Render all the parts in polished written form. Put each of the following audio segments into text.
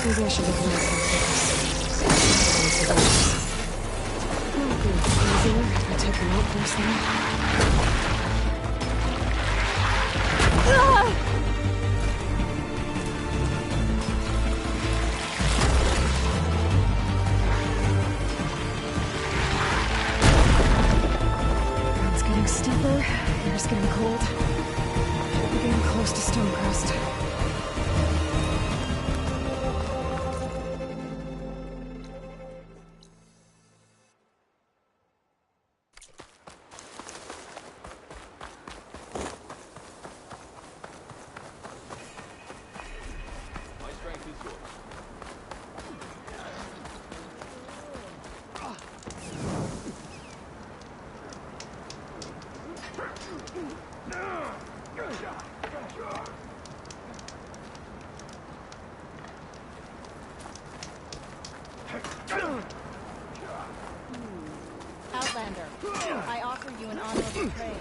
Maybe I should look around someplace. Might be easier if I took him out first thing. Ground's getting steeper, air's getting cold. We're getting close to Stonecrest. Outlander, I offer you an honorable trade.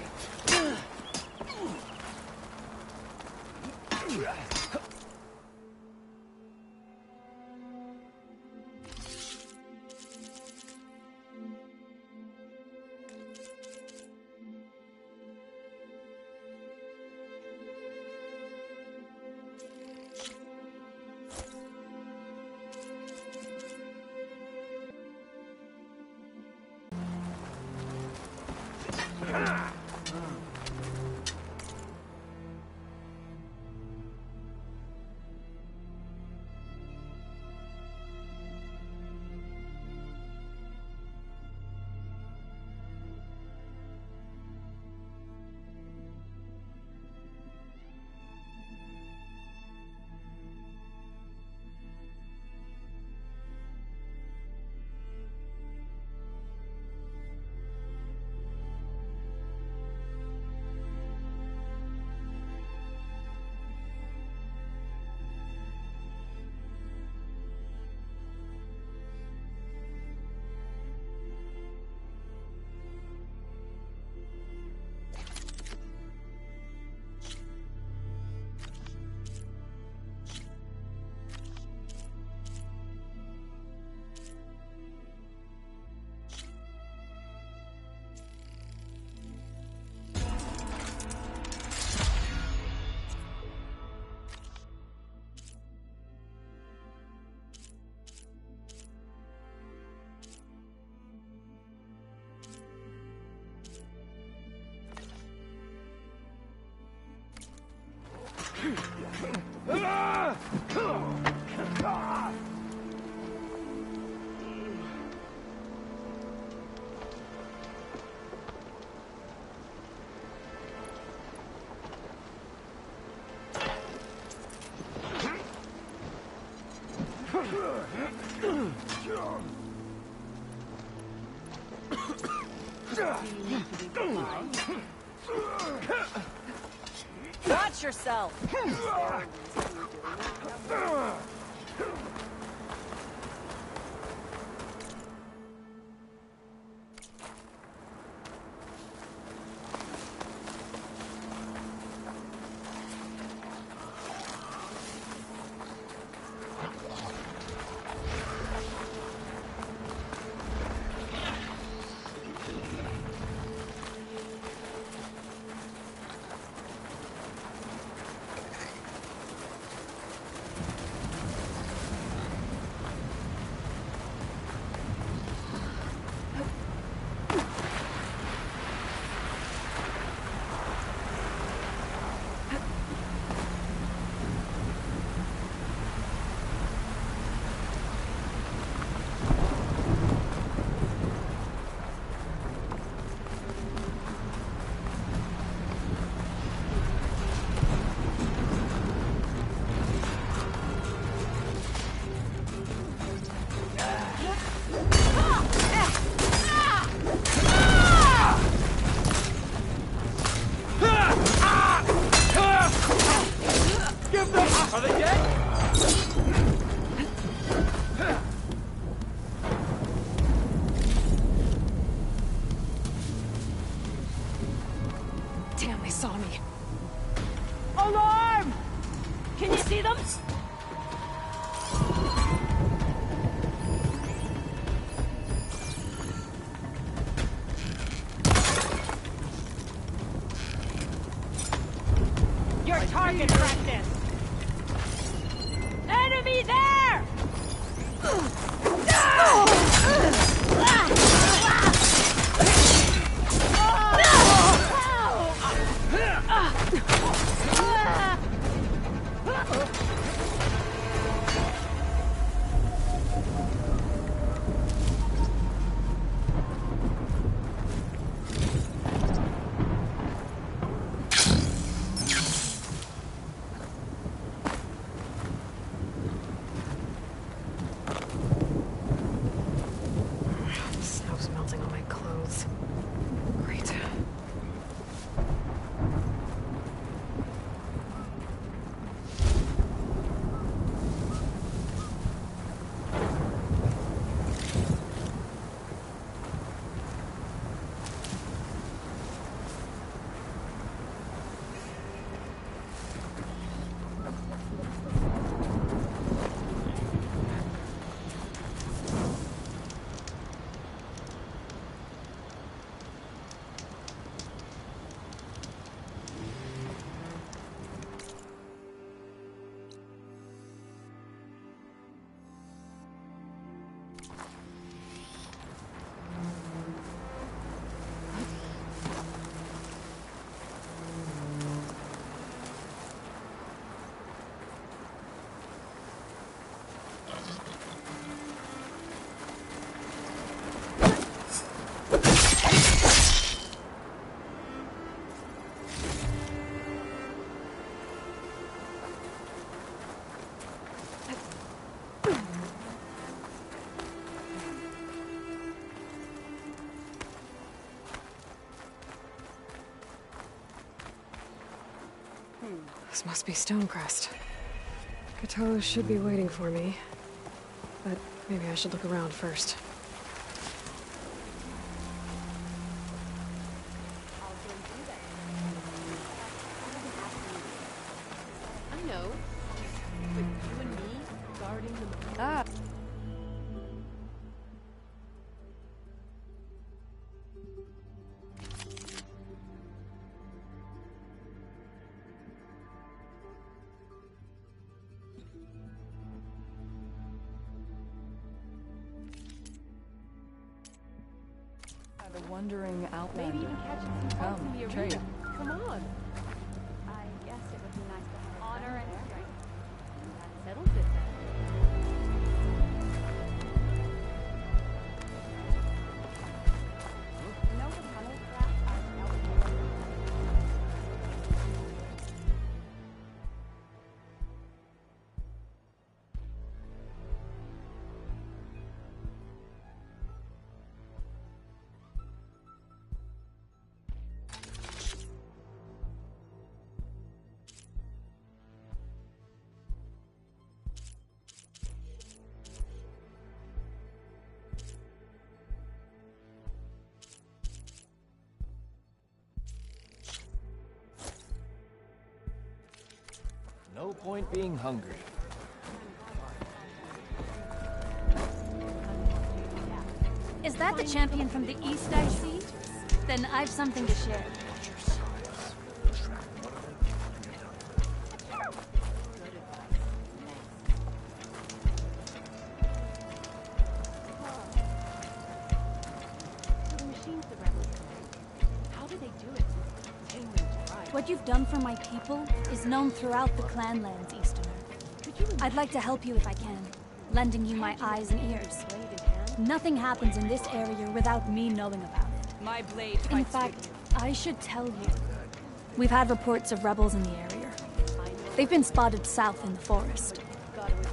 Watch yourself! Are they dead? Damn, they saw me. Alarm! Can you see them? Your target practice! Enemy there! The snow's melting on my clothes. Great. This must be Stonecrest. Cthulhu should be waiting for me. But maybe I should look around first. I know. But you and me guarding the... Ah. The wandering outlander. Maybe even catch some folks in the Come, trade. arena. Come on. I guess it would be nice to have honor and strength. That settles it then. You know the tunnel trap I felt? No point being hungry. Is that the champion from the east I see? Then I've something to share. The machines the rebels made. How do they do it? Tame them to ride. What you've done for my people is known throughout the clanlands, Easterner. Could you I'd like to help you if I can, lending you my eyes and ears. blade in hand? Nothing happens in this area without me knowing about it. My blade In fights fact, with I should tell you. We've had reports of rebels in the area. They've been spotted south in the forest.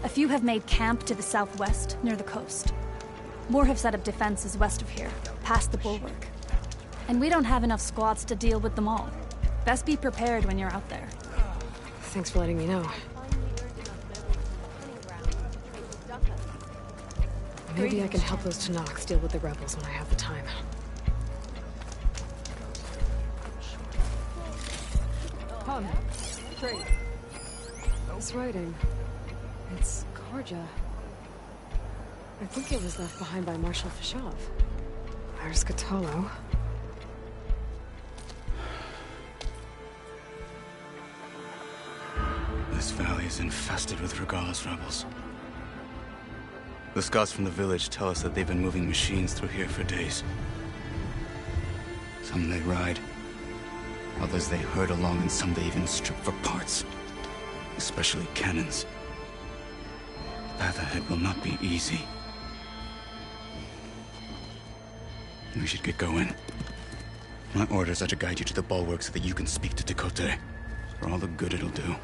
A few have made camp to the southwest, near the coast. More have set up defenses west of here, past the bulwark. And we don't have enough squads to deal with them all. Best be prepared when you're out there. Thanks for letting me know. Maybe I can help those Tanaks deal with the rebels when I have the time. Come, trade. This writing. It's Karja. I think it was left behind by Marshal Fashov. There's Cthulhu. This valley is infested with Regalis rebels. The scouts from the village tell us that they've been moving machines through here for days. Some they ride, others they herd along, and some they even strip for parts. Especially cannons. The path ahead will not be easy. We should get going. My orders are to guide you to the bulwark so that you can speak to Tekote. For all the good it'll do.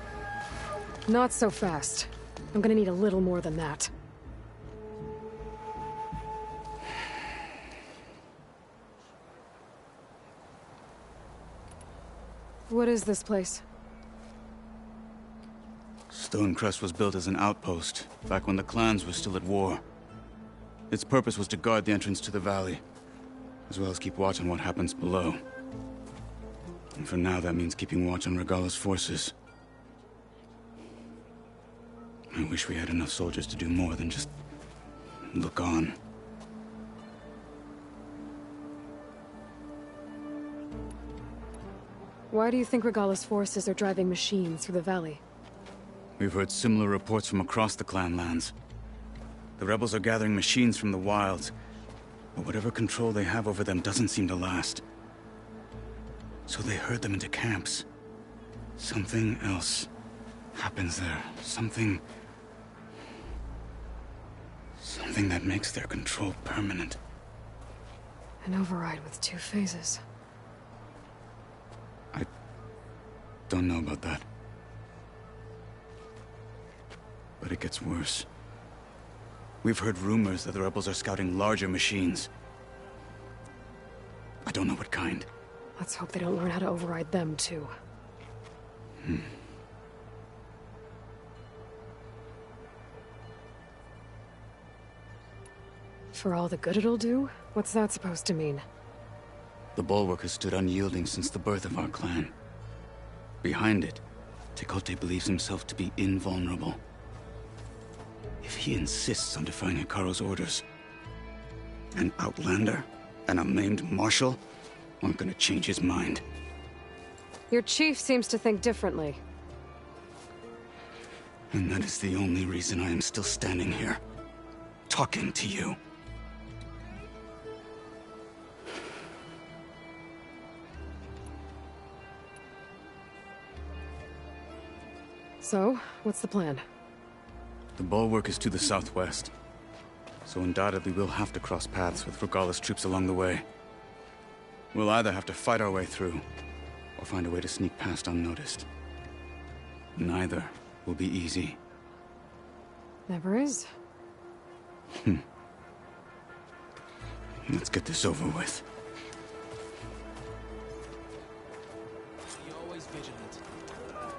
Not so fast. I'm gonna need a little more than that. What is this place? Stonecrest was built as an outpost, back when the clans were still at war. Its purpose was to guard the entrance to the valley, as well as keep watch on what happens below. And for now, that means keeping watch on Regalis forces. I wish we had enough soldiers to do more than just look on. Why do you think Regalis forces are driving machines through the valley? We've heard similar reports from across the clan lands. The rebels are gathering machines from the wilds, but whatever control they have over them doesn't seem to last. So they herd them into camps. Something else happens there. Something that makes their control permanent. An override with 2 phases. I don't know about that. But it gets worse. We've heard rumors that the rebels are scouting larger machines. I don't know what kind. Let's hope they don't learn how to override them, too. For all the good it'll do? What's that supposed to mean? The bulwark has stood unyielding since the birth of our clan. Behind it, Tekote believes himself to be invulnerable. If he insists on defying Hikaru's orders, an outlander and a maimed marshal aren't gonna change his mind. Your chief seems to think differently. And that is the only reason I am still standing here, talking to you. So, what's the plan? The bulwark is to the southwest, so undoubtedly we'll have to cross paths with Regalis troops along the way. We'll either have to fight our way through, or find a way to sneak past unnoticed. Neither will be easy. Never is. Let's get this over with.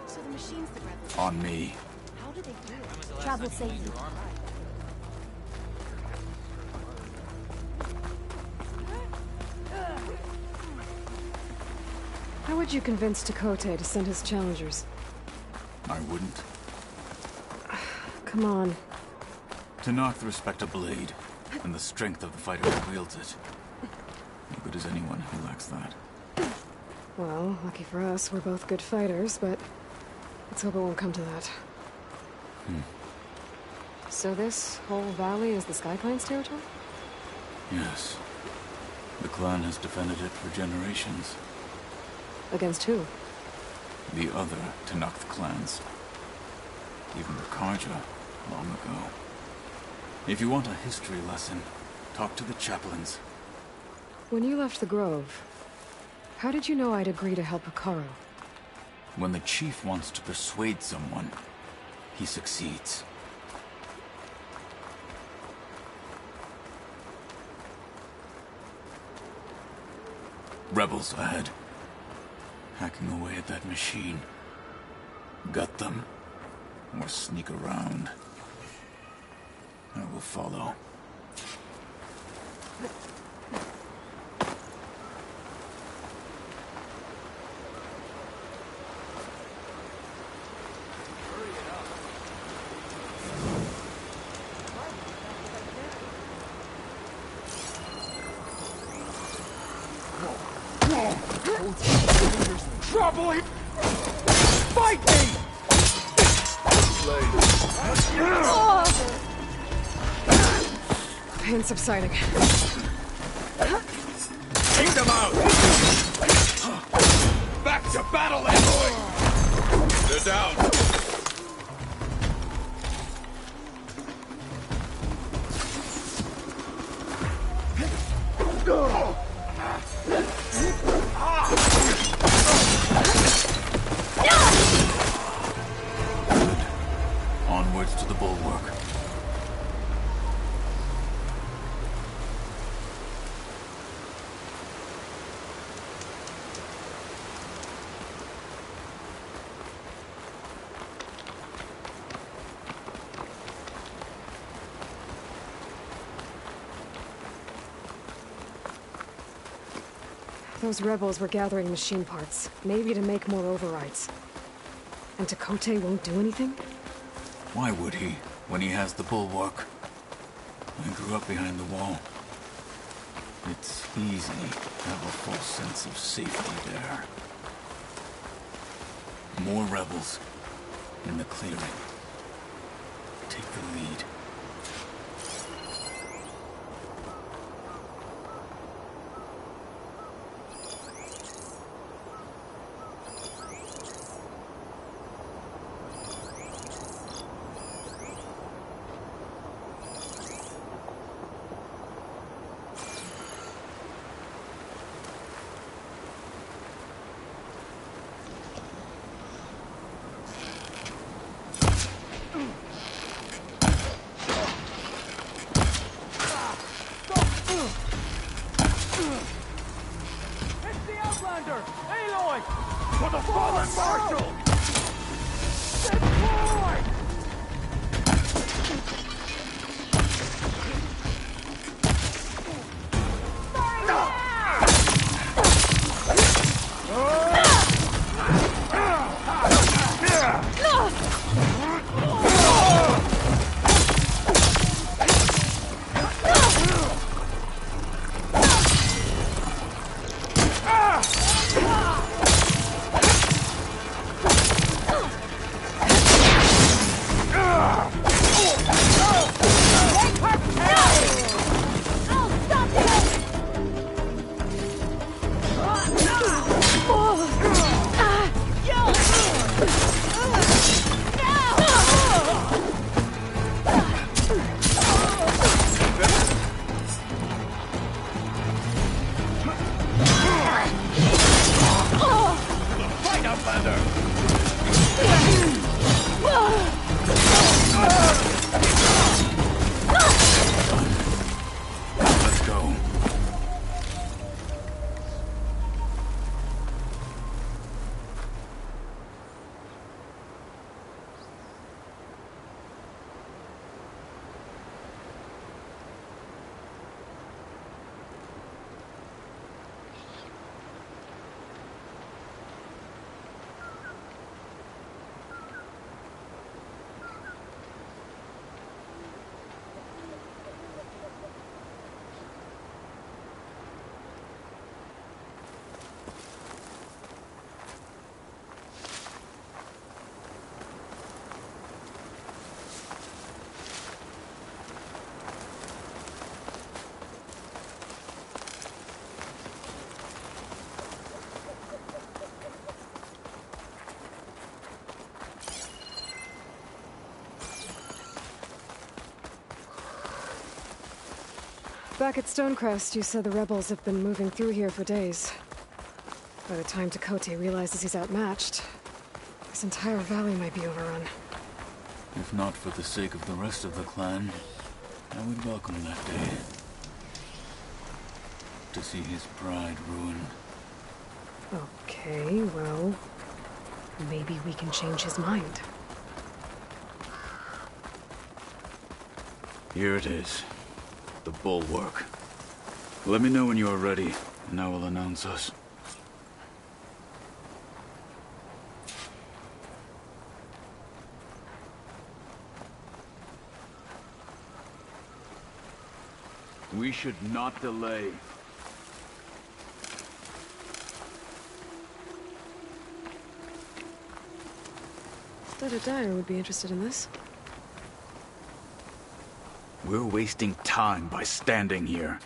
So the machines the rebels... On me. How do they do it? Travel safely. How would you convince Tekote to send his challengers? I wouldn't. Come on. To knock the respect of Blade, and the strength of the fighter who wields it. No good as anyone who lacks that. Well, lucky for us, we're both good fighters, but let's hope it won't come to that. So this whole valley is the Sky Clan's territory? Yes. The clan has defended it for generations. Against who? The other Tenakth clans. Even the Karja, long ago. If you want a history lesson, talk to the chaplains. When you left the Grove, how did you know I'd agree to help Hikaru? When the chief wants to persuade someone, he succeeds. Rebels ahead. Hacking away at that machine. Gut them, or sneak around. I will follow. Trouble! Fight me! and subsiding. Take them out! Back to battle, Aloy! They're down! Onwards to the bulwark. Those rebels were gathering machine parts, maybe to make more overrides. And Tekote won't do anything? Why would he, when he has the bulwark? I grew up behind the wall. It's easy to have a false sense of safety there. More rebels in the clearing. Take the lead. Aloy! For the fallen Marshal! Deploy! Back at Stonecrest, you said the rebels have been moving through here for days. By the time Tekote realizes he's outmatched, this entire valley might be overrun. If not for the sake of the rest of the clan, I would welcome that day. To see his pride ruined. Okay, well, maybe we can change his mind. Here it is. The bulwark. Let me know when you are ready, and I will announce us. We should not delay. Thought a dyer would be interested in this. We're wasting time by standing here.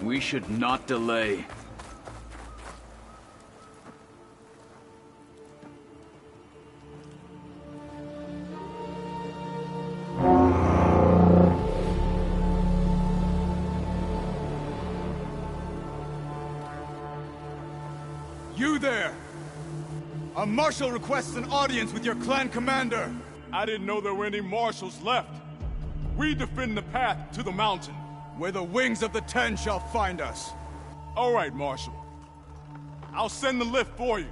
We should not delay. You there! A marshal requests an audience with your clan commander. I didn't know there were any marshals left. We defend the path to the mountain. Where the wings of the Ten shall find us. All right, Marshal. I'll send the lift for you.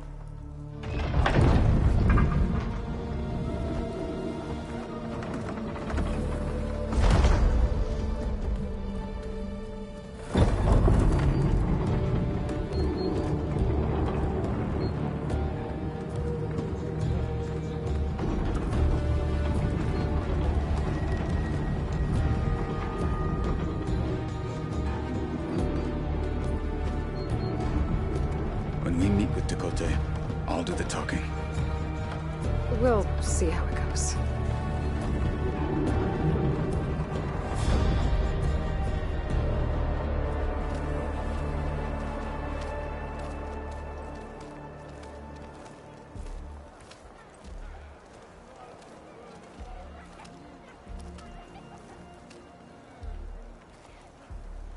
When we meet with Tekotteh, I'll do the talking. We'll see how it goes.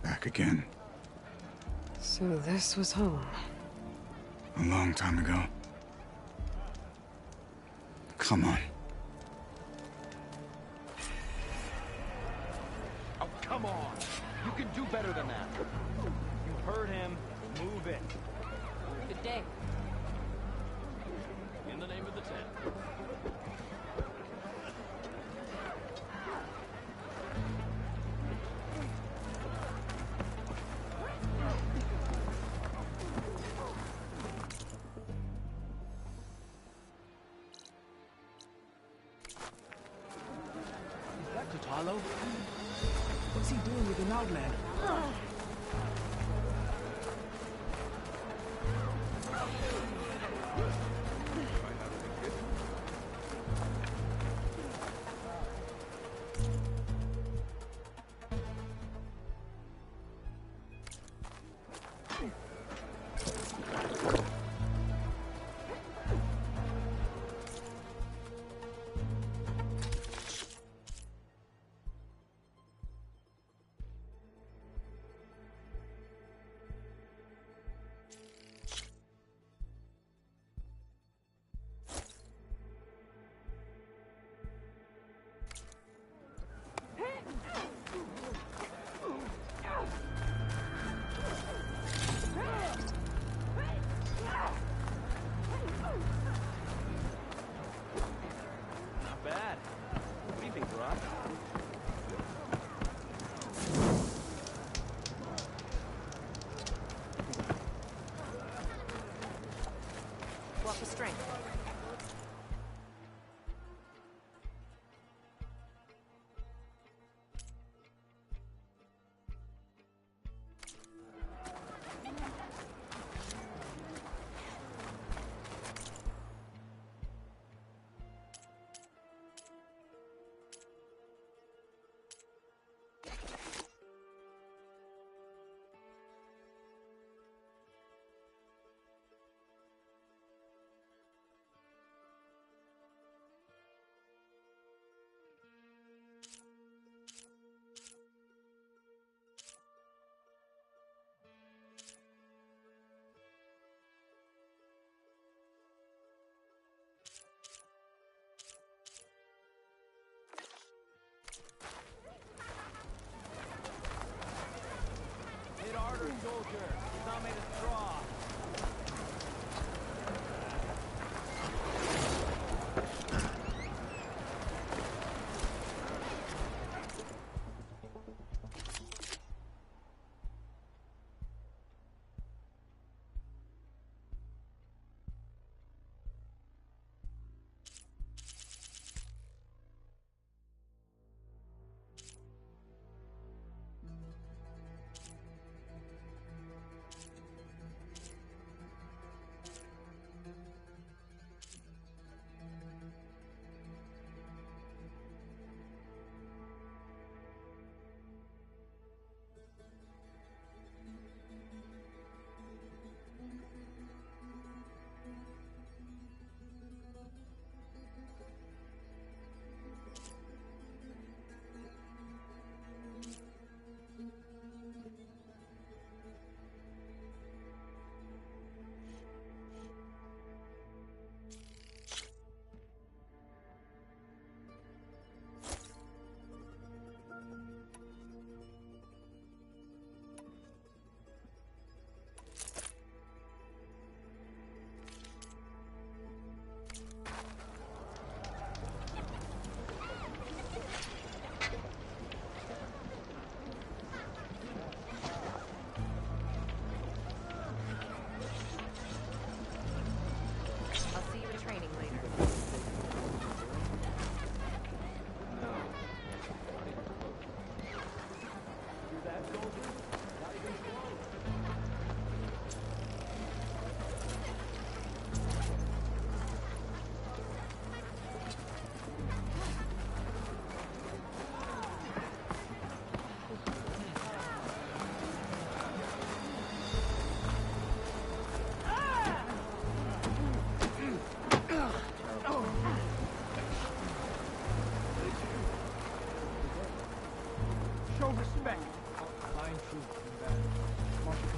Back again. So this was home. A long time ago. Come on. Oh, come on! You can do better than that. You heard him. Move it. Good day. In the name of the Ten. Kotallo? What's he doing with an Outlander?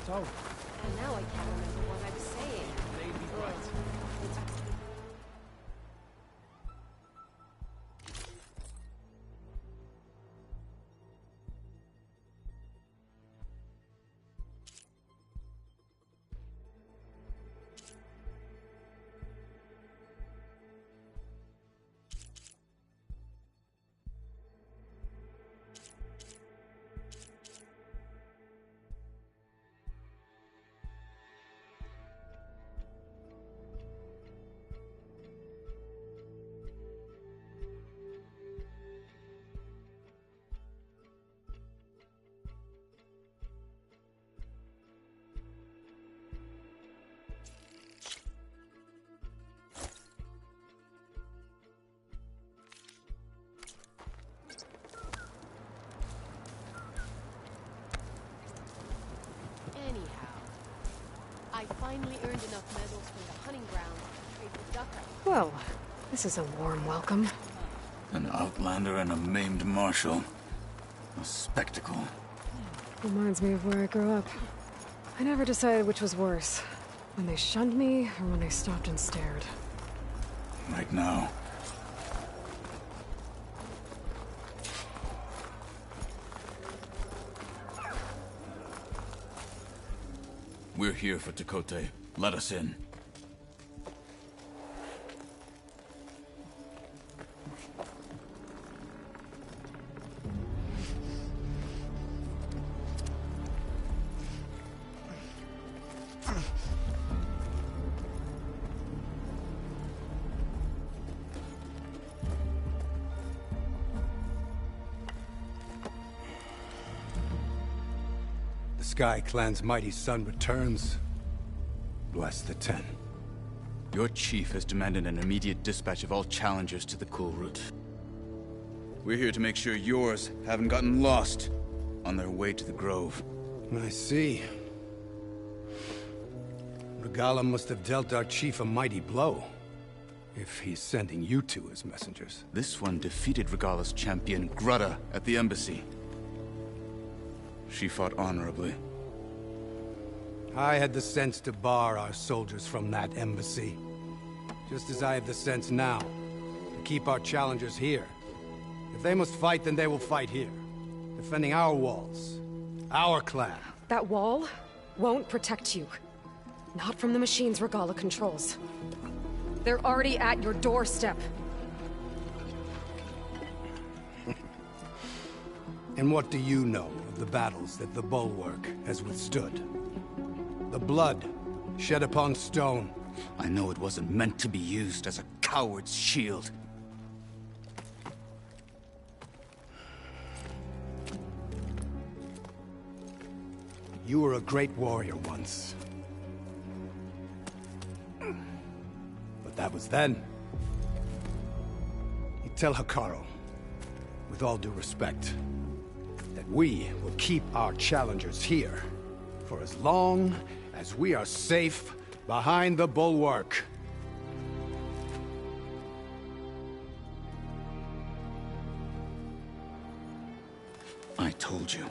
So, And now I can't remember what I'm saying. lady right. Anyhow, I finally earned enough medals from the hunting ground to trade with Ducka. Well, this is a warm welcome. An outlander and a maimed marshal. A spectacle. Reminds me of where I grew up. I never decided which was worse. When they shunned me, or when they stopped and stared. Right now. We're here for Tekote. Let us in. Sky Clan's mighty son returns. Bless the Ten. Your chief has demanded an immediate dispatch of all challengers to the Cool Route. We're here to make sure yours haven't gotten lost on their way to the Grove. I see. Regalla must have dealt our chief a mighty blow, if he's sending you two as messengers. This one defeated Regalla's champion, Grudda, at the embassy. She fought honorably. I had the sense to bar our soldiers from that embassy. Just as I have the sense now, to keep our challengers here. If they must fight, then they will fight here. Defending our walls. Our clan. That wall won't protect you. Not from the machines Regalla controls. They're already at your doorstep. And what do you know of the battles that the Bulwark has withstood? The blood shed upon stone. I know it wasn't meant to be used as a coward's shield. You were a great warrior once. But that was then. You tell Hekarro, with all due respect, that we will keep our challengers here for as long as we are safe behind the Bulwark. I told you,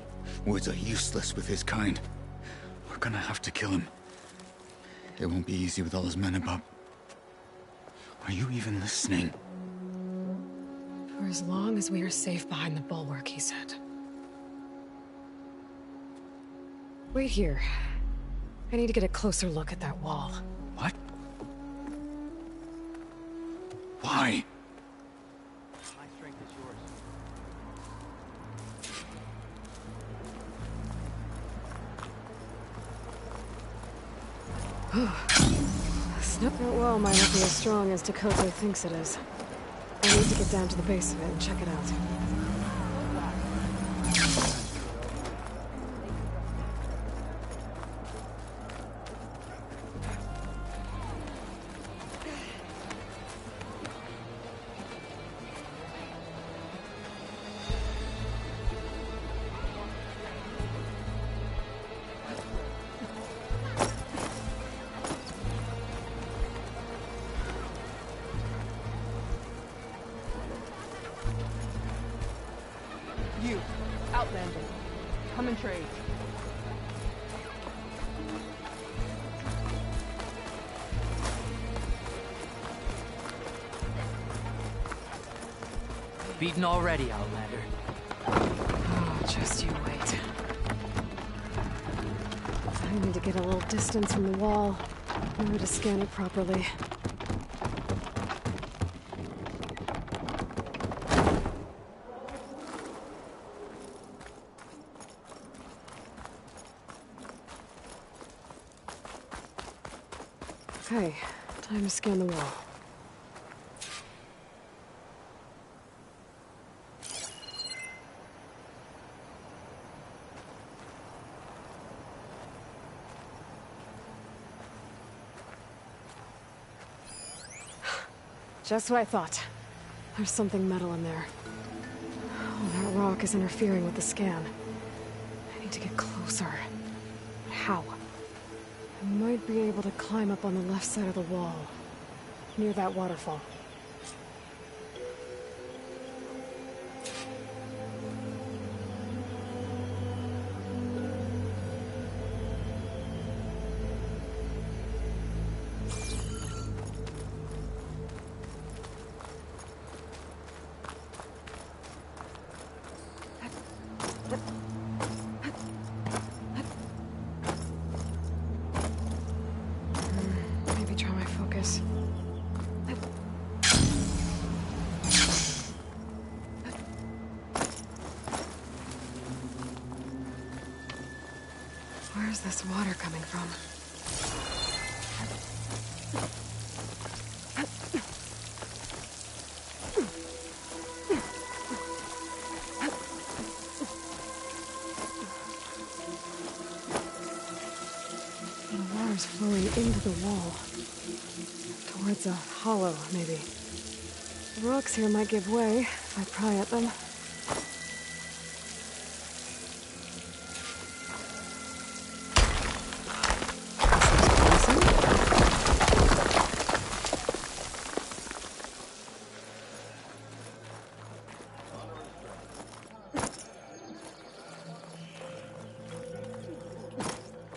words are useless with his kind. We're gonna have to kill him. It won't be easy with all his men about. Are you even listening? For as long as we are safe behind the Bulwark, he said. Wait here. I need to get a closer look at that wall. What? Why? My strength is yours. That wall might not be as strong as Tekote thinks it is. I need to get down to the base of it and check it out. You, Outlander, come and trade. Beaten already, Outlander. Oh, just you wait. I need to get a little distance from the wall in order to scan it properly. Okay, time to scan the wall. Just what I thought. There's something metal in there. Oh, that rock is interfering with the scan. I need to get closer. But how? I might be able to climb up on the left side of the wall, near that waterfall. Maybe try my focus. Where's this water coming from? The water's flowing into the wall. Towards a hollow, maybe. The rocks here might give way if I pry at them.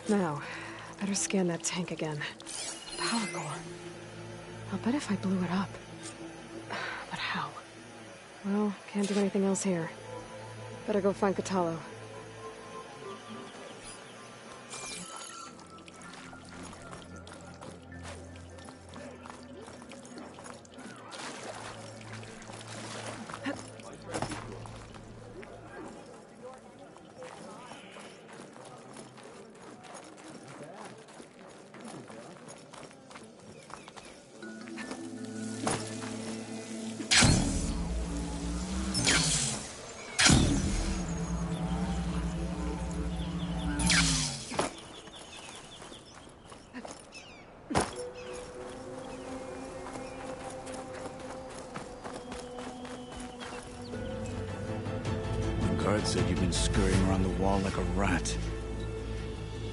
Now, better scan that tank again. Power core. I'll bet if I blew it up. But how? Well, can't do anything else here. Better go find Kotallo. Guard said you've been scurrying around the wall like a rat.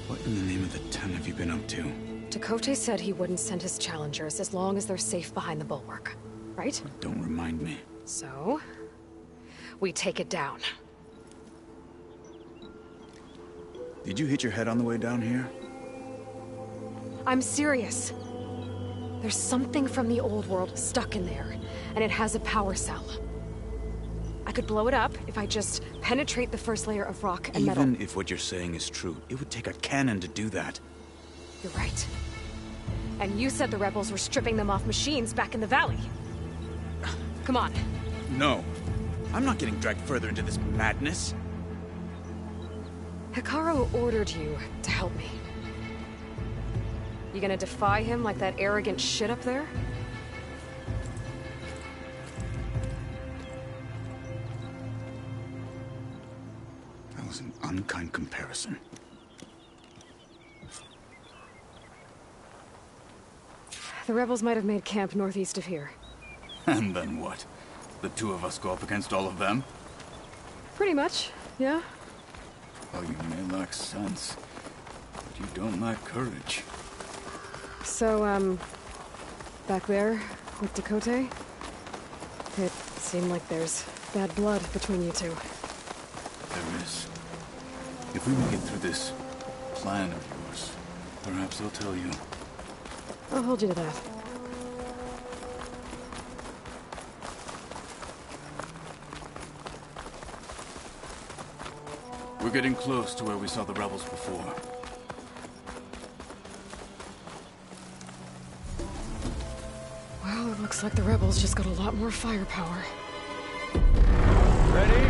What in the name of the ten have you been up to? Tekote said he wouldn't send his challengers as long as they're safe behind the bulwark. Right? Don't remind me. So, we take it down. Did you hit your head on the way down here? I'm serious. There's something from the old world stuck in there, and it has a power cell. I could blow it up if I just penetrate the first layer of rock and metal. Even if what you're saying is true, it would take a cannon to do that. You're right. And you said the rebels were stripping them off machines back in the valley. Come on. No. I'm not getting dragged further into this madness. Hekarro ordered you to help me. You gonna defy him like that arrogant shit up there? That was an unkind comparison. The rebels might have made camp northeast of here. And then what? The two of us go up against all of them? Pretty much, yeah. Oh, you may lack sense, but you don't lack courage. So, back there with Tekote, it seemed like there's bad blood between you two. There is. If we make it through this plan of yours, perhaps they'll tell you. I'll hold you to that. We're getting close to where we saw the rebels before. Well, it looks like the rebels just got a lot more firepower. Ready?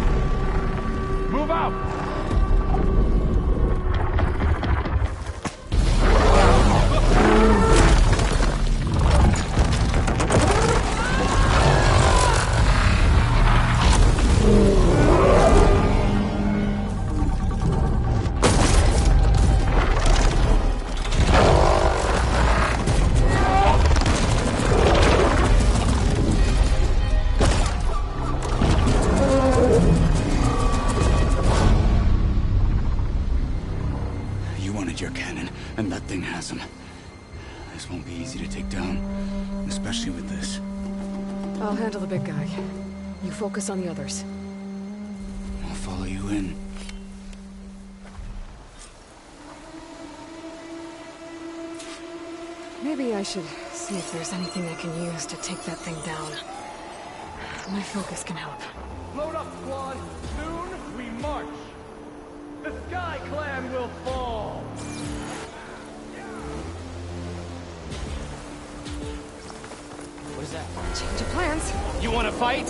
Move out! Your cannon, and that thing has him. This won't be easy to take down, especially with this. I'll handle the big guy. You focus on the others. I'll follow you in. Maybe I should see if there's anything I can use to take that thing down. My focus can help. Load up, squad! Soon we march! The Sky Clan will fall! What is that? Change of plans. You want to fight?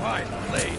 Fine, blade.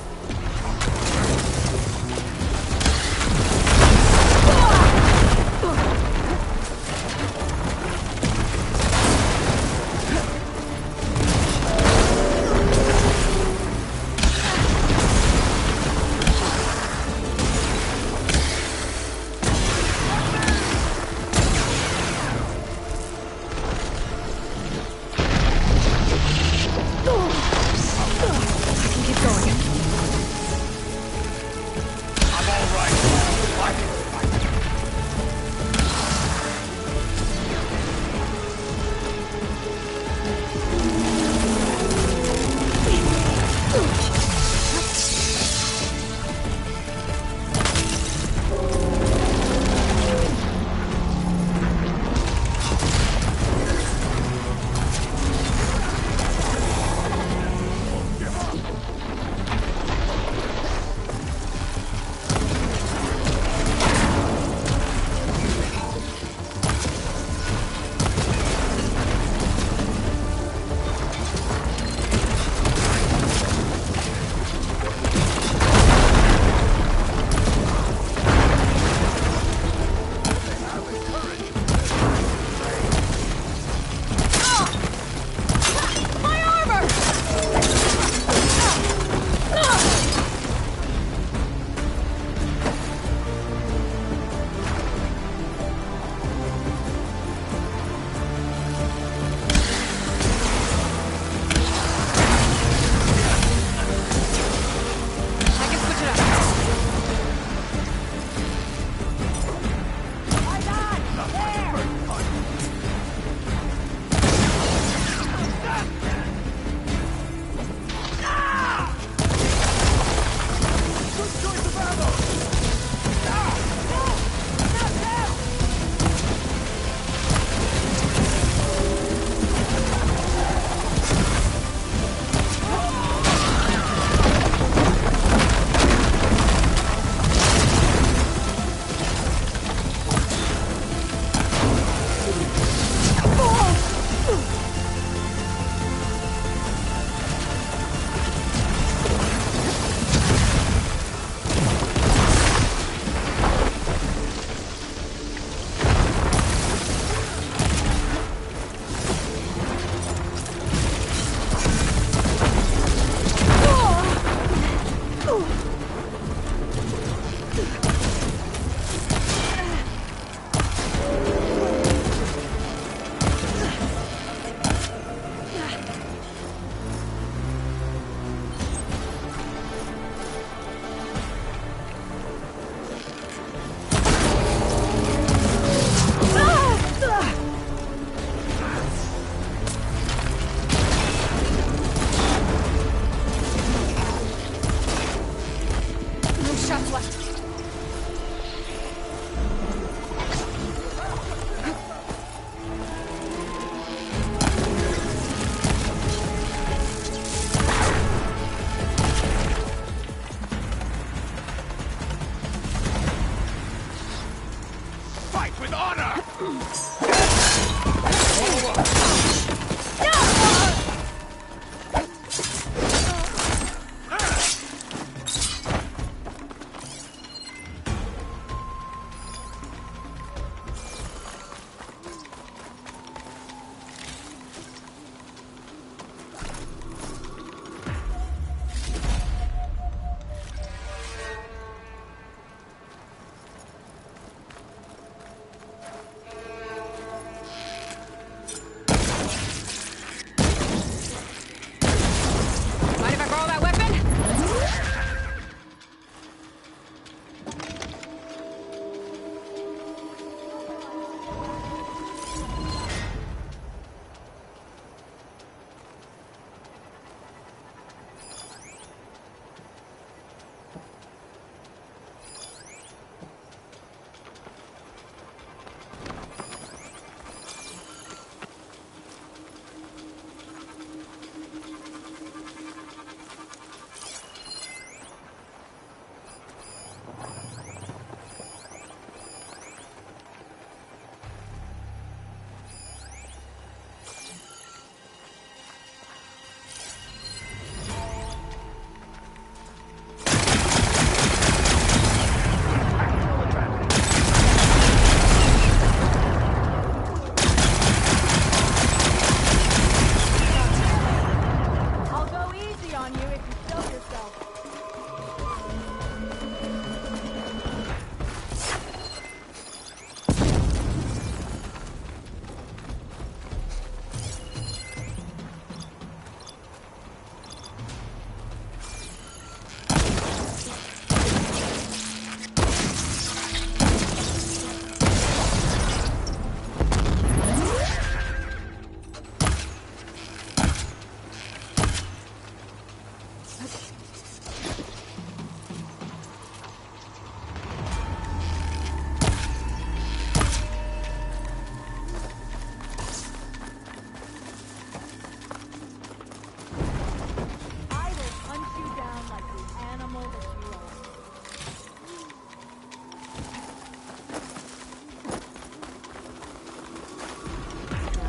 fight with honor!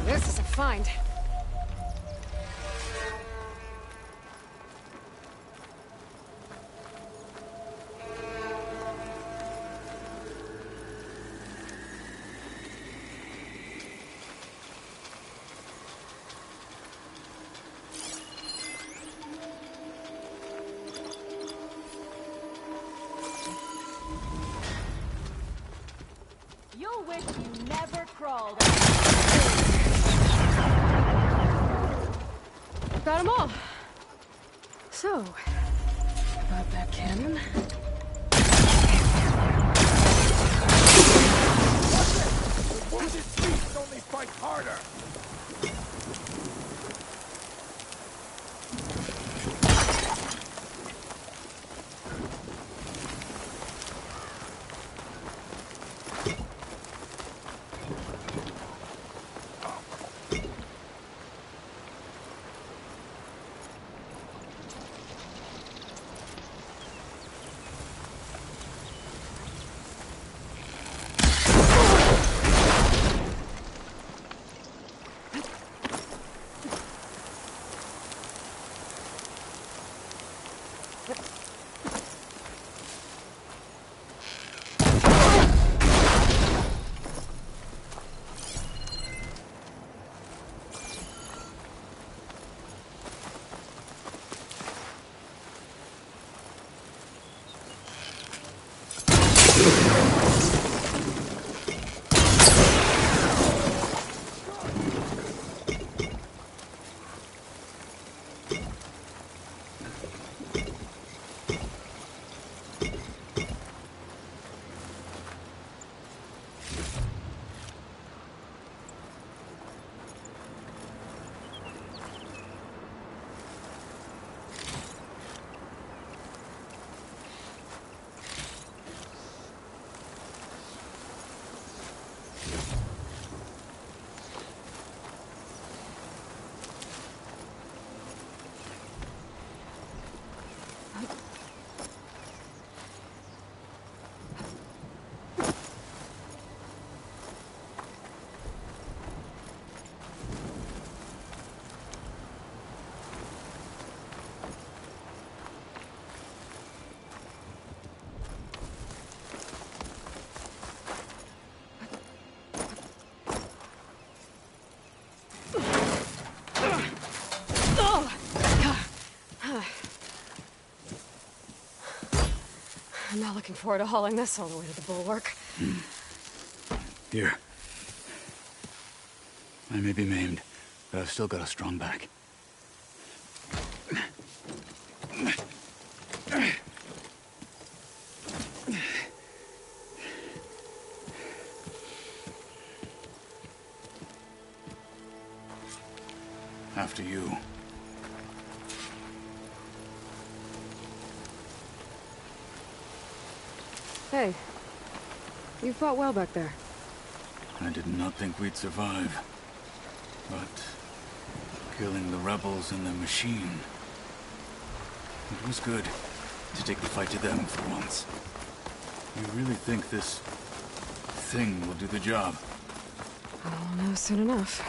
This is a find. You'll wish you never crawled. Got them all. So, about that cannon. Wounded beast only fight harder! Not looking forward to hauling this all the way to the bulwark. Here. I may be maimed, but I've still got a strong back. After you. Hey, you fought well back there. I did not think we'd survive. But killing the rebels and their machine... it was good to take the fight to them for once. You really think this thing will do the job? I'll know soon enough.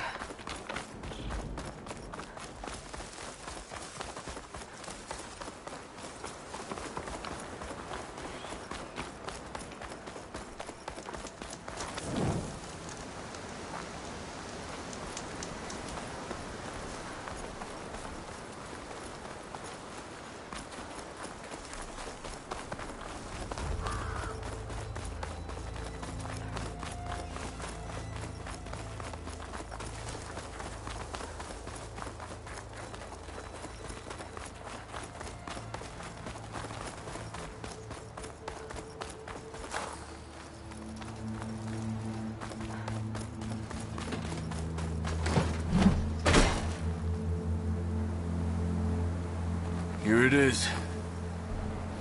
Here it is.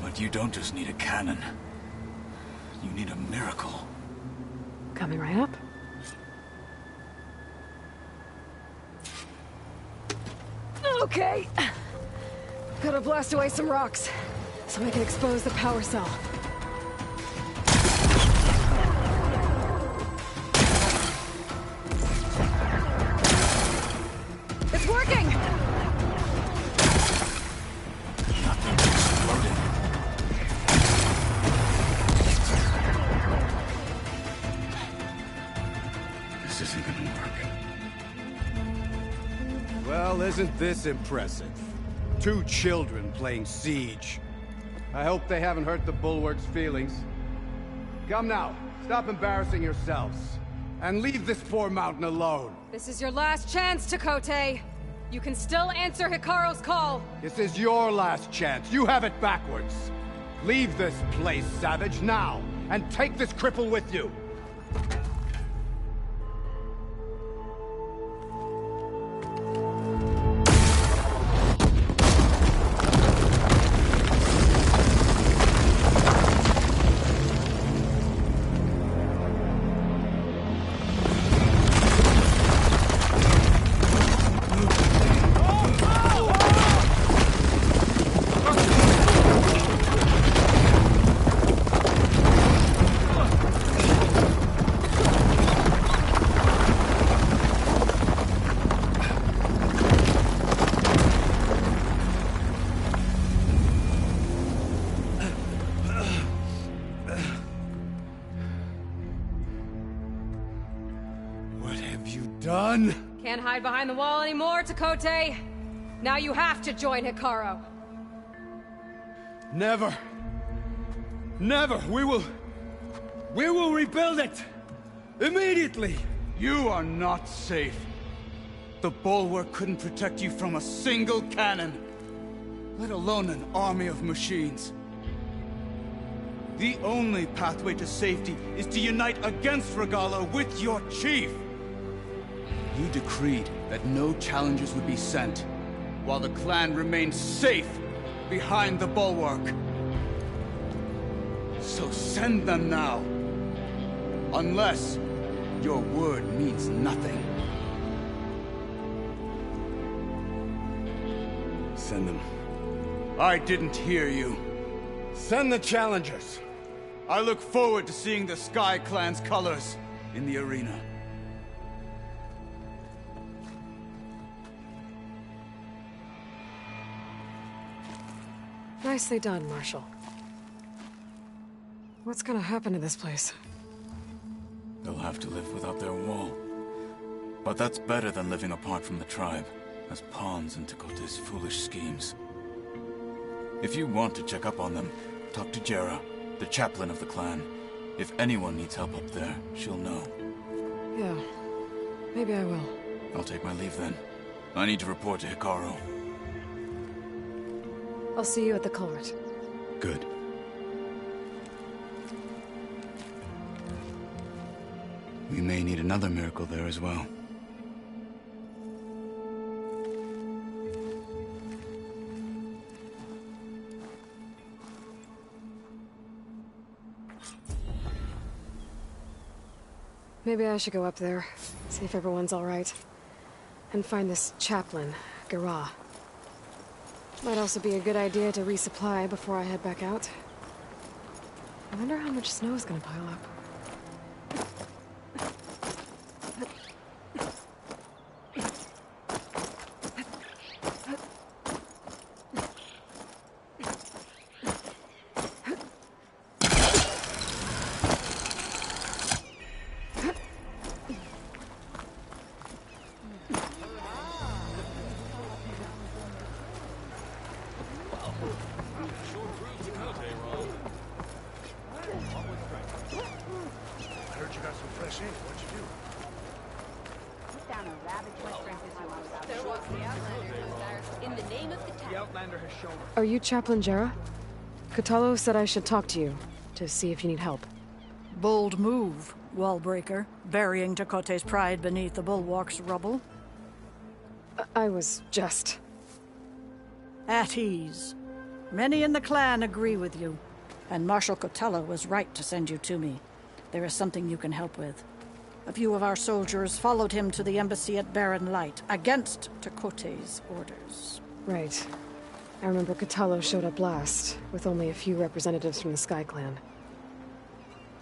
But you don't just need a cannon. You need a miracle. Coming right up. Okay. Gotta blast away some rocks, so I can expose the power cell. It's working! This isn't gonna work. Well, isn't this impressive? 2 children playing siege. I hope they haven't hurt the Bulwark's feelings. Come now, stop embarrassing yourselves. And leave this poor mountain alone. This is your last chance, Tekotteh. You can still answer Hikaru's call. This is your last chance. You have it backwards. Leave this place, Savage, now, and take this cripple with you. Done? Can't hide behind the wall anymore, Tekotteh. Now you have to join Hikaru. Never. Never. We will rebuild it. Immediately. You are not safe. The Bulwark couldn't protect you from a single cannon, let alone an army of machines. The only pathway to safety is to unite against Regalla with your chief. You decreed that no challengers would be sent, while the clan remained safe behind the Bulwark. So send them now. Unless your word means nothing. Send them. I didn't hear you. Send the challengers. I look forward to seeing the Sky Clan's colors in the arena. Nicely done, Marshal. What's gonna happen to this place? They'll have to live without their wall. But that's better than living apart from the tribe, as pawns in Tekotteh's foolish schemes. If you want to check up on them, talk to Jera. The chaplain of the clan. If anyone needs help up there, she'll know. Yeah. Maybe I will. I'll take my leave then. I need to report to Hikaru. I'll see you at the culvert. Good. We may need another miracle there as well. Maybe I should go up there, see if everyone's all right. And find this chaplain, Garah. Might also be a good idea to resupply before I head back out. I wonder how much snow is gonna pile up. Are you Chaplain Jera? Kotallo said I should talk to you, to see if you need help. Bold move, Wallbreaker, burying Tekote's pride beneath the bulwark's rubble. I was just... At ease. Many in the clan agree with you, and Marshal Kotallo was right to send you to me. There is something you can help with. A few of our soldiers followed him to the embassy at Barren Light, against Tekote's orders. Right. I remember Kotallo showed up last, with only a few representatives from the Sky Clan.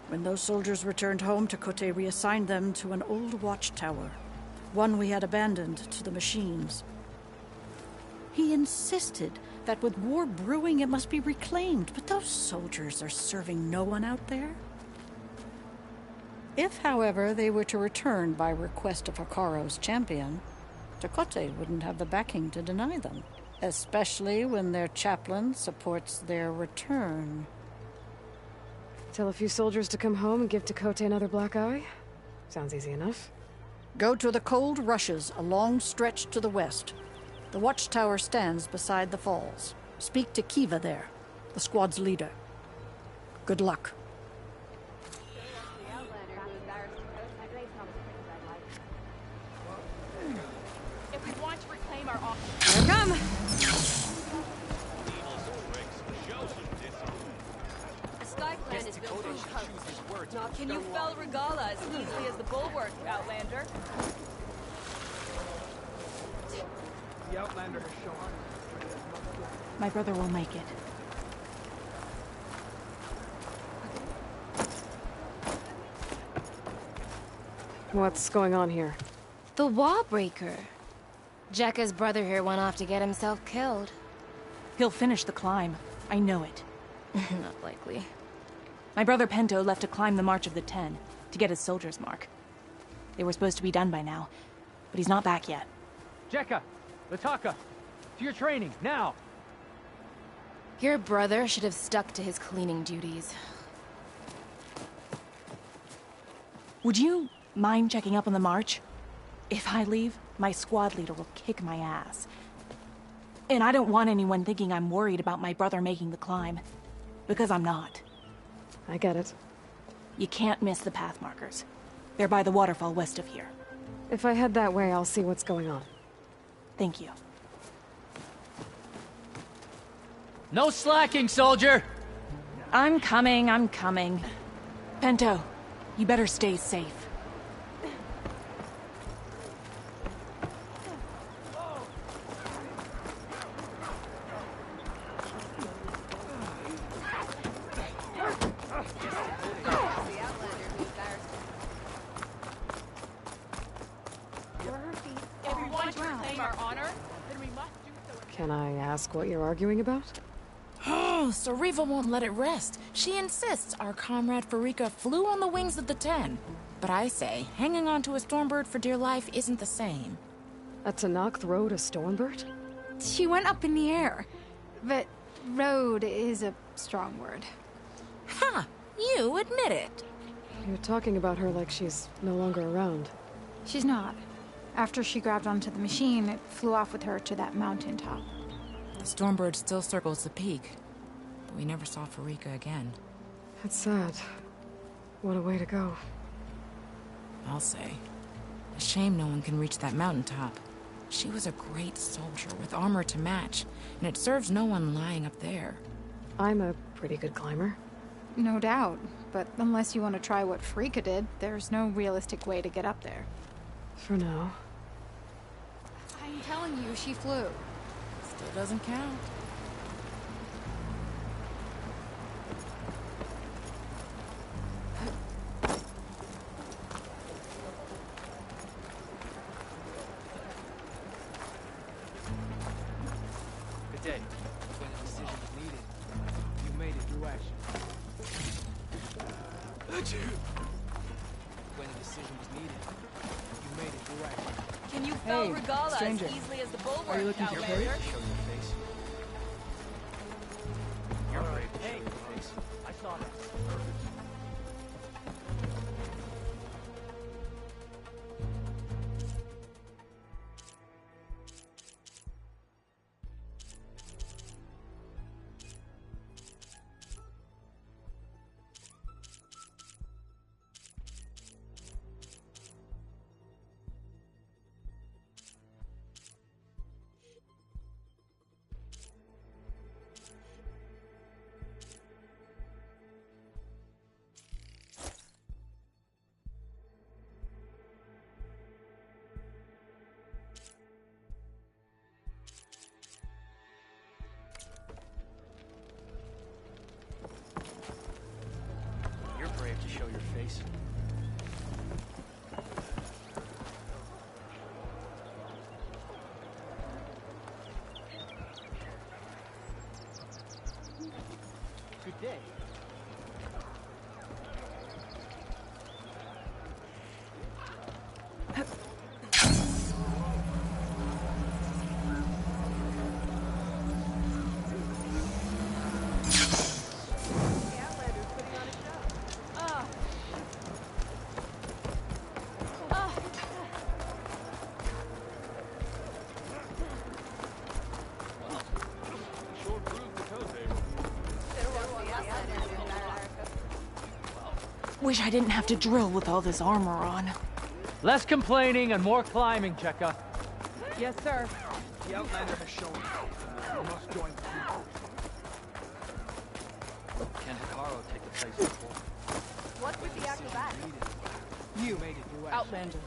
When those soldiers returned home, Tekote reassigned them to an old watchtower, one we had abandoned to the machines. He insisted that with war brewing it must be reclaimed, but those soldiers are serving no one out there. If, however, they were to return by request of Hikaru's champion, Tekote wouldn't have the backing to deny them, especially when their chaplain supports their return. Tell a few soldiers to come home and give Tekote another black eye? Sounds easy enough. Go to the Cold Rushes, a long stretch to the west. The watchtower stands beside the falls. Speak to Kiva there, the squad's leader. Good luck. If we want to reclaim our office... Here I come! The Sky Clan is built on coast. Can you fell Regala as easily as the bulwark, Outlander? The Outlander has shown. My brother will make it. What's going on here? The Wallbreaker. Jekka's brother here went off to get himself killed. He'll finish the climb. I know it. Not likely. My brother Pento left to climb the March of the Ten, to get his soldier's mark. They were supposed to be done by now, but he's not back yet. Jekka! Lataka! To your training, now! Your brother should have stuck to his cleaning duties. Would you mind checking up on the march? If I leave, my squad leader will kick my ass. And I don't want anyone thinking I'm worried about my brother making the climb. Because I'm not. I get it. You can't miss the path markers. They're by the waterfall west of here. If I head that way, I'll see what's going on. Thank you. No slacking, soldier! I'm coming. Pento, you better stay safe. Can I ask what you're arguing about? Oh, Sariva won't let it rest. She insists our comrade Farika flew on the wings of the Ten. But I say, hanging on to a Stormbird for dear life isn't the same. A Tenakth rode a Stormbird? She went up in the air. But rode is a strong word. Ha! You admit it. You're talking about her like she's no longer around. She's not. After she grabbed onto the machine, it flew off with her to that mountaintop. The Stormbird still circles the peak, but we never saw Farika again. That's sad. What a way to go. I'll say. A shame no one can reach that mountaintop. She was a great soldier with armor to match, and it serves no one lying up there. I'm a pretty good climber. No doubt, but unless you want to try what Farika did, there's no realistic way to get up there. For now. I'm telling you, she flew. Still doesn't count. Good day. When a decision is needed, you made it through action. When a decision was needed, you made it through action. Can you fell Hey, Regala stranger. as easily as the bulwark? Are you looking for Outlander? Show your face. You're brave to show your face. I saw that. Perfect. You're brave to show your face. Good day. Wish I didn't have to drill with all this armor on. Less complaining and more climbing, Cheka. Yes, sir. The Outlander has shown. We must join the people. Can Hikaru take the place before? What would be after that? You made it through action. Outlander.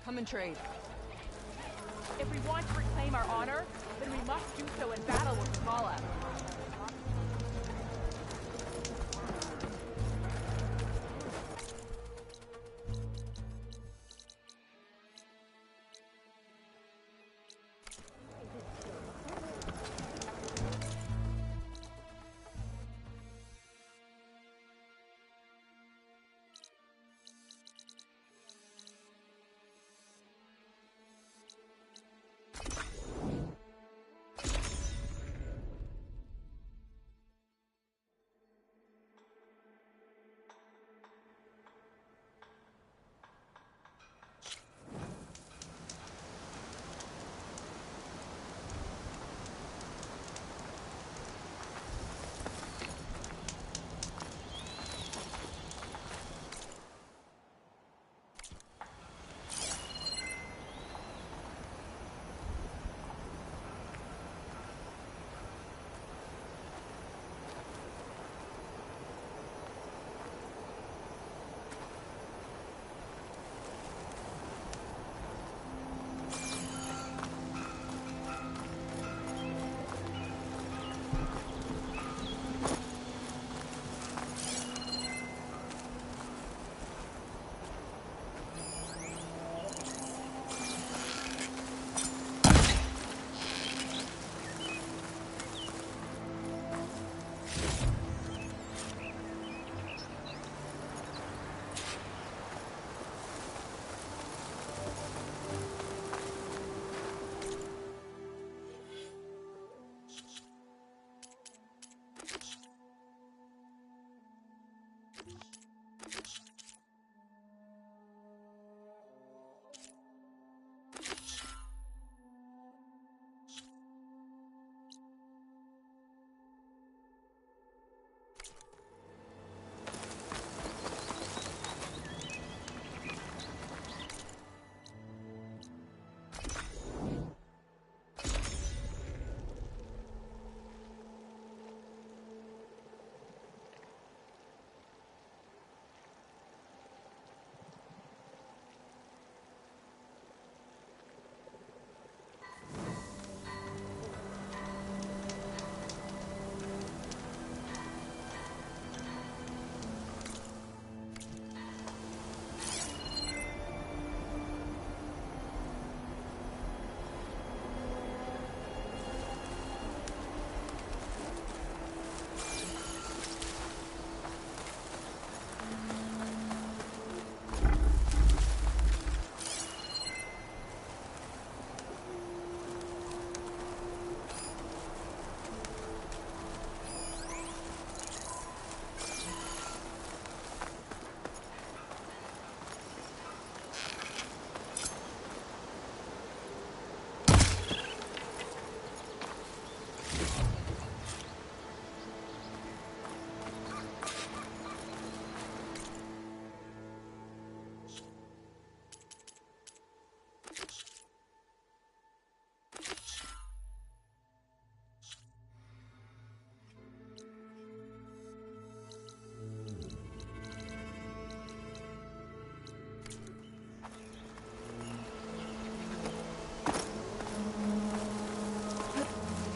Come and trade. If we want to reclaim our honor, then we must do so in battle with Regalla.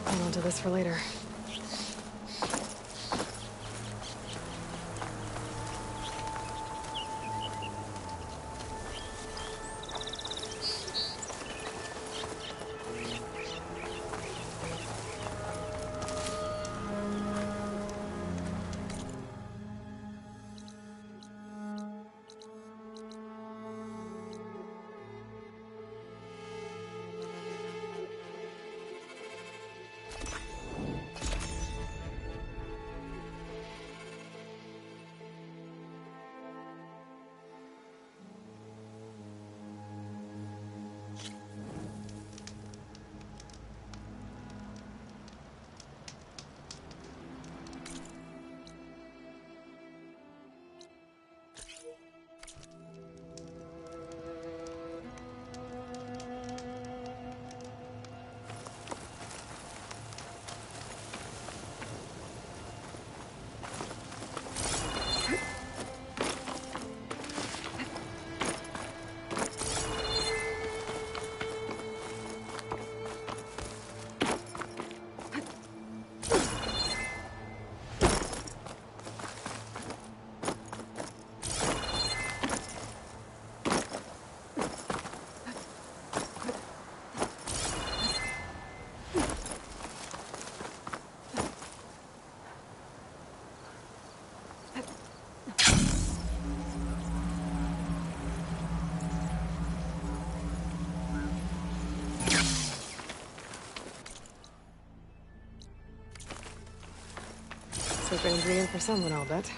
Hold on to this for later. Secret ingredient for someone, I'll bet.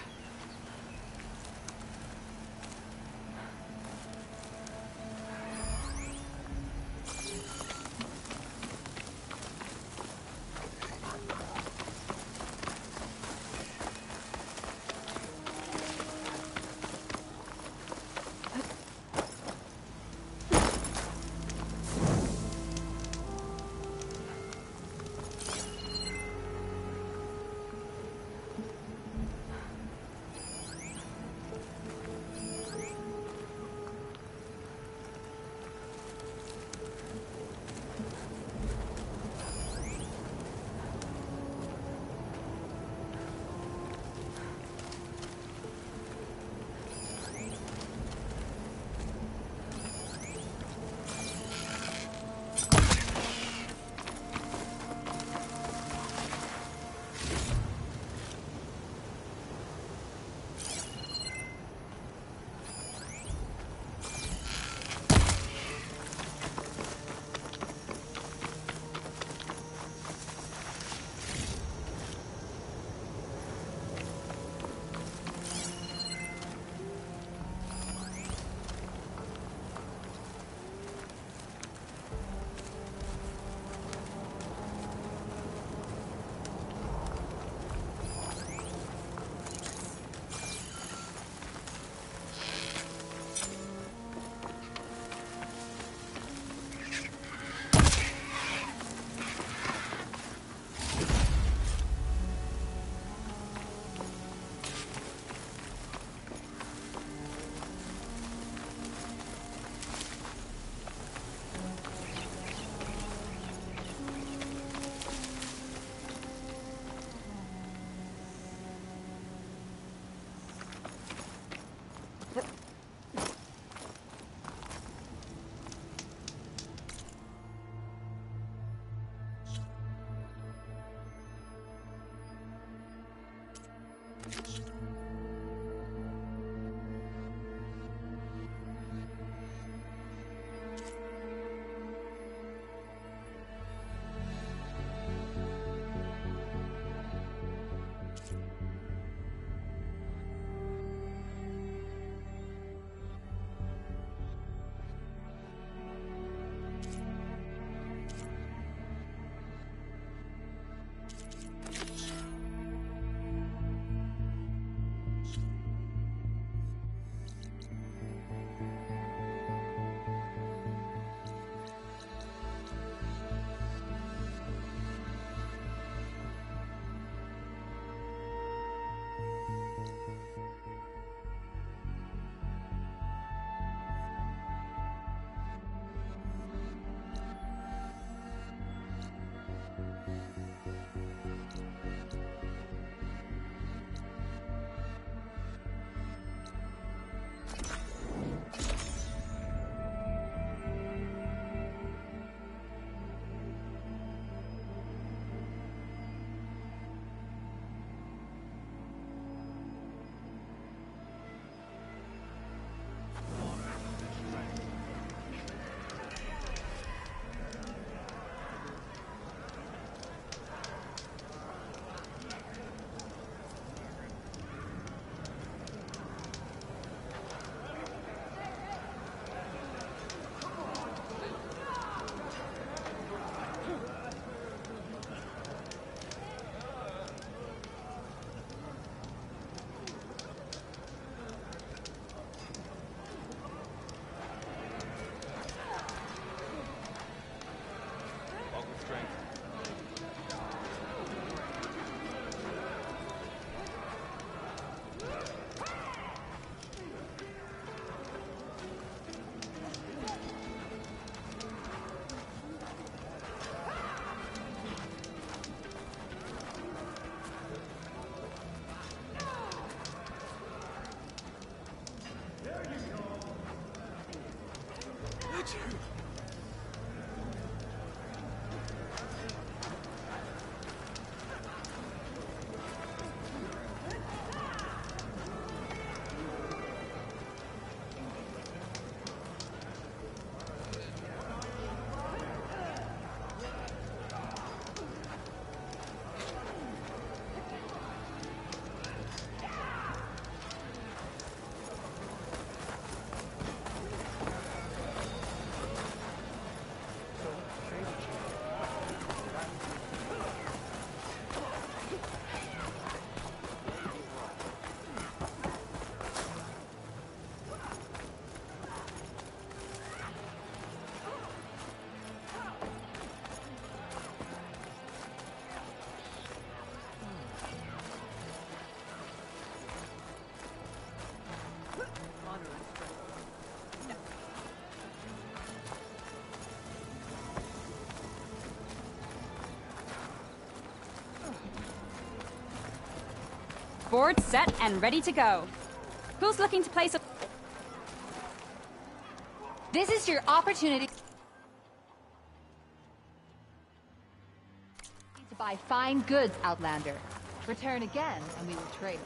Board, set, and ready to go. Who's looking to place a... This is your opportunity to buy fine goods, Outlander. Return again, and we will trade.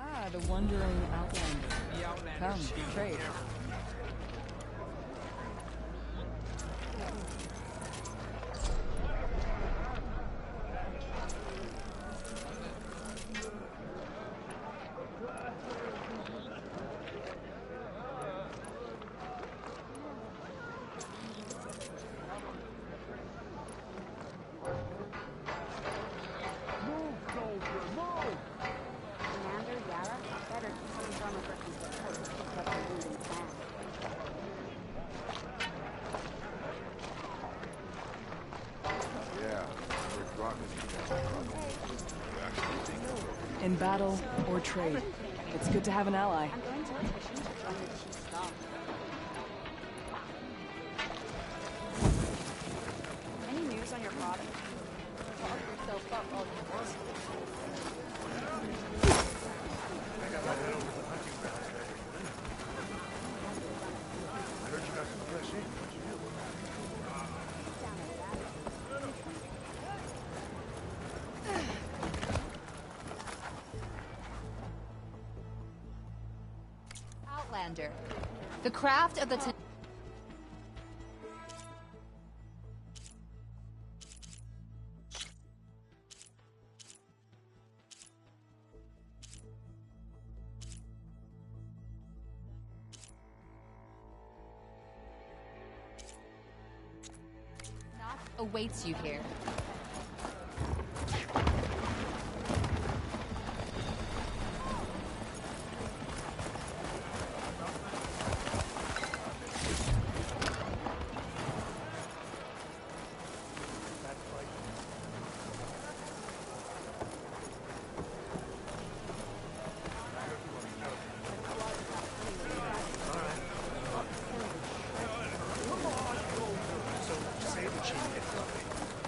Ah, the wandering Outlander. Come, trade. In battle or trade, it's good to have an ally. I'm going to a mission to run the chief's stock. Any news on your product? Talk yourself up all you want. I got headed over to the hunting grounds. I heard you got some fresh ink. What'd you do? Outlander. The craft of the... awaits you here.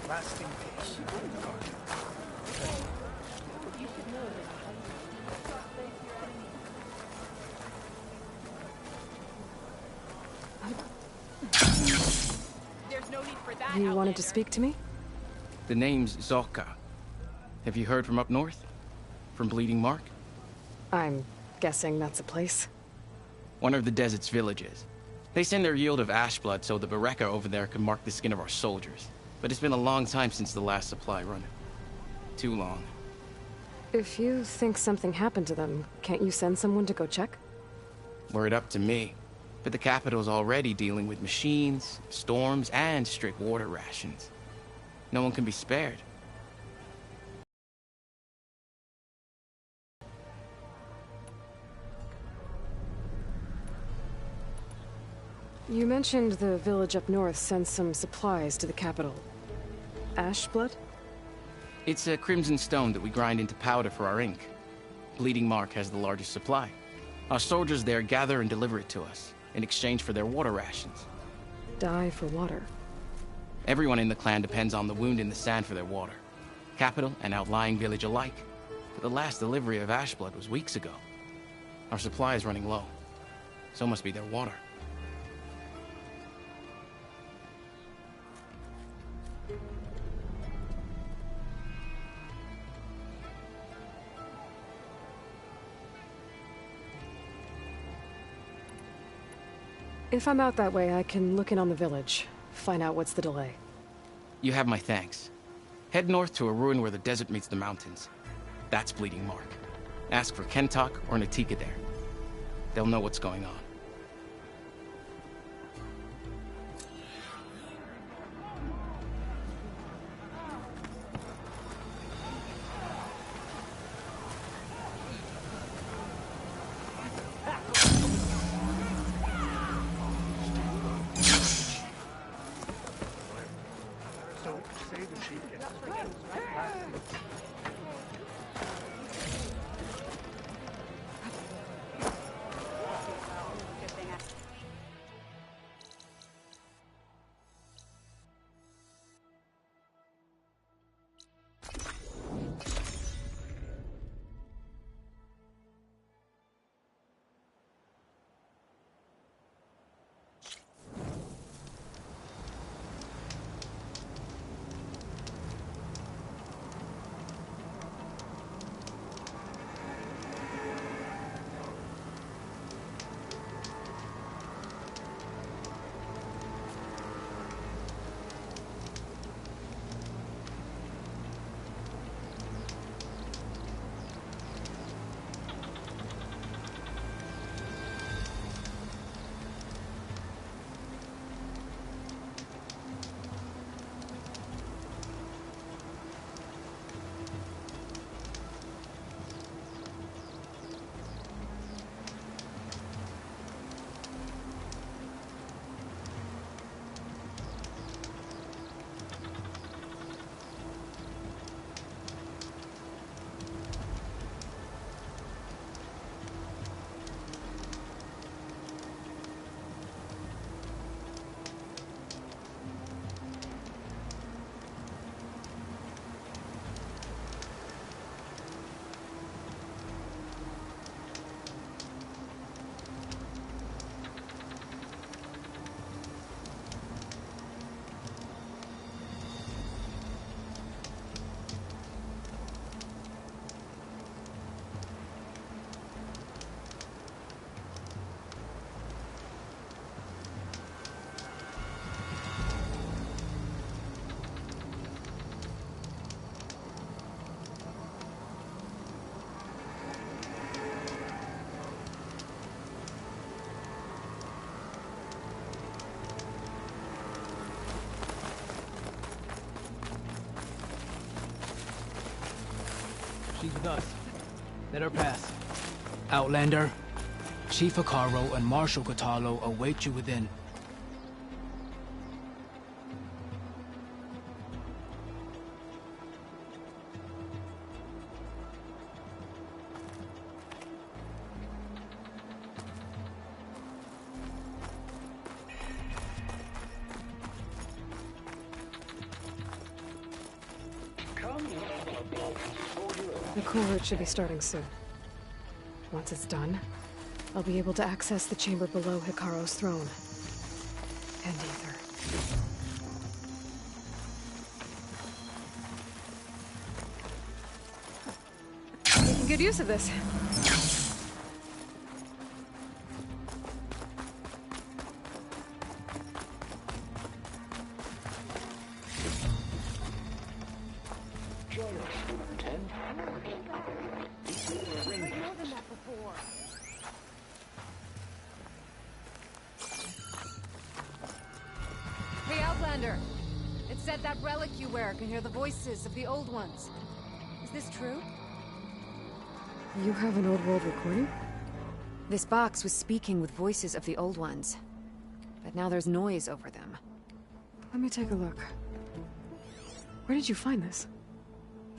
Lasting peace. There's no need for that. You wanted to speak to me? The name's Zolka. Have you heard from up north? From Bleeding Mark? I'm guessing that's a place. One of the desert's villages. They send their yield of ash blood so the Bereka over there can mark the skin of our soldiers. But it's been a long time since the last supply run. Too long. If you think something happened to them, can't you send someone to go check? Were it up to me. But the capital's already dealing with machines, storms, and strict water rations. No one can be spared. You mentioned the village up north sends some supplies to the capital. Ash blood? It's a crimson stone that we grind into powder for our ink. Bleeding Mark has the largest supply. Our soldiers there gather and deliver it to us, in exchange for their water rations. Die for water. Everyone in the clan depends on the Wound in the Sand for their water. Capital and outlying village alike. But the last delivery of Ashblood was weeks ago. Our supply is running low. So must be their water. If I'm out that way, I can look in on the village. Find out what's the delay. You have my thanks. Head north to a ruin where the desert meets the mountains. That's Bleeding Mark. Ask for Kentok or Natika there. They'll know what's going on. She's with us. Let her pass. Outlander, Chief Hekarro and Marshal Kotallo await you within. The core route should be starting soon. Once it's done, I'll be able to access the chamber below Hekarro's throne. And Aether. Making good use of this. Hey, Outlander! It said that relic you wear can hear the voices of the old ones. Is this true? You have an old world recording? This box was speaking with voices of the old ones. But now there's noise over them. Let me take a look. Where did you find this?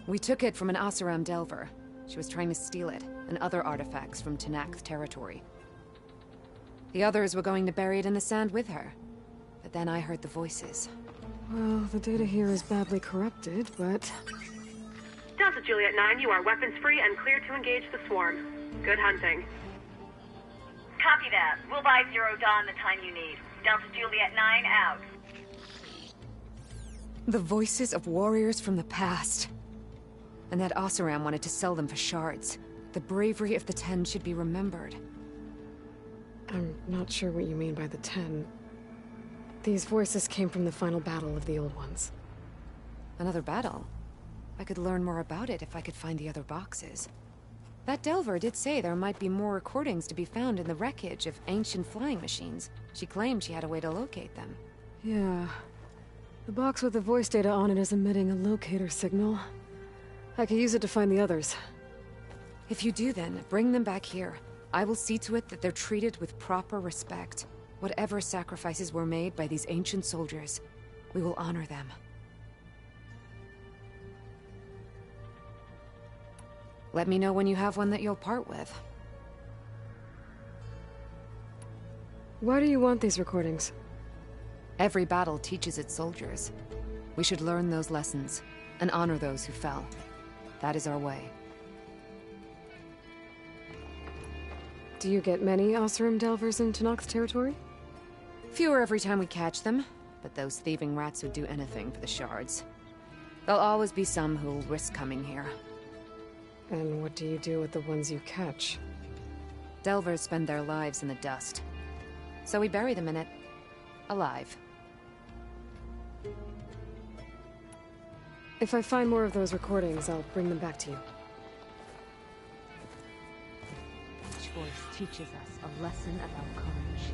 We took it from an Oseram Delver. She was trying to steal it, and other artifacts from Tenakth territory. The others were going to bury it in the sand with her. But then I heard the voices. Well, the data here is badly corrupted, but... Delta Juliet 9, you are weapons-free and clear to engage the swarm. Good hunting. Copy that. We'll buy Zero Dawn the time you need. Delta Juliet 9 out. The voices of warriors from the past. And that Oseram wanted to sell them for shards. The bravery of the Ten should be remembered. I'm not sure what you mean by the Ten. These voices came from the final battle of the Old Ones. Another battle? I could learn more about it if I could find the other boxes. That Delver did say there might be more recordings to be found in the wreckage of ancient flying machines. She claimed she had a way to locate them. Yeah. The box with the voice data on it is emitting a locator signal. I could use it to find the others. If you do then, bring them back here. I will see to it that they're treated with proper respect. Whatever sacrifices were made by these ancient soldiers, we will honor them. Let me know when you have one that you'll part with. Why do you want these recordings? Every battle teaches its soldiers. We should learn those lessons, and honor those who fell. That is our way. Do you get many Oseram Delvers in Tenakth territory? Fewer every time we catch them, but those thieving rats would do anything for the shards. There'll always be some who'll risk coming here. And what do you do with the ones you catch? Delvers spend their lives in the dust. So we bury them in it, alive. If I find more of those recordings, I'll bring them back to you. Each voice teaches us a lesson about courage.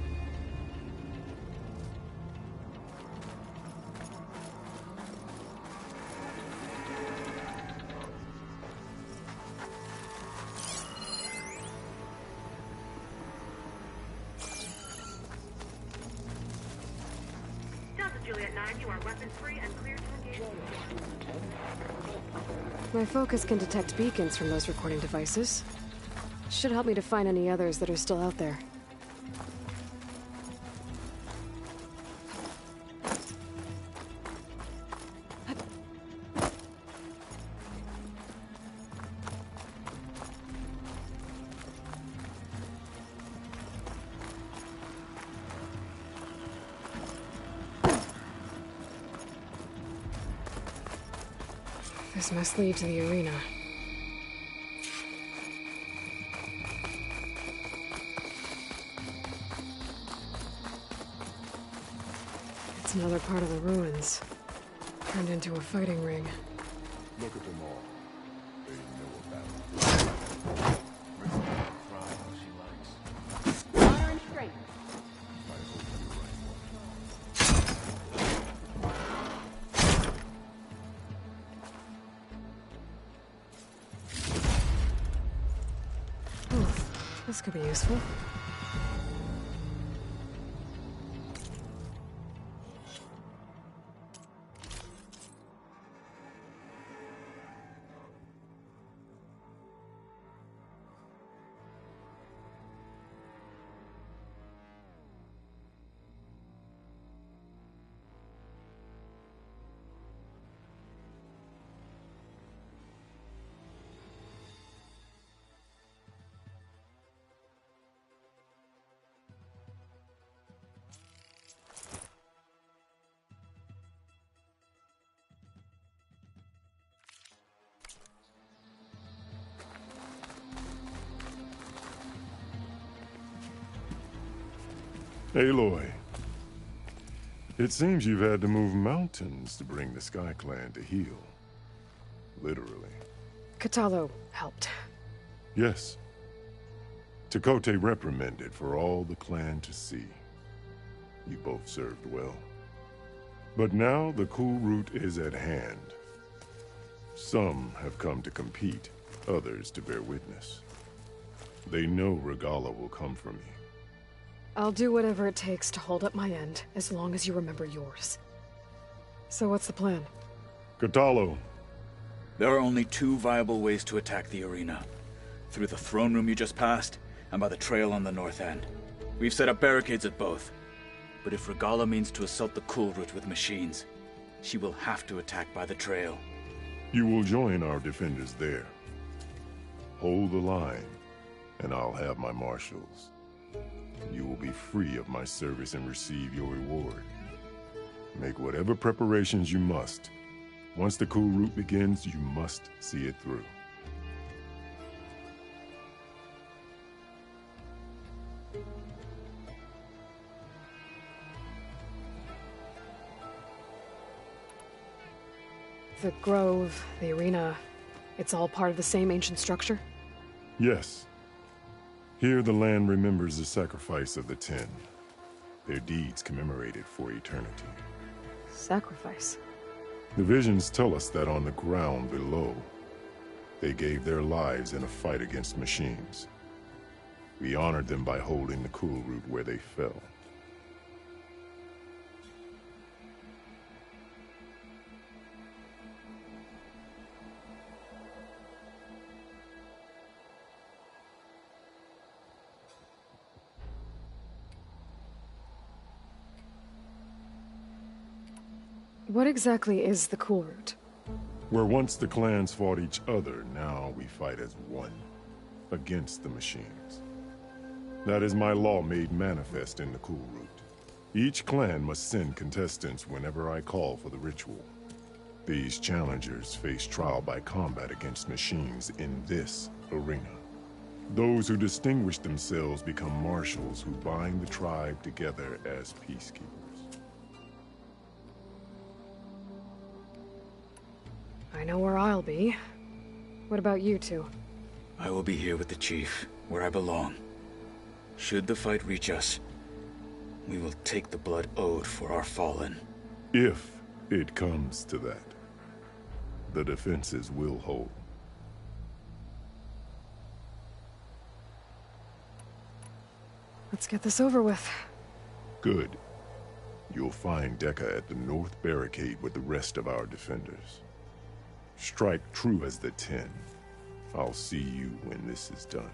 Delta Juliet 9, you are weapons-free and clear to engage. My focus can detect beacons from those recording devices. Should help me to find any others that are still out there. This must lead to the arena. It's another part of the ruins. Turned into a fighting ring. Look at them all. They know about it. Honor and strength. This could be useful. Aloy, it seems you've had to move mountains to bring the Sky Clan to heel. Literally. Kotallo helped. Yes. Tekotteh reprimanded for all the clan to see. You both served well. But now the cool route is at hand. Some have come to compete, others to bear witness. They know Regalla will come for me. I'll do whatever it takes to hold up my end, as long as you remember yours. So what's the plan? Kotallo. There are only two viable ways to attack the arena. Through the throne room you just passed, and by the trail on the north end. We've set up barricades at both. But if Regalla means to assault the cool route with machines, She will have to attack by the trail. You will join our defenders there. Hold the line, and I'll have my marshals. You will be free of my service and receive your reward. Make whatever preparations you must. Once the coup route begins, you must see it through. The grove, the arena, it's all part of the same ancient structure? Yes. Here the land remembers the sacrifice of the Ten. Their deeds commemorated for eternity. Sacrifice? The visions tell us that on the ground below, they gave their lives in a fight against machines. We honored them by holding the cool root where they fell. What exactly is the cool root? Where once the clans fought each other, now we fight as one, against the machines. That is my law made manifest in the cool root. Each clan must send contestants whenever I call for the ritual. These challengers face trial by combat against machines in this arena. Those who distinguish themselves become marshals who bind the tribe together as peacekeepers. I know where I'll be. What about you two? I will be here with the chief, where I belong. Should the fight reach us, we will take the blood owed for our fallen. If it comes to that, the defenses will hold. Let's get this over with. Good. You'll find Dekka at the north barricade with the rest of our defenders. Strike true as the Ten. I'll see you when this is done.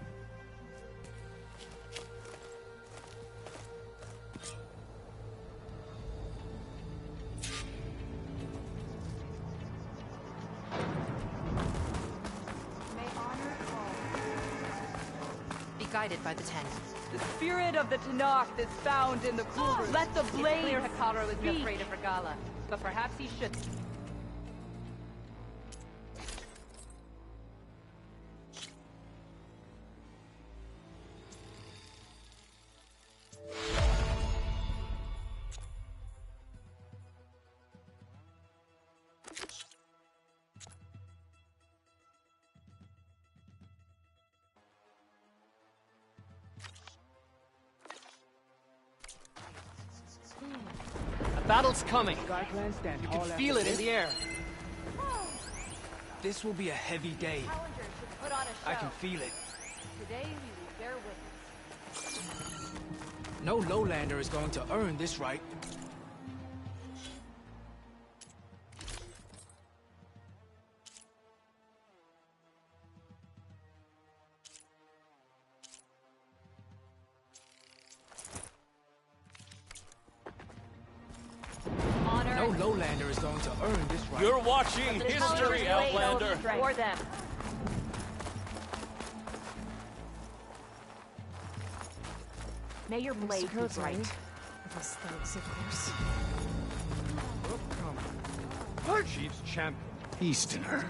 Be guided by the Ten. The spirit of the Tenakth is found in the cool root. Let the blade It's clear Hekarro isn't speak. afraid of Regalla, but perhaps he should. A battle's coming. You can feel it in the air. This will be a heavy day. Put on a show. I can feel it. Today we will bear witness. No lowlander is going to earn this right. No lowlander is going to earn this right. You're watching history, Outlander. For them. May your blade be bright. With us thugs, of course. Our chief's champion. Easterner.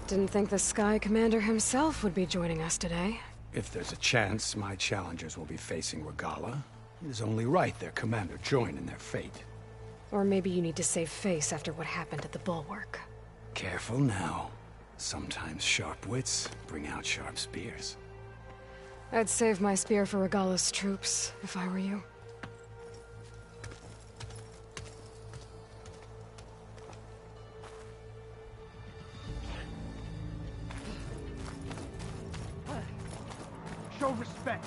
Didn't think the Sky Commander himself would be joining us today. If there's a chance my challengers will be facing Regalla, it is only right their commander join in their fate. Or maybe you need to save face after what happened at the Bulwark. Careful now. Sometimes sharp wits bring out sharp spears. I'd save my spear for Regalla's troops, if I were you. Show respect.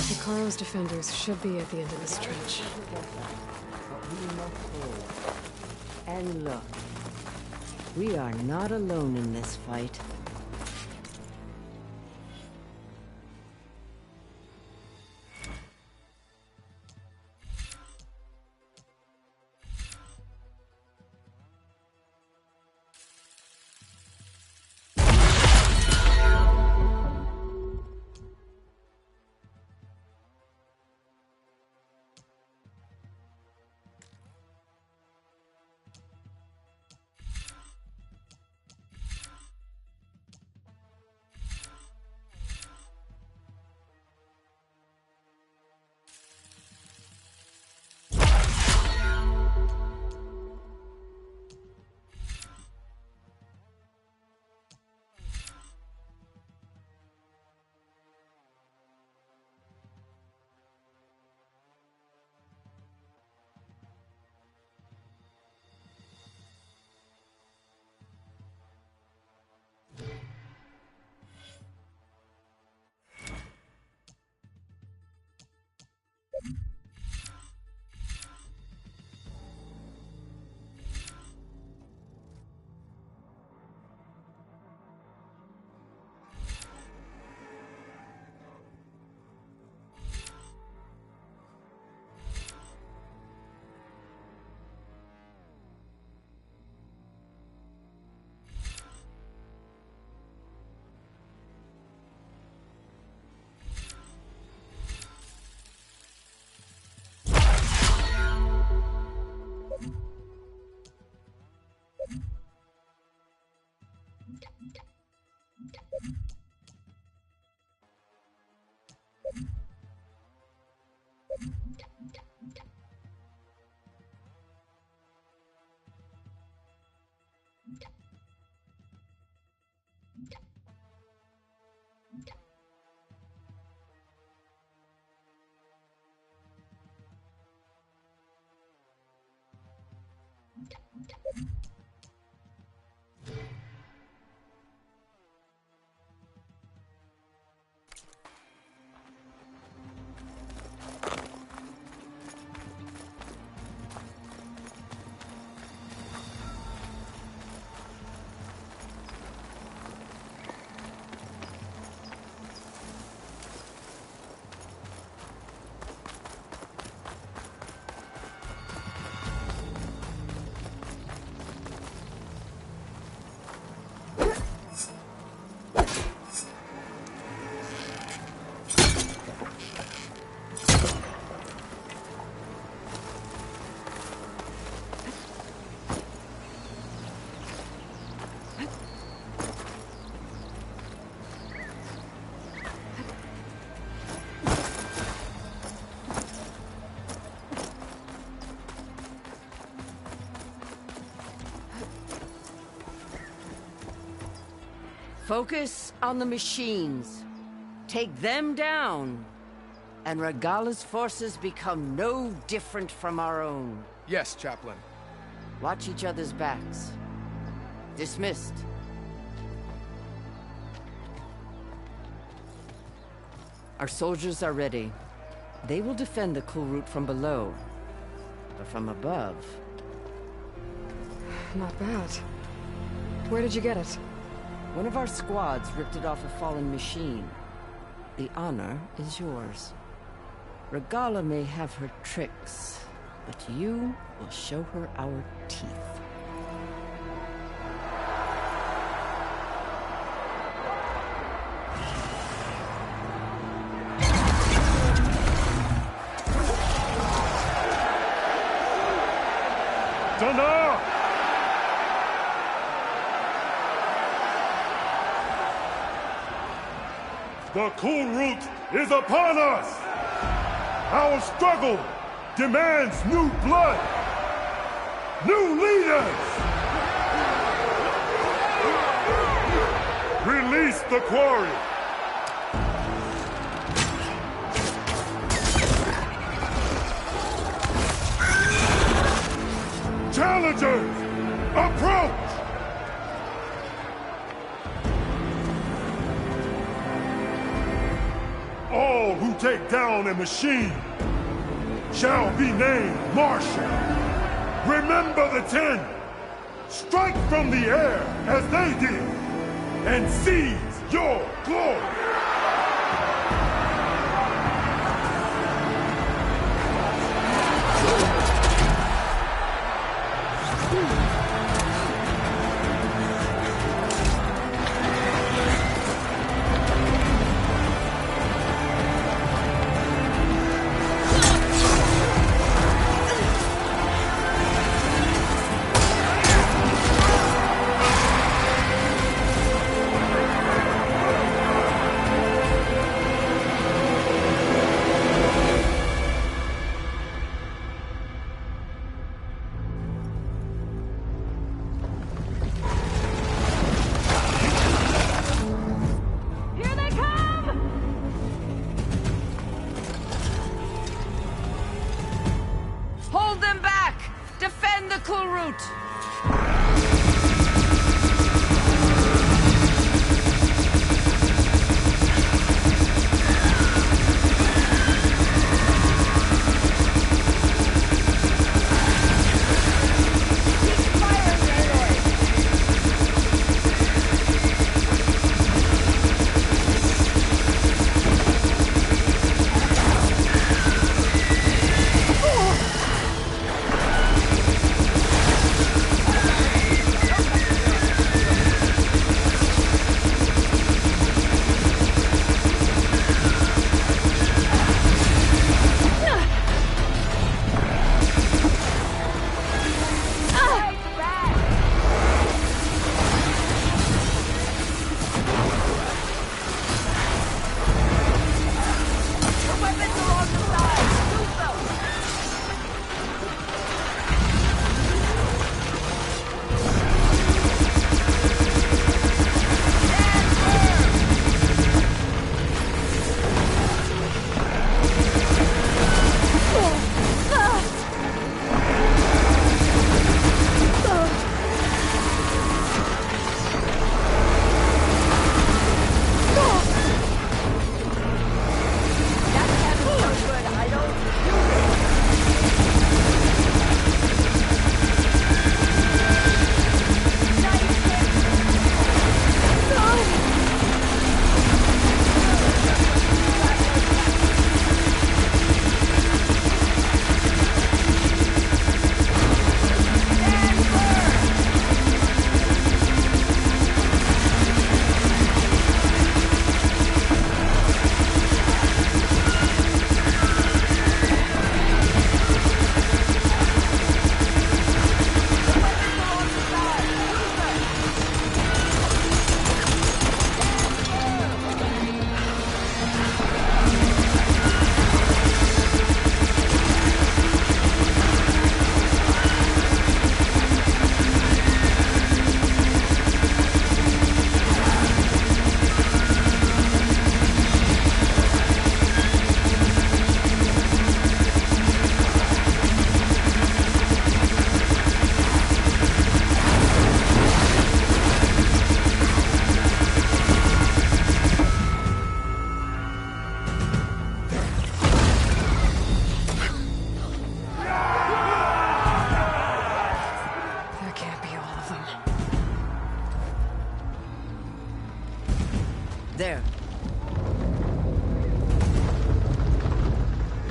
Hekarro's defenders should be at the end of this trench. And look, we are not alone in this fight. Focus on the machines. Take them down, and Regalla's forces become no different from our own. Yes, Chaplain. Watch each other's backs. Dismissed. Our soldiers are ready. They will defend the Kulrut from below. But from above... Not bad. Where did you get it? One of our squads ripped it off a fallen machine. The honor is yours. Regalla may have her tricks, but you will show her our teeth. Dana! The Kulrut is upon us! Our struggle demands new blood! New leaders! Release the quarry! Challengers, approach! All who take down a machine shall be named Marshal. Remember the 10. Strike from the air as they did, and seize your glory. Hold them back! Defend the Kulrut!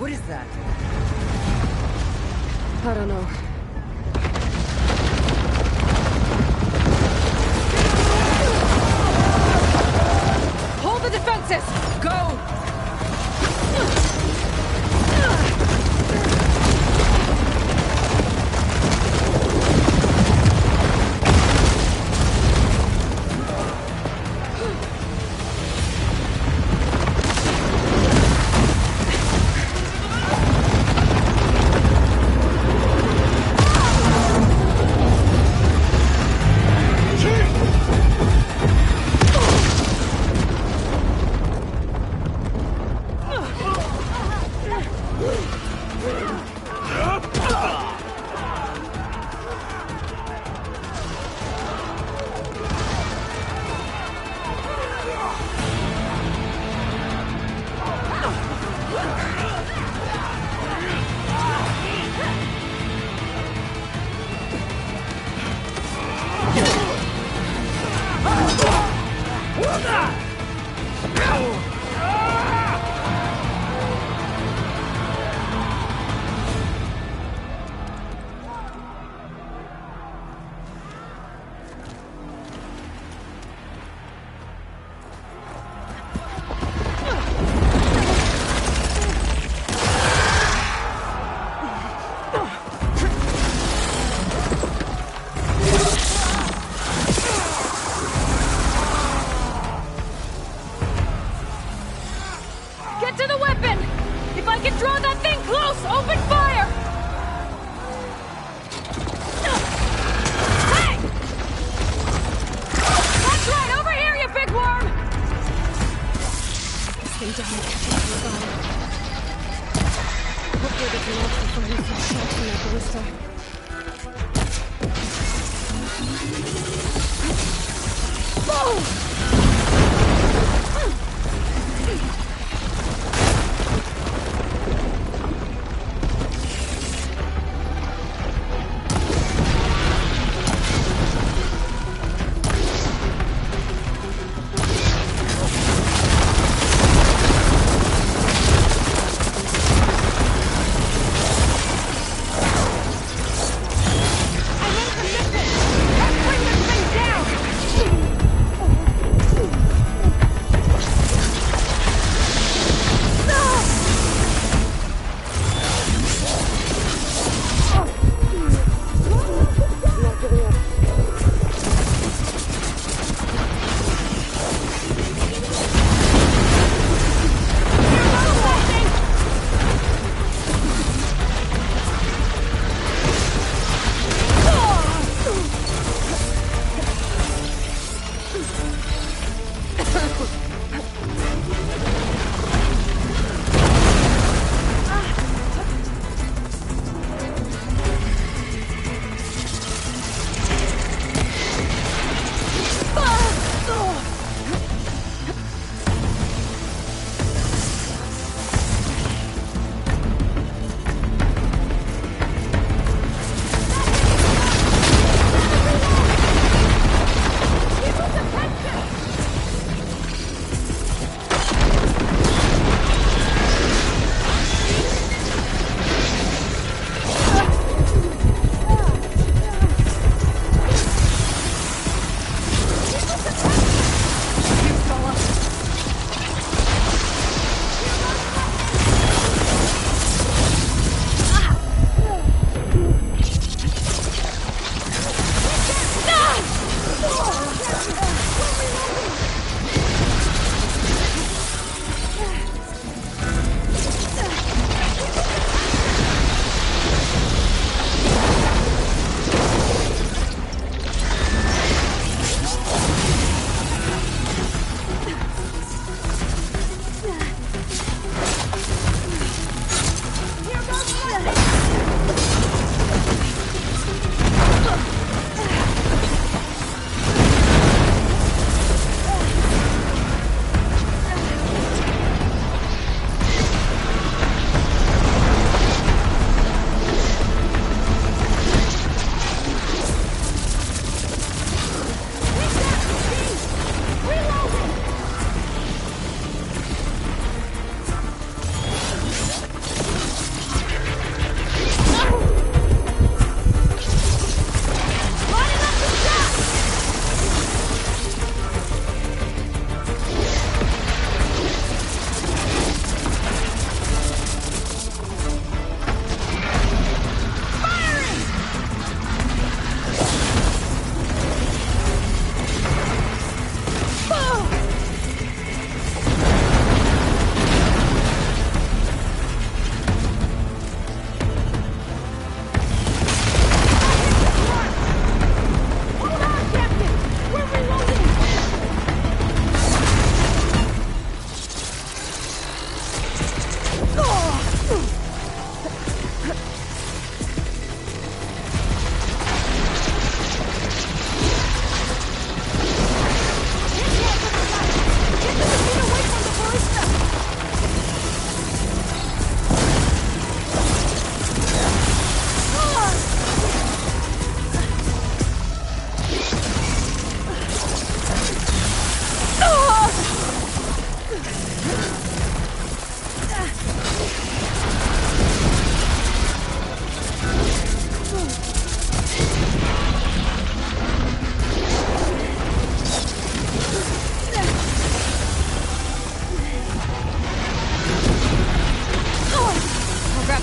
What is that? I don't know. Hold the defenses! Go!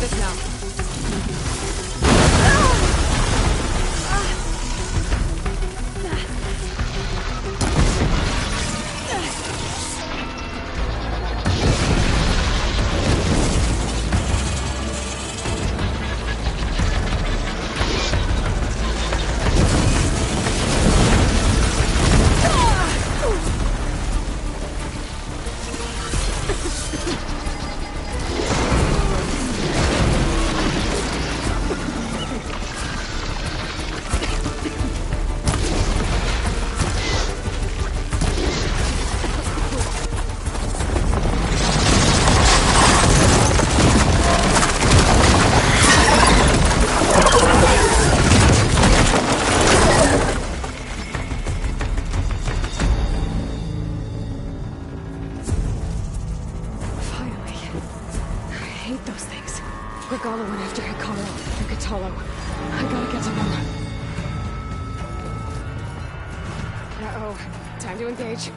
this now. Regala went after Hikaru and Kotallo. I gotta get to them. Uh-oh. Time to engage.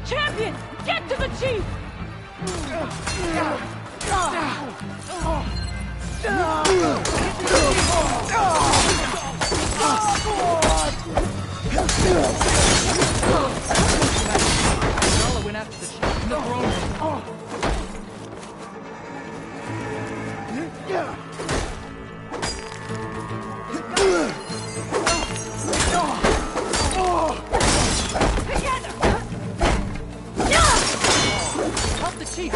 Champion! Get to the chief! Regala went after the chief in the throne room. Help the chief!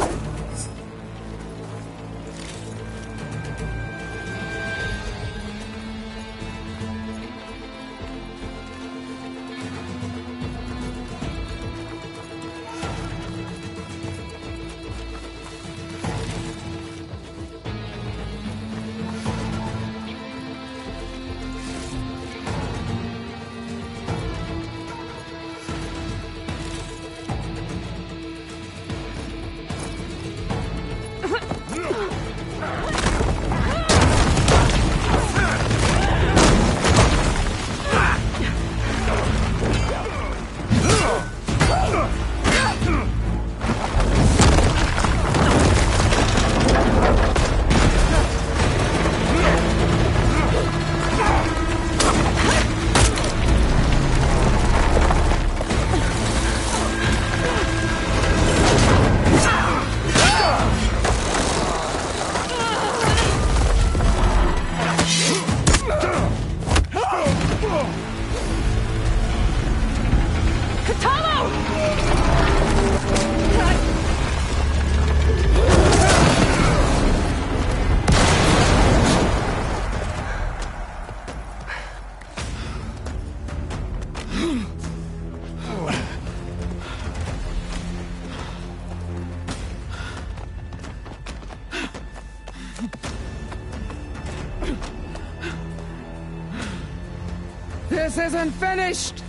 This isn't finished!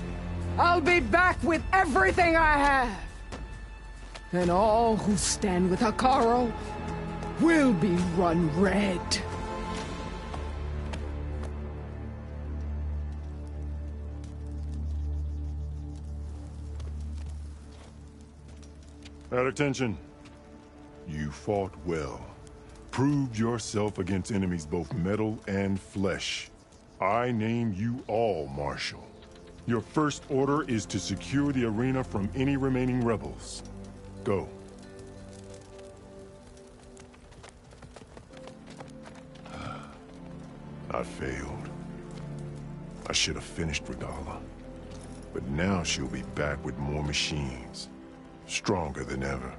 I'll be back with everything I have! And all who stand with Hikaru will be run red. At attention. You fought well. Proved yourself against enemies both metal and flesh. I name you all Marshal. Your first order is to secure the arena from any remaining rebels. Go. I failed. I should have finished Regala. But now she'll be back with more machines. Stronger than ever.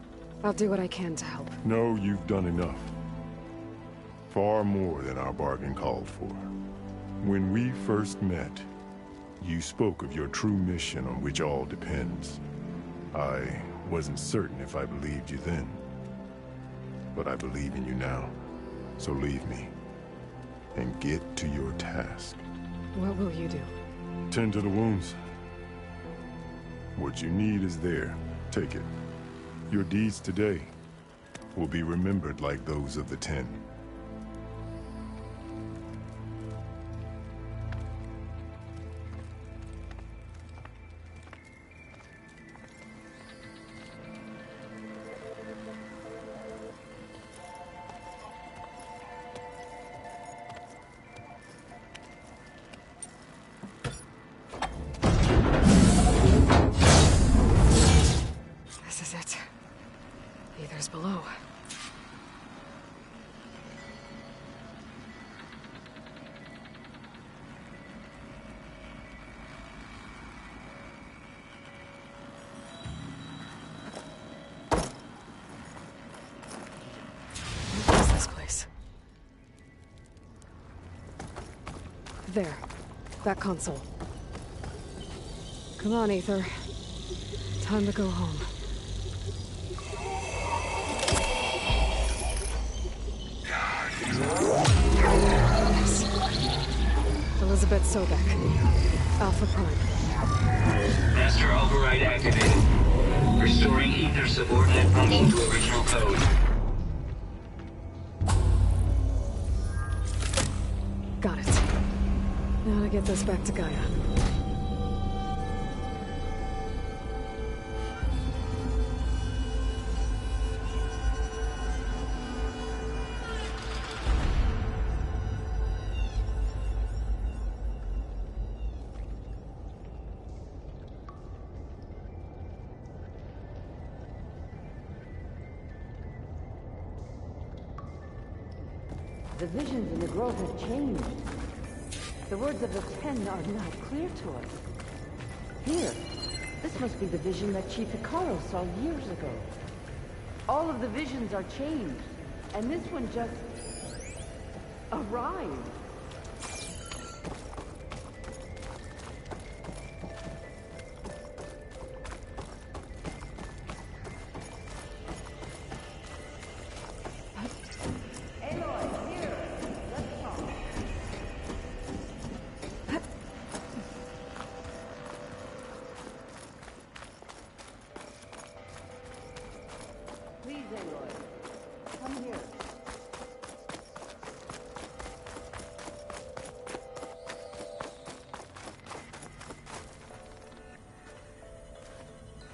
I'll do what I can to help. No, you've done enough. Far more than our bargain called for. When we first met, you spoke of your true mission on which all depends. I wasn't certain if I believed you then. But I believe in you now. So leave me. And get to your task. What will you do? Tend to the wounds. What you need is there. Take it. Your deeds today will be remembered like those of the Ten. This is it. Aether's below. What is this place? There. That console. Come on, Aether. Time to go home. Yes. Elizabeth Sobek. Alpha Prime. Master override activated. Restoring Aether subordinate function to original code. Got it. Now to get this back to Gaia. The visions in the grove have changed. The words of the Ten are now clear to us. Here, this must be the vision that Chief Hikaru saw years ago. All of the visions are changed, and this one just arrived.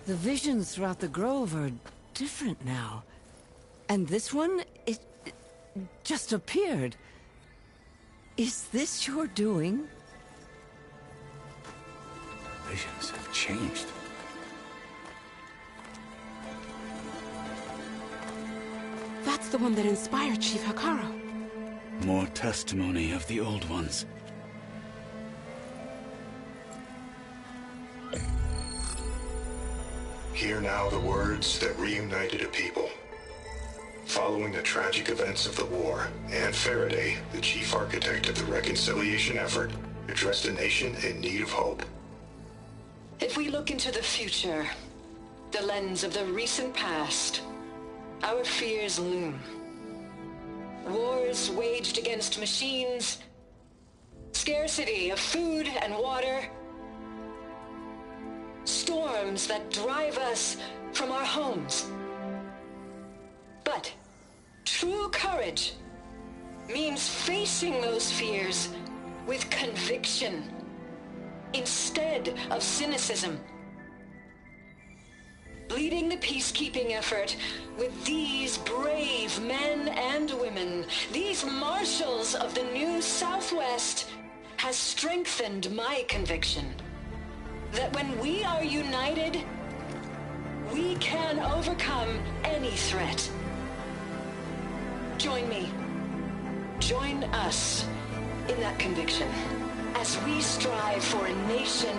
The visions throughout the grove are different now. And this one, it just appeared. Is this your doing? Visions have changed. That's the one that inspired Chief Hikaru. More testimony of the old ones. Hear now the words that reunited a people. Following the tragic events of the war, Anne Faraday, the chief architect of the reconciliation effort, addressed a nation in need of hope. If we look into the future, the lens of the recent past, our fears loom. Wars waged against machines, scarcity of food and water, storms that drive us from our homes. But true courage means facing those fears with conviction instead of cynicism. Leading the peacekeeping effort with these brave men and women, these marshals of the new Southwest, has strengthened my conviction that when we are united, we can overcome any threat. Join me. Join us in that conviction as we strive for a nation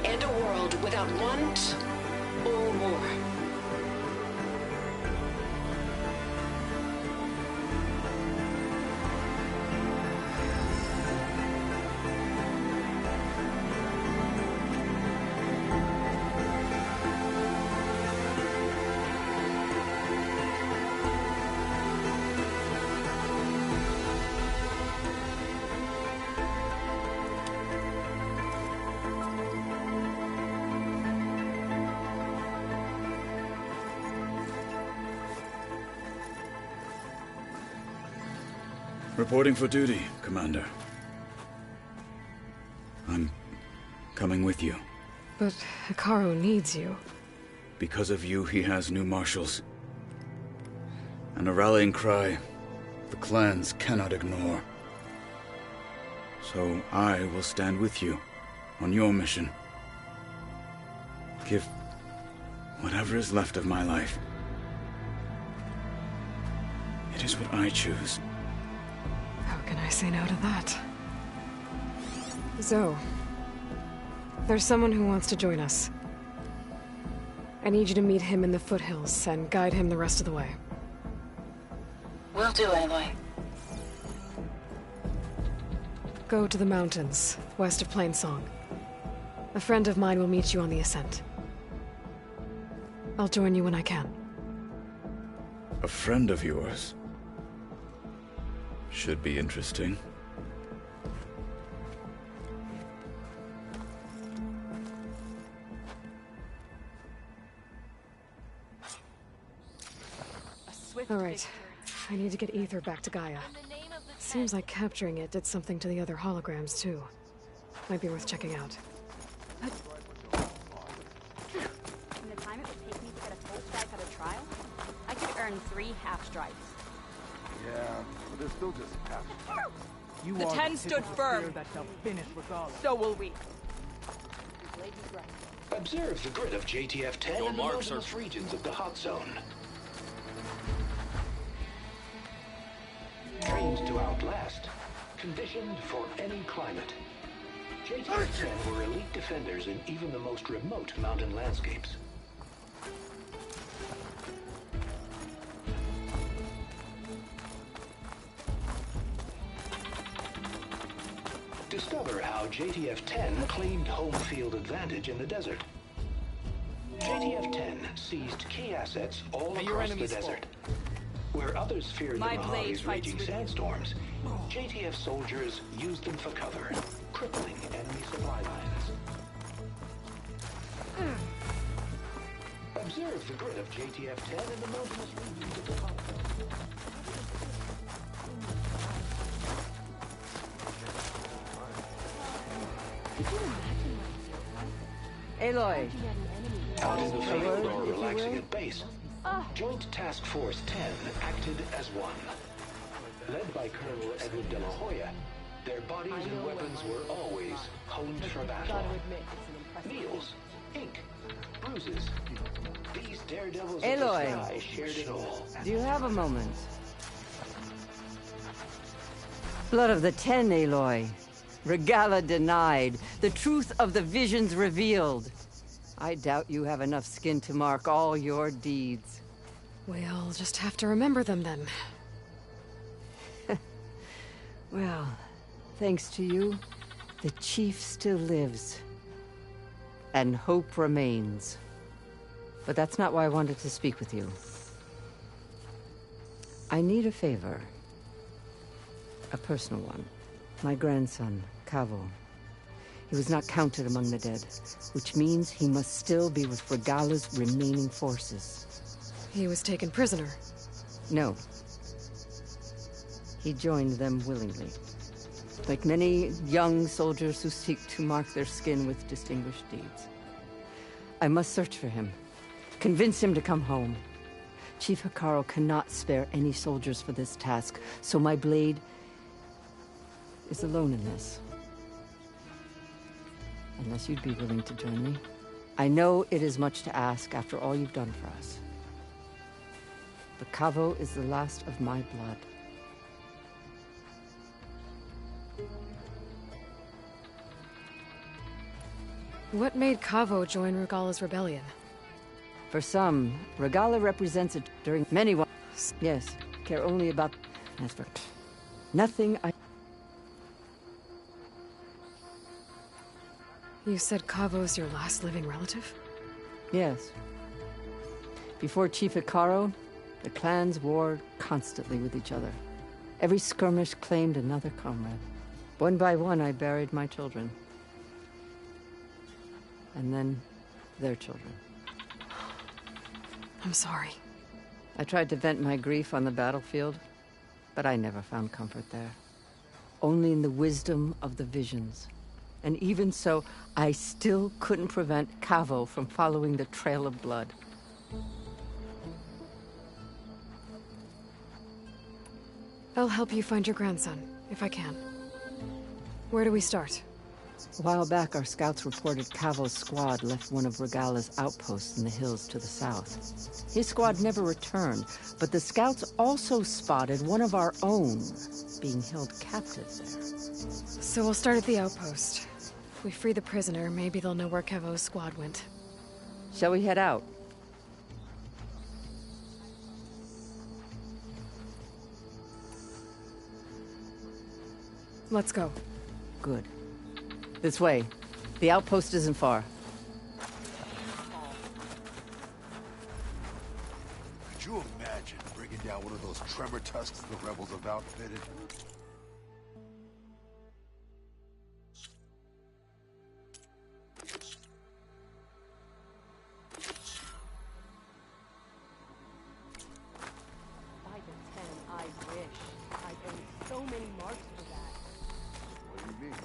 and a world without want or war. Reporting for duty, Commander. I'm coming with you. But Hekarro needs you. Because of you, he has new marshals. And a rallying cry the clans cannot ignore. So I will stand with you on your mission. Give whatever is left of my life. It is what I choose. How can I say no to that? Zoe, there's someone who wants to join us. I need you to meet him in the foothills and guide him the rest of the way. Will do, Aloy. Go to the mountains, west of Plainsong. A friend of mine will meet you on the ascent. I'll join you when I can. A friend of yours? Should be interesting. All right. I need to get Ether back to Gaia. Seems like capturing it did something to the other holograms, too. Might be worth checking out. And the time it would take me to get a full strike at a trial, I could earn 3 half strikes. Yeah, but they're still just half. The 10 stood firm. That shall finish regardless. So will we. Observe the grid of JTF-10 Your in the marks mountainous regions of the hot zone. Trained to outlast, conditioned for any climate. JTF-10 were elite defenders in even the most remote mountain landscapes. Discover how JTF-10 claimed home field advantage in the desert. JTF-10 seized key assets all across the desert. Where others feared the Mojave's raging sandstorms, JTF soldiers used them for cover, crippling enemy supply lines. Observe the grid of JTF-10 in the mountainous regions of the hot zone. Aloy. Out in the field or relaxing at base, Joint Task Force 10 acted as one. Led by Colonel Edward De La Hoya, their bodies and weapons were always honed for battle. Meals, ink, bruises. These daredevils of the sky shared it all. Do you have a moment? Blood of the 10, Aloy. Regalla denied. The truth of the visions revealed. I doubt you have enough skin to mark all your deeds. We'll just have to remember them then. Well, thanks to you, the Chief still lives. And hope remains. But that's not why I wanted to speak with you. I need a favor. A personal one. My grandson, Kavo. He was not counted among the dead, which means he must still be with Regalla's remaining forces. He was taken prisoner? No. He joined them willingly. Like many young soldiers who seek to mark their skin with distinguished deeds. I must search for him. Convince him to come home. Chief Hekarro cannot spare any soldiers for this task, so my blade is alone in this. Unless you'd be willing to join me. I know it is much to ask after all you've done for us. But Kavo is the last of my blood. What made Kavo join Regalla's rebellion? For some, Regalla represents it during many yes, care only about as for nothing I. You said Kavo's your last living relative? Yes. Before Chief Hekarro, the clans warred constantly with each other. Every skirmish claimed another comrade. One by one, I buried my children. And then, their children. I'm sorry. I tried to vent my grief on the battlefield, But I never found comfort there. Only in the wisdom of the visions. And even so, I still couldn't prevent Cavo from following the trail of blood. I'll help you find your grandson, if I can. Where do we start? A while back, our scouts reported Cavo's squad left one of Regala's outposts in the hills to the south. His squad never returned, but the scouts also spotted one of our own being held captive there. So we'll start at the outpost. If we free the prisoner, maybe they'll know where Cavo's squad went. Shall we head out? Let's go. Good. This way. The outpost isn't far. Could you imagine bringing down one of those tremor tusks the rebels have outfitted? By the 10, I wish. I owe so many marks for that. What do you mean?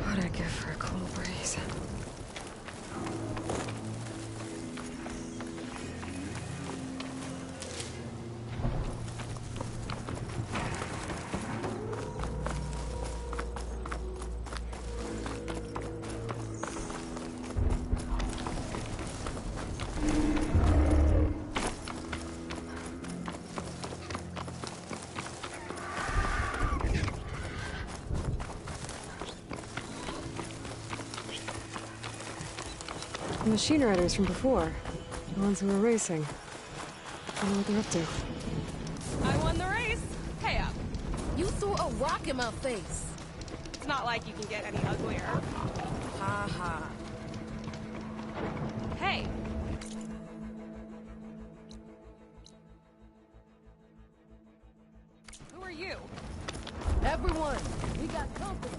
What'd I give for a cool breeze? The machine riders from before. The ones who were racing. I don't know what they're up to. I won the race. Pay up. You threw a rock in my face. It's not like you can get any uglier. Ha ha. Hey. Who are you? Everyone, we got company.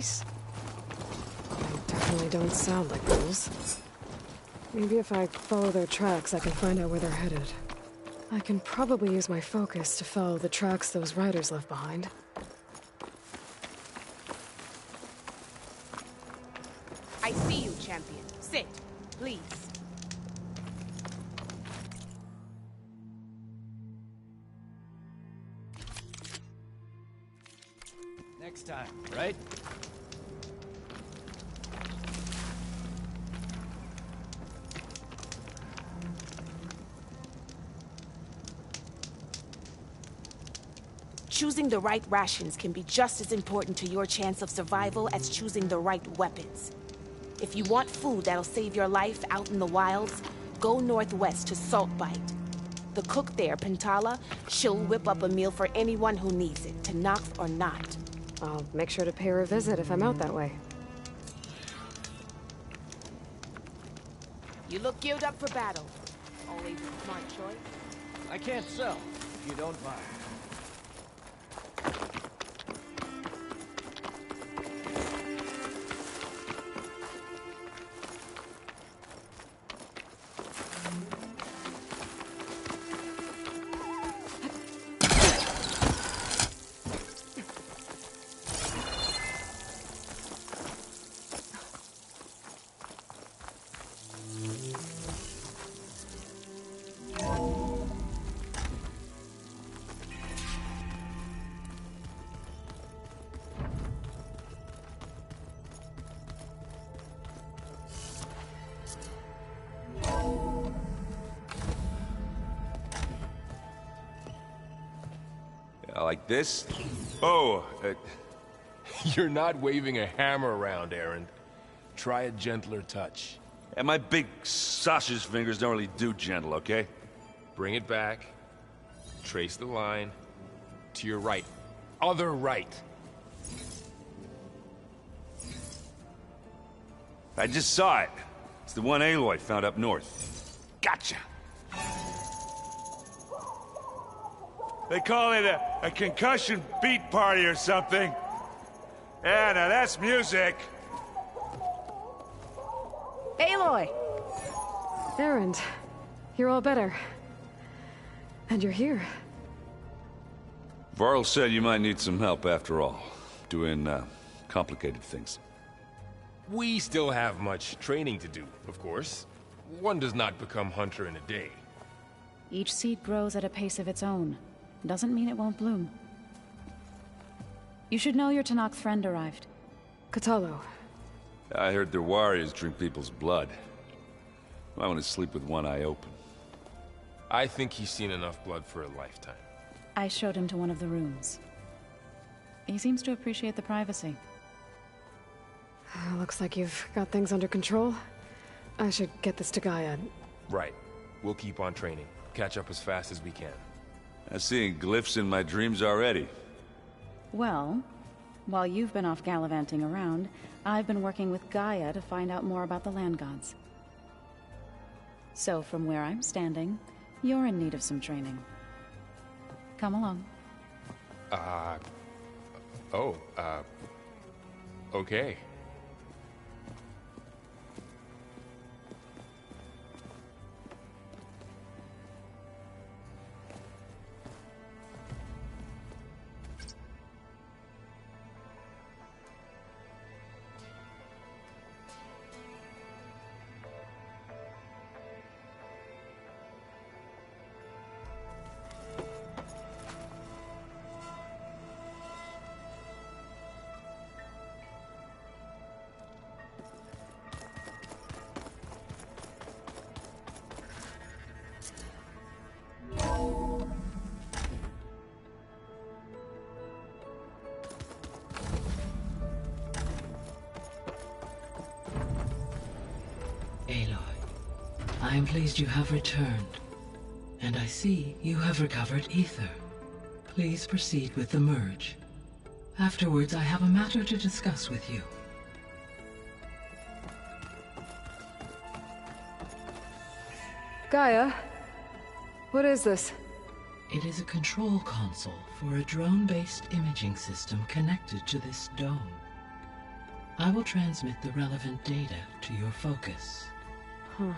mice? They definitely don't sound like ghouls. Maybe if I follow their tracks, I can find out where they're headed. I can probably use my focus to follow the tracks those riders left behind. I see you, champion. Sit, please. Next time, right? Choosing the right rations can be just as important to your chance of survival as choosing the right weapons. If you want food that'll save your life out in the wilds, go northwest to Saltbite. The cook there, Pintala, she'll whip up a meal for anyone who needs it, Tenakth or not. I'll make sure to pay her a visit if I'm out that way. You look geared up for battle. Always a smart choice. I can't sell, if you don't mind. Like this? Oh, You're not waving a hammer around, Erend. Try a gentler touch. And my big sausage fingers don't really do gentle, okay? Bring it back. Trace the line. To your right. Other right. I just saw it. It's the one Aloy found up north. Gotcha! They call it a concussion beat party or something. Yeah, now that's music. Aloy! Erend, you're all better. And you're here. Varl said you might need some help after all. Doing, complicated things. We still have much training to do, of course. One does not become hunter in a day. Each seed grows at a pace of its own. Doesn't mean it won't bloom. You should know your Tenakth friend arrived. Kotallo. I heard their warriors drink people's blood. I want to sleep with one eye open. I think he's seen enough blood for a lifetime. I showed him to one of the rooms. He seems to appreciate the privacy. Looks like you've got things under control. I should get this to Gaia. Right. We'll keep on training. Catch up as fast as we can. I'm seeing glyphs in my dreams already. Well, while you've been off gallivanting around, I've been working with Gaia to find out more about the land gods. So from where I'm standing, you're in need of some training. Come along. Okay. Aloy, I am pleased you have returned. And I see you have recovered ether. Please proceed with the merge. Afterwards, I have a matter to discuss with you. Gaia, what is this? It is a control console for a drone-based imaging system connected to this dome. I will transmit the relevant data to your focus. Huh.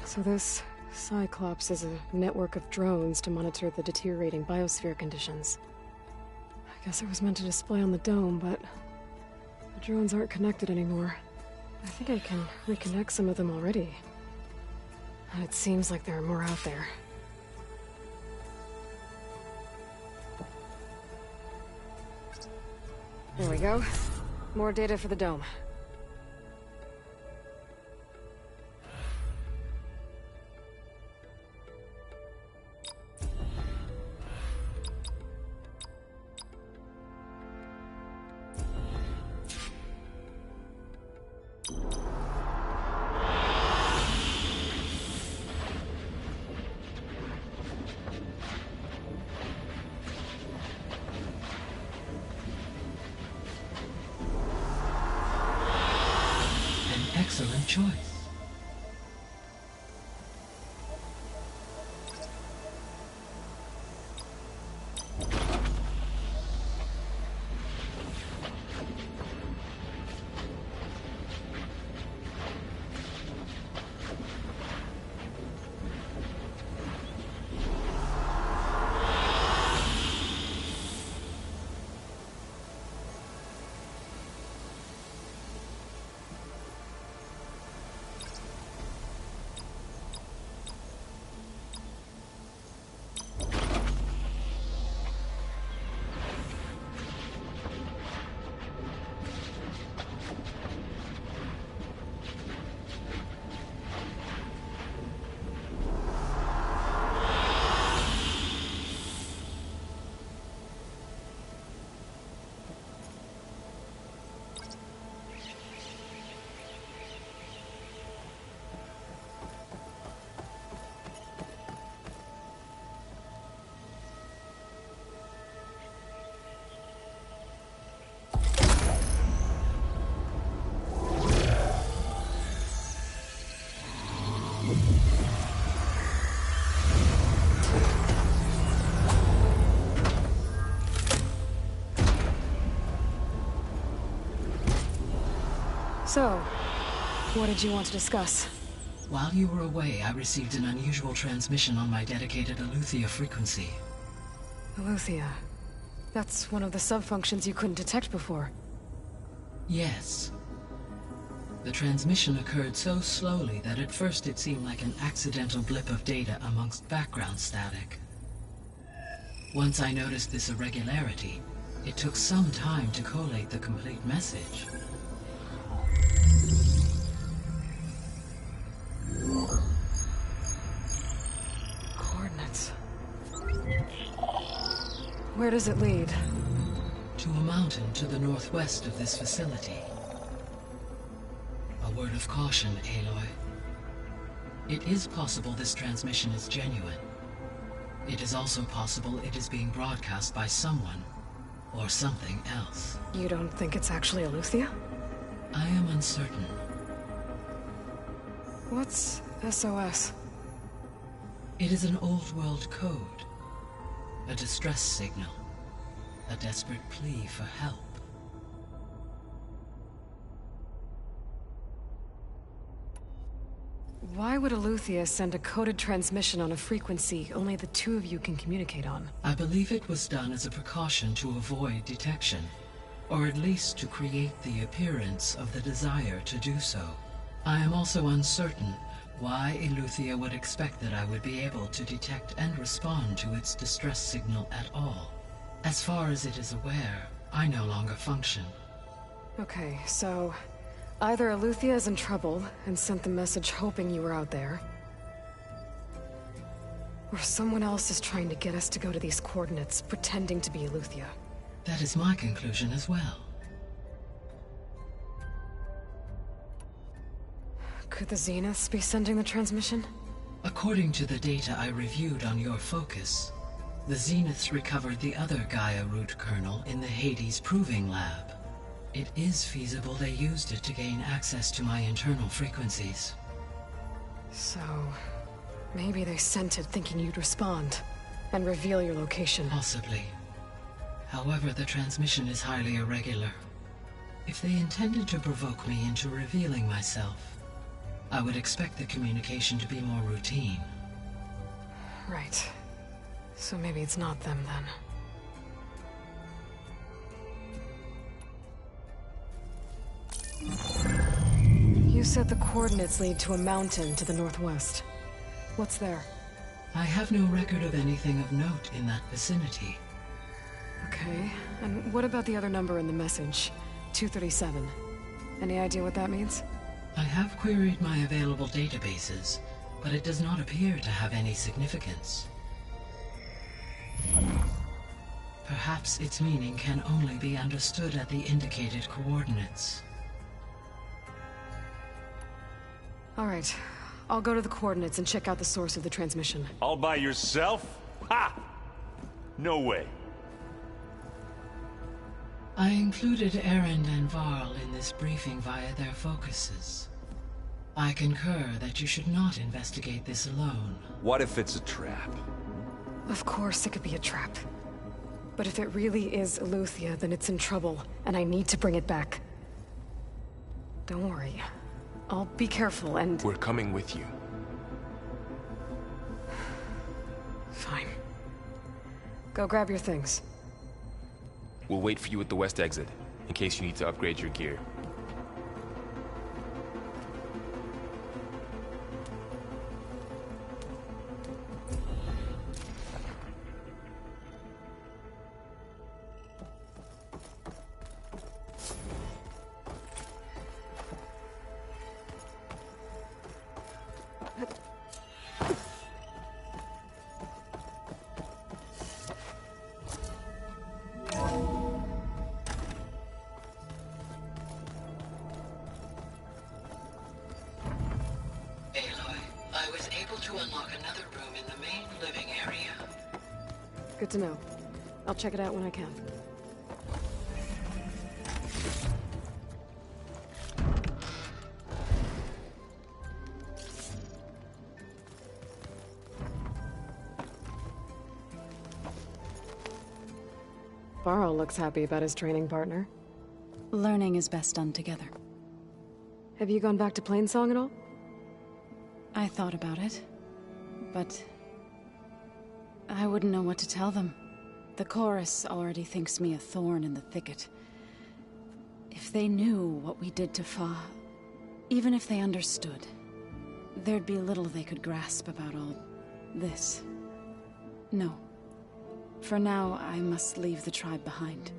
So this Cyclops is a network of drones to monitor the deteriorating biosphere conditions. I guess it was meant to display on the dome, but the drones aren't connected anymore. I think I can reconnect some of them already. And it seems like there are more out there. There we go. More data for the dome. Excellent choice. So, what did you want to discuss? While you were away, I received an unusual transmission on my dedicated Eleuthia frequency. Eleuthia. That's one of the sub-functions you couldn't detect before. Yes. The transmission occurred so slowly that at first it seemed like an accidental blip of data amongst background static. Once I noticed this irregularity, it took some time to collate the complete message. Coordinates. Where does it lead? To a mountain to the northwest of this facility. A word of caution, Aloy. It is possible this transmission is genuine. It is also possible it is being broadcast by someone or something else. You don't think it's actually Eleuthia? I am uncertain. What's SOS? It is an old-world code. A distress signal. A desperate plea for help. Why would Eleuthia send a coded transmission on a frequency only the two of you can communicate on? I believe it was done as a precaution to avoid detection, or at least to create the appearance of the desire to do so. I am also uncertain why Eleuthia would expect that I would be able to detect and respond to its distress signal at all. As far as it is aware, I no longer function. Okay, so either Eleuthia is in trouble and sent the message hoping you were out there, or someone else is trying to get us to go to these coordinates, pretending to be Eleuthia. That is my conclusion as well. Could the Zeniths be sending the transmission? According to the data I reviewed on your focus, the Zeniths recovered the other Gaia root kernel in the Hades Proving Lab. It is feasible they used it to gain access to my internal frequencies. So, maybe they sent it thinking you'd respond and reveal your location. Possibly. However, the transmission is highly irregular. If they intended to provoke me into revealing myself, I would expect the communication to be more routine. Right. So maybe it's not them then. You said the coordinates lead to a mountain to the northwest. What's there? I have no record of anything of note in that vicinity. Okay, and what about the other number in the message? 237. Any idea what that means? I have queried my available databases, but it does not appear to have any significance. Perhaps its meaning can only be understood at the indicated coordinates. All right, I'll go to the coordinates and check out the source of the transmission. All by yourself? Ha! No way. I included Erend and Varl in this briefing via their focuses. I concur that you should not investigate this alone. What if it's a trap? Of course it could be a trap. But if it really is Eleuthia, then it's in trouble, and I need to bring it back. Don't worry. I'll be careful and... We're coming with you. Fine. Go grab your things. We'll wait for you at the west exit, in case you need to upgrade your gear. Good to know. I'll check it out when I can. Varl looks happy about his training partner. Learning is best done together. Have you gone back to Plainsong at all? I thought about it, but I wouldn't know what to tell them. The chorus already thinks me a thorn in the thicket. If they knew what we did to Fa, even if they understood, there'd be little they could grasp about all this. No. For now, I must leave the tribe behind.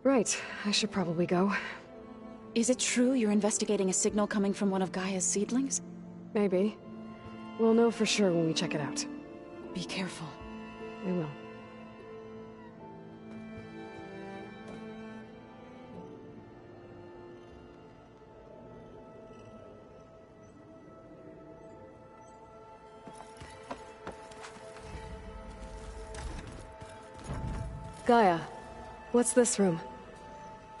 Right, I should probably go. Is it true you're investigating a signal coming from one of Gaia's seedlings? Maybe. We'll know for sure when we check it out. Be careful. We will. Gaia, what's this room?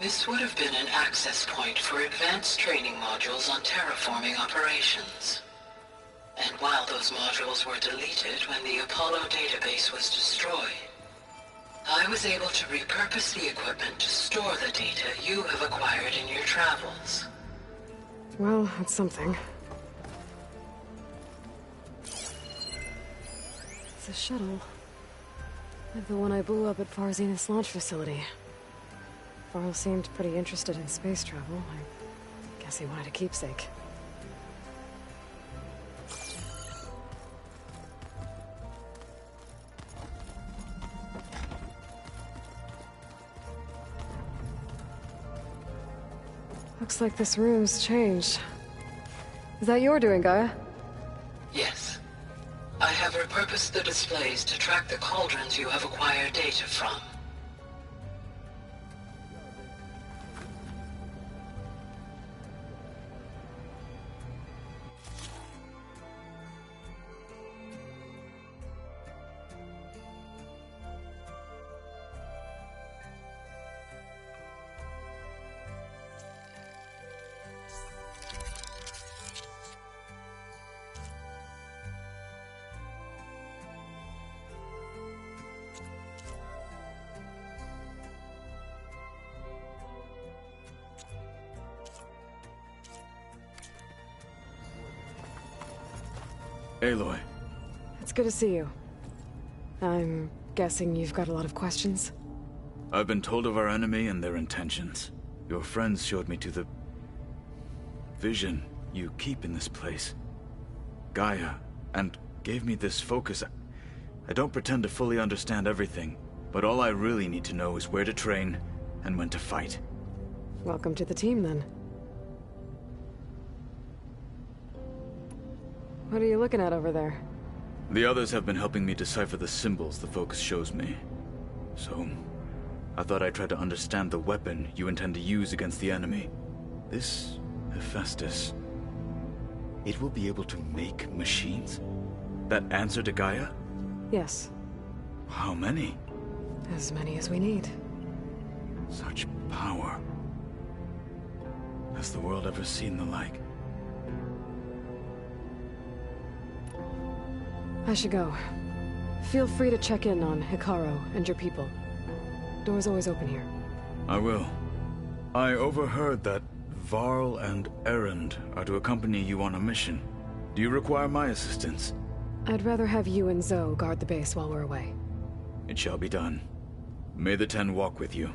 This would have been an access point for advanced training modules on terraforming operations. And while those modules were deleted when the Apollo database was destroyed, I was able to repurpose the equipment to store the data you have acquired in your travels. Well, that's something. It's a shuttle. Like the one I blew up at Far Zenith's launch facility. Varl seemed pretty interested in space travel. I guess he wanted a keepsake. Looks like this room's changed. Is that your doing, Gaia? Yes. I have repurposed the displays to track the cauldrons you have acquired data from. Aloy. It's good to see you. I'm guessing you've got a lot of questions? I've been told of our enemy and their intentions. Your friends showed me to the vision you keep in this place, Gaia, and gave me this focus. I don't pretend to fully understand everything, but all I really need to know is where to train and when to fight. Welcome to the team, then. What are you looking at over there? The others have been helping me decipher the symbols the focus shows me. So, I thought I'd try to understand the weapon you intend to use against the enemy. This Hephaestus, it will be able to make machines that answer to Gaia? Yes. How many? As many as we need. Such power. Has the world ever seen the like? I should go. Feel free to check in on Hekarro and your people. Door's always open here. I will. I overheard that Varl and Erend are to accompany you on a mission. Do you require my assistance? I'd rather have you and Zoe guard the base while we're away. It shall be done. May the Ten walk with you.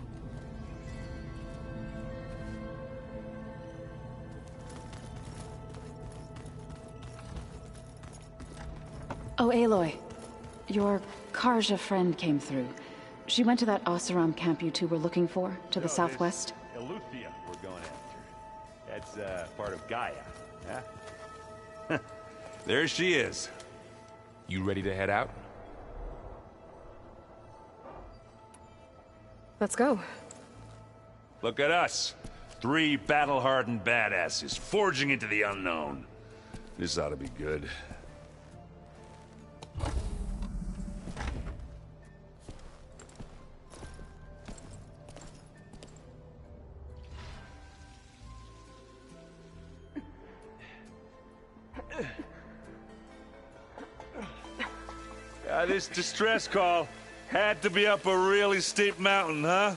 Oh, Aloy. Your Karja friend came through. She went to that Oseram camp you two were looking for, to the southwest. Eleuthia we're going after. That's, part of Gaia, yeah? There she is. You ready to head out? Let's go. Look at us. 3 battle-hardened badasses forging into the unknown. This ought to be good. This distress call had to be up a really steep mountain, huh?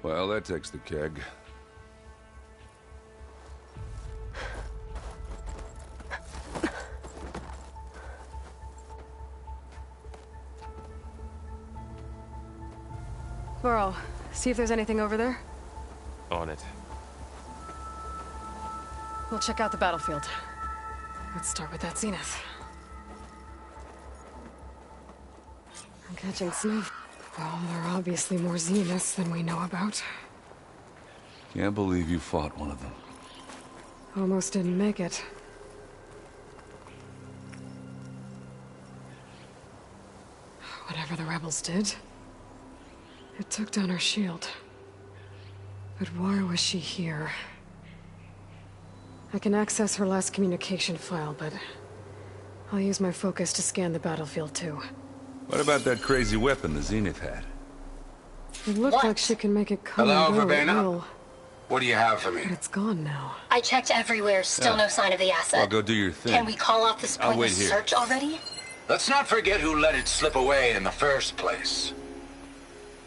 Well, that takes the keg. Varl, see if there's anything over there. On it. We'll check out the battlefield. Let's start with that zenith. I'm catching sniff. Well, there are obviously more zeniths than we know about. Can't believe you fought one of them. Almost didn't make it. Whatever the rebels did, it took down her shield. But why was she here? I can access her last communication file, but I'll use my focus to scan the battlefield too. What about that crazy weapon the Zenith had? It looked like she can make it come Hello, and go at Verbena? will. What do you have for me? But it's gone now. I checked everywhere, still no sign of the asset. Well, go do your thing. Can we call off this I'll wait pointless here. search already? Let's not forget who let it slip away in the first place.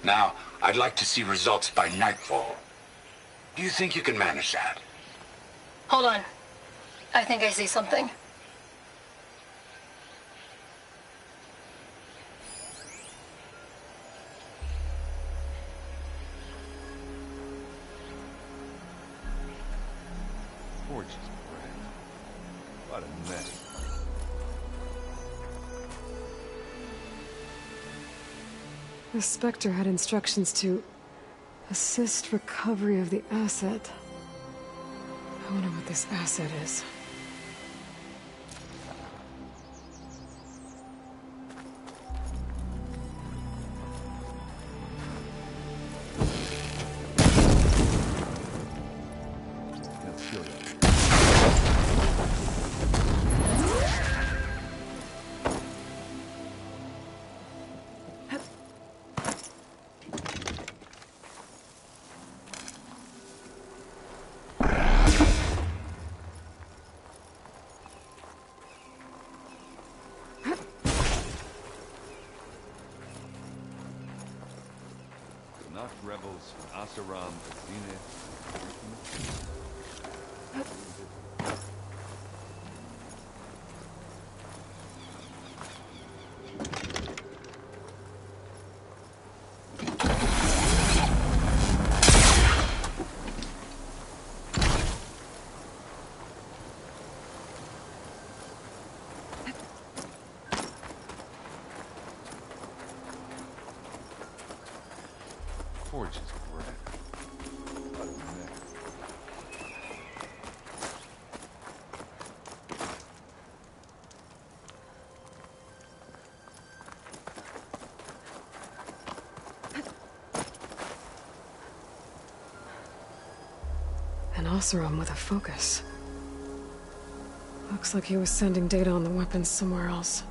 Now, I'd like to see results by nightfall. Do you think you can manage that? Hold on. I think I see something. Poor Forge is grand. What a mess. The Spectre had instructions to assist recovery of the asset. I wonder what this asset is. Rebels from Asaram, Zenith. Forge is grand. What a mess. An Oseram with a focus. Looks like he was sending data on the weapons somewhere else.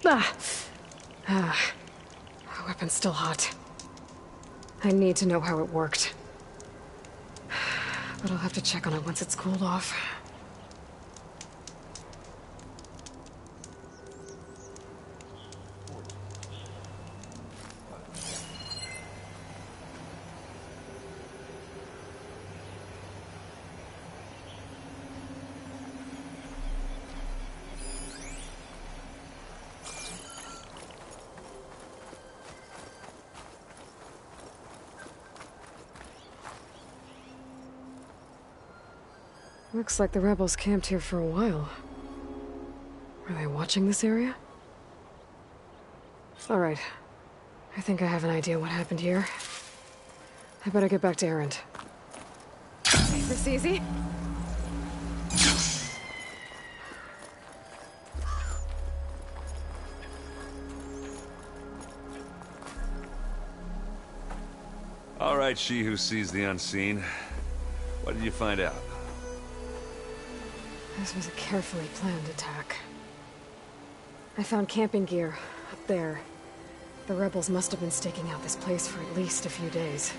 The weapon's still hot. I need to know how it worked. But I'll have to check on it once it's cooled off. Looks like the rebels camped here for a while. Were they watching this area? All right. I think I have an idea what happened here. I better get back to Erend. Take this easy. All right, she who sees the unseen. What did you find out? This was a carefully planned attack. I found camping gear up there. The rebels must have been staking out this place for at least a few days.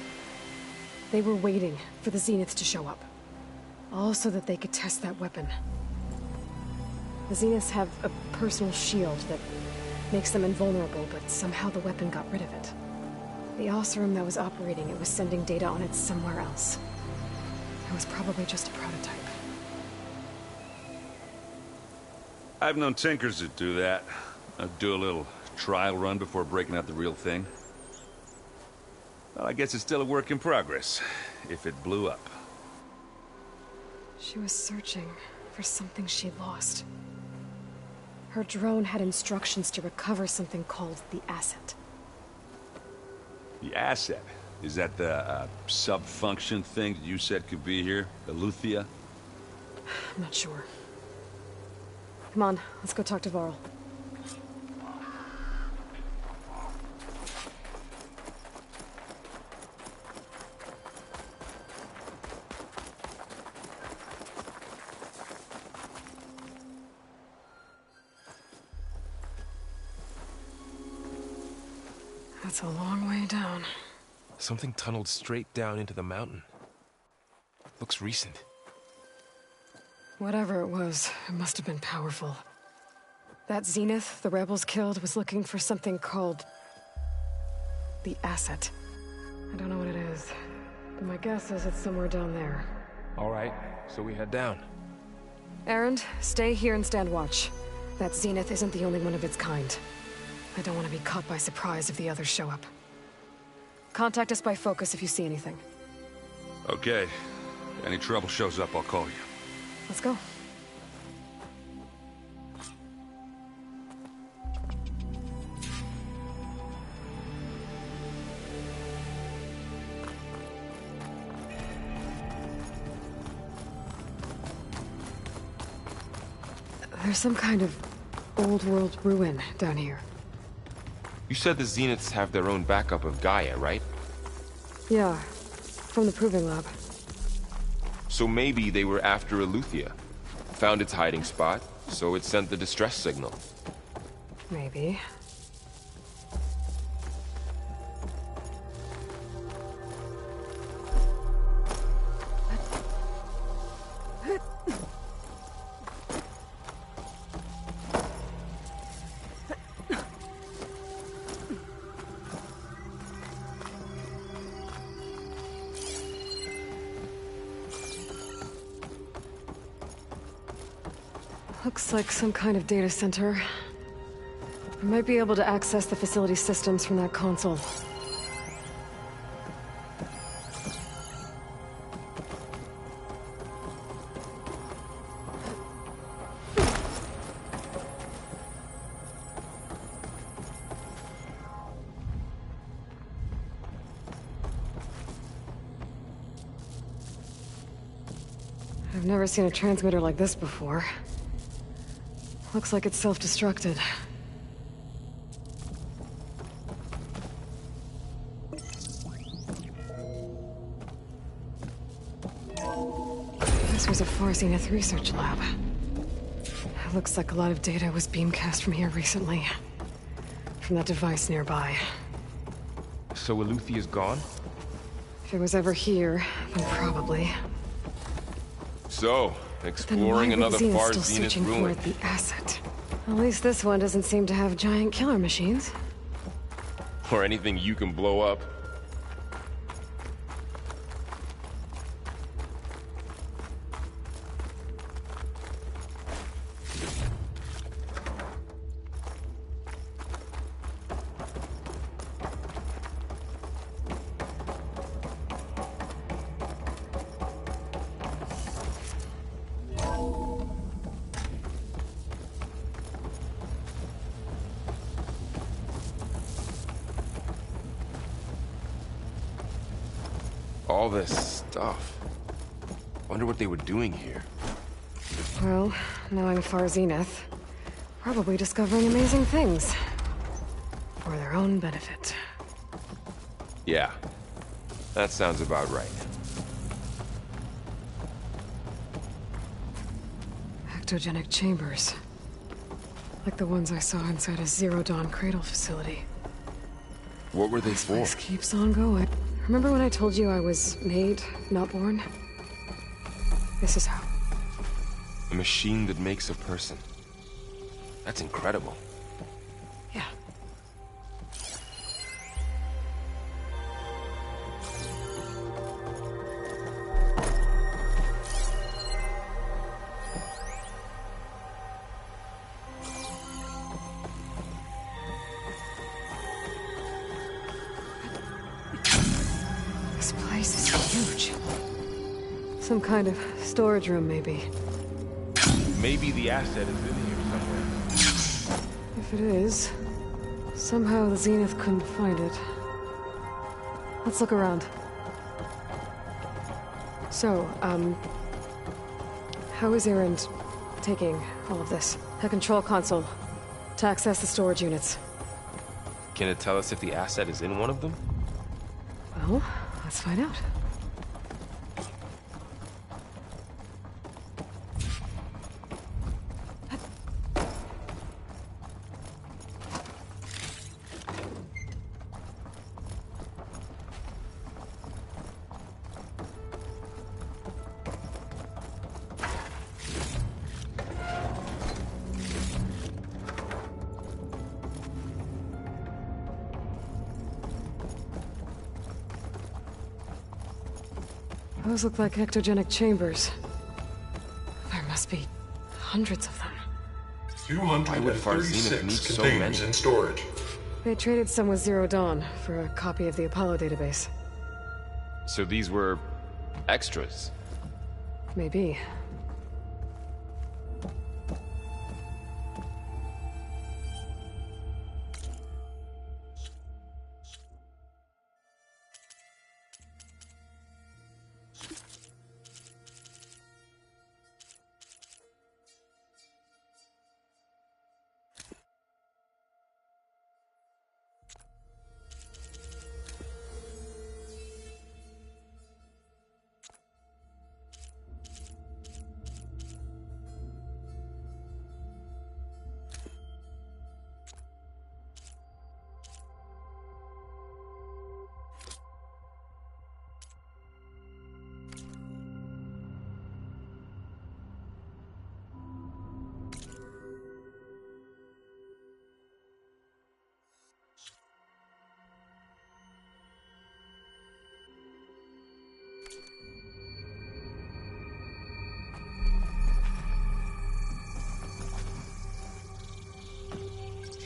They were waiting for the Zeniths to show up. All so that they could test that weapon. The Zeniths have a personal shield that makes them invulnerable, but somehow the weapon got rid of it. The Oseram that was operating it was sending data on it somewhere else. It was probably just a prototype. I've known tinkers that do that. I'd do a little trial run before breaking out the real thing. Well, I guess it's still a work in progress, if it blew up. She was searching for something she lost. Her drone had instructions to recover something called the Asset. The Asset? Is that the sub-function thing that you said could be here? Eleuthia? I'm not sure. Come on, let's go talk to Varl. That's a long way down. Something tunneled straight down into the mountain. Looks recent. Whatever it was, it must have been powerful. That Zenith the rebels killed was looking for something called the Asset. I don't know what it is, but my guess is it's somewhere down there. All right, so we head down. Erend, stay here and stand watch. That Zenith isn't the only one of its kind. I don't want to be caught by surprise if the others show up. Contact us by focus if you see anything. Okay. Any trouble shows up, I'll call you. Let's go. There's some kind of old-world ruin down here. You said the Zeniths have their own backup of Gaia, right? Yeah, from the Proving Lab. So maybe they were after Eleuthia. Found its hiding spot, so it sent the distress signal. Maybe. Looks like some kind of data center. I might be able to access the facility systems from that console. I've never seen a transmitter like this before. Looks like it's self-destructed. This was a Far Zenith research lab. It looks like a lot of data was beamcast from here recently. From that device nearby. So Eleuthia's gone? If it was ever here, then probably. So, exploring another Far Zenith ruin. For the Asset. At least this one doesn't seem to have giant killer machines. Or anything you can blow up. All this stuff. Wonder what they were doing here. Well, knowing Far Zenith, probably discovering amazing things. For their own benefit. Yeah, that sounds about right. Ectogenic chambers. Like the ones I saw inside a Zero Dawn cradle facility. What were they for? This keeps on going. Remember when I told you I was made, not born? This is how. A machine that makes a person. That's incredible. Yeah. This place is huge. Some kind of storage room, maybe. Maybe the asset is in here somewhere. If it is, somehow the Zenith couldn't find it. Let's look around. So, how is Erend taking all of this? A control console to access the storage units. Can it tell us if the asset is in one of them? Well, let's find out. Those look like ectogenic chambers. There must be hundreds of them. 236 containers in storage. They traded some with Zero Dawn for a copy of the Apollo database. So these were extras? Maybe.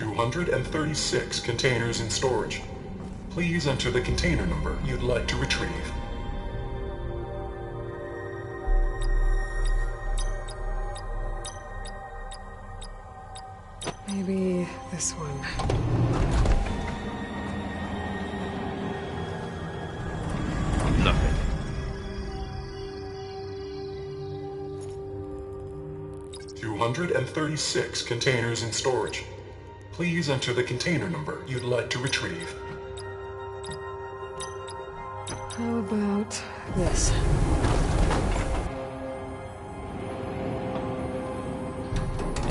$236 containers in storage. Please enter the container number you'd like to retrieve. Maybe this one. Nothing. $236 containers in storage. Please enter the container number you'd like to retrieve. How about this?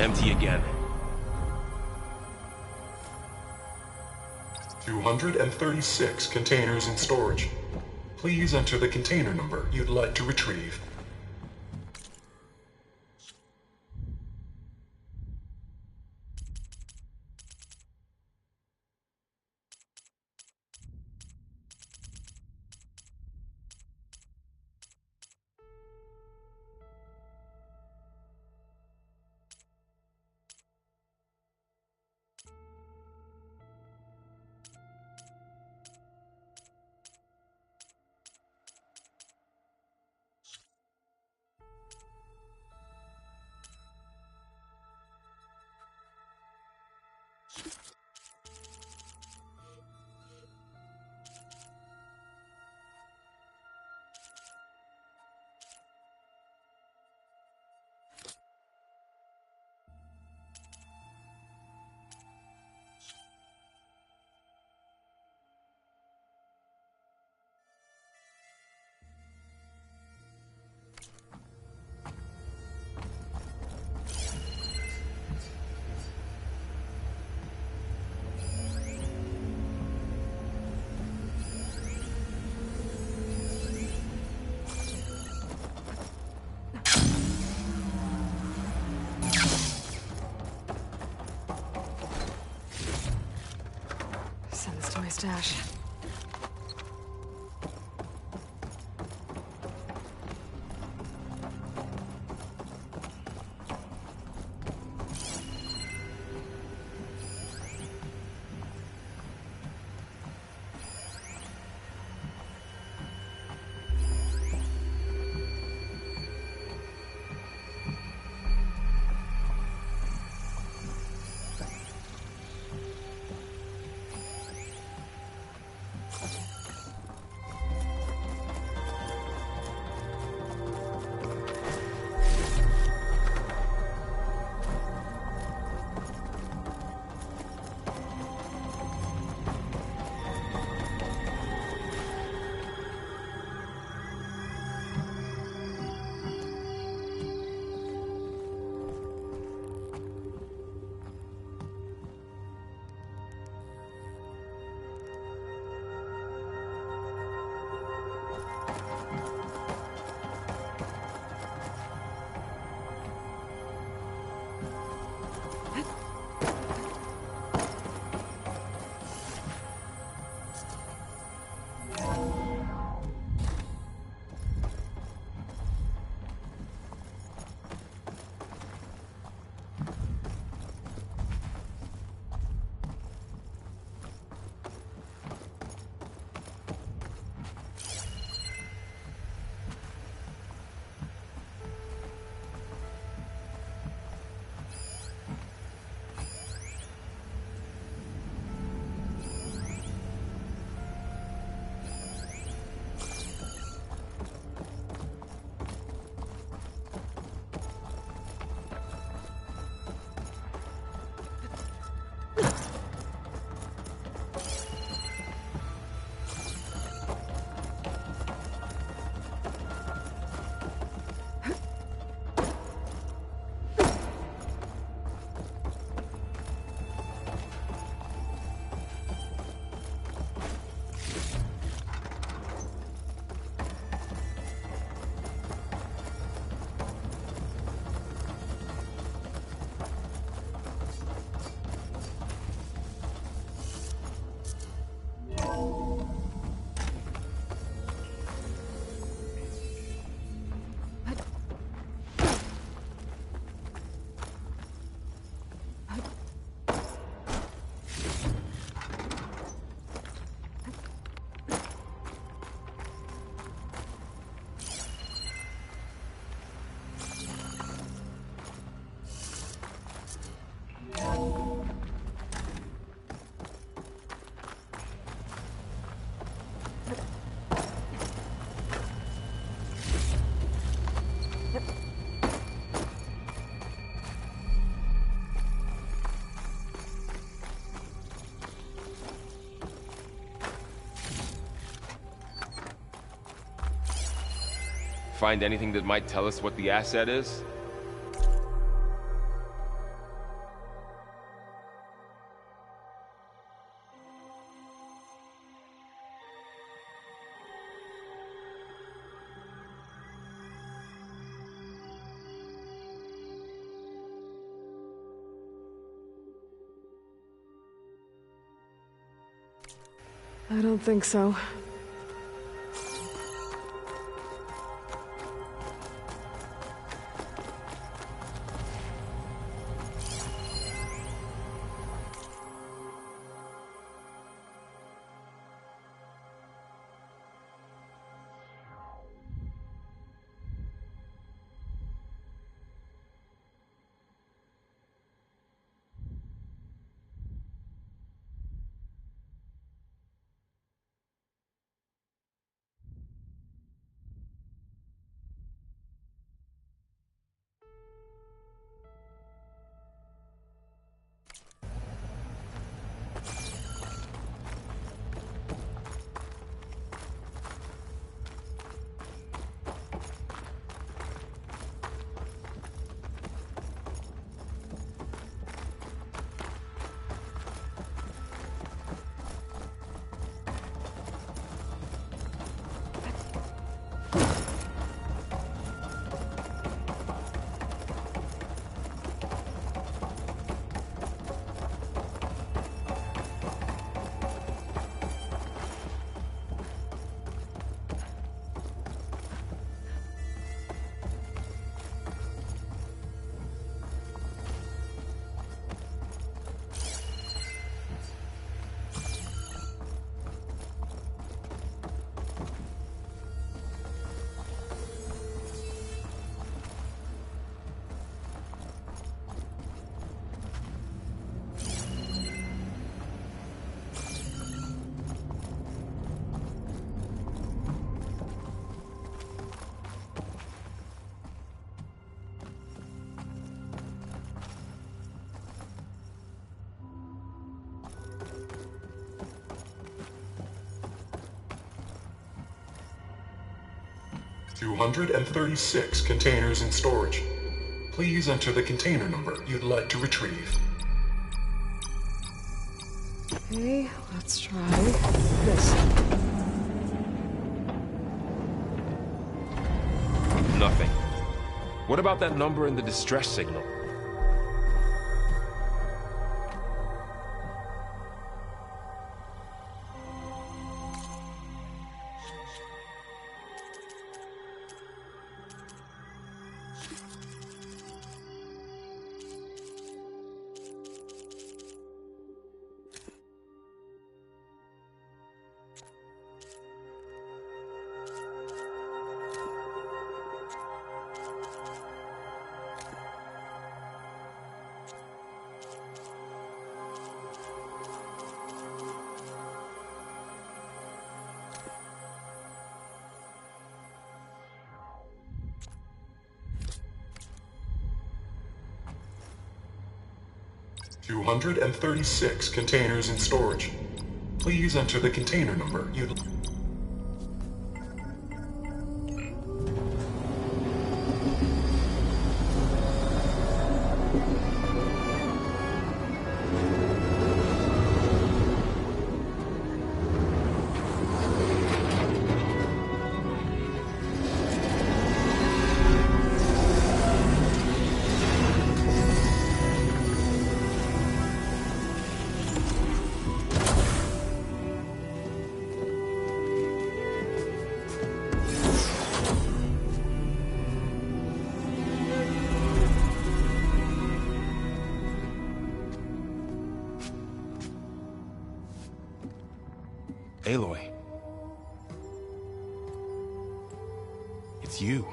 Empty again. 236 containers in storage. Please enter the container number you'd like to retrieve. Send this to my stash. find anything that might tell us what the asset is? I don't think so. $236 containers in storage. Please enter the container number you'd like to retrieve. Okay, let's try this. Nothing. What about that number in the distress signal? $236 containers in storage. Please enter the container number you'd... Aloy. It's you.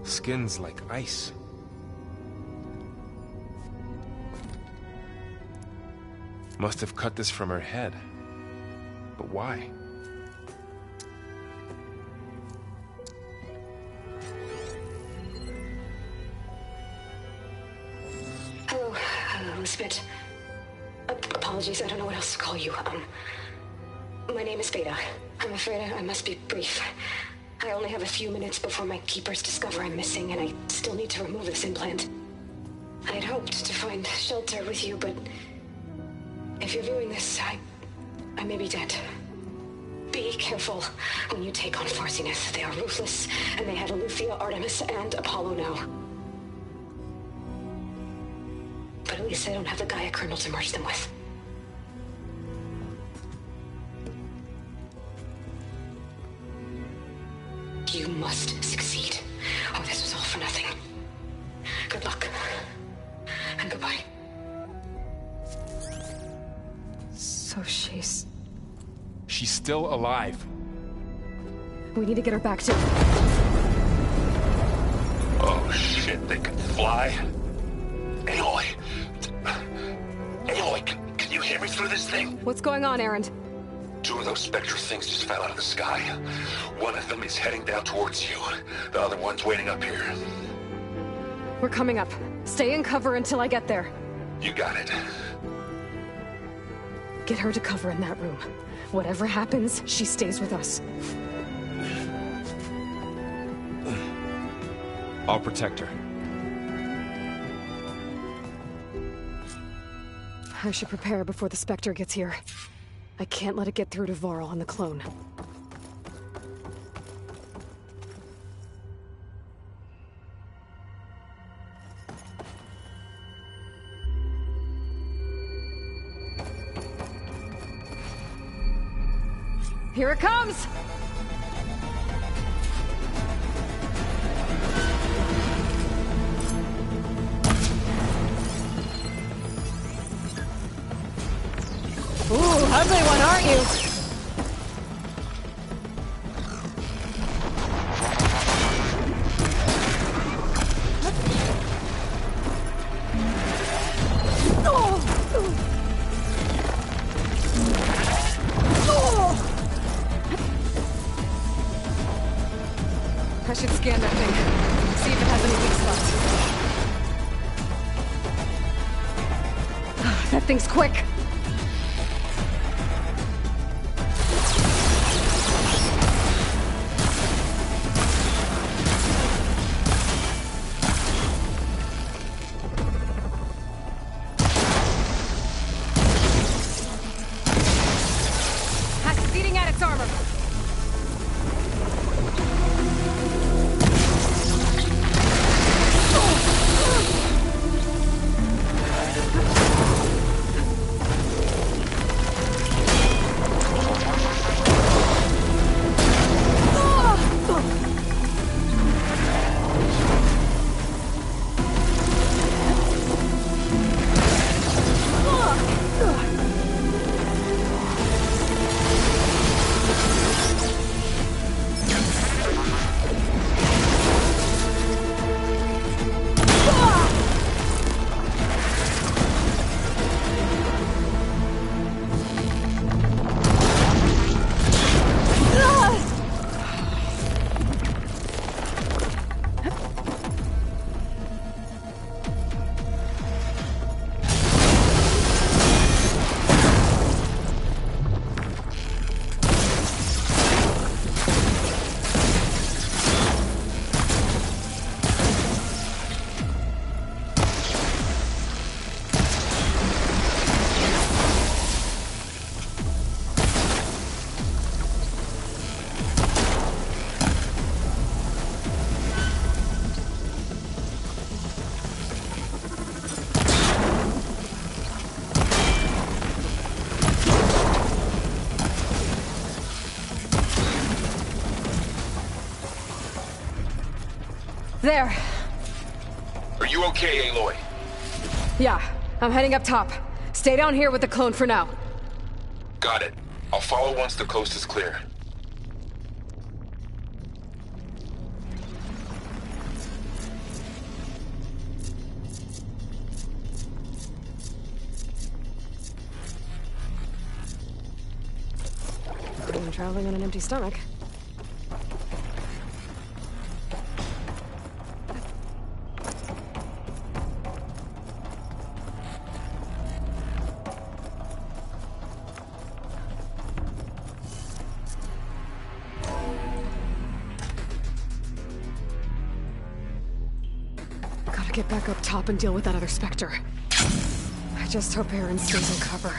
Skin's like ice. Must have cut this from her head. But why? Hello, Elizabeth. Apologies, I don't know what else to call you. My name is Veda. I'm afraid I must be brief. I only have a few minutes before my keepers discover I'm missing, and I still need to remove this implant. I had hoped to find shelter with you, but if you're viewing this, I may be dead. Be careful when you take on Far Zenith. They are ruthless, and they have Eleuthia, Artemis, and Apollo now. But at least they don't have the Gaia kernel to merge them with. You must succeed, or this was all for nothing. Good luck, and goodbye. So she's still alive. We need to get her back to... Oh shit, they can fly? Aloy! Aloy, can you hear me through this thing? What's going on, Erend? 2 of those Spectre things just fell out of the sky. One of them is heading down towards you. The other one's waiting up here. We're coming up. Stay in cover until I get there. You got it. Get her to cover in that room. Whatever happens, she stays with us. I'll protect her. I should prepare before the Spectre gets here. I can't let it get through to Varl and the clone. Here it comes! Ooh, ugly one, aren't you? I should scan that thing. See if it has any weak spots. That thing's quick. Eating at its armor. There. Are you okay, Aloy? Yeah, I'm heading up top. Stay down here with the clone for now. Got it. I'll follow once the coast is clear. I'm traveling on an empty stomach. Gotta get back up top and deal with that other Spectre. I just hope Aaron stays in cover.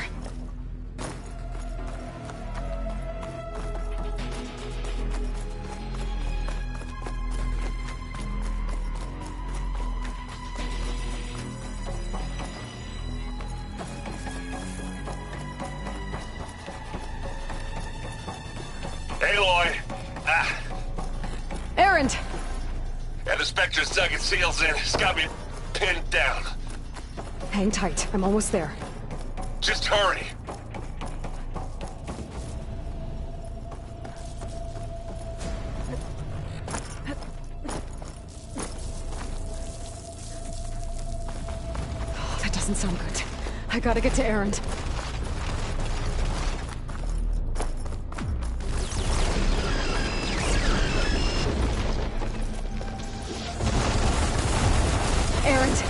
Aloy! Aaron! Yeah, the Spectre's dug its heels in. It's got me pinned down. Hang tight. I'm almost there. Just hurry. Oh, that doesn't sound good. I gotta get to Aaron.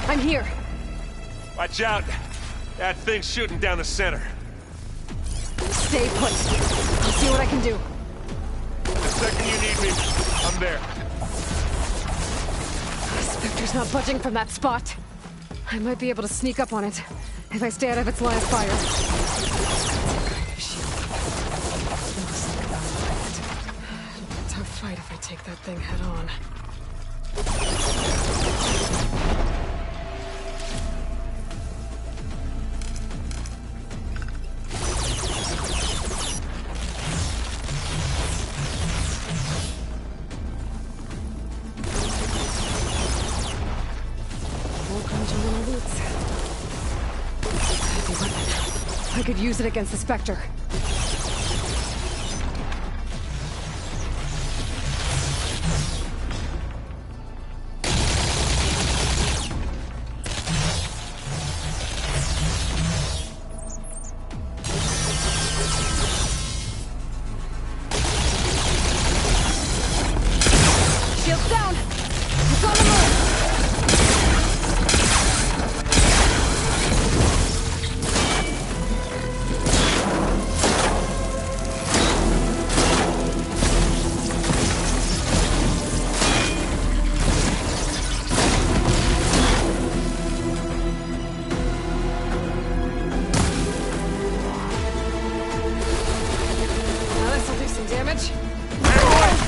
I'm here. Watch out. That thing's shooting down the center. Stay put. I'll see what I can do. The second you need me, I'm there. Spectre's not budging from that spot. I might be able to sneak up on it if I stay out of its line of fire. Tough fight if I take that thing head on. I could use it against the Spectre. Shields down! It's on the move!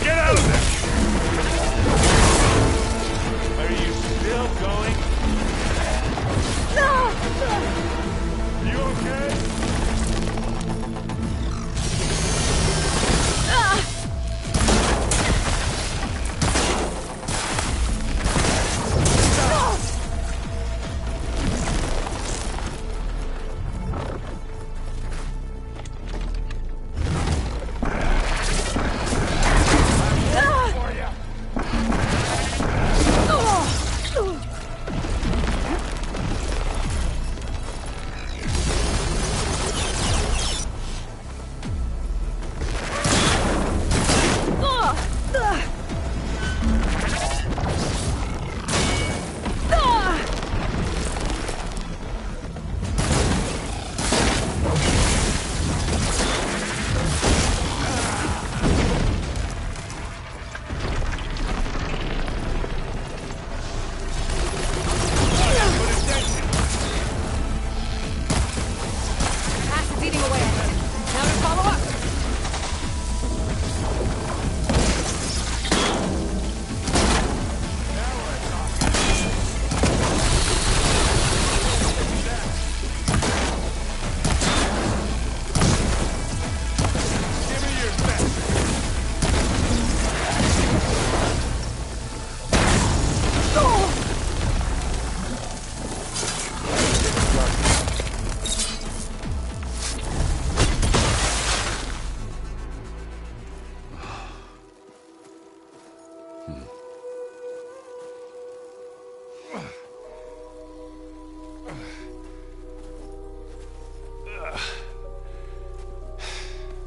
Get out of there! Are you still going? No! You okay?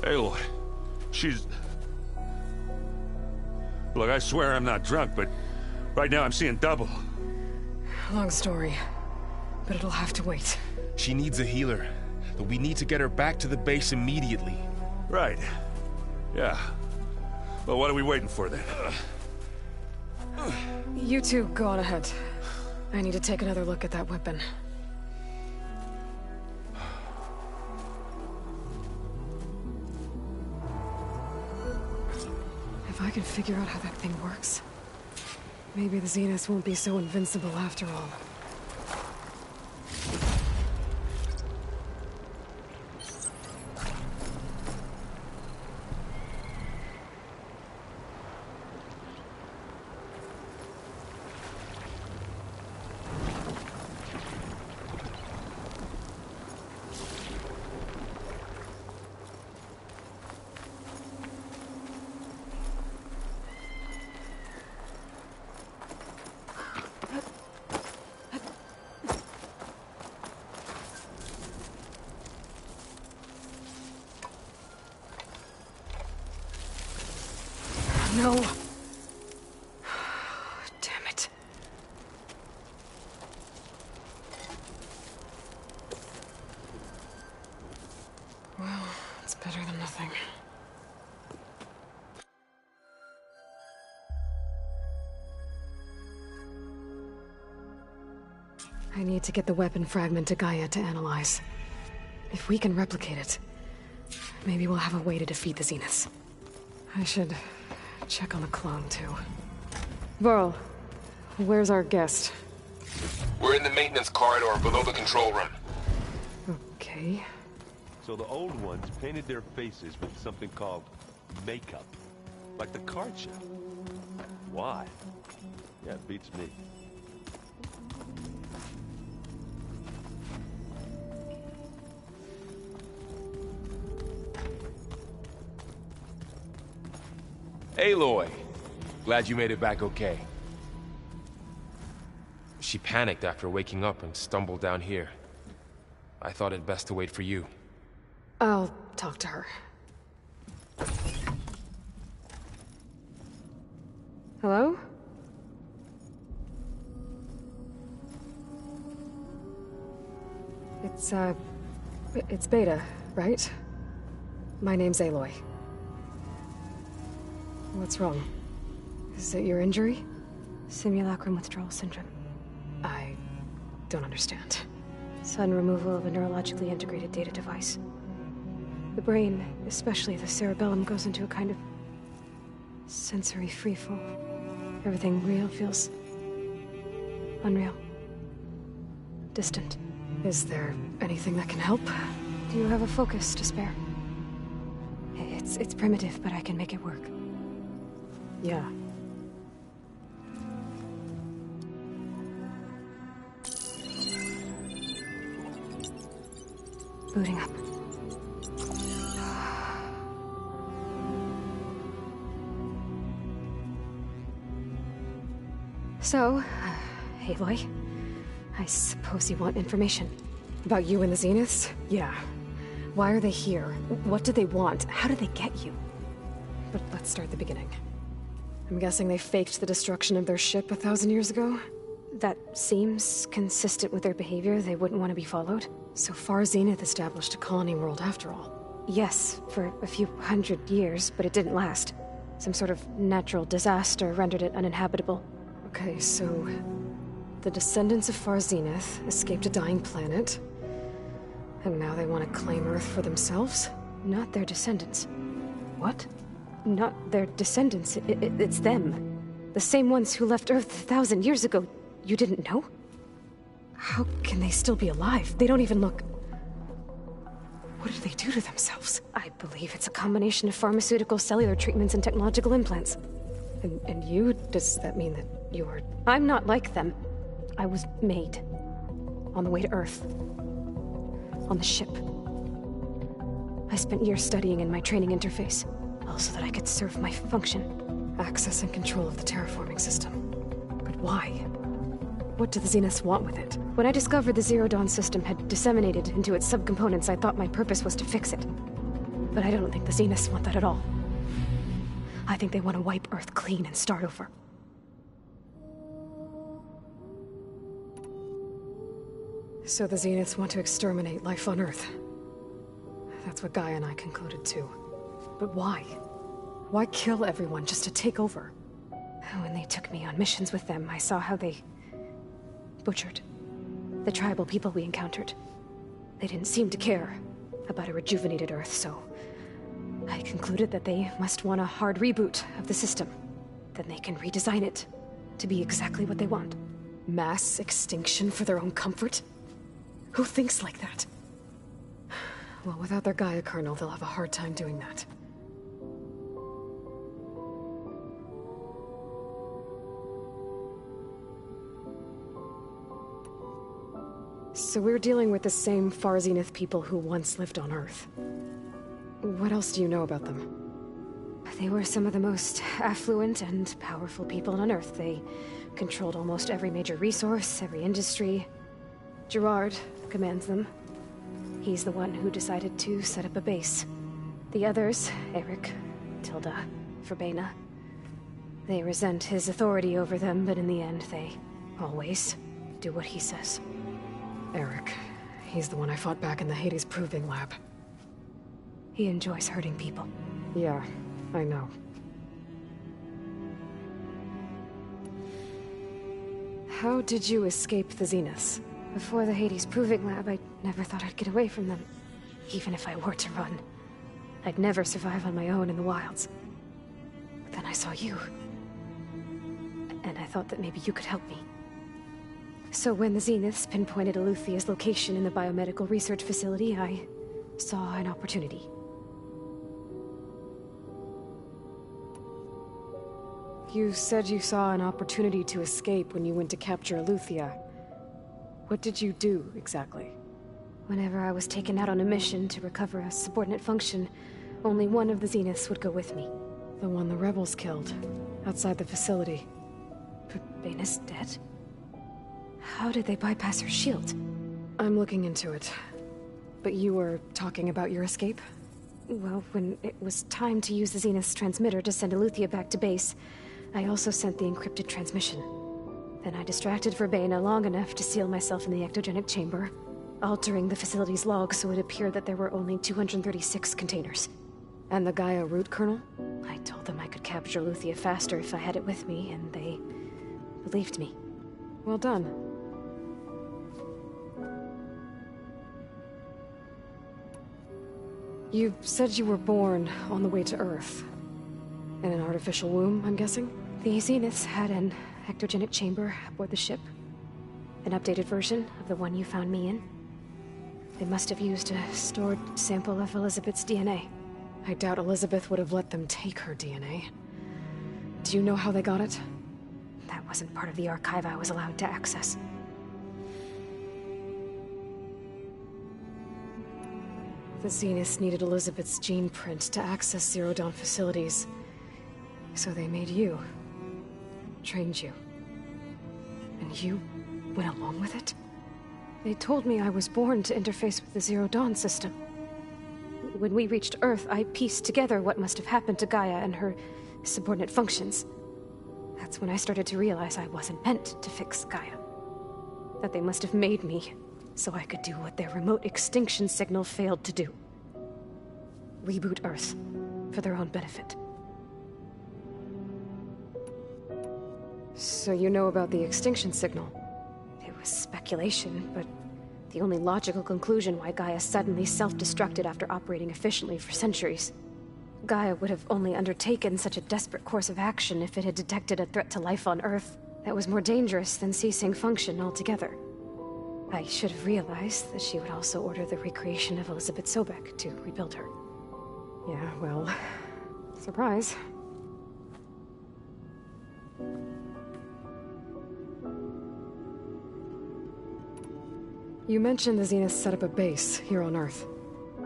Aloy, she's... Look, I swear I'm not drunk, but right now I'm seeing double. Long story, but it'll have to wait. She needs a healer, but we need to get her back to the base immediately. Right. Yeah. Well, what are we waiting for then? You two go on ahead. I need to take another look at that weapon. If I can figure out how that thing works, maybe the Zeniths won't be so invincible after all. No. Damn it. Well, it's better than nothing. I need to get the weapon fragment to Gaia to analyze. If we can replicate it, maybe we'll have a way to defeat the Zeniths. I should check on the clone, too. Varl, where's our guest? We're in the maintenance corridor below the control room. Okay. So the old ones painted their faces with something called makeup. Like the card show. Why? Yeah, it beats me. Aloy! Glad you made it back okay. She panicked after waking up and stumbled down here. I thought it best to wait for you. I'll talk to her. Hello? It's Beta, right? My name's Aloy. What's wrong? Is it your injury? Simulacrum withdrawal syndrome. I don't understand. Sudden removal of a neurologically integrated data device. The brain, especially the cerebellum, goes into a kind of sensory freefall. Everything real feels unreal. Distant. Is there anything that can help? Do you have a focus to spare? It's primitive, but I can make it work. Yeah. Booting up. So, Aloy, I suppose you want information. About you and the Zeniths? Yeah. Why are they here? What do they want? How did they get you? But let's start at the beginning. I'm guessing they faked the destruction of their ship 1,000 years ago? That seems consistent with their behavior. They wouldn't want to be followed. So far, Zenith established a colony world after all. Yes, for a few hundred years, but it didn't last. Some sort of natural disaster rendered it uninhabitable. Okay, so the descendants of Far Zenith escaped a dying planet, and now they want to claim Earth for themselves? Not their descendants. What? Not their descendants. It's them. The same ones who left Earth 1,000 years ago. You didn't know? How can they still be alive? They don't even look... What did they do to themselves? I believe it's a combination of pharmaceutical, cellular treatments, and technological implants. And you? Does that mean that you are... I'm not like them. I was made. On the way to Earth. On the ship. I spent years studying in my training interface, all so that I could serve my function. Access and control of the terraforming system. But why? What do the Zeniths want with it? When I discovered the Zero Dawn system had disseminated into its subcomponents, I thought my purpose was to fix it. But I don't think the Zeniths want that at all. I think they want to wipe Earth clean and start over. So the Zeniths want to exterminate life on Earth. That's what Gaia and I concluded too. But why? Why kill everyone just to take over? When they took me on missions with them, I saw how they butchered. The tribal people we encountered. They didn't seem to care about a rejuvenated Earth, so I concluded that they must want a hard reboot of the system. Then they can redesign it to be exactly what they want. Mass extinction for their own comfort? Who thinks like that? Well, without their Gaia kernel, they'll have a hard time doing that. So we're dealing with the same Far Zenith people who once lived on Earth. What else do you know about them? They were some of the most affluent and powerful people on Earth. They controlled almost every major resource, every industry. Gerard commands them. He's the one who decided to set up a base. The others, Eric, Tilda, Verbena, they resent his authority over them, but in the end, they always do what he says. Eric. He's the one I fought back in the Hades Proving Lab. He enjoys hurting people. Yeah, I know. How did you escape the Zeniths? Before the Hades Proving Lab, I never thought I'd get away from them. Even if I were to run. I'd never survive on my own in the wilds. But then I saw you. And I thought that maybe you could help me. So when the Zeniths pinpointed Eluthia's location in the biomedical research facility, I saw an opportunity. You said you saw an opportunity to escape when you went to capture Eluthia. What did you do, exactly? Whenever I was taken out on a mission to recover a subordinate function, only one of the Zeniths would go with me. The one the rebels killed, outside the facility. Verbena's dead? How did they bypass her shield? I'm looking into it. But you were talking about your escape? Well, when it was time to use the Zenith's transmitter to send Eluthia back to base, I also sent the encrypted transmission. Then I distracted Verbena long enough to seal myself in the ectogenic chamber, altering the facility's log so it appeared that there were only 236 containers. And the Gaia root kernel? I told them I could capture Eluthia faster if I had it with me, and they believed me. Well done. You said you were born on the way to Earth. In an artificial womb, I'm guessing? The Zeniths had an ectogenic chamber aboard the ship. An updated version of the one you found me in. They must have used a stored sample of Elizabeth's DNA. I doubt Elizabeth would have let them take her DNA. Do you know how they got it? That wasn't part of the archive I was allowed to access. The Zeniths needed Elizabeth's gene print to access Zero Dawn facilities. So they made you. Trained you. And you went along with it? They told me I was born to interface with the Zero Dawn system. When we reached Earth, I pieced together what must have happened to Gaia and her subordinate functions. That's when I started to realize I wasn't meant to fix Gaia. That they must have made me so I could do what their remote extinction signal failed to do. Reboot Earth, for their own benefit. So you know about the extinction signal? It was speculation, but the only logical conclusion why Gaia suddenly self-destructed after operating efficiently for centuries. Gaia would have only undertaken such a desperate course of action if it had detected a threat to life on Earth that was more dangerous than ceasing function altogether. I should have realized that she would also order the recreation of Elizabeth Sobek to rebuild her. Yeah, well, surprise. You mentioned the Zeniths set up a base here on Earth.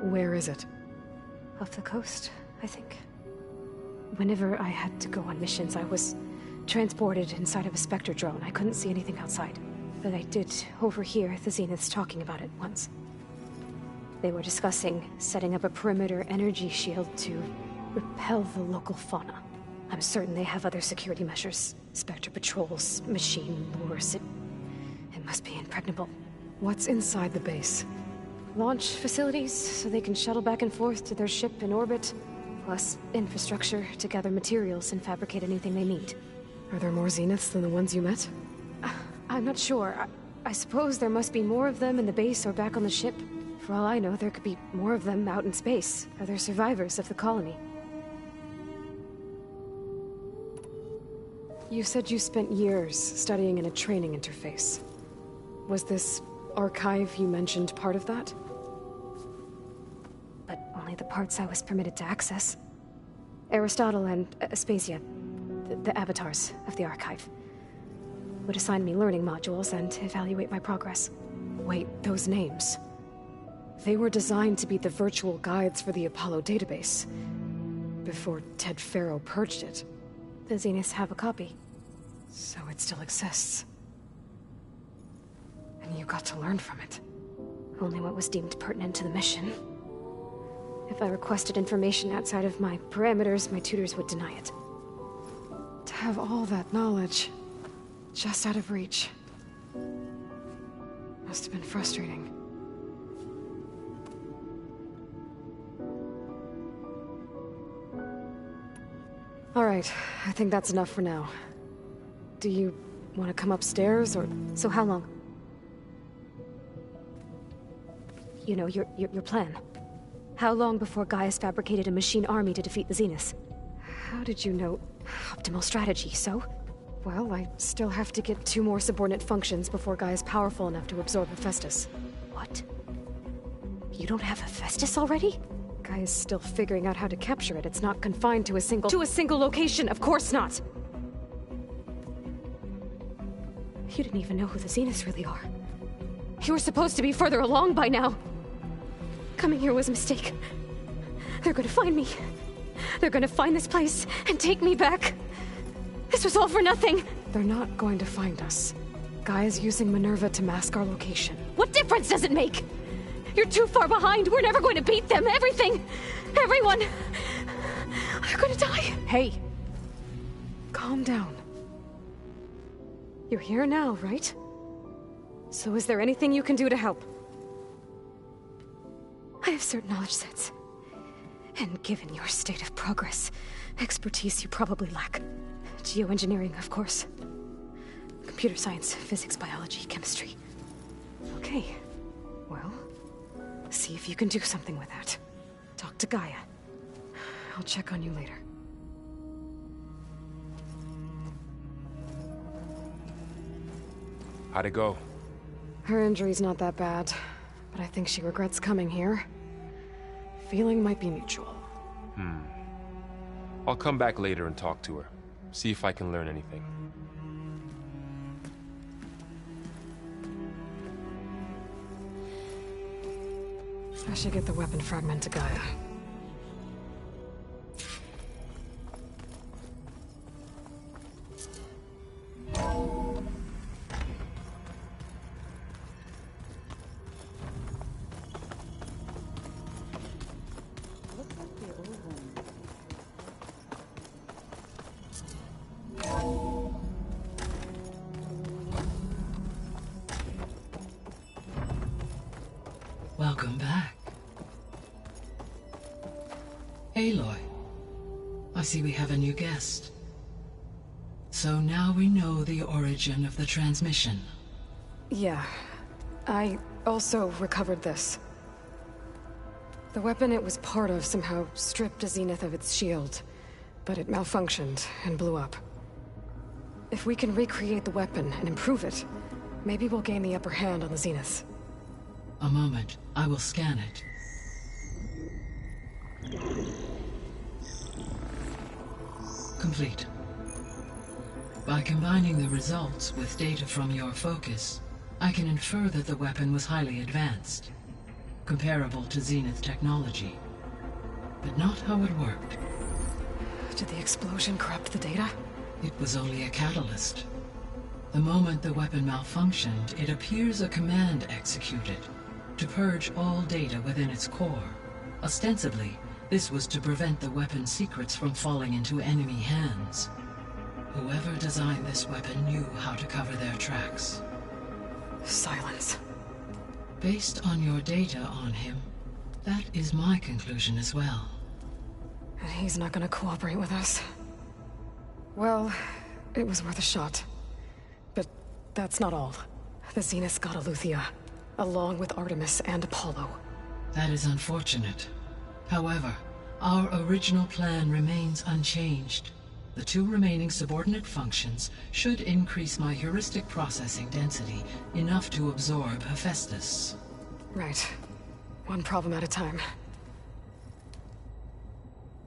Where is it? Off the coast, I think. Whenever I had to go on missions, I was transported inside of a Spectre drone. I couldn't see anything outside. But I did overhear the Zeniths talking about it once. They were discussing setting up a perimeter energy shield to repel the local fauna. I'm certain they have other security measures. Spectre patrols, machine lures. It must be impregnable. What's inside the base? Launch facilities, so they can shuttle back and forth to their ship in orbit. Plus infrastructure to gather materials and fabricate anything they need. Are there more Zeniths than the ones you met? I'm not sure. I suppose there must be more of them in the base or back on the ship. For all I know, there could be more of them out in space, other survivors of the colony. You said you spent years studying in a training interface. Was this archive you mentioned part of that? But only the parts I was permitted to access. Aristotle and Aspasia, the avatars of the archive, would assign me learning modules and evaluate my progress. Wait, those names. They were designed to be the virtual guides for the Apollo database, before Ted Faro purged it. The Zeniths have a copy. So it still exists. And you got to learn from it. Only what was deemed pertinent to the mission. If I requested information outside of my parameters, my tutors would deny it. To have all that knowledge, just out of reach, must have been frustrating. All right, I think that's enough for now. Do you want to come upstairs, or... So how long? You know, your plan. How long before Gaius fabricated a machine army to defeat the Zeniths? How did you know? Optimal strategy, so? Well, I still have to get 2 more subordinate functions before Gaia's powerful enough to absorb Hephaestus. What? You don't have Hephaestus already? Gaia's still figuring out how to capture it. It's not confined to a single... To a single location! Of course not! You didn't even know who the Zeniths really are. You were supposed to be further along by now! Coming here was a mistake. They're gonna find me. They're gonna find this place and take me back. This was all for nothing! They're not going to find us. Gaia's using Minerva to mask our location. What difference does it make? You're too far behind. We're never going to beat them. Everything. Everyone. They're gonna die. Hey. Calm down. You're here now, right? So is there anything you can do to help? I have certain knowledge sets. And given your state of progress, expertise you probably lack. Geoengineering, of course. Computer science, physics, biology, chemistry. Okay. Well, see if you can do something with that. Talk to Gaia. I'll check on you later. How'd it go? Her injury's not that bad, but I think she regrets coming here. Feeling might be mutual. I'll come back later and talk to her. See if I can learn anything. I should get the weapon fragment to Gaia. Welcome back. Aloy, I see we have a new guest. So now we know the origin of the transmission. Yeah. I also recovered this. The weapon it was part of somehow stripped a Zenith of its shield, but it malfunctioned and blew up. If we can recreate the weapon and improve it, maybe we'll gain the upper hand on the Zeniths. A moment. I will scan it. Complete. By combining the results with data from your focus, I can infer that the weapon was highly advanced, comparable to Zenith technology, but not how it worked. Did the explosion corrupt the data? It was only a catalyst. The moment the weapon malfunctioned, it appears a command executed to purge all data within its core. Ostensibly, this was to prevent the weapon's secrets from falling into enemy hands. Whoever designed this weapon knew how to cover their tracks. Silence. Based on your data on him, that is my conclusion as well. He's not gonna cooperate with us. Well, it was worth a shot. But that's not all. The Zeniths got Eleuthia, along with Artemis and Apollo. That is unfortunate. However, our original plan remains unchanged. The 2 remaining subordinate functions should increase my heuristic processing density enough to absorb Hephaestus. Right. One problem at a time.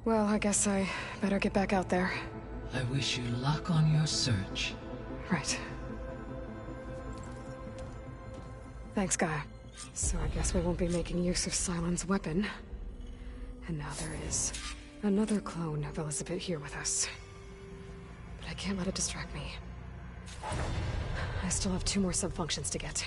Well, I guess I better get back out there. I wish you luck on your search. Right. Thanks, Gaia. So I guess we won't be making use of Sylens' weapon. And now there is another clone of Elizabeth here with us. But I can't let it distract me. I still have 2 more sub-functions to get.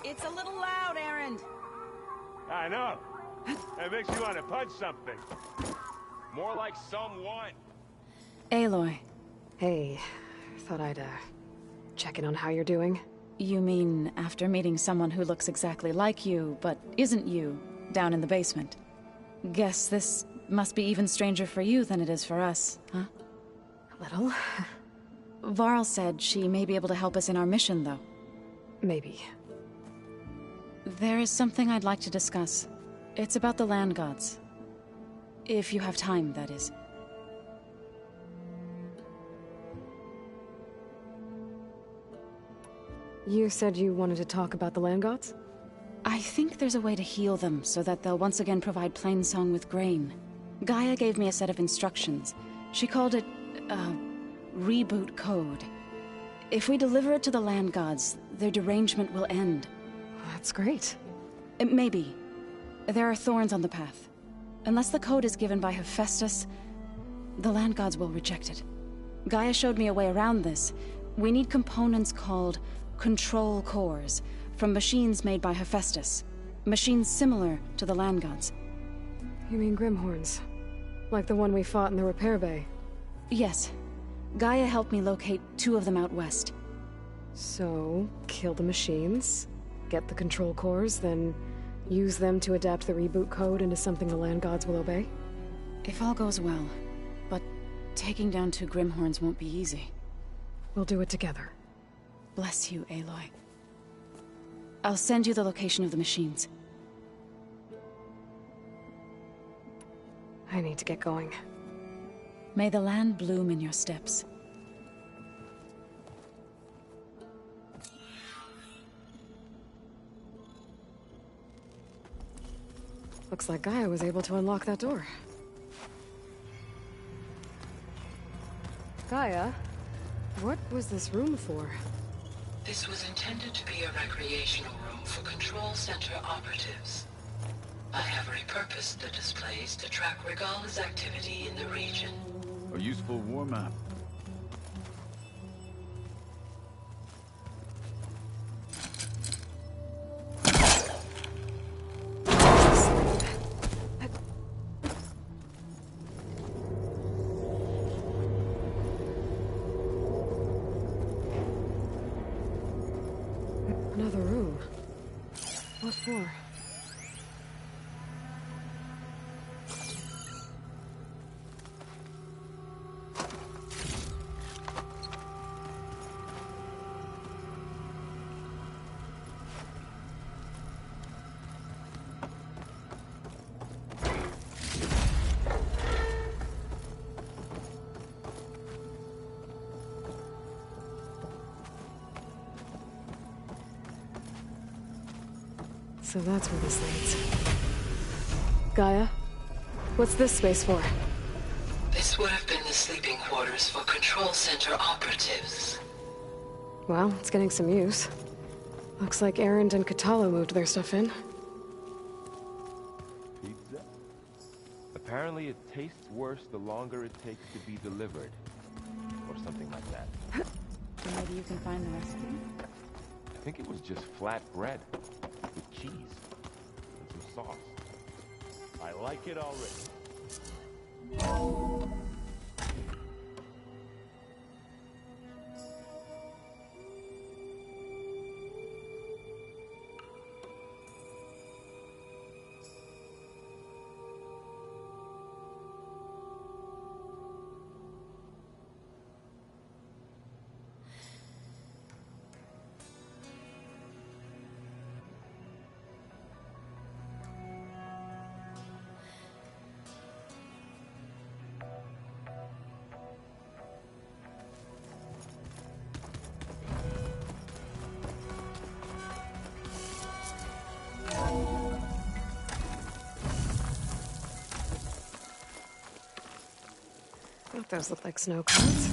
It's a little loud, Erend. I know. It makes you want to punch something. More like someone. Aloy. Hey, thought I'd, check in on how you're doing. You mean after meeting someone who looks exactly like you, but isn't you, down in the basement? Guess this must be even stranger for you than it is for us, huh? A little. Varl said she may be able to help us in our mission, though. Maybe. There is something I'd like to discuss. It's about the land gods. If you have time, that is. You said you wanted to talk about the land gods? I think there's a way to heal them so that they'll once again provide Plainsong with grain. Gaia gave me a set of instructions. She called it, reboot code. If we deliver it to the land gods, their derangement will end. That's great. Maybe. There are thorns on the path. Unless the code is given by Hephaestus, the land gods will reject it. Gaia showed me a way around this. We need components called control cores, from machines made by Hephaestus. Machines similar to the land gods. You mean Grimhorns? Like the one we fought in the repair bay? Yes. Gaia helped me locate 2 of them out west. So, kill the machines, get the control cores, then use them to adapt the reboot code into something the land gods will obey? If all goes well. But taking down 2 Grimhorns won't be easy. We'll do it together. Bless you, Aloy. I'll send you the location of the machines. I need to get going. May the land bloom in your steps. Looks like Gaia was able to unlock that door. Gaia, what was this room for? This was intended to be a recreational room for Control Center operatives. I have repurposed the displays to track Regala's activity in the region. A useful warm-up. before. So that's where this leads. Gaia, what's this space for? This would have been the sleeping quarters for Control Center operatives. Well, it's getting some use. Looks like Erend and Kotallo moved their stuff in. Pizza? Apparently it tastes worse the longer it takes to be delivered. Or something like that. Maybe you can find the recipe? I think it was just flat bread. With cheese. And some sauce. I like it already. Thought those looked like snow cones.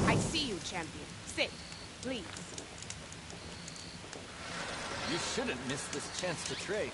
I see you, champion. Sit, please. You shouldn't miss this chance to trade.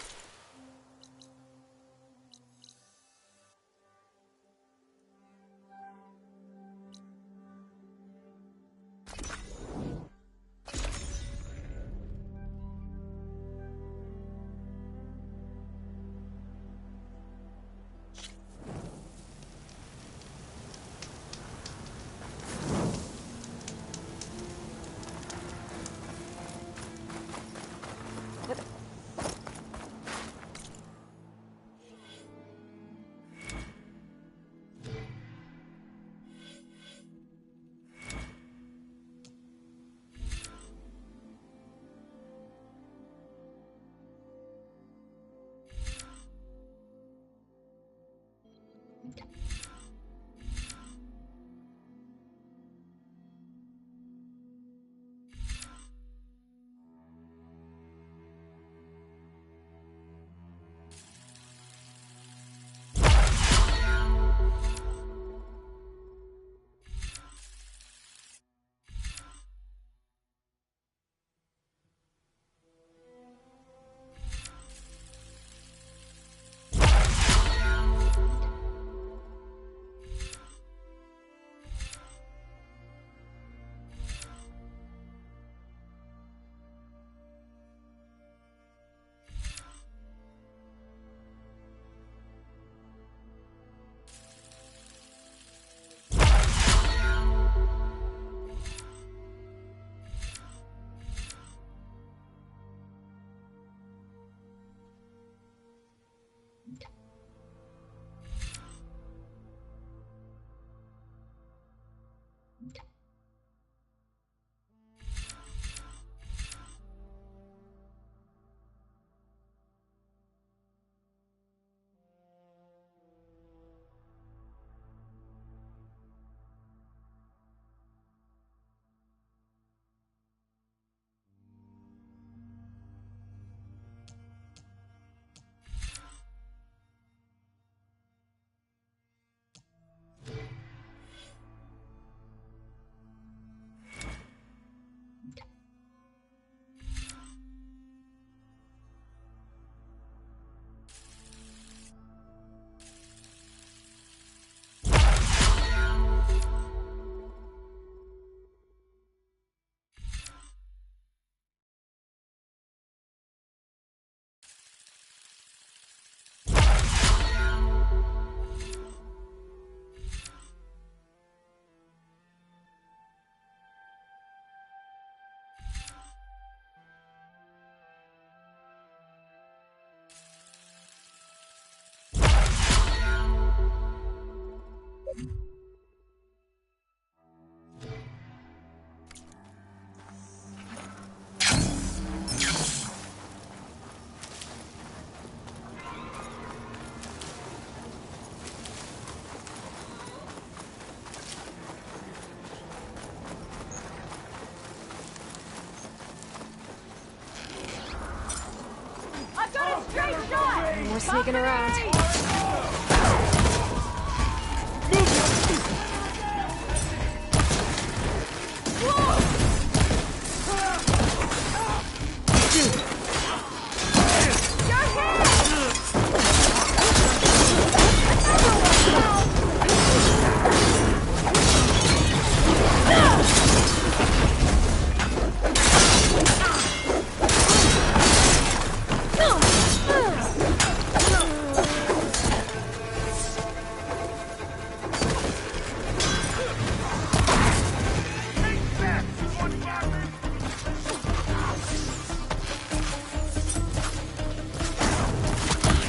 more sneaking around.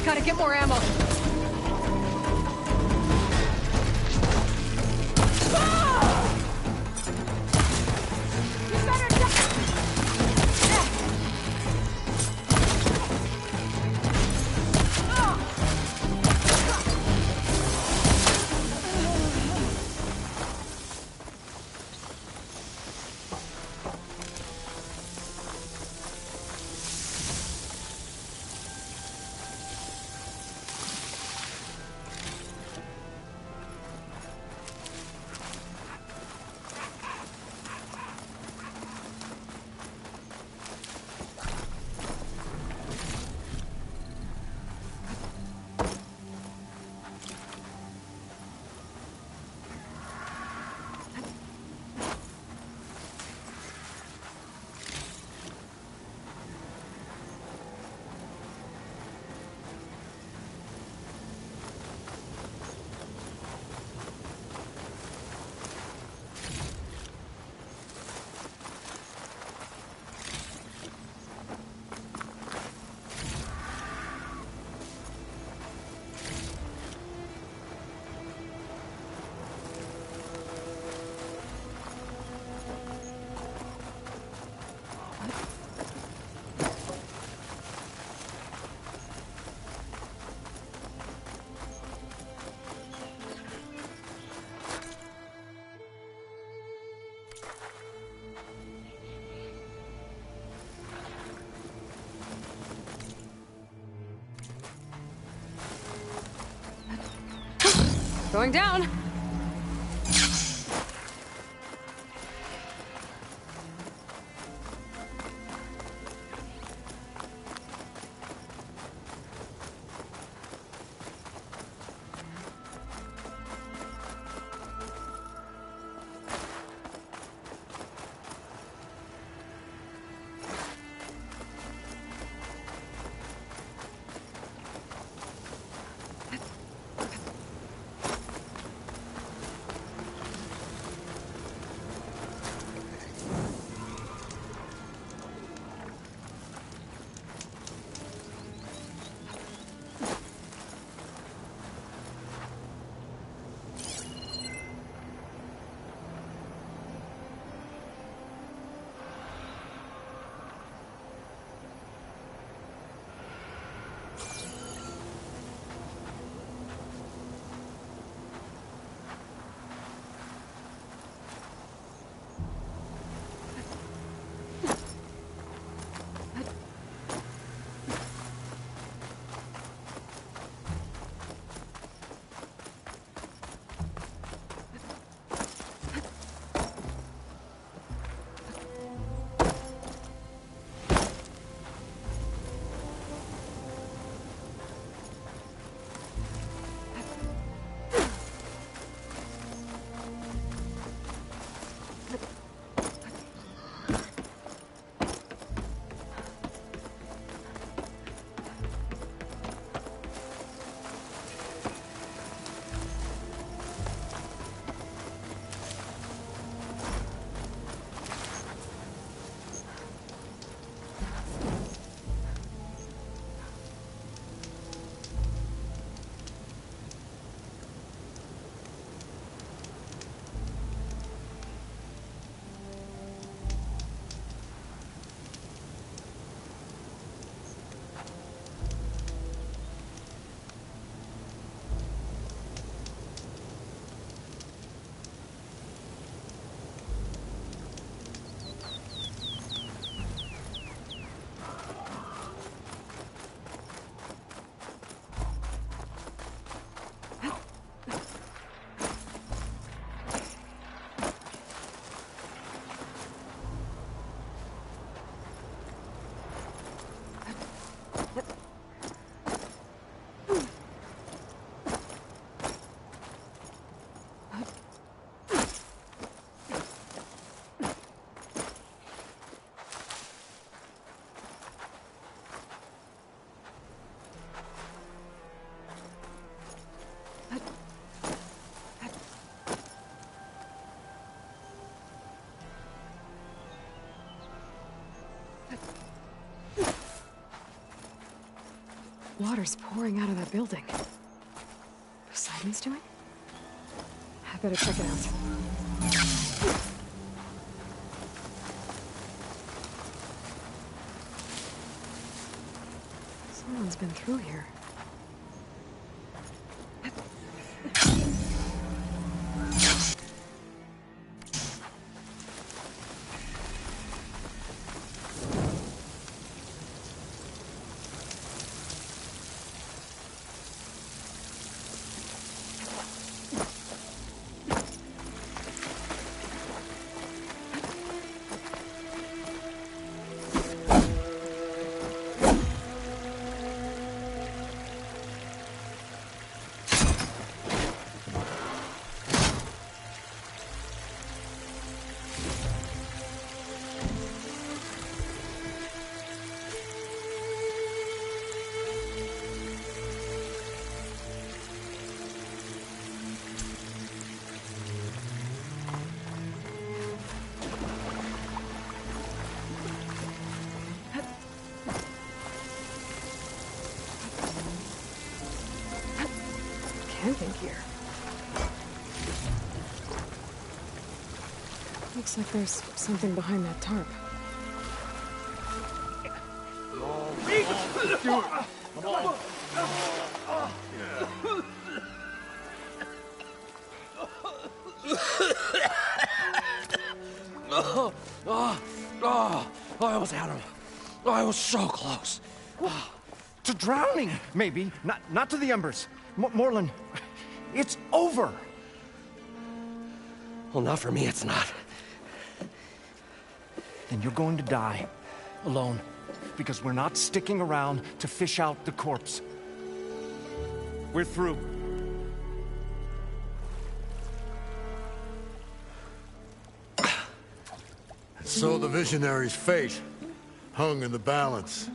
Gotta get more ammo. Going down. water's pouring out of that building. Poseidon's doing? I better check it out. Someone's been through here. Camping gear. Looks like there's something behind that tarp. I almost had him. I was so close. To drowning, maybe. Not to the embers. Morlund, it's over. Well, not for me, it's not. Then you're going to die. Alone. Because we're not sticking around to fish out the corpse. We're through. And so the visionary's fate hung in the balance.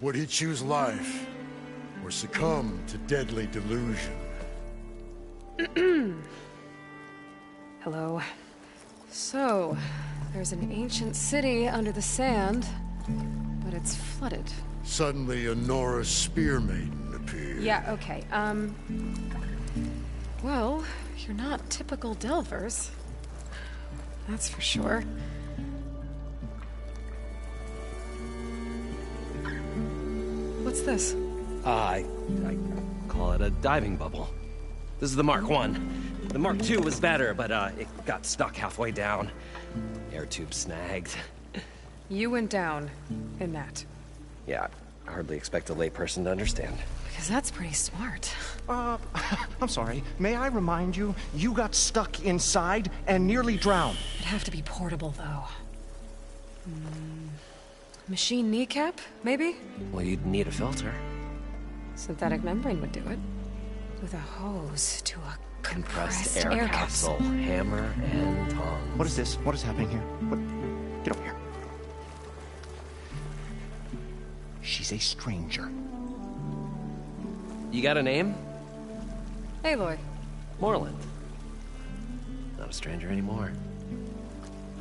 Would he choose life, or succumb to deadly delusion? Hello. So, there's an ancient city under the sand, but it's flooded. Suddenly, a Nora spear maiden appeared. Yeah, okay, well, you're not typical Delvers. That's for sure. What's this? I call it a diving bubble. This is the Mark I. The Mark II was better, but it got stuck halfway down. Air tube snagged. You went down in that. Yeah, I hardly expect a layperson to understand. Because that's pretty smart. I'm sorry. May I remind you, you got stuck inside and nearly drowned. It'd have to be portable, though. Machine kneecap, maybe? Well, you'd need a filter. Synthetic membrane would do it. With a hose to a compressed air capsule. Hammer and tongs. What is this? What is happening here? What? Get over here. She's a stranger. You got a name? Aloy. Morlund. Not a stranger anymore.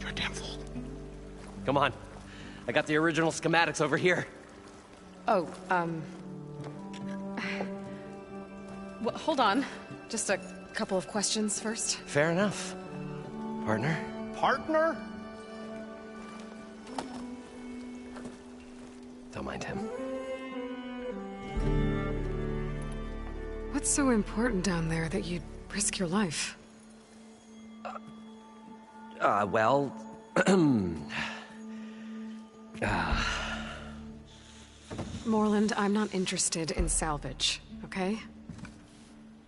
You're a damn fool. Come on. I got the original schematics over here. Oh, well, hold on. Just a couple of questions first. Fair enough. Partner? Partner? Don't mind him. What's so important down there that you'd risk your life? Well... Morlund, I'm not interested in salvage, okay?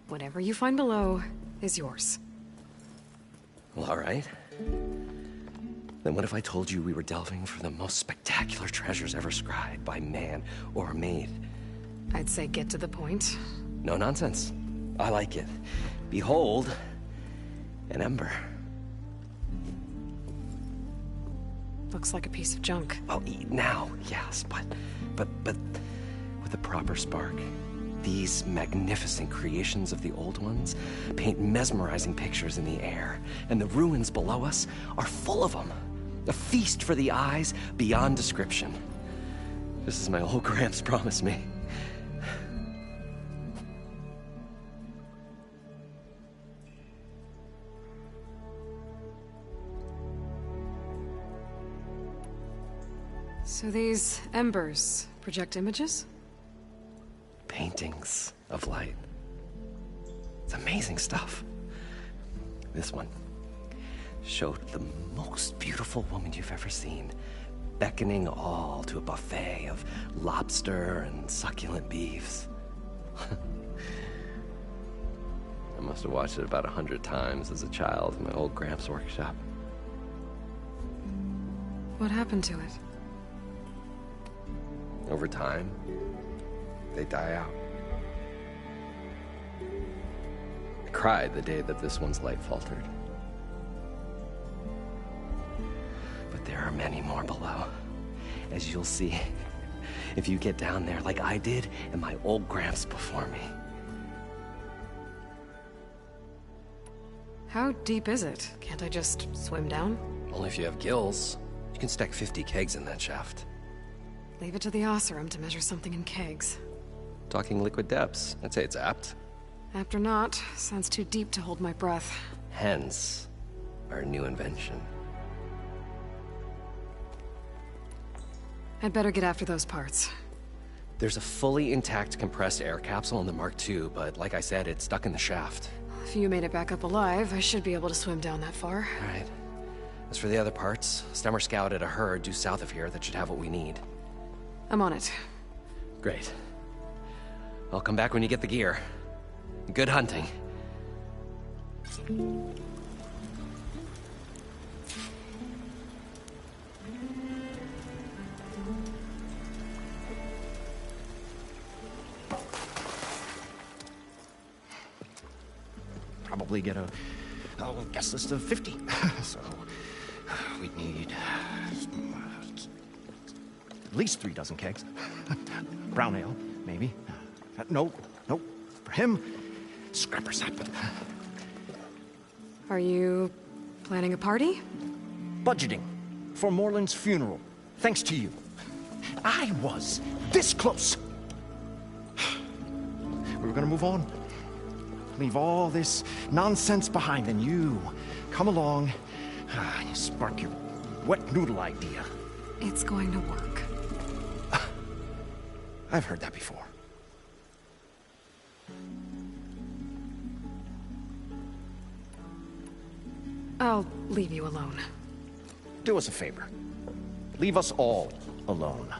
Whatever you find below is yours. Well, all right. Then what if I told you we were delving for the most spectacular treasures ever scribed by man or maid? I'd say get to the point. No nonsense. I like it. Behold, an ember. Looks like a piece of junk. Well, now, yes, but with a proper spark. These magnificent creations of the old ones paint mesmerizing pictures in the air, and the ruins below us are full of them. A feast for the eyes beyond description. Just as my old Gramps promised me. So these embers project images? Paintings of light. It's amazing stuff. This one showed the most beautiful woman you've ever seen, beckoning all to a buffet of lobster and succulent beefs. I must have watched it about 100 times as a child in my old Gramps' workshop. What happened to it? Over time, they die out. I cried the day that this one's light faltered. But there are many more below, as you'll see if you get down there like I did and my old Gramps before me. How deep is it? Can't I just swim down? Only if you have gills. You can stack 50 kegs in that shaft. Leave it to the Oseram to measure something in kegs. Talking liquid depths, I'd say it's apt. Apt or not, sounds too deep to hold my breath. Hence, our new invention. I'd better get after those parts. There's a fully intact compressed air capsule in the Mark II, but like I said, it's stuck in the shaft. If you made it back up alive, I should be able to swim down that far. All right. As for the other parts, Stemmer scouted a herd due south of here that should have what we need. I'm on it. Great. I'll come back when you get the gear. Good hunting. Probably get a guest list of 50. So we'd need at least 3 dozen kegs. Brown ale, maybe. No. For him, scrapper sap. Are you planning a party? Budgeting for Moreland's funeral. Thanks to you. I was this close. We were gonna move on. Leave all this nonsense behind, and you come along and you spark your wet noodle idea. It's going to work. I've heard that before. I'll leave you alone. Do us a favor. Leave us all alone.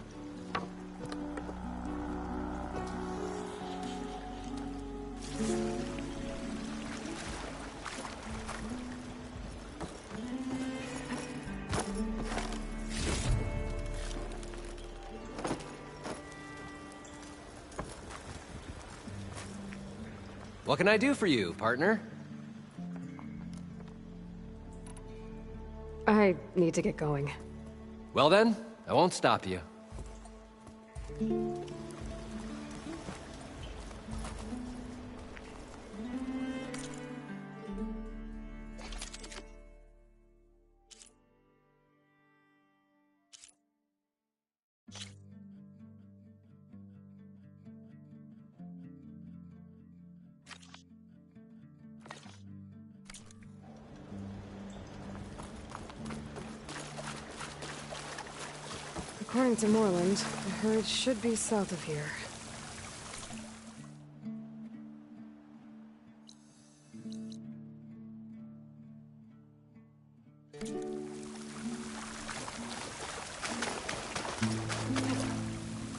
What can I do for you, partner? I need to get going. Well then, I won't stop you. According to Moreland, the herd should be south of here.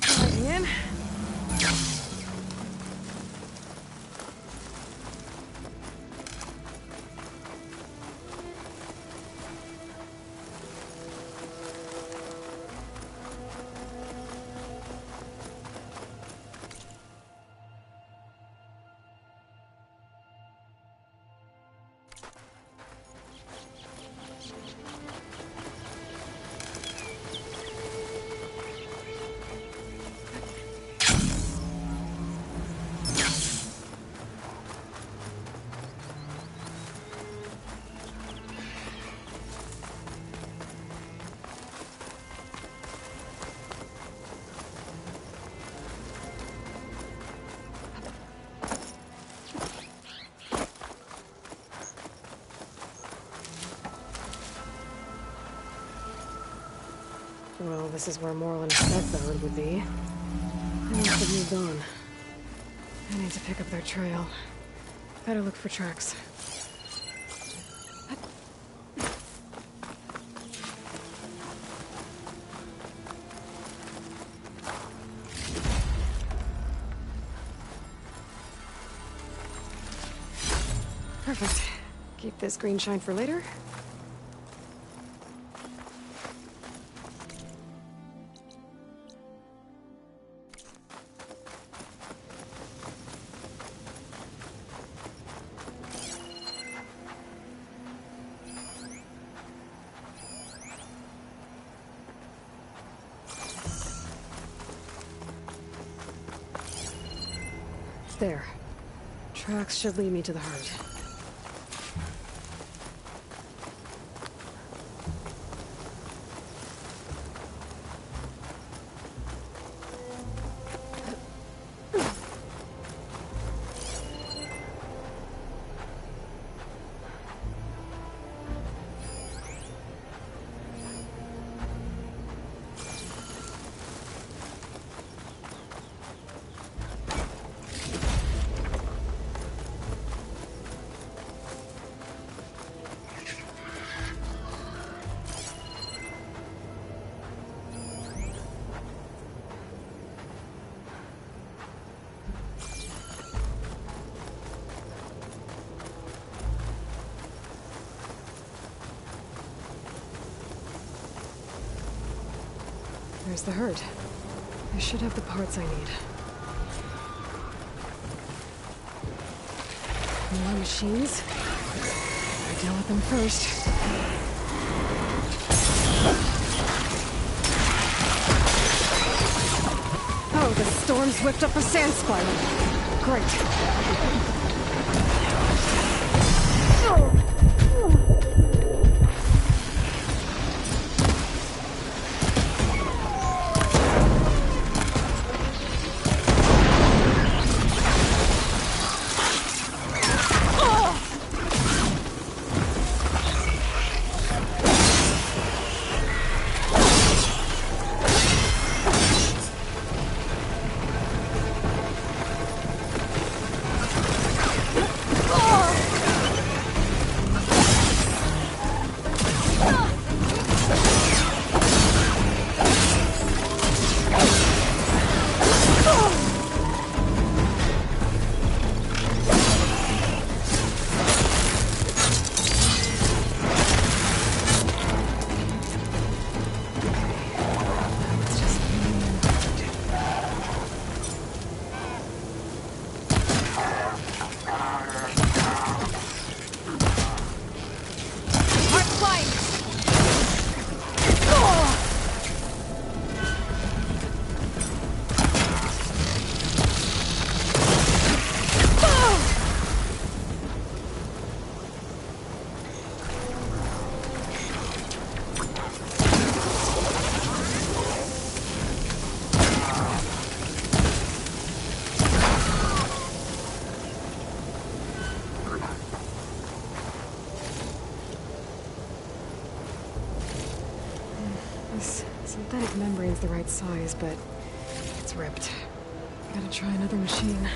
Plugging in. Well, this is where Moreland said the road would be. They must have moved on. I need to pick up their trail. Better look for tracks. Perfect. Keep this green shine for later. There. Tracks should lead me to the herd. There's the herd. I should have the parts I need. More machines? I deal with them first. Oh, the storm's whipped up a sand spiral. Great. This synthetic membrane's the right size, but it's ripped. Gotta try another machine.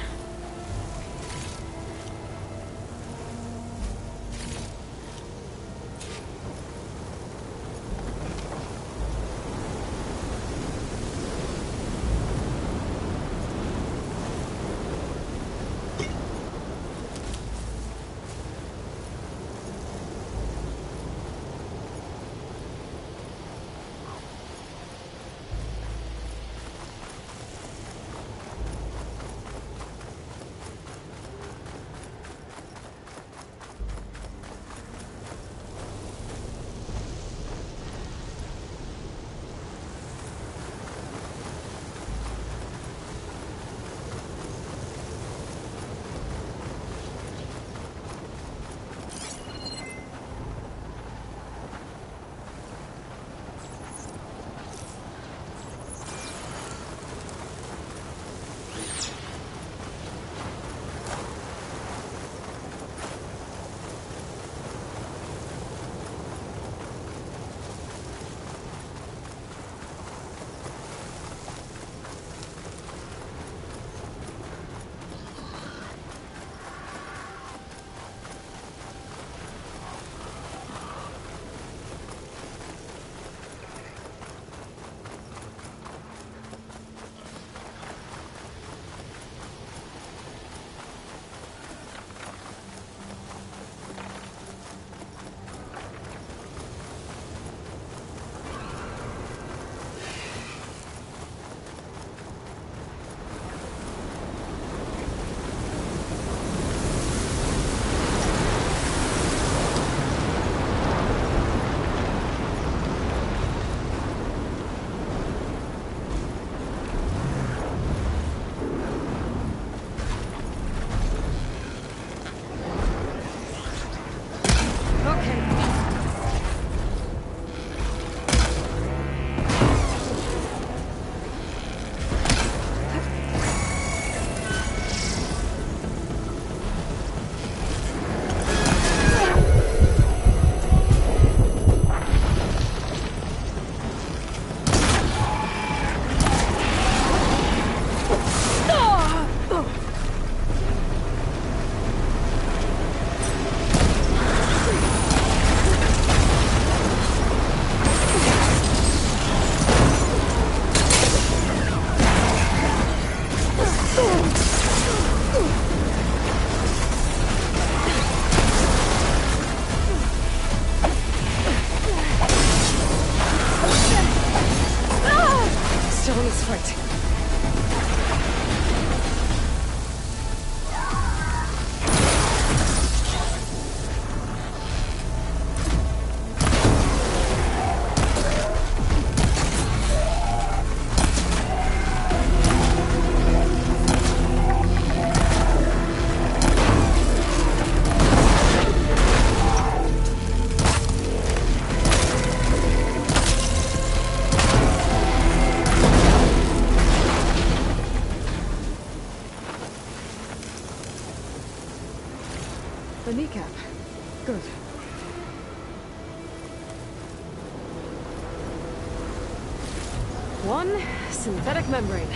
1, synthetic membrane.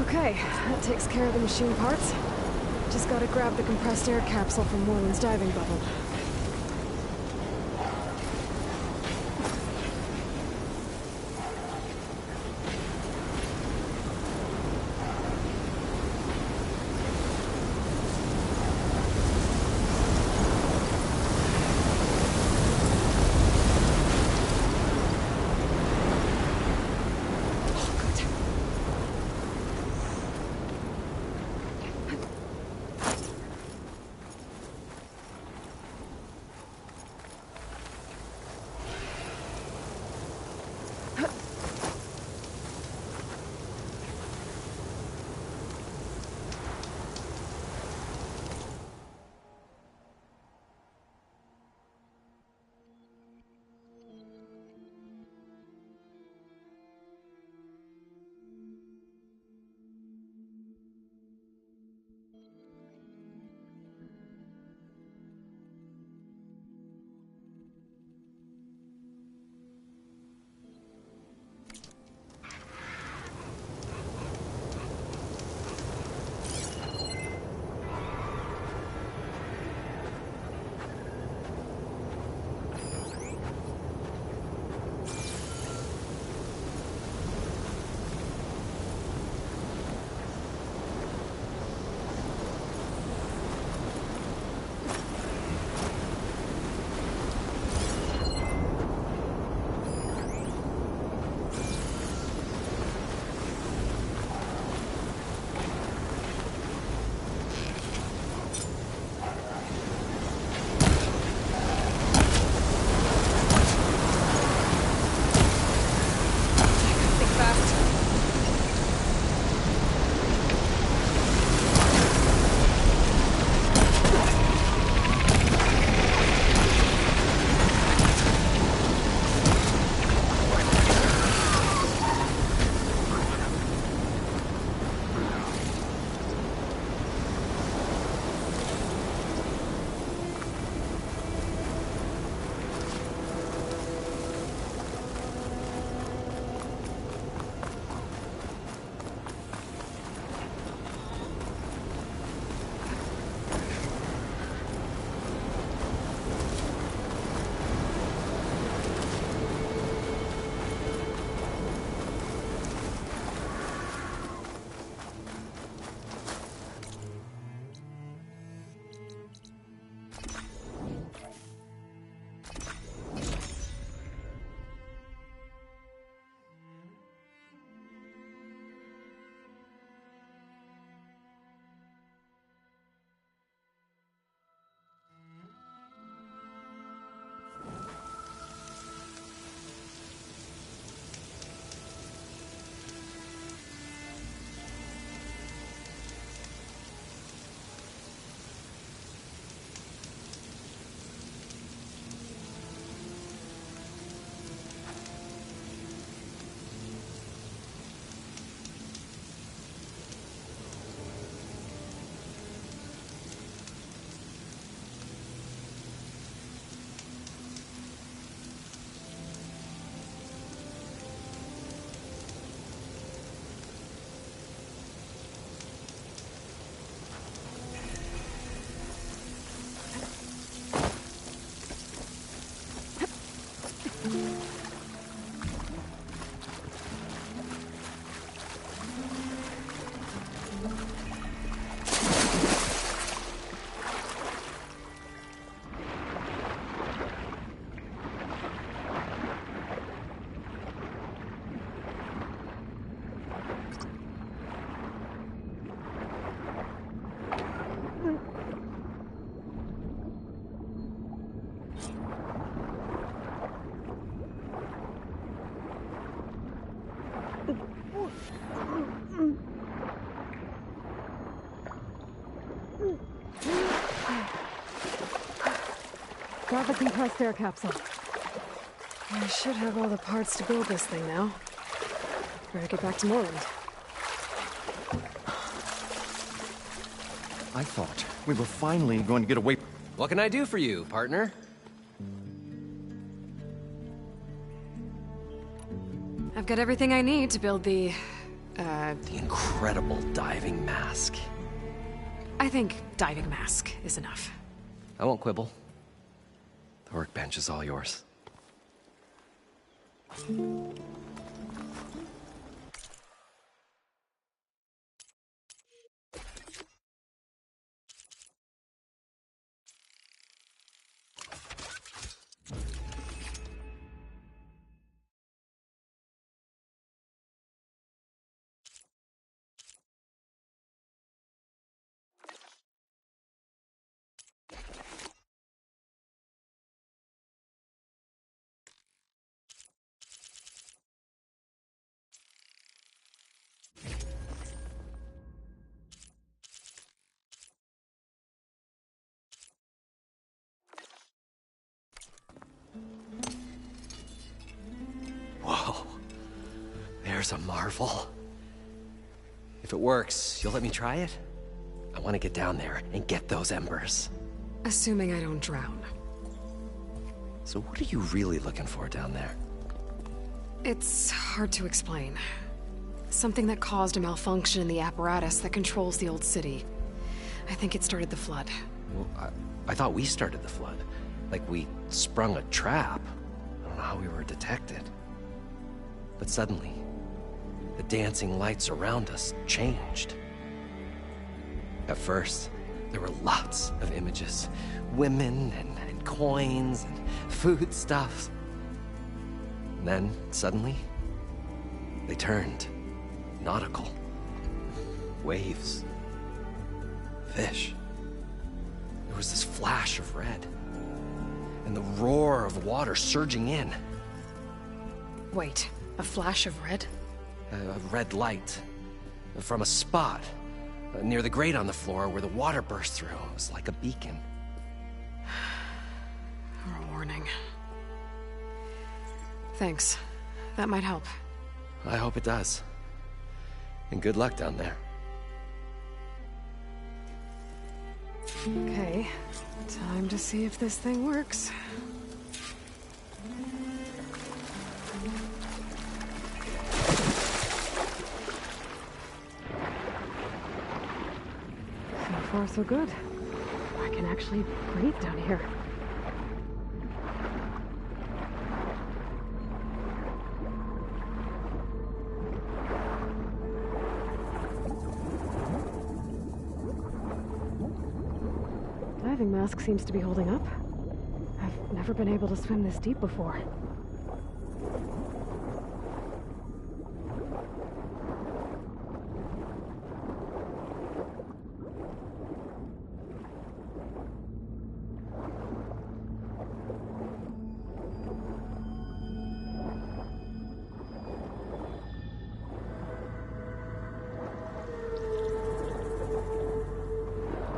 Okay, that takes care of the machine parts. Just gotta grab the compressed air capsule from Moreland's diving bubble. Grab the compressed air capsule. I should have all the parts to build this thing now. Better get back to Moreland. I thought we were finally going to get away. What can I do for you, partner? I've got everything I need to build the incredible diving mask. I think diving mask is enough. I won't quibble. The workbench is all yours. Whoa. There's a marvel. If it works, you'll let me try it? I want to get down there and get those embers. Assuming I don't drown. So what are you really looking for down there? It's hard to explain. Something that caused a malfunction in the apparatus that controls the old city. I think it started the flood. Well, I thought we started the flood. Like we sprung a trap. I don't know how we were detected. But suddenly, the dancing lights around us changed. At first, there were lots of images. Women and coins and foodstuffs. And then, suddenly, they turned nautical. Waves. Fish. There was this flash of red. And the roar of water surging in. Wait, a flash of red? A red light. From a spot near the grate on the floor where the water burst through. It was like a beacon. Or a warning. Thanks. That might help. I hope it does. And good luck down there. Okay. Time to see if this thing works. So far, so good. I can actually breathe down here. Diving mask seems to be holding up. I've never been able to swim this deep before.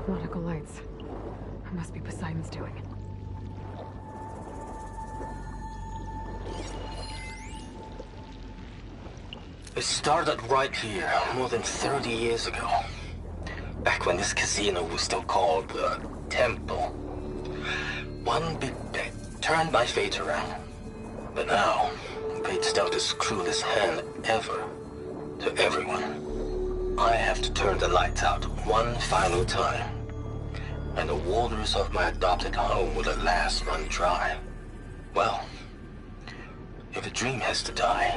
Nautical lights. It must be Poseidon's doing. It started right here, more than 30 years ago. Back when this casino was still called the Temple. One big bet turned my fate around. But now, fate's dealt its cruelest hand ever to everyone. I have to turn the lights out one final time. And the waters of my adopted home will at last run dry. Well, if a dream has to die,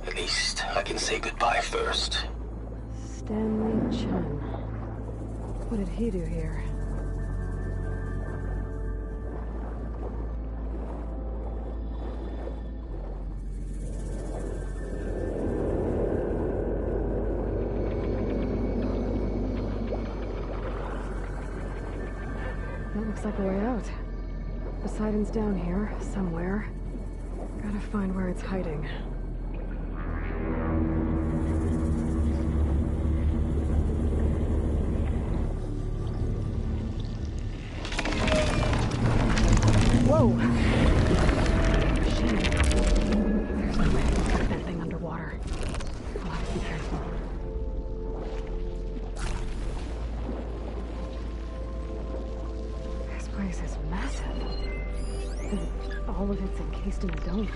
at least I can say goodbye first. Stanley Chen. What did he do here? That looks like a way out. Poseidon's down here, somewhere. Gotta find where it's hiding. Whoa! Shit. There's no way I can put that thing underwater. I'll have to be careful. This place is massive. And all of it's encased in a dome.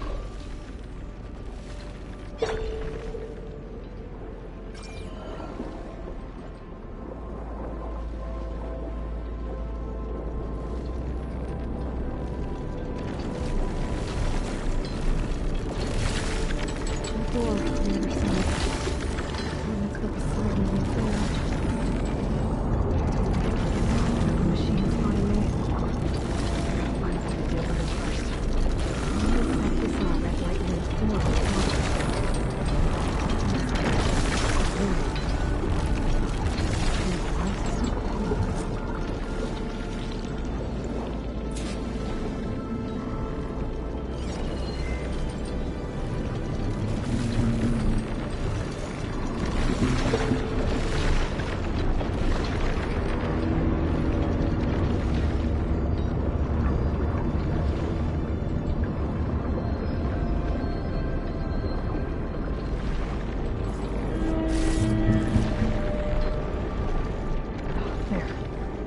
door on the other side. Let's go beside me right there. The machine's spotting me. Find out what to do first. Exactly saw a red light in its door.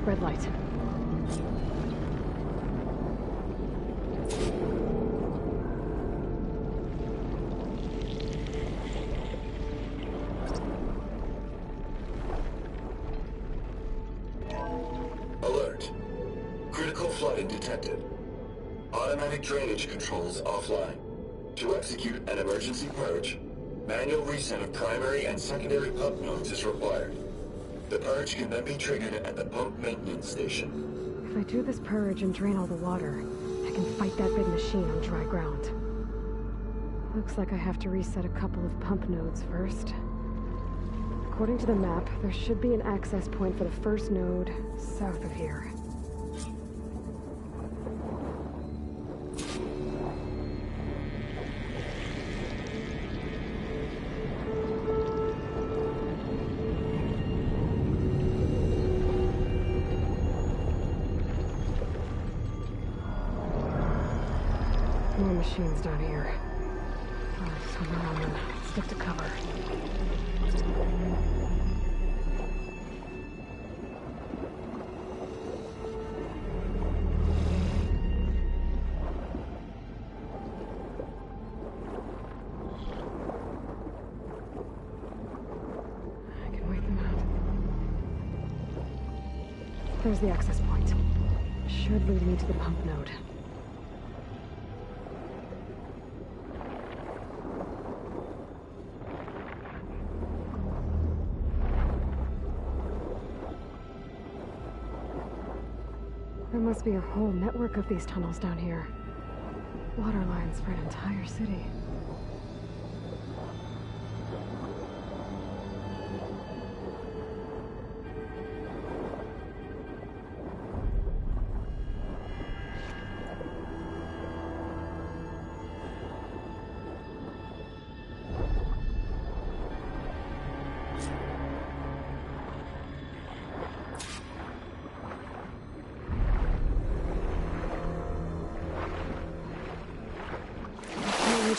Red light. Alert. Critical flooding detected. Automatic drainage controls offline. To execute an emergency purge, manual reset of primary and secondary pump nodes is required. The purge can then be triggered at the pump maintenance station. If I do this purge and drain all the water, I can fight that big machine on dry ground. Looks like I have to reset a couple of pump nodes first. According to the map, there should be an access point for the first node south of here. More machines down here. Swim around them. Stick to cover. I can wait them out. There's the access point. Should lead me to the pump node. There must be a whole network of these tunnels down here. Water lines for an entire city.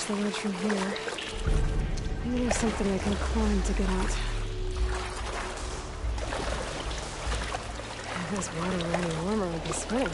The ledge from here. Maybe there's something I can climb to get out. If this water were any warmer, I'd be sweating.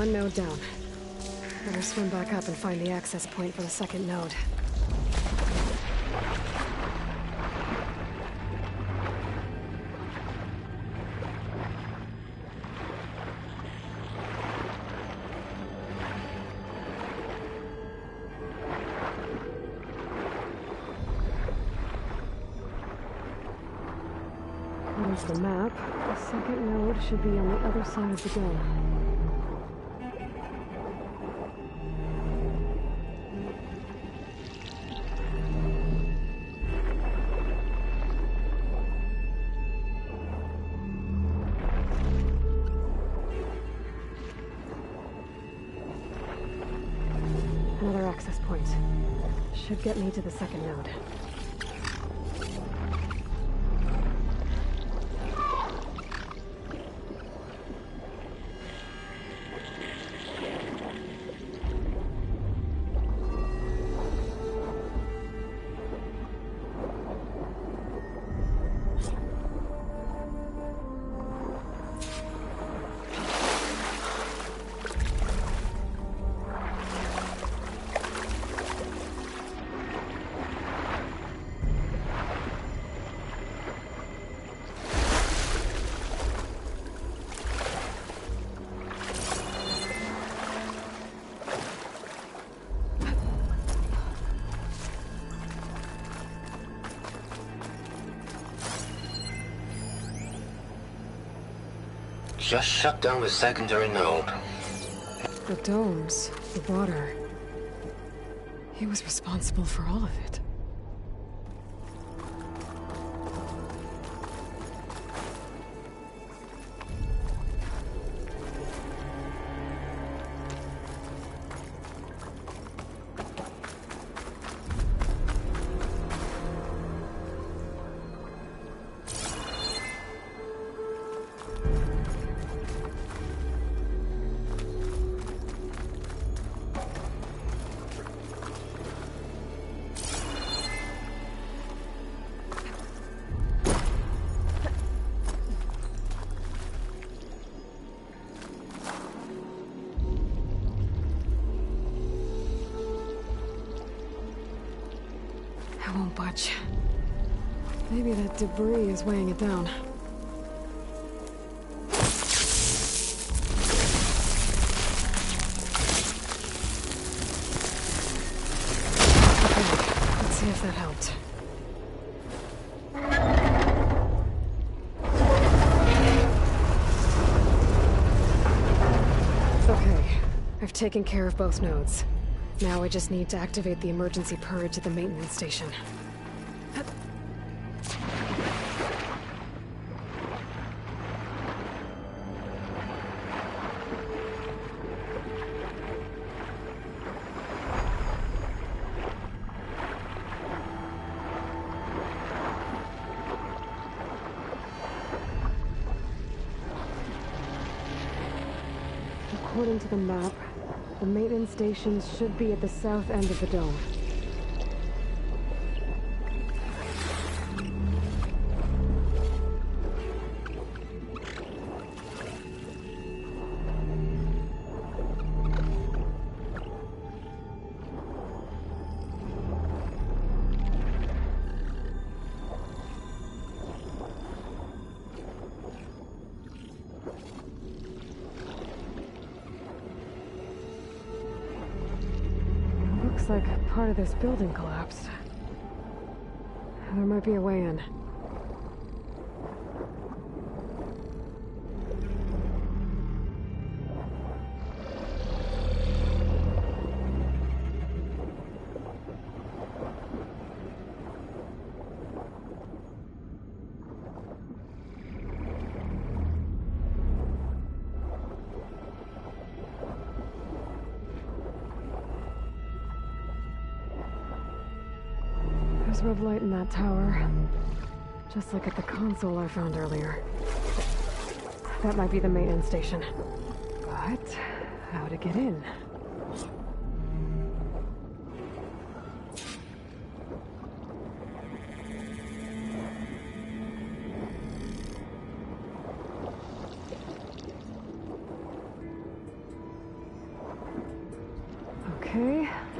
one node down. Better swim back up and find the access point for the second node. Here's the map. The second node should be on the other side of the dome. Another access point. Should get me to the second node. Just shut down the secondary node. The domes, the water. He was responsible for all of it. I won't budge. Maybe that debris is weighing it down. Okay, let's see if that helped. Okay, I've taken care of both nodes. Now I just need to activate the emergency purge at the maintenance station. According to the map, the maintenance stations should be at the south end of the dome. Looks like part of this building collapsed. There might be a way in. There's red light in that tower. Just like at the console I found earlier. That might be the maintenance station. But how to get in?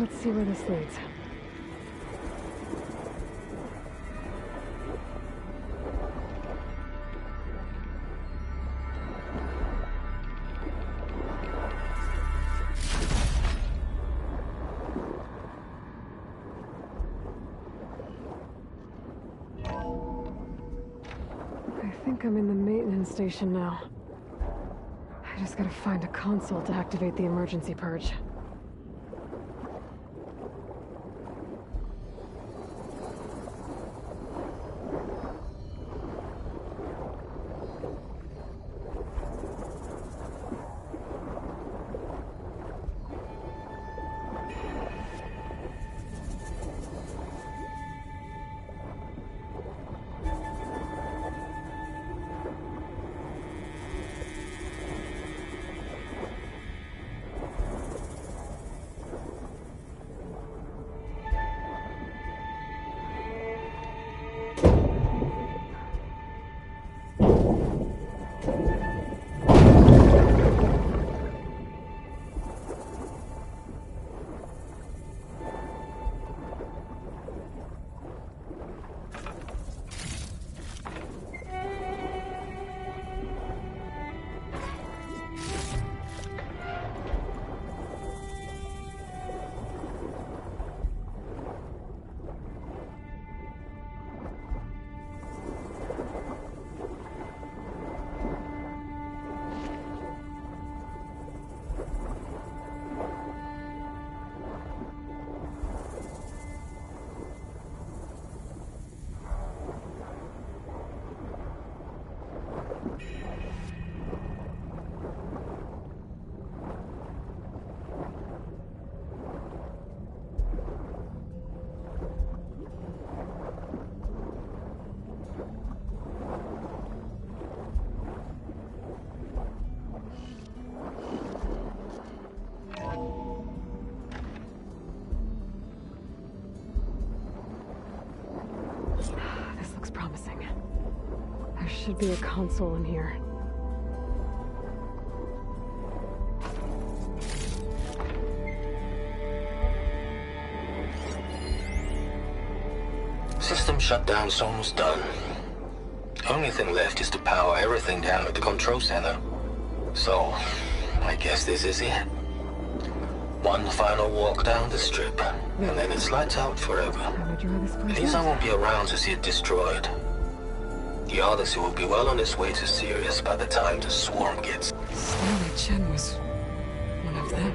Let's see where this leads. I think I'm in the maintenance station now. I just gotta find a console to activate the emergency purge. Should be a console in here. System shutdown's almost done. Only thing left is to power everything down at the control center. So, I guess this is it. One final walk down the strip, and then it's lights out forever. At least I won't be around to see it destroyed. The Odyssey will be well on its way to Sirius by the time the swarm gets. Stanley Chen was one of them.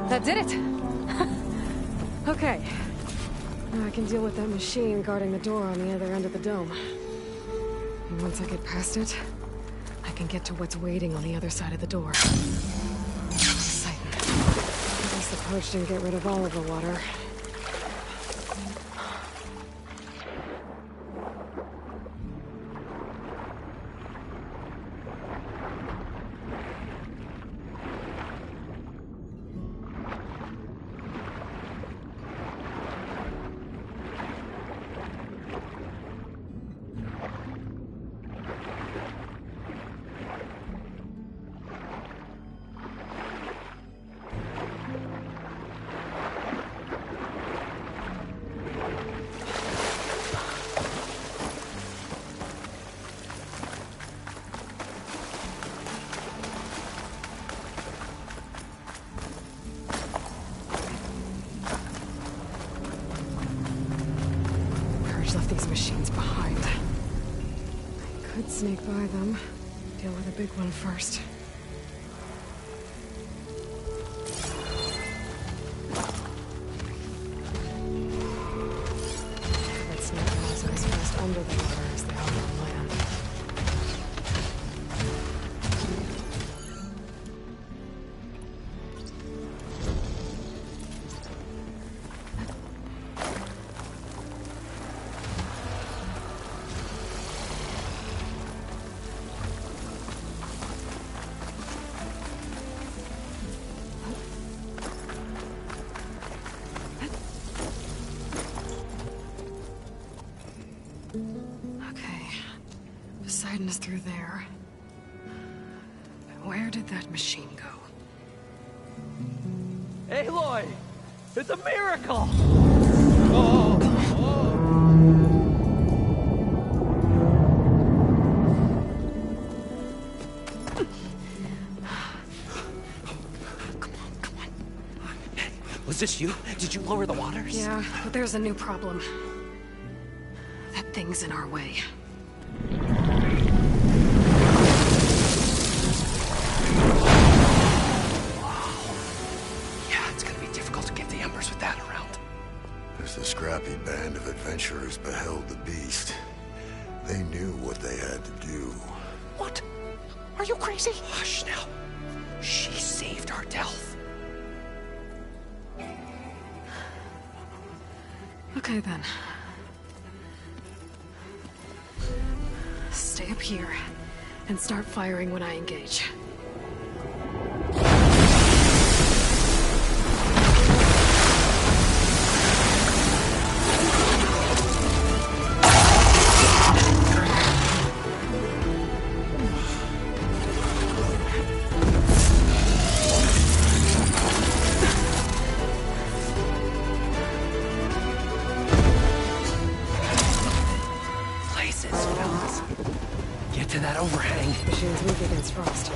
That did it! Okay. Now I can deal with that machine guarding the door on the other end of the dome. And once I get past it, I can get to what's waiting on the other side of the door. Exciting. At least the purge didn't get rid of all of the water. Left these machines behind. I could sneak by them, deal with the big one first. Let's not also as fast under the water as they are on land. Okay. Poseidon is through there. Where did that machine go? Aloy! It's a miracle! Was this you? Did you lower the waters? Yeah, but there's a new problem. That thing's in our way. Yeah, it's gonna be difficult to get the Embers with that around. As the scrappy band of adventurers beheld the beast, they knew what they had to do. What? Are you crazy? Hush now. She saved our Delph. Okay then. Stay up here and start firing when I engage. Machine's weak against frost.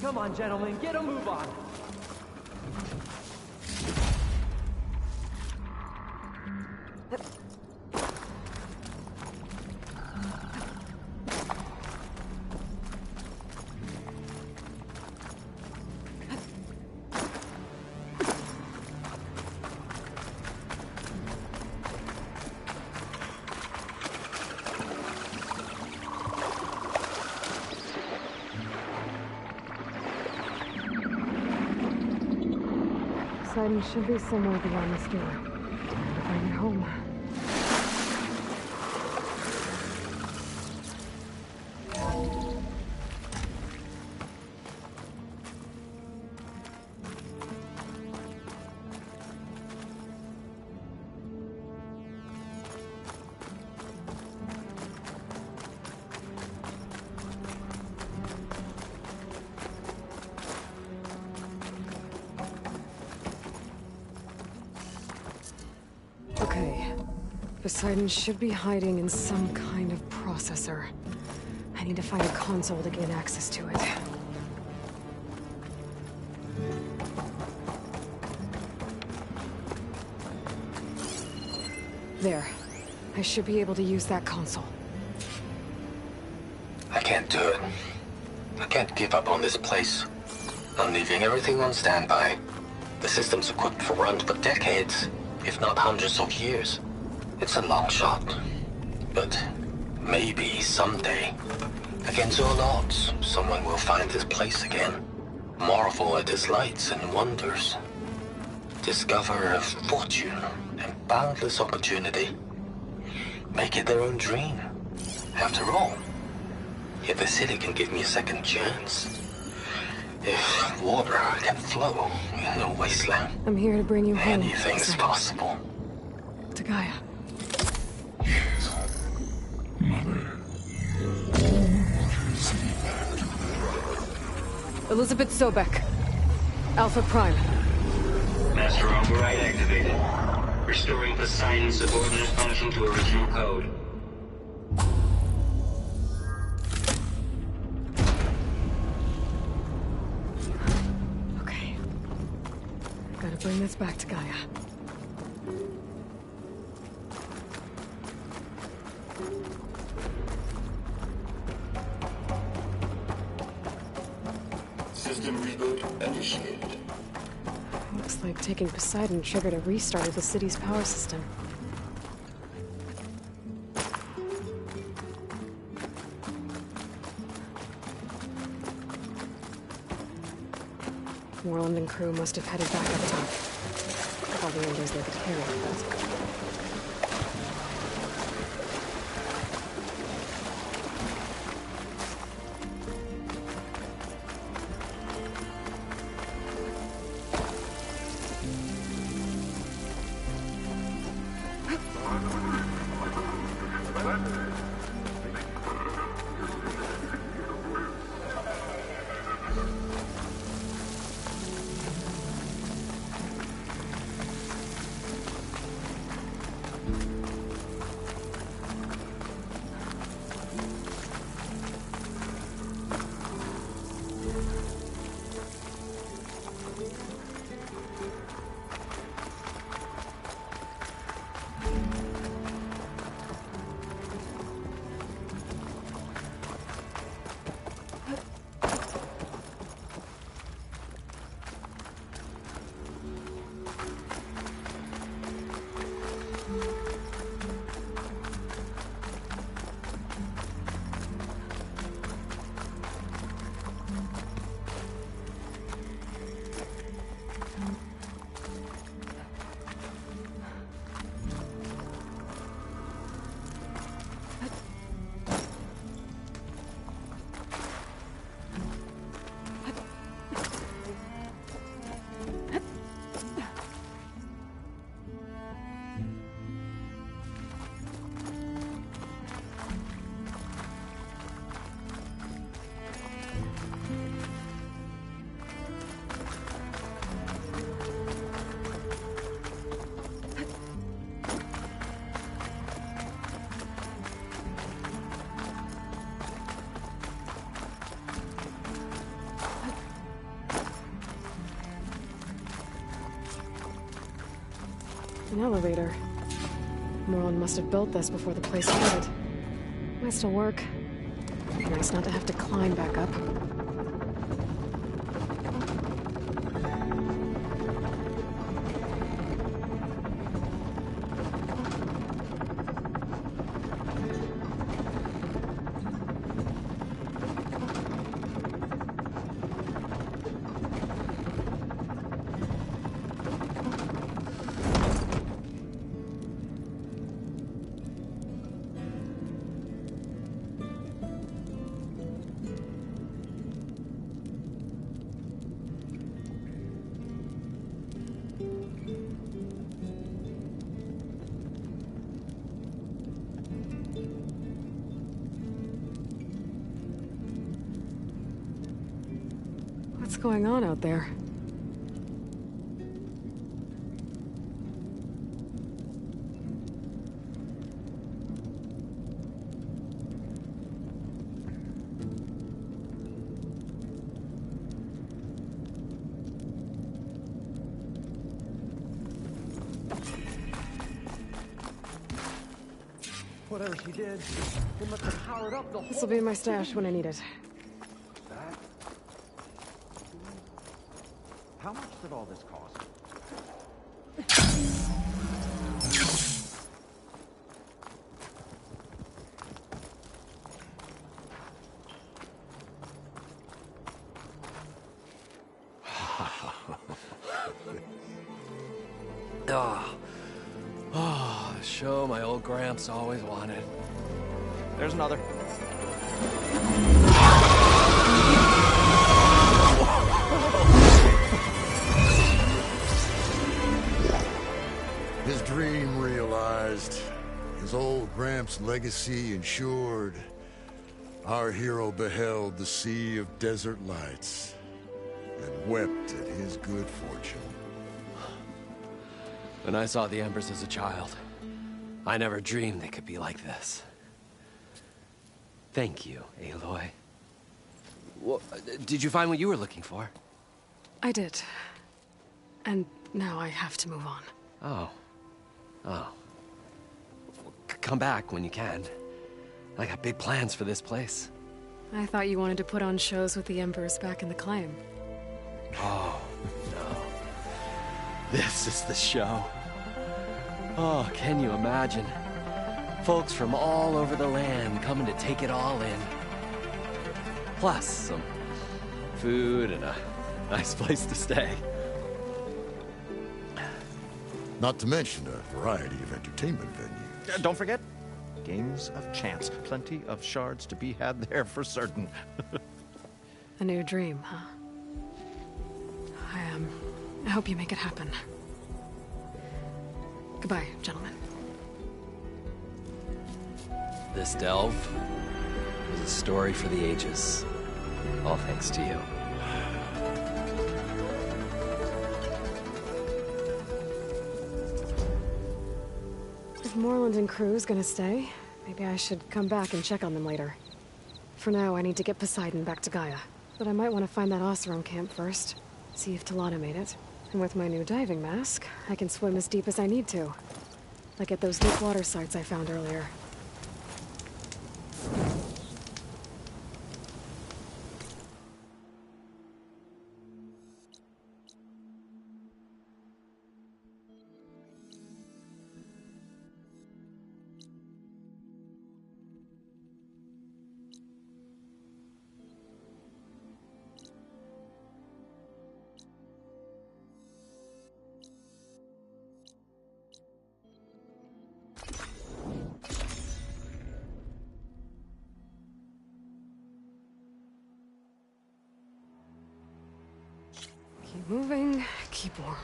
Come on, gentlemen, get a move on. Poseidon should be somewhere beyond this door. Time to find your home. Okay. Poseidon should be hiding in some kind of processor. I need to find a console to gain access to it. There. I should be able to use that console. I can't do it. I can't give up on this place. I'm leaving everything on standby. The system's equipped for runs for decades, if not hundreds of years. It's a long shot. But maybe someday, against all odds, someone will find this place again. Marvel at its lights and wonders. Discover a fortune and boundless opportunity. Make it their own dream. After all, if the city can give me a second chance, if water can flow in a wasteland, I'm here to bring you home. anything's possible. To Gaia. Elizabeth Sobek. Alpha Prime. Master override activated. Restoring Poseidon's subordinate function to original code. Okay. Gotta bring this back to Gaia. System reboot initiated. Looks like taking Poseidon triggered a restart of the city's power system. Moreland and crew must have headed back up top. All the enders they could carry, but... An elevator. Moreland must have built this before the place flooded. Might still work. Nice not to have to climb back up. What's going on out there? Whatever she did, it must have powered up the whole... This'll be in my stash when I need it. That? How much did all this cost? Oh, show my old Gramps always wanted. There's another. His dream realized. His old Gramps' legacy ensured. Our hero beheld the sea of desert lights and wept at his good fortune. When I saw the Embers as a child, I never dreamed they could be like this. Thank you, Aloy. Well, did you find what you were looking for? I did. And now I have to move on. Oh. Oh. Well, come back when you can. I got big plans for this place. I thought you wanted to put on shows with the Embers back in the Claim. Oh, no. This is the show. Oh, can you imagine? Folks from all over the land coming to take it all in. Plus some food and a nice place to stay. Not to mention a variety of entertainment venues. Don't forget, games of chance. Plenty of shards to be had there for certain. A new dream, huh? I hope you make it happen. Goodbye, gentlemen. This delve is a story for the ages. All thanks to you. If Moreland and crew's gonna stay, maybe I should come back and check on them later. For now, I need to get Poseidon back to Gaia. But I might want to find that Oseram camp first. See if Talana made it. And with my new diving mask, I can swim as deep as I need to. Like at those deep water sites I found earlier. Keep moving, keep warm.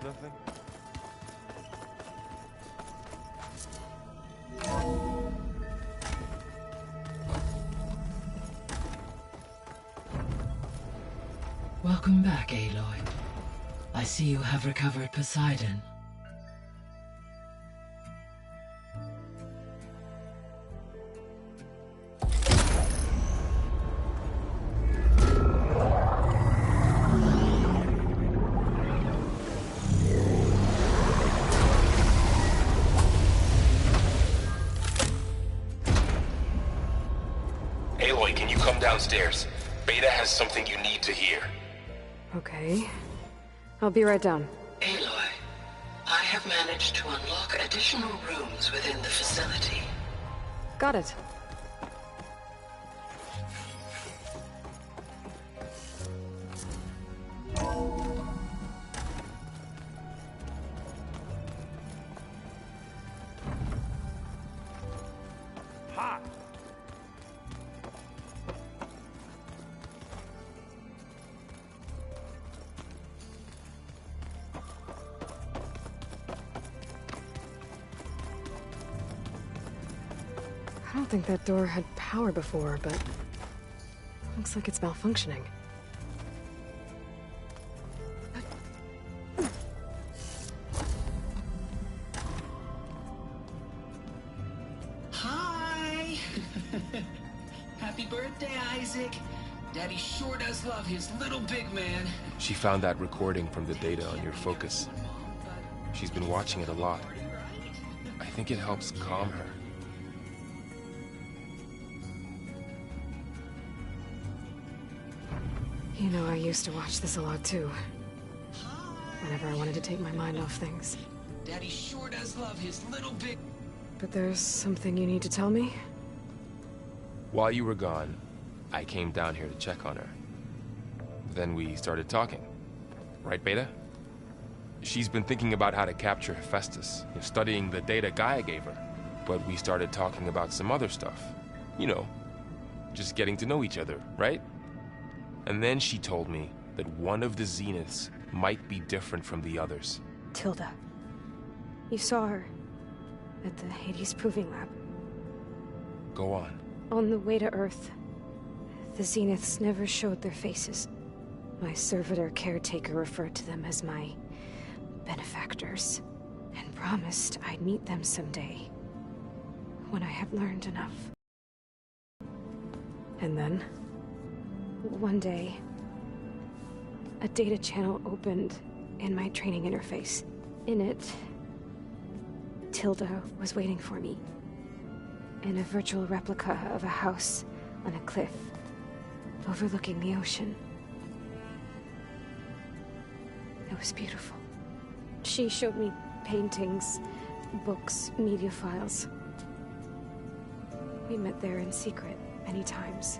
Nothing. Welcome back, Aloy. I see you have recovered Poseidon. Aloy, can you come downstairs? Beta has something you need to hear. Okay. I'll be right down. Aloy, I have managed to unlock additional rooms within the facility. Got it. Ha! I don't think that door had power before, but looks like it's malfunctioning. Hi! Happy birthday, Isaac. Daddy sure does love his little big man. She found that recording from the data on your focus. She's been watching it a lot. I think it helps calm her. You know, I used to watch this a lot too. Whenever I wanted to take my mind off things. Daddy sure does love his little big... But there's something you need to tell me? While you were gone, I came down here to check on her. Then we started talking. Right, Beta? She's been thinking about how to capture Hephaestus, studying the data Gaia gave her. But we started talking about some other stuff. You know, just getting to know each other, right? And then she told me that one of the Zeniths might be different from the others. Tilda. You saw her at the Hades Proving Lab. Go on. On the way to Earth, the Zeniths never showed their faces. My servitor caretaker referred to them as my benefactors, and promised I'd meet them someday, when I had learned enough. And then? One day, a data channel opened in my training interface. In it, Tilda was waiting for me, in a virtual replica of a house on a cliff, overlooking the ocean. It was beautiful. She showed me paintings, books, media files. We met there in secret many times.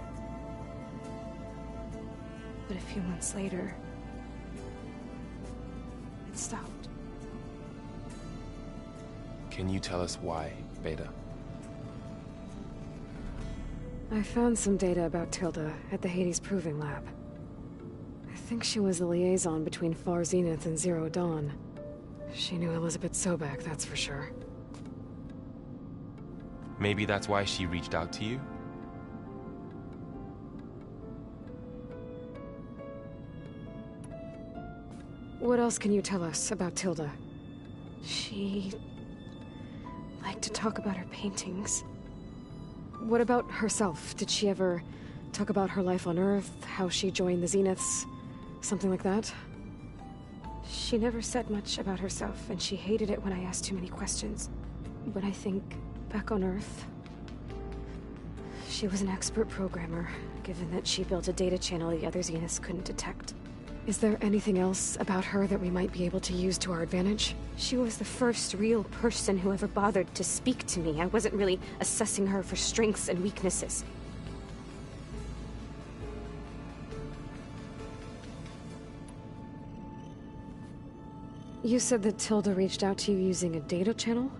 But a few months later, it stopped. Can you tell us why, Beta? I found some data about Tilda at the Hades Proving Lab. I think she was the liaison between Far Zenith and Zero Dawn. She knew Elizabeth Sobek, that's for sure. Maybe that's why she reached out to you? What else can you tell us about Tilda? She liked to talk about her paintings. What about herself? Did she ever talk about her life on Earth, how she joined the Zeniths, something like that? She never said much about herself, and she hated it when I asked too many questions. When I think back on Earth, she was an expert programmer, given that she built a data channel the other Zeniths couldn't detect. Is there anything else about her that we might be able to use to our advantage? She was the first real person who ever bothered to speak to me. I wasn't really assessing her for strengths and weaknesses. You said that Tilda reached out to you using a data channel?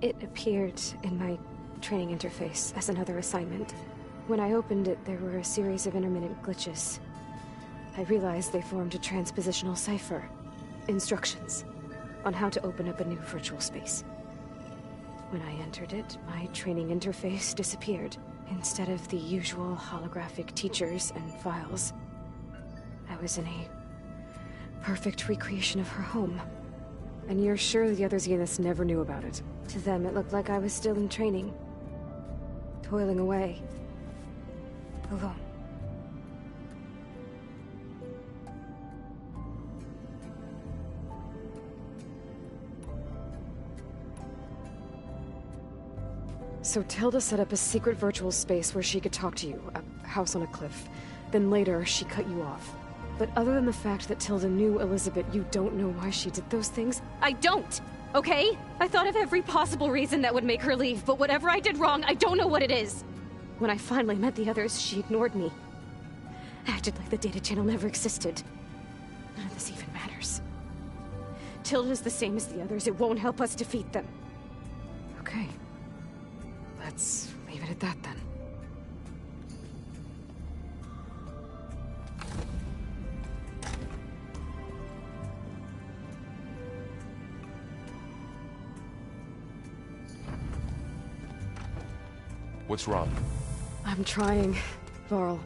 It appeared in my training interface as another assignment. When I opened it, there were a series of intermittent glitches. I realized they formed a transpositional cipher. Instructions on how to open up a new virtual space. When I entered it, my training interface disappeared. Instead of the usual holographic teachers and files, I was in a perfect recreation of her home. And you're sure the other Zeniths never knew about it? To them, it looked like I was still in training. Toiling away. Alone. So Tilda set up a secret virtual space where she could talk to you, a house on a cliff. Then later, she cut you off. But other than the fact that Tilda knew Elizabeth, you don't know why she did those things? I don't! Okay? I thought of every possible reason that would make her leave, but whatever I did wrong, I don't know what it is. When I finally met the others, she ignored me. Acted like the data channel never existed. None of this even matters. Tilda's the same as the others. It won't help us defeat them. Okay. Let's leave it at that, then. What's wrong? I'm trying, Varl.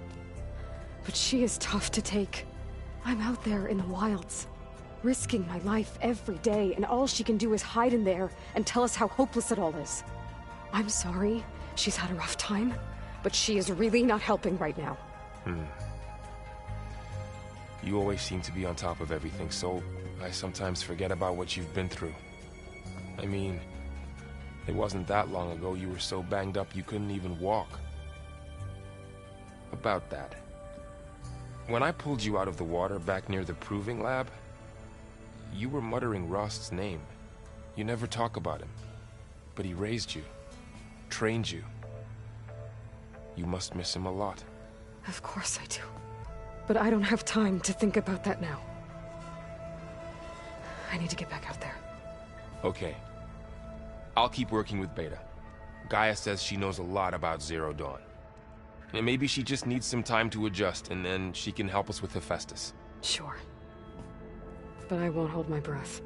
But she is tough to take. I'm out there in the wilds, risking my life every day, and all she can do is hide in there and tell us how hopeless it all is. I'm sorry she's had a rough time, but she is really not helping right now. You always seem to be on top of everything, so I sometimes forget about what you've been through. I mean, it wasn't that long ago you were so banged up you couldn't even walk. About that. When I pulled you out of the water back near the proving lab, you were muttering Rost's name. You never talk about him. But he raised you, trained you. You must miss him a lot. Of course I do. But I don't have time to think about that now. I need to get back out there. Okay. I'll keep working with Beta. Gaia says she knows a lot about Zero Dawn. And maybe she just needs some time to adjust, and then she can help us with Hephaestus. Sure. But I won't hold my breath.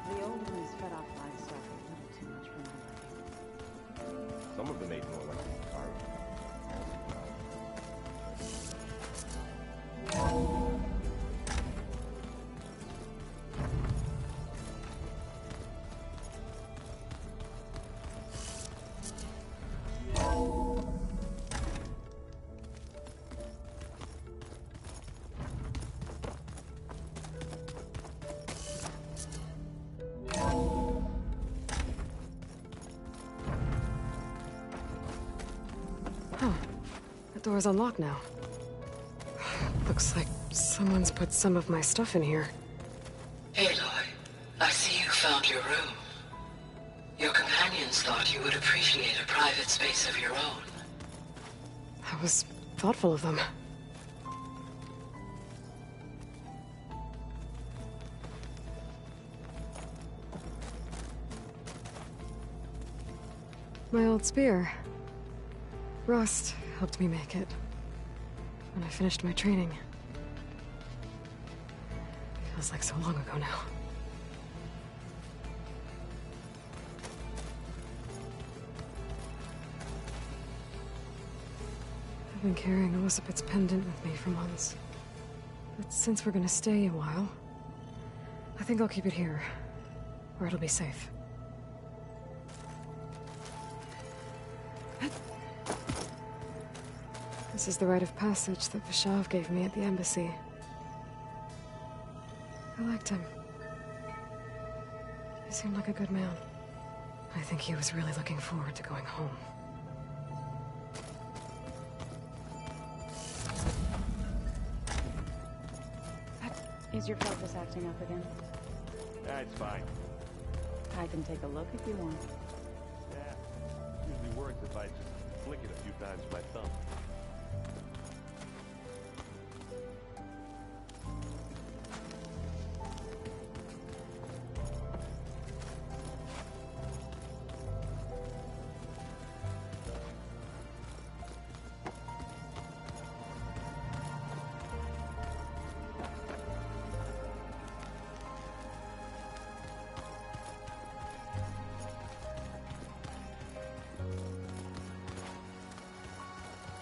The old one is fed off livestock a little too much for my liking. Some of them ate more like cars. Huh. The door's unlocked now. Looks like someone's put some of my stuff in here. Aloy, I see you found your room. Your companions thought you would appreciate a private space of your own. That was thoughtful of them. My old spear. Rost helped me make it when I finished my training. Feels like so long ago now. I've been carrying Elizabeth's pendant with me for months. But since we're gonna stay a while, I think I'll keep it here, where it'll be safe. This is the rite of passage that Vishav gave me at the embassy. I liked him. He seemed like a good man. I think he was really looking forward to going home. Is your focus acting up again? That's fine. I can take a look if you want. Yeah, usually works if I just flick it a few times with my thumb.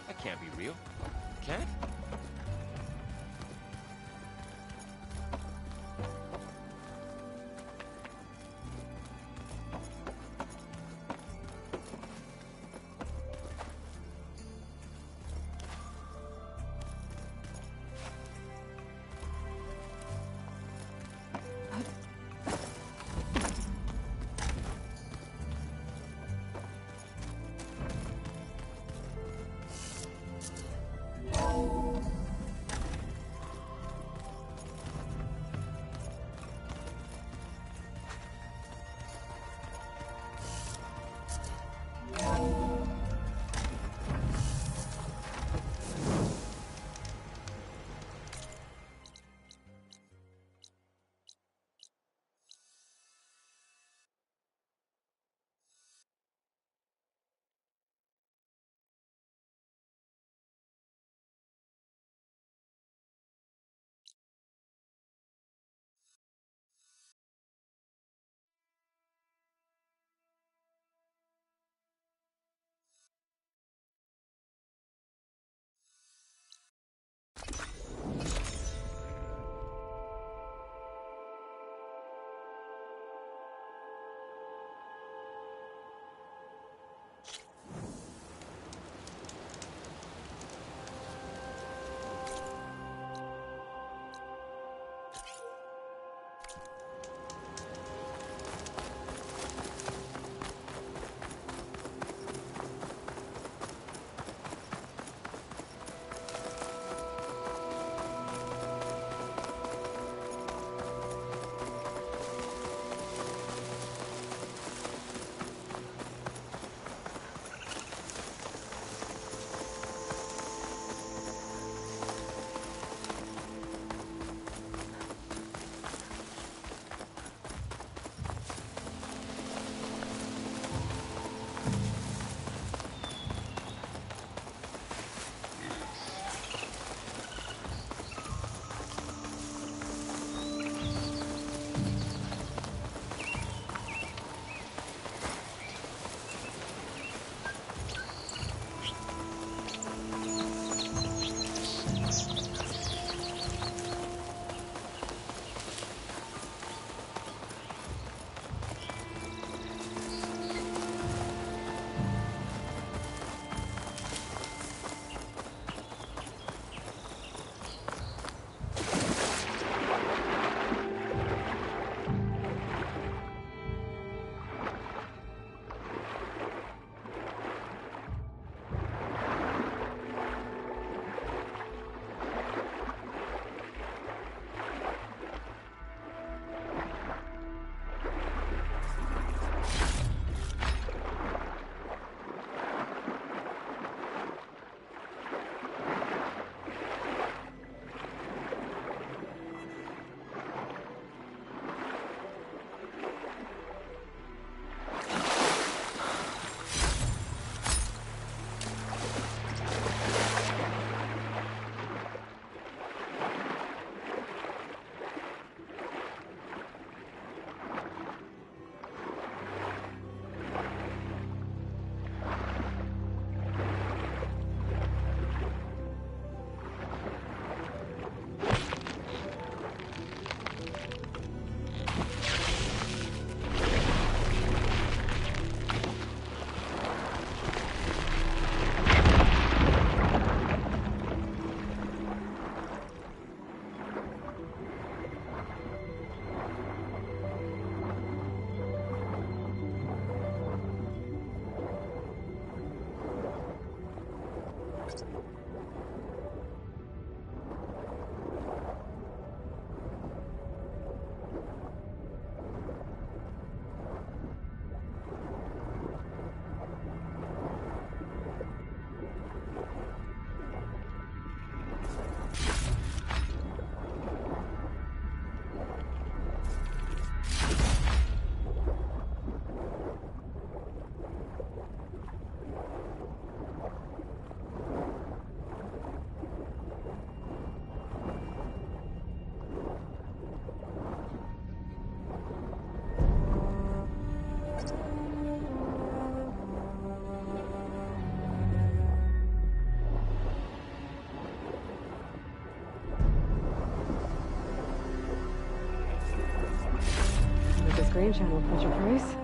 That can't be real. Can it? Green Channel fetch a price.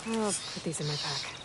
I'll put these in my pack.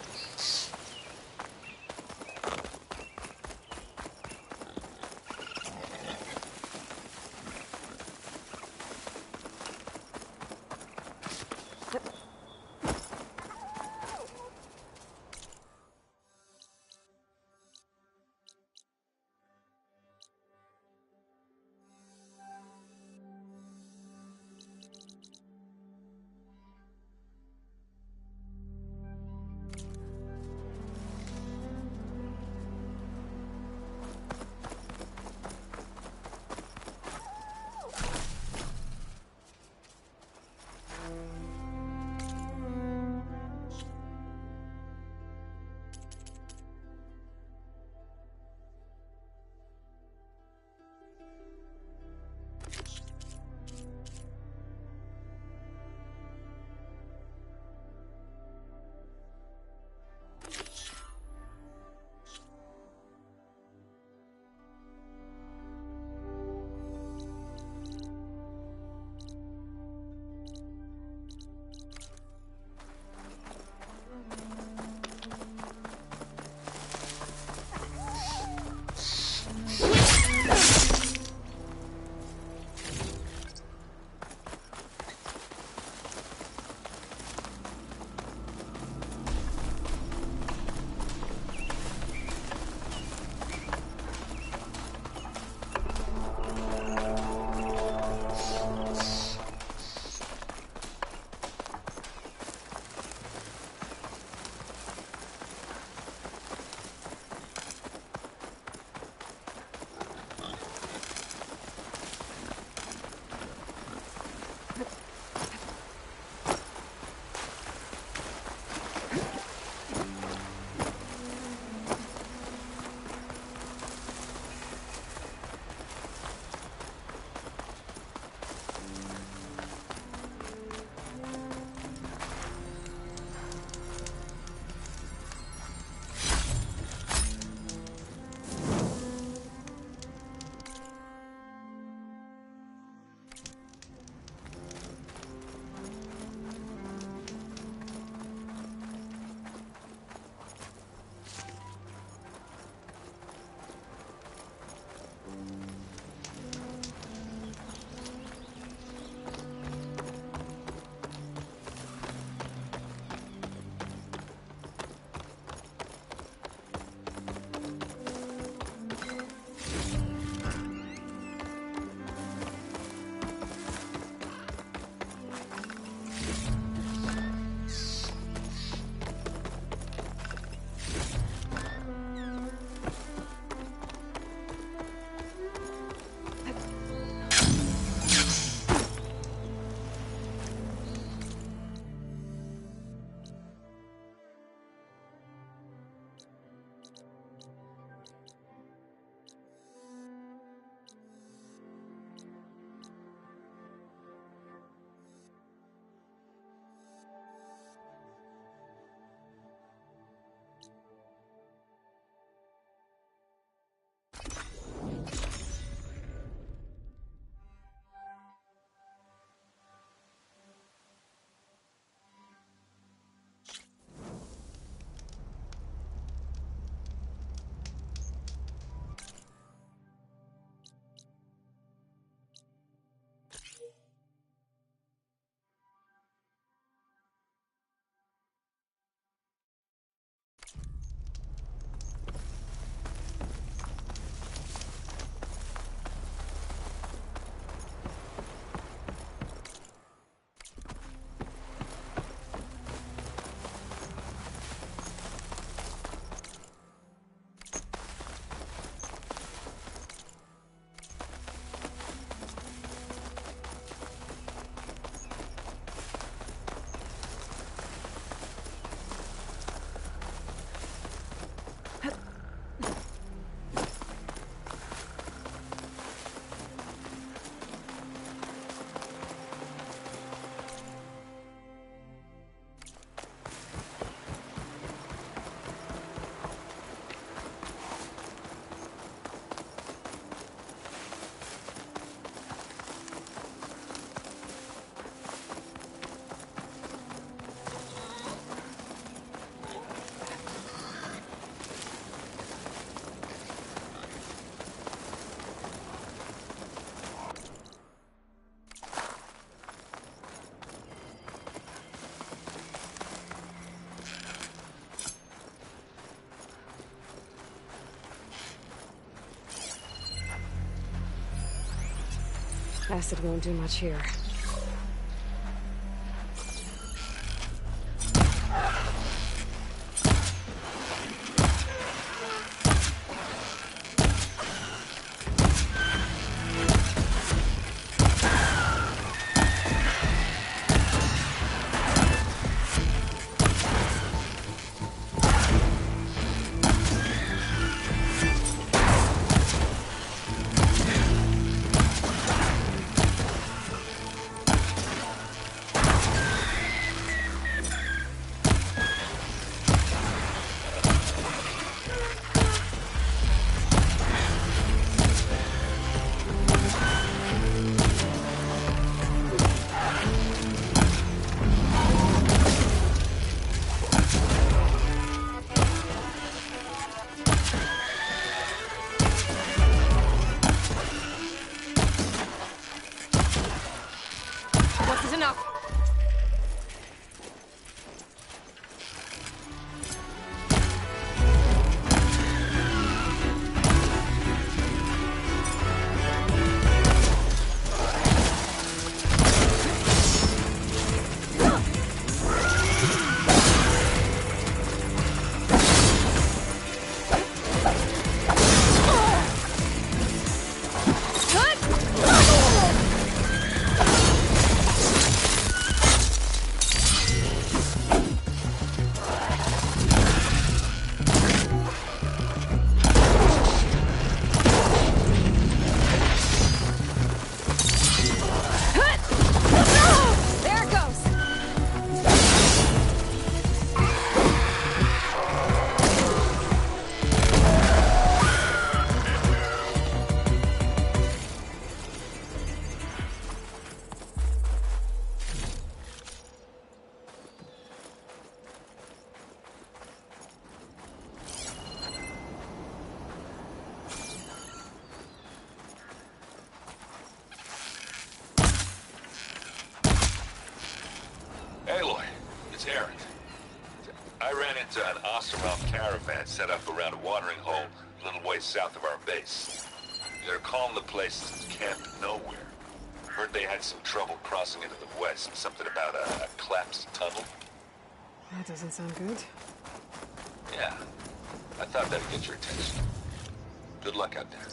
Acid won't do much here. Aloy, it's Erend. I ran into an Oseram caravan set up around a watering hole a little ways south of our base. They're calling the place Camp Nowhere. Heard they had some trouble crossing into the west. Something about a collapsed tunnel. That doesn't sound good. Yeah, I thought that'd get your attention. Good luck out there.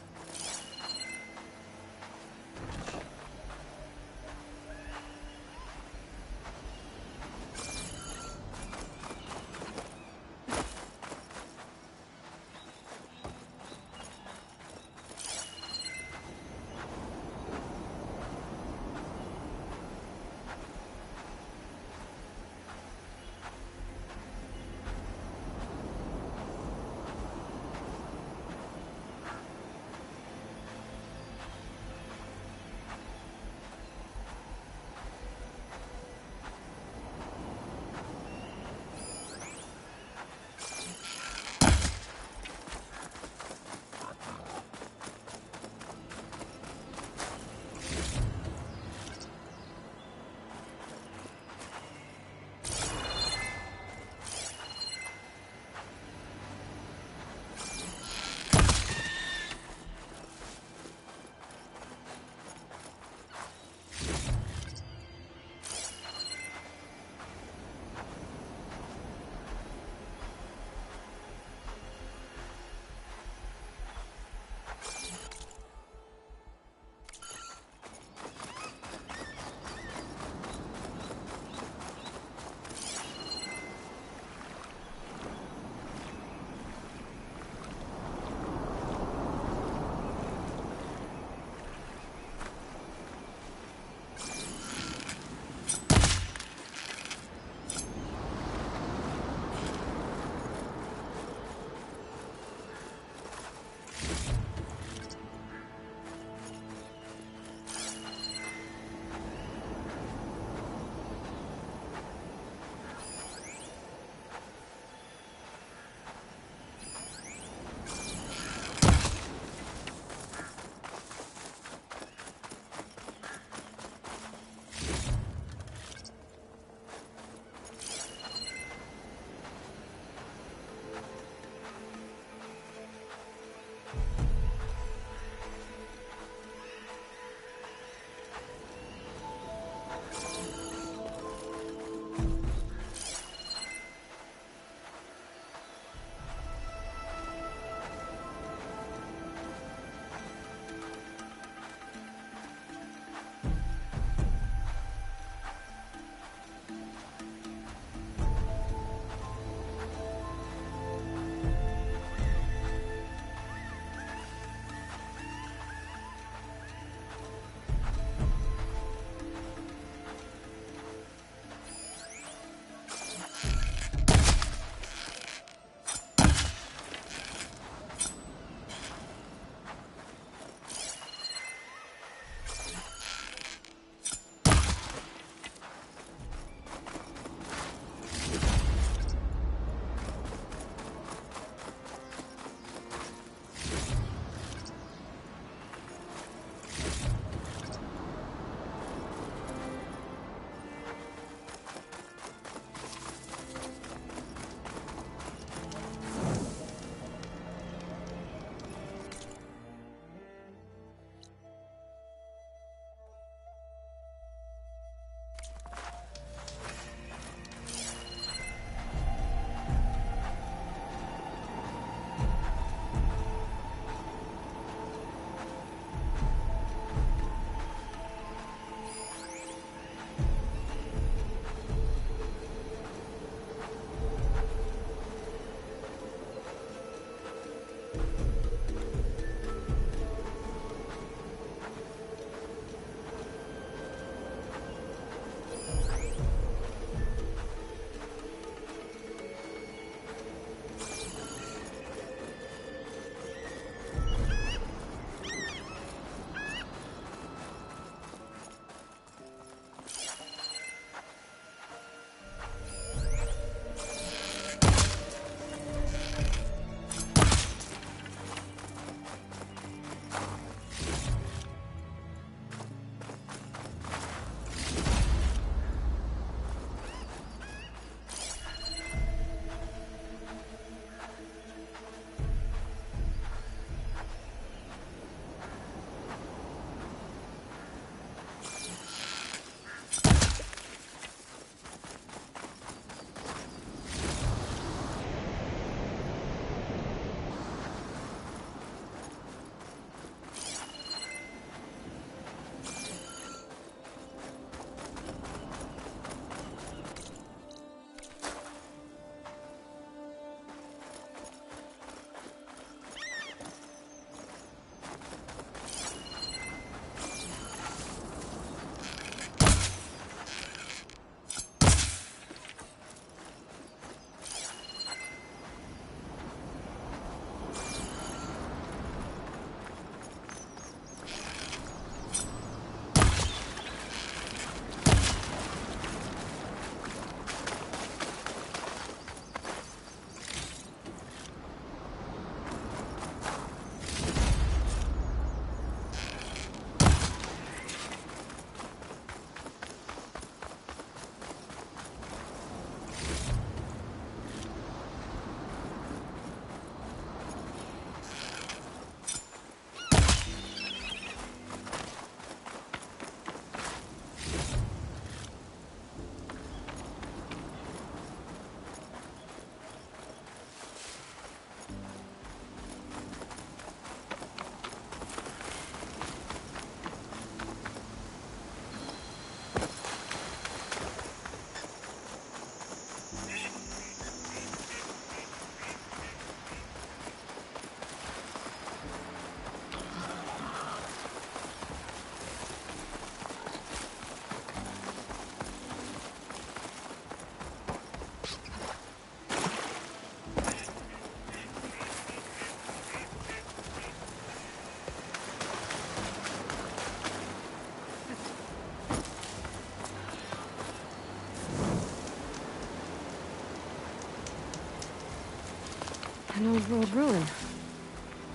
An old world ruin.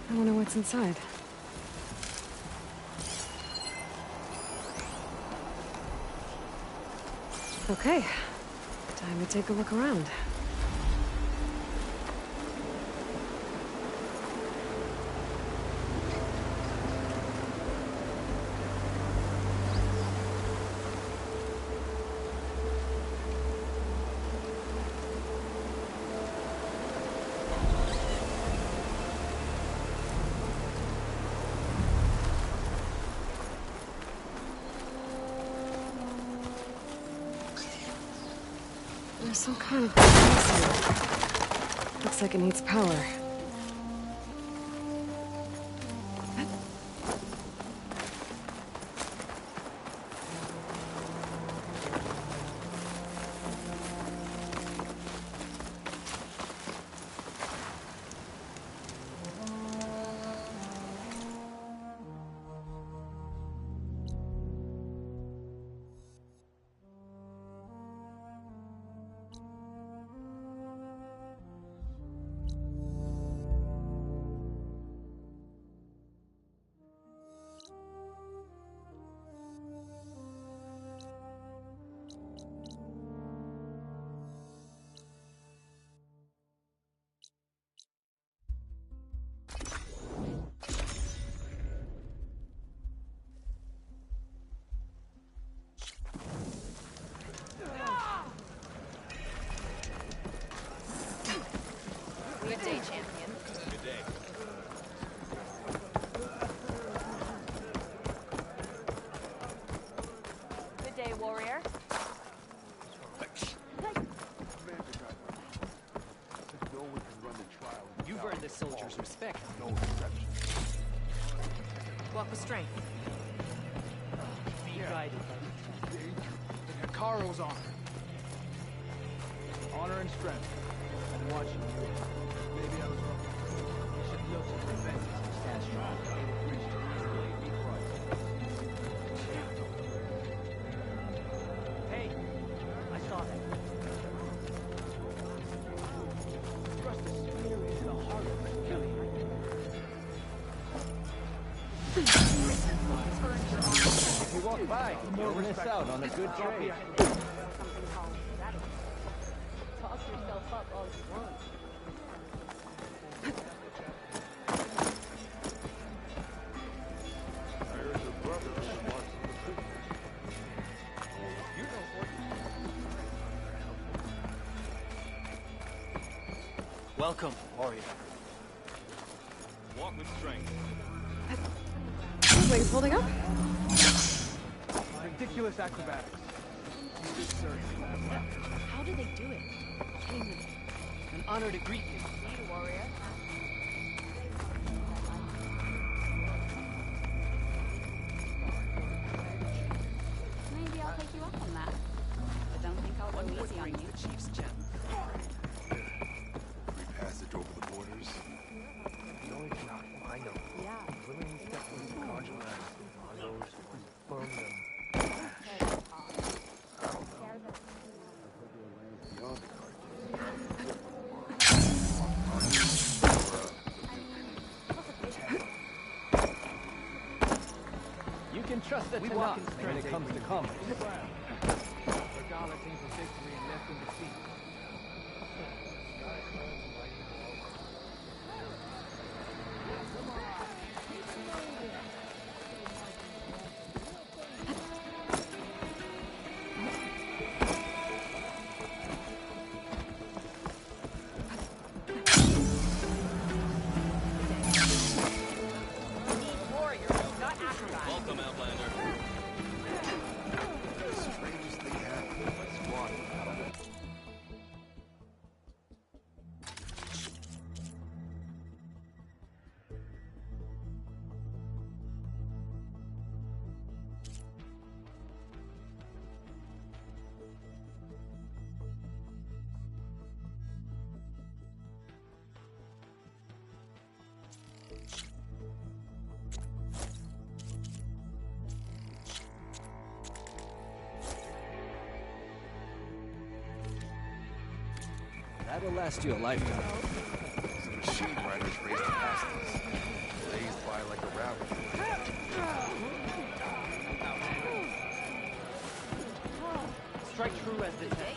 I wonder what's inside. Okay, time to take a look around. There's some kind of device here. Looks like it needs power. Good day, champion. Good day. Good day, warrior. You've earned the soldier's respect. Walk with strength. Be guided. The Hikaru's honor. Honor and strength. I'm watching you. Maybe I was wrong. You should look to prevent it and stand strong. Hey, I saw that. Thrust a spear into the heart of the killing. If you walk by, you'll miss out on a good trade. Talk yourself up all you want. Welcome, warrior. Walk with strength. These wings holding up? Ridiculous acrobatics. How do they do it? An honor to greet you. See you, warrior. Maybe I'll take you up on that. But don't think I'll go easy on you. The chief's gem. Passage over the borders. The only thing I know. Yeah. Women step into conjugal on those who confirm them. You can trust that we walk in strength when it comes to commerce. Regala came for victory and left in defeat. Welcome, Outlander. Strangest thing happened in my squad. That'll last you a lifetime. machine riders raced past us, blazed by like a rabbit. Strike true as the day.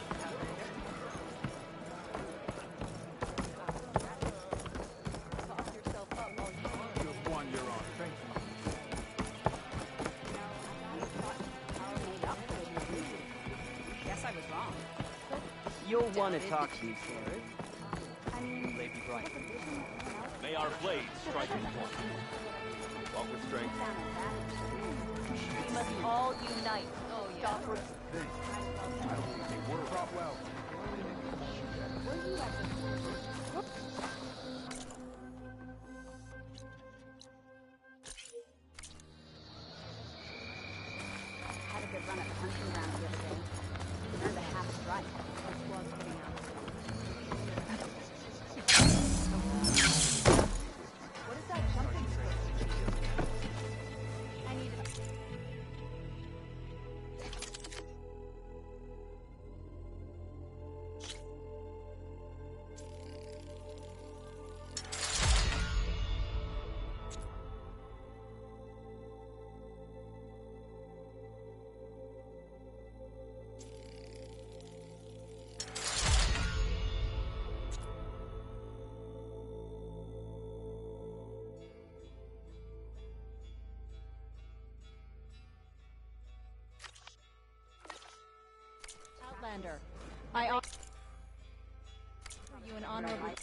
You'll want to talk to me, Sarah. Lady Bright. May our blades strike in one. Walk with strength. We must all unite. Oh, yeah. Stop her. Well. Had a good run at the hunting ground the other day. Earned a half strike. Our squad's putting out. What is that jumping supposed to be? I need it. Outlander, I offer you an honorable.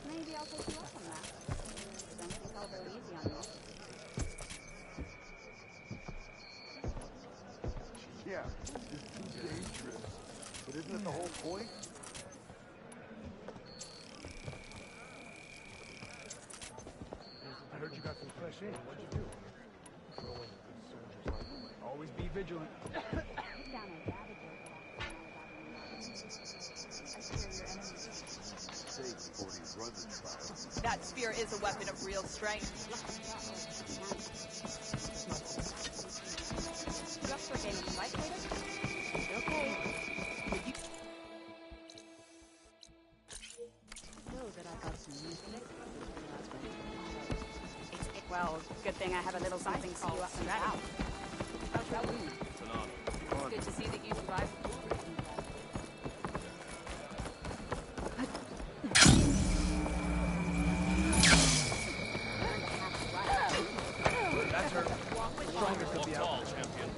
Maybe I'll take you up on that. Don't think I'll go easy on you. Yeah, just 2 day trips. But isn't it the whole point? I heard you got some fresh air. What'd you do? Patrolling with good soldiers like the way. Always be vigilant. That spear is a weapon of real strength. You up for a game of fight later? Okay. Know that I got some new flick. Well, good thing I have a little something to you up and out. How's your wound? It's good to see that you survived. That's her. Strongest of the outlaws. Champion.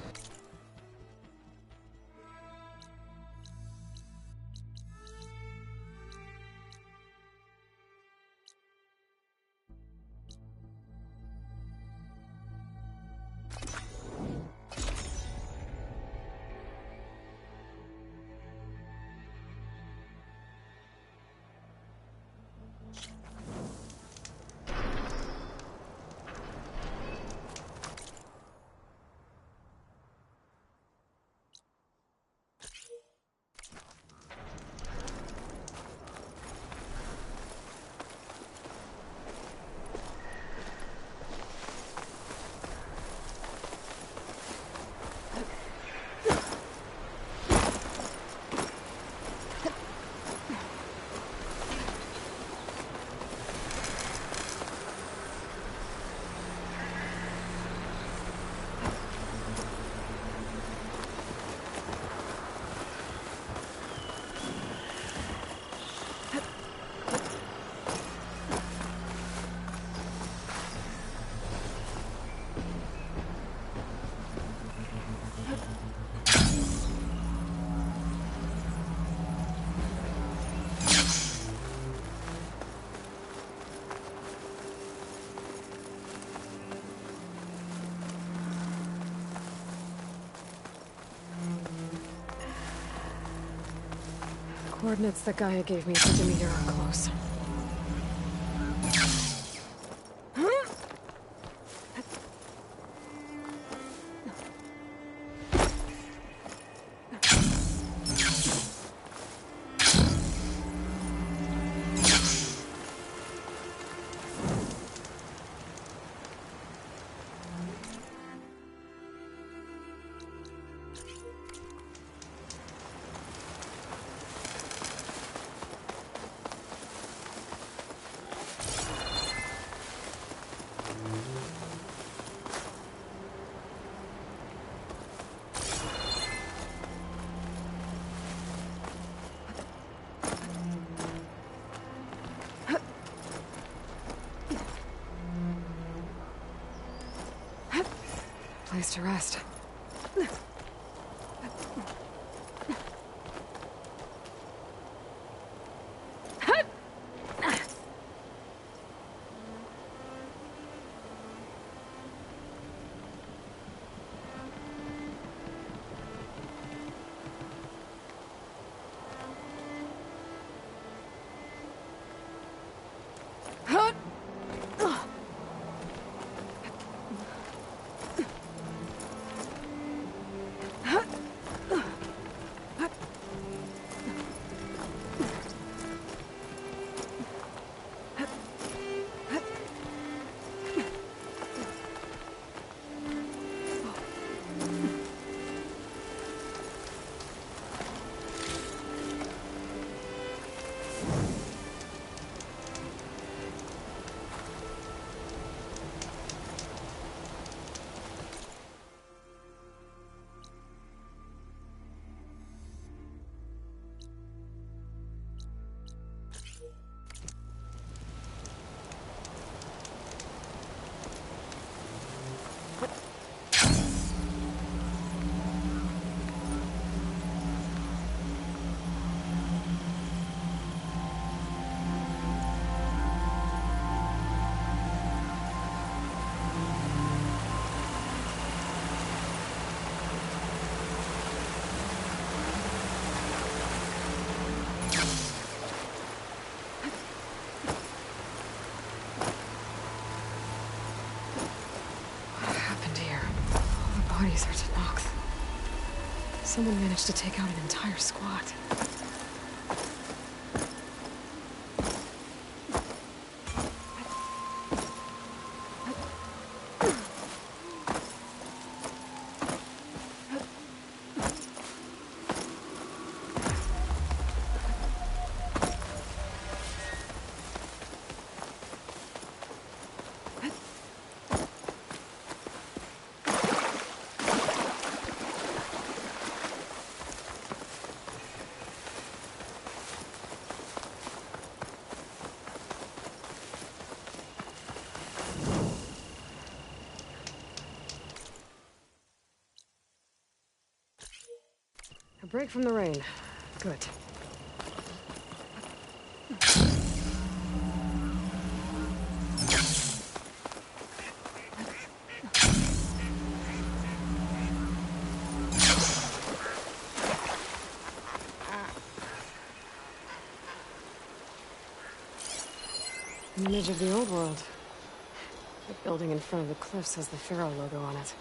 Coordinates that Gaia gave me for Demeter are close. Place to rest. Bodies are Tenakth. Someone managed to take out an entire squad. A break from the rain. Good. An image of the old world. The building in front of the cliffs has the Pharaoh logo on it.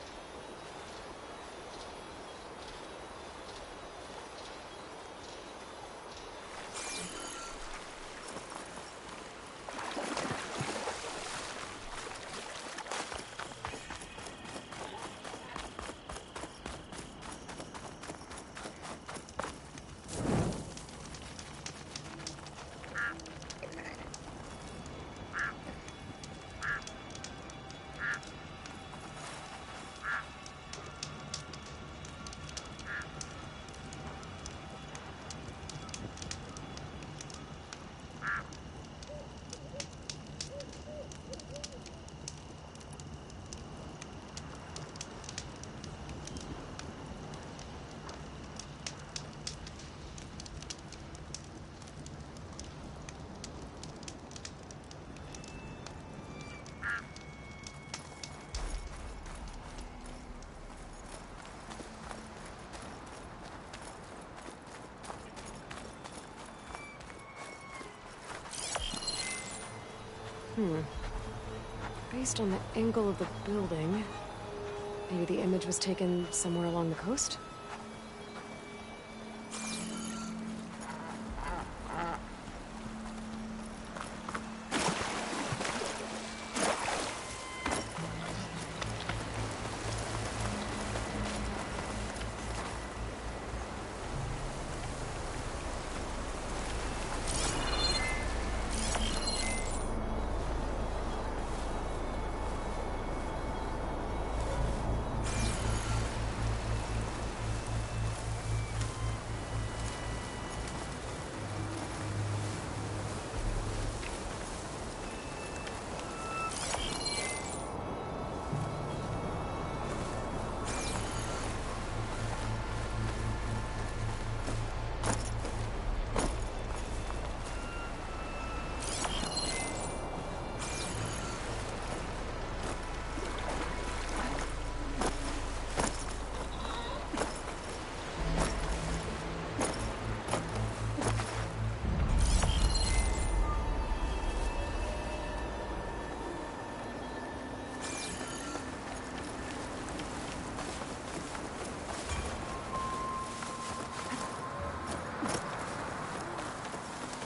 Based on the angle of the building, maybe the image was taken somewhere along the coast?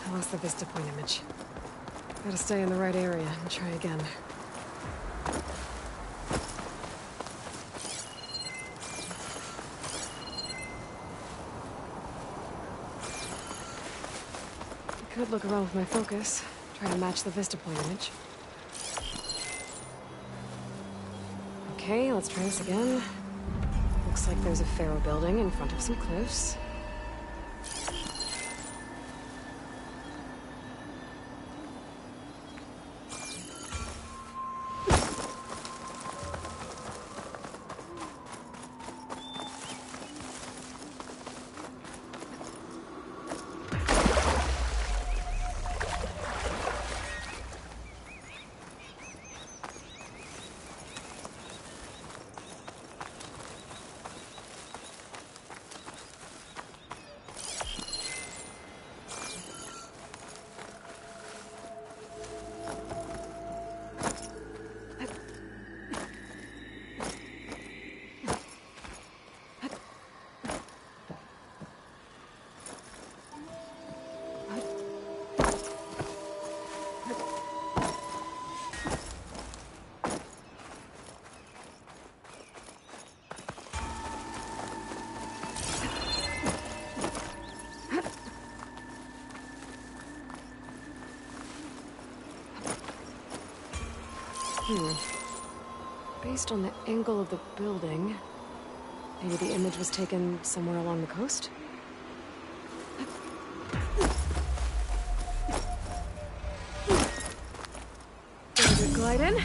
I lost the Vista Point image. Gotta stay in the right area and try again. I could look around with my focus, try to match the Vista Point image. Okay, let's try this again. Looks like there's a Pharaoh building in front of some cliffs. Based on the angle of the building, maybe the image was taken somewhere along the coast? There's a glide in.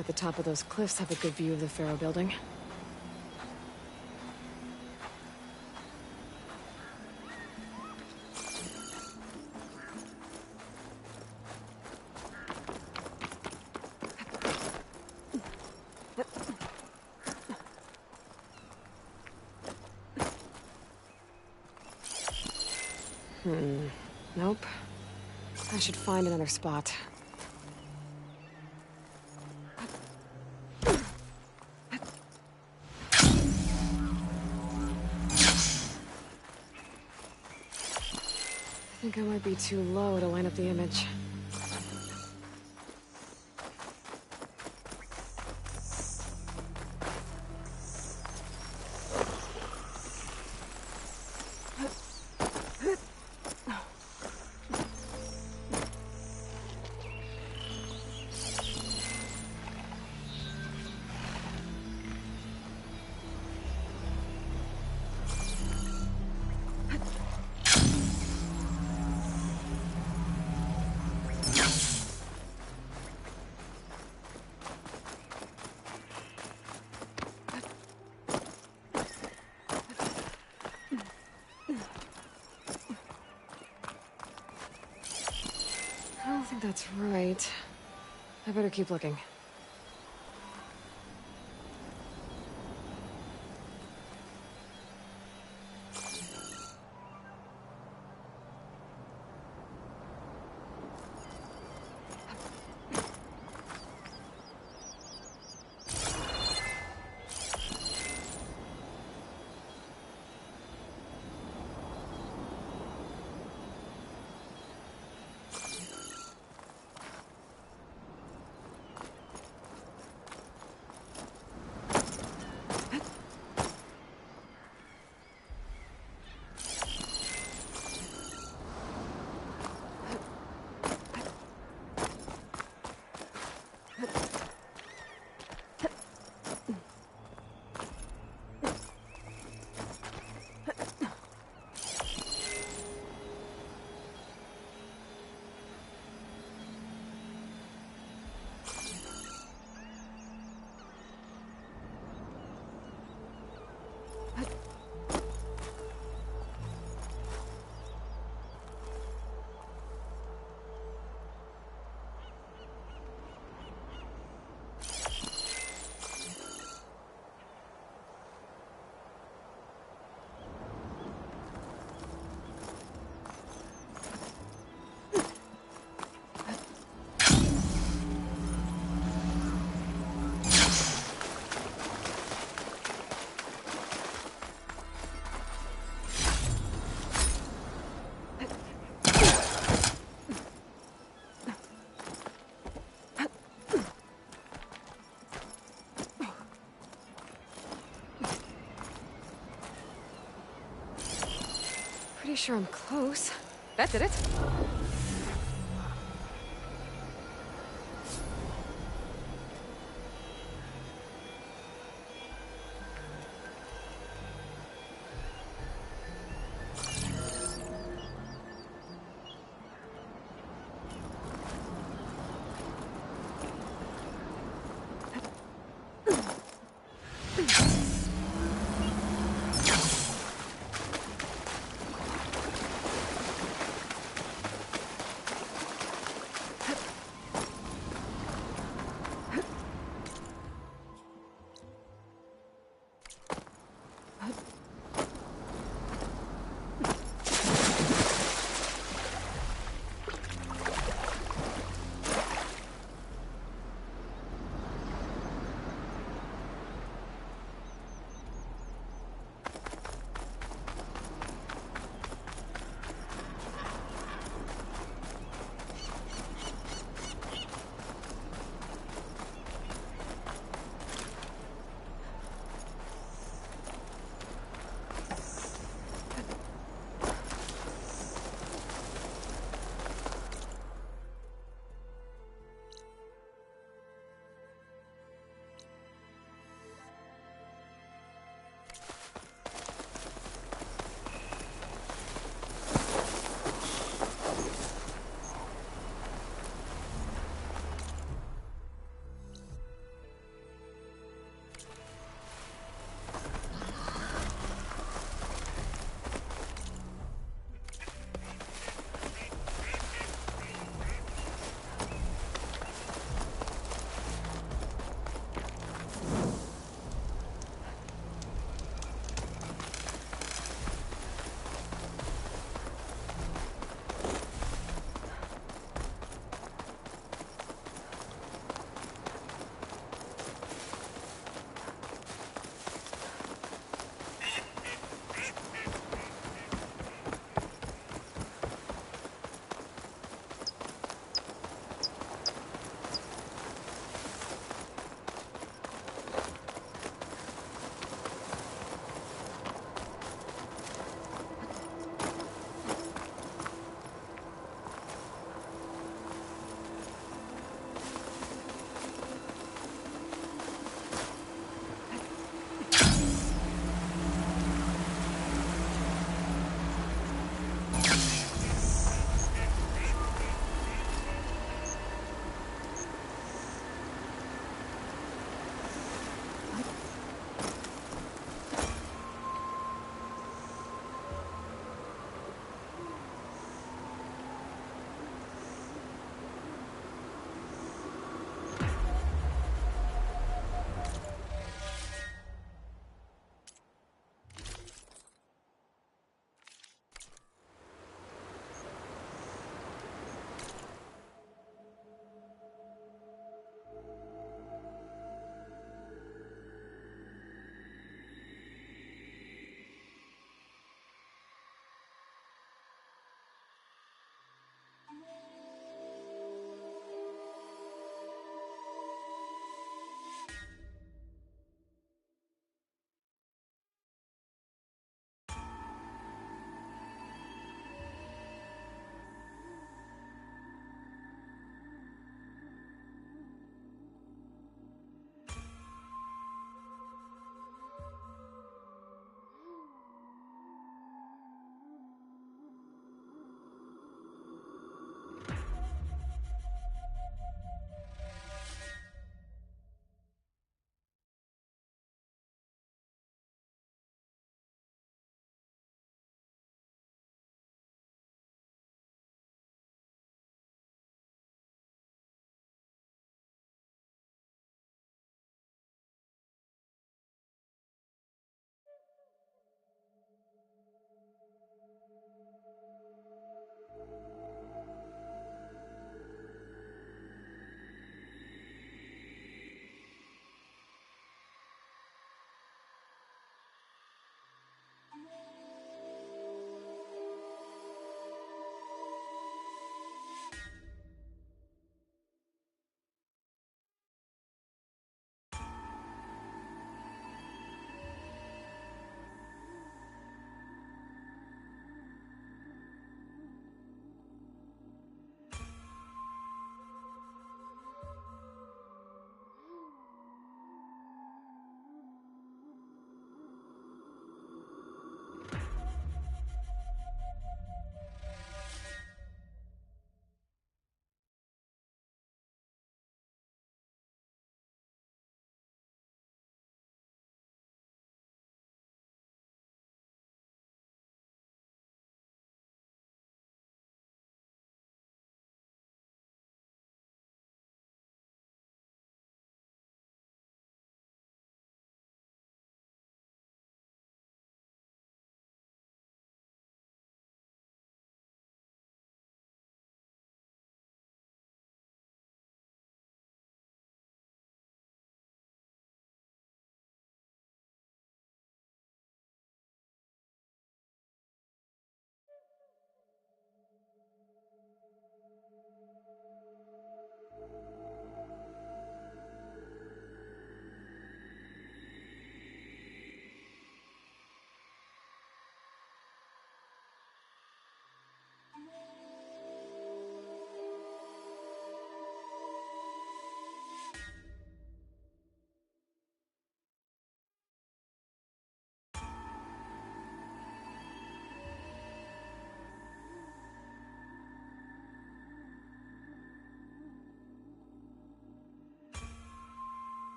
Bet the top of those cliffs have a good view of the Pharaoh building. Nope. I should find another spot. I think I might be too low to line up the image. I don't think that's right. I better keep looking. Pretty sure I'm close. That did it.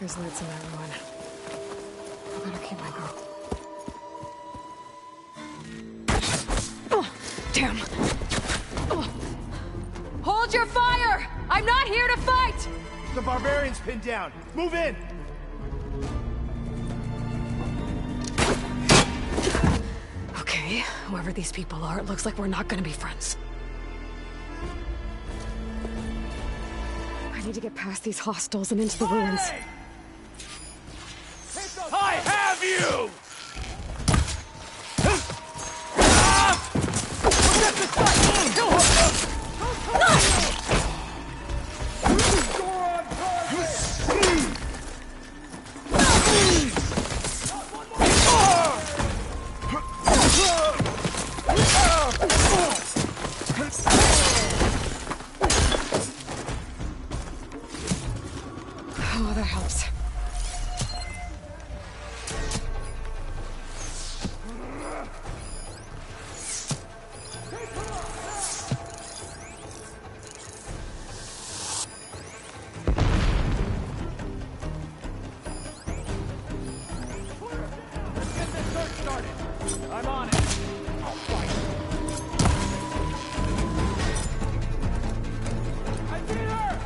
There's lights in that ruin. I better keep my guard. Oh, damn. Oh. Hold your fire! I'm not here to fight! The barbarian's pinned down. Move in! Okay, whoever these people are, it looks like we're not gonna be friends. I need to get past these hostels and into the ruins. I have you! Oh, that helps. I'm on it. I'll fight. I see her!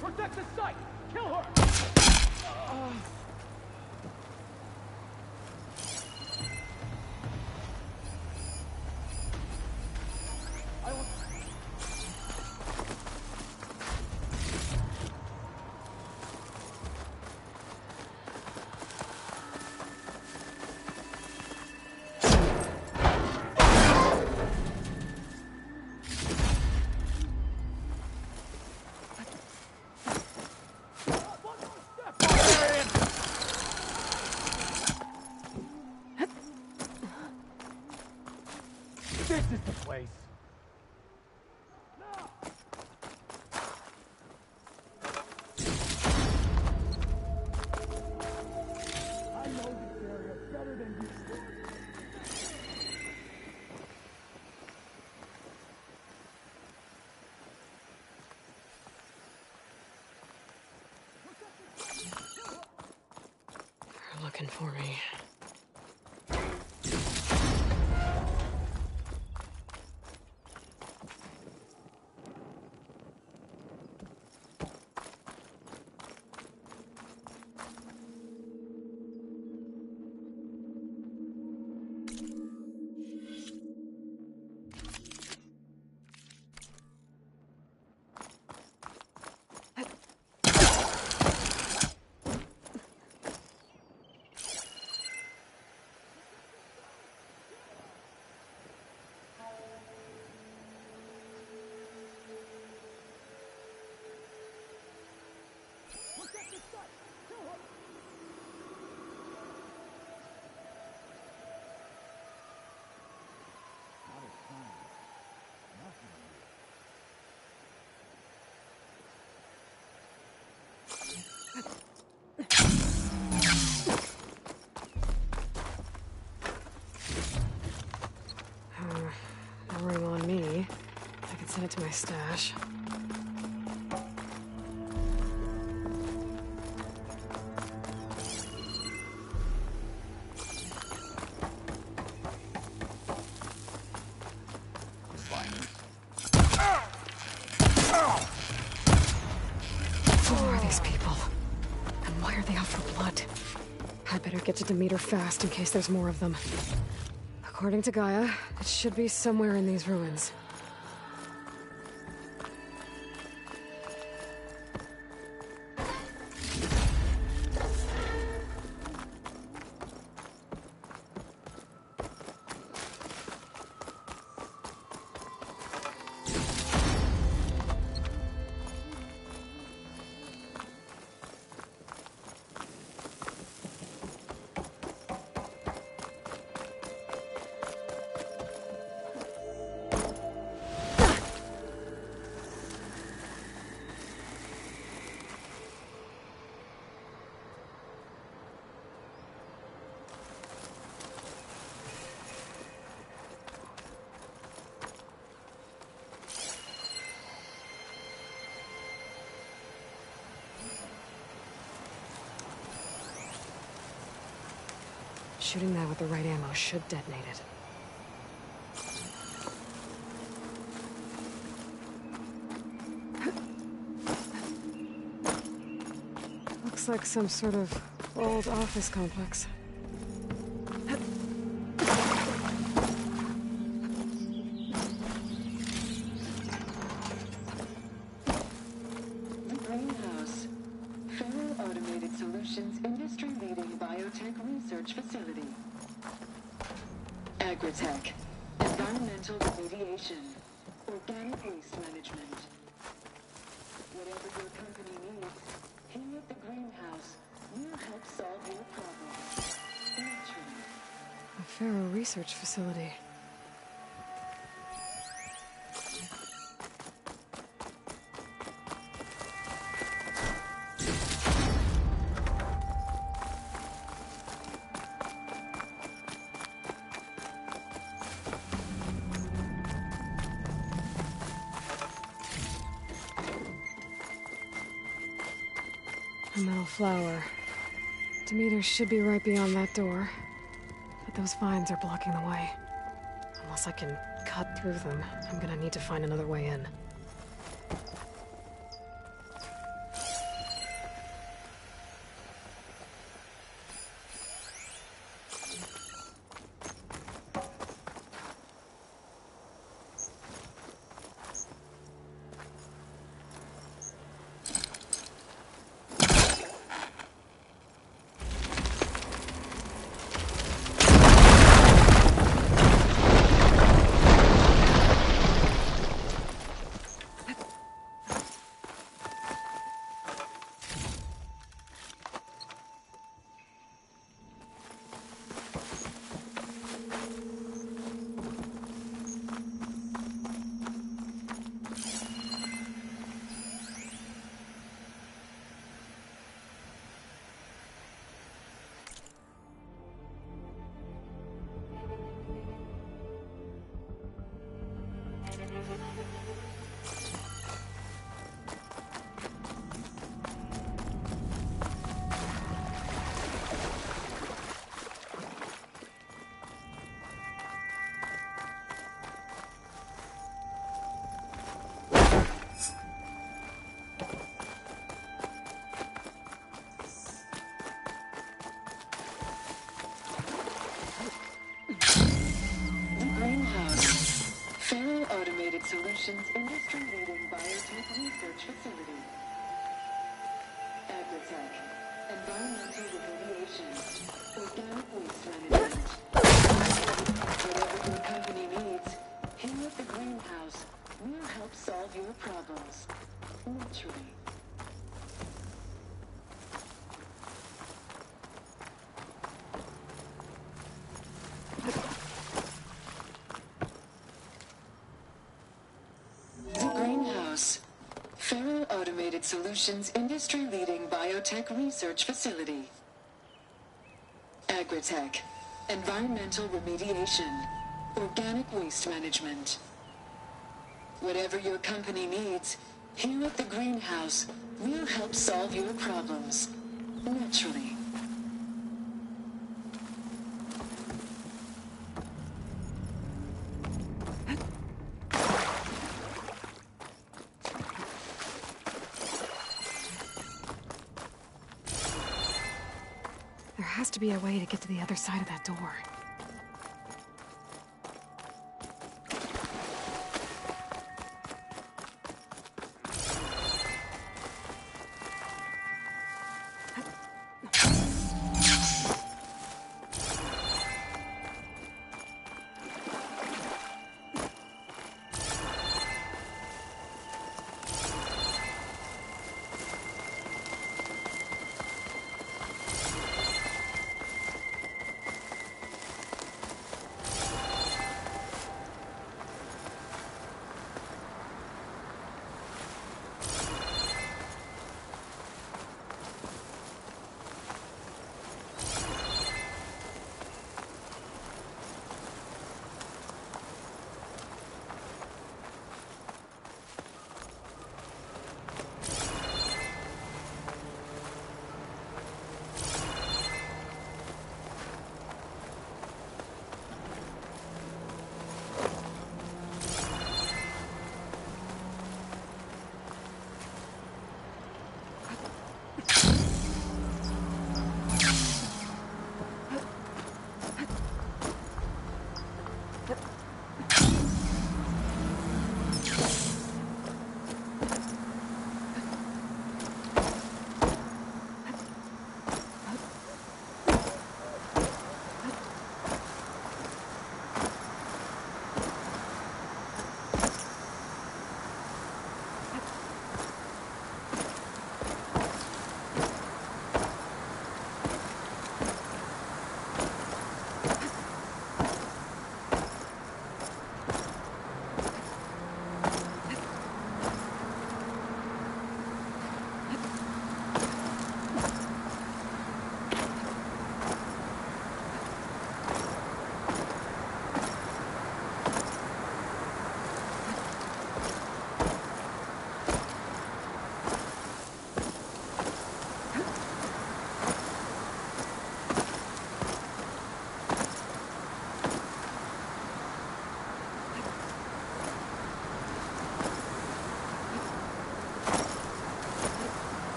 Protect the site! Kill her! This is the place. I know this area better than you. They're looking for me. No room on me. I can send it to my stash. Why are they out for blood? I better get to Demeter fast in case there's more of them. According to Gaia, it should be somewhere in these ruins. Shooting that with the right ammo should detonate it. Looks like some sort of old office complex. The Greenhouse. Feral Automated Solutions industry-leading biotech research facility. Agritech. Environmental remediation. Organic waste management. Whatever your company needs, here at the Greenhouse, we'll help solve your problems. Naturally. A Faro research facility. A metal flower. Demeter should be right beyond that door. But those vines are blocking the way. Unless I can cut through them, I'm gonna need to find another way in. Solutions industry-leading biotech research facility. Agritech. Environmental remediation. Organic waste management. Whatever your company needs, here at the Greenhouse, we'll help solve your problems. Naturally. Automated Solutions industry-leading biotech research facility. Agritech. Environmental remediation. Organic waste management. Whatever your company needs, here at the Greenhouse, we'll help solve your problems. Naturally. There has to be a way to get to the other side of that door.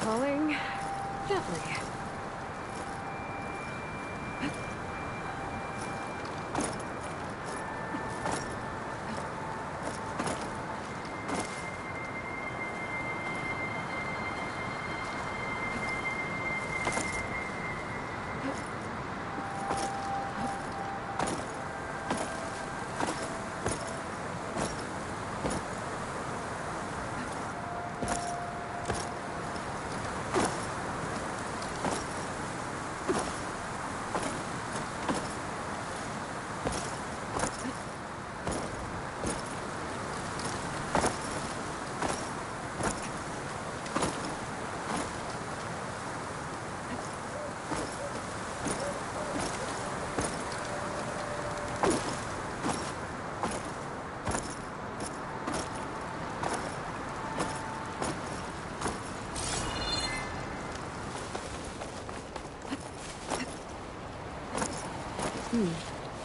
Falling gently.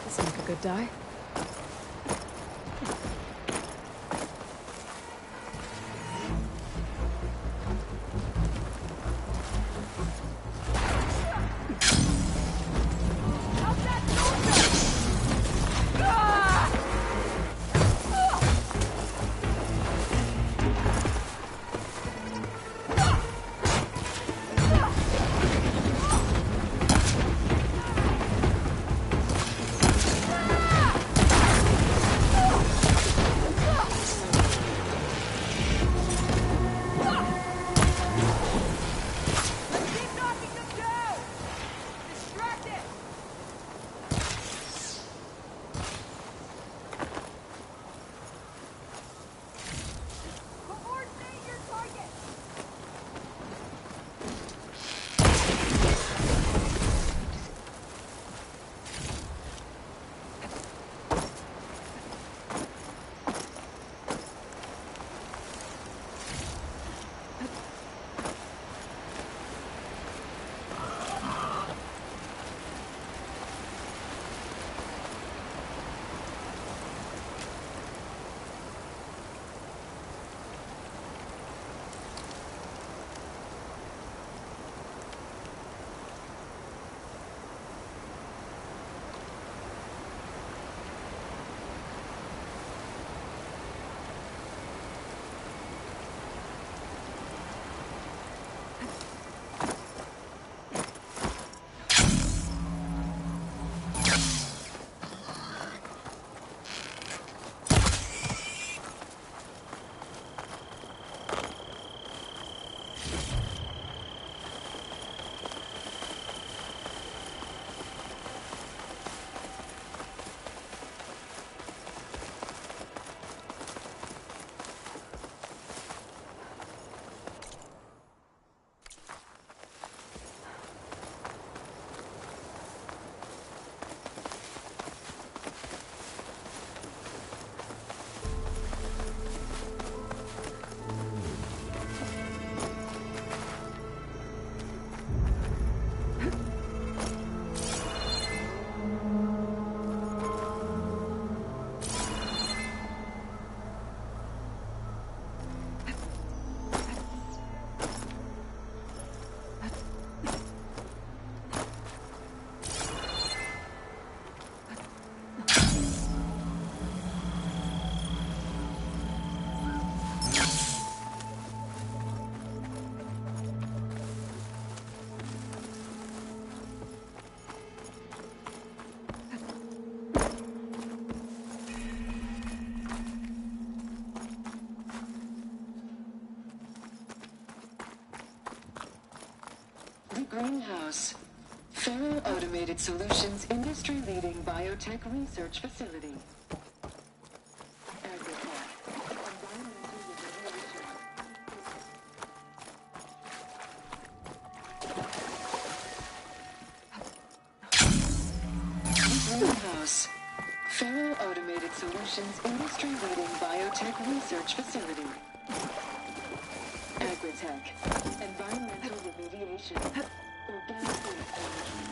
This will make a good die. Ah! Greenhouse. Faro Automated Solutions industry-leading biotech research facility. Greenhouse. Faro Automated Solutions industry-leading biotech research facility. Agritech. Environmental remediation. Organic waste management.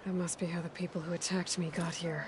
That must be how the people who attacked me got here.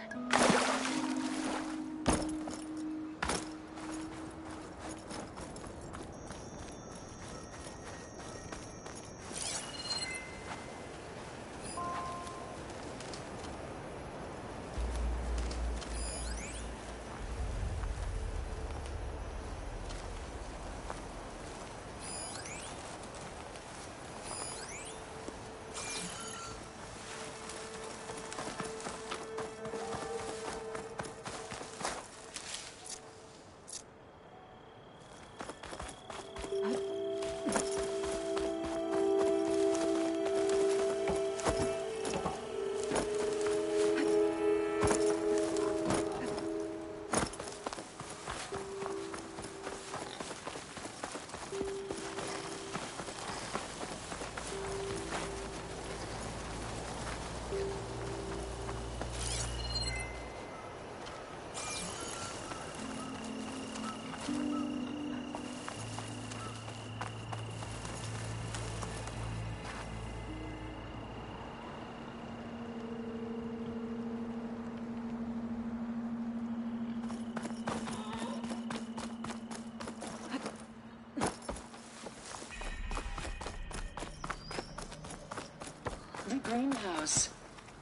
The Greenhouse.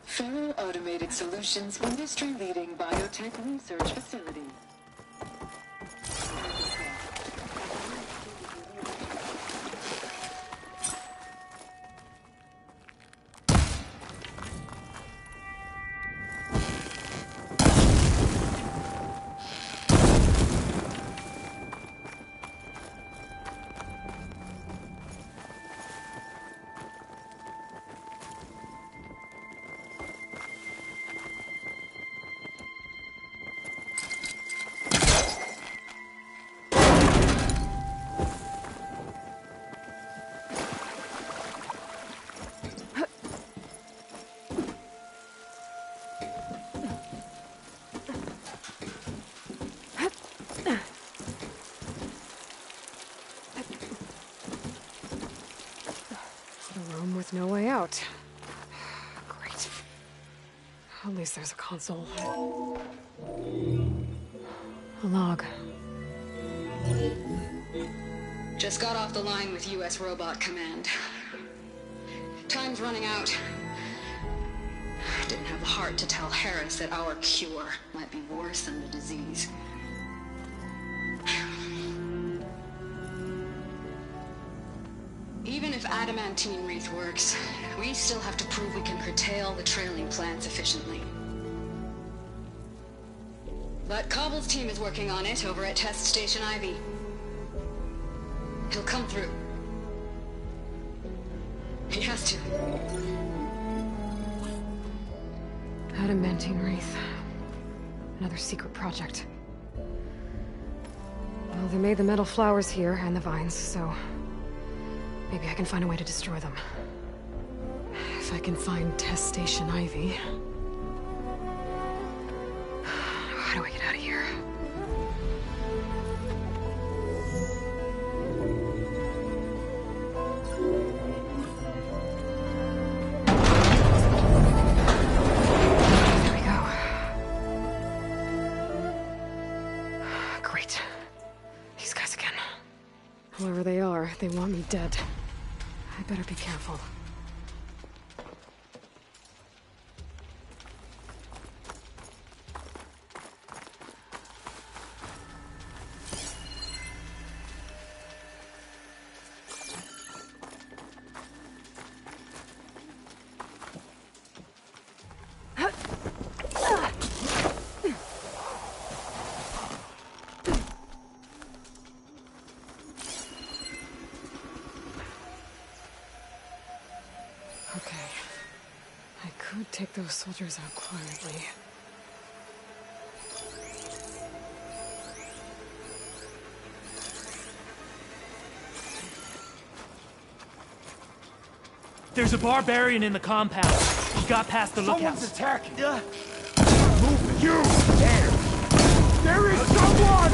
Faro Automated Solutions industry-leading biotech research facility. room with no way out. Great. At least there's a console. A log. Just got off the line with U.S. Robot Command. Time's running out. Didn't have the heart to tell Harris that our cure might be worse than the disease. Even if adamantine wreath works, we still have to prove we can curtail the trailing plants efficiently. But Cobble's team is working on it over at Test Station Ivy. He'll come through. He has to. Adamantine wreath. Another secret project. Well, they made the metal flowers here and the vines, so maybe I can find a way to destroy them. If I can find Test Station Ivy. How do I get out of here? There we go. Great. These guys again. Whoever they are, they want me dead. I better be careful. Take those soldiers out quietly. There's a barbarian in the compound. He got past the lookout. Someone's attacking. Move you! There! There is someone!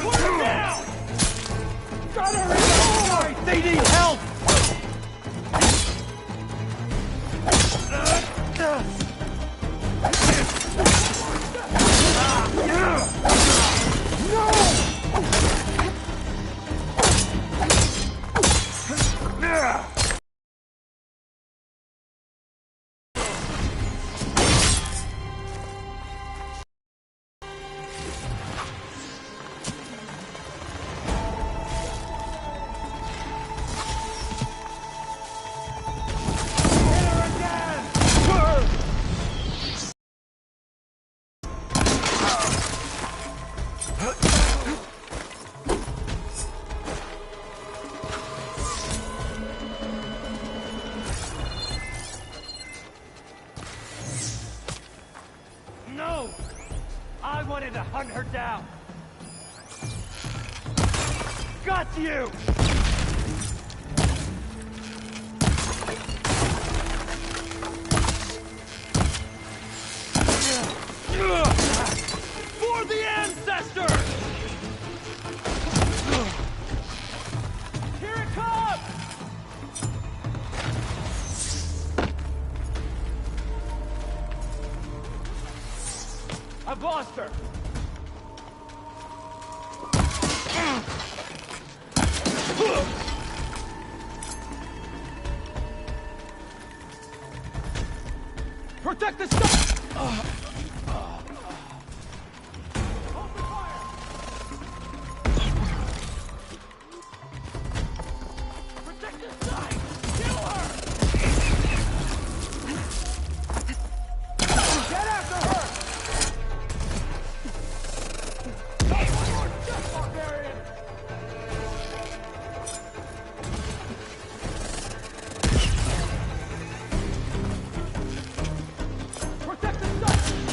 Put him down! Got her! They need help! No! I wanted to hunt her down. Got you! For the ancestors! Here it comes! I've lost her! Protect the stuff! Protect this side! Kill her! Get after her! Barbarian! Protect the site!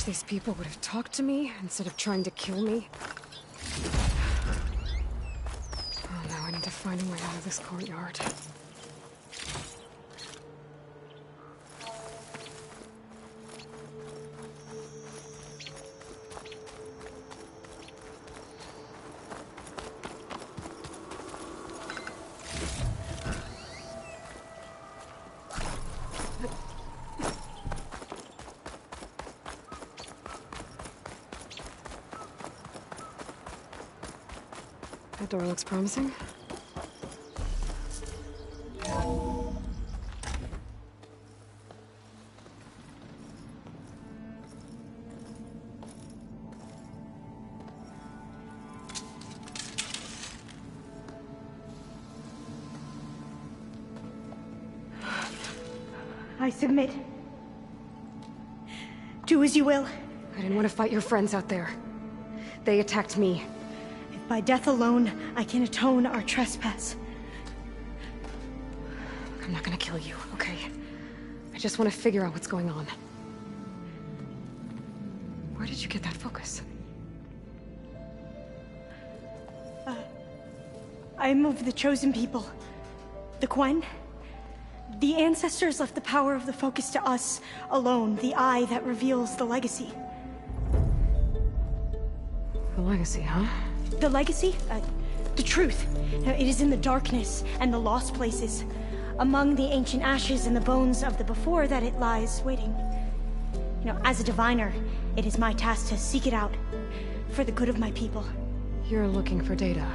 these people would have talked to me instead of trying to kill me. Oh, now I need to find a way out of this courtyard. That door looks promising. I submit. Do as you will. I didn't want to fight your friends out there. They attacked me. If by death alone I can atone our trespass. I'm not gonna kill you, okay? I just want to figure out what's going on. Where did you get that focus? I am of the chosen people. The Quen. The ancestors left the power of the focus to us alone, the eye that reveals the legacy. The legacy, huh? The legacy? The truth. Now, it is in the darkness and the lost places, among the ancient ashes and the bones of the before that it lies waiting. You know, as a diviner, it is my task to seek it out for the good of my people. You're looking for data.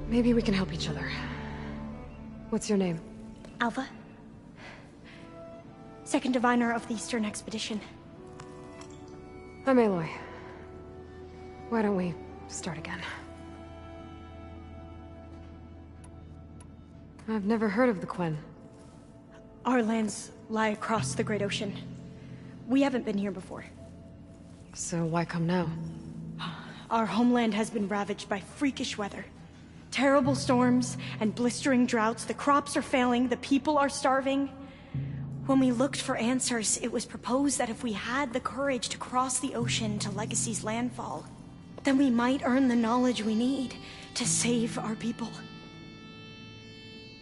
Maybe we can help each other. What's your name? Alva. Second diviner of the Eastern Expedition. I'm Aloy. Why don't we start again? I've never heard of the Quen. Our lands lie across the Great Ocean. We haven't been here before. So why come now? Our homeland has been ravaged by freakish weather. Terrible storms and blistering droughts. The crops are failing, the people are starving. When we looked for answers, it was proposed that if we had the courage to cross the ocean to Legacy's landfall, then we might earn the knowledge we need to save our people.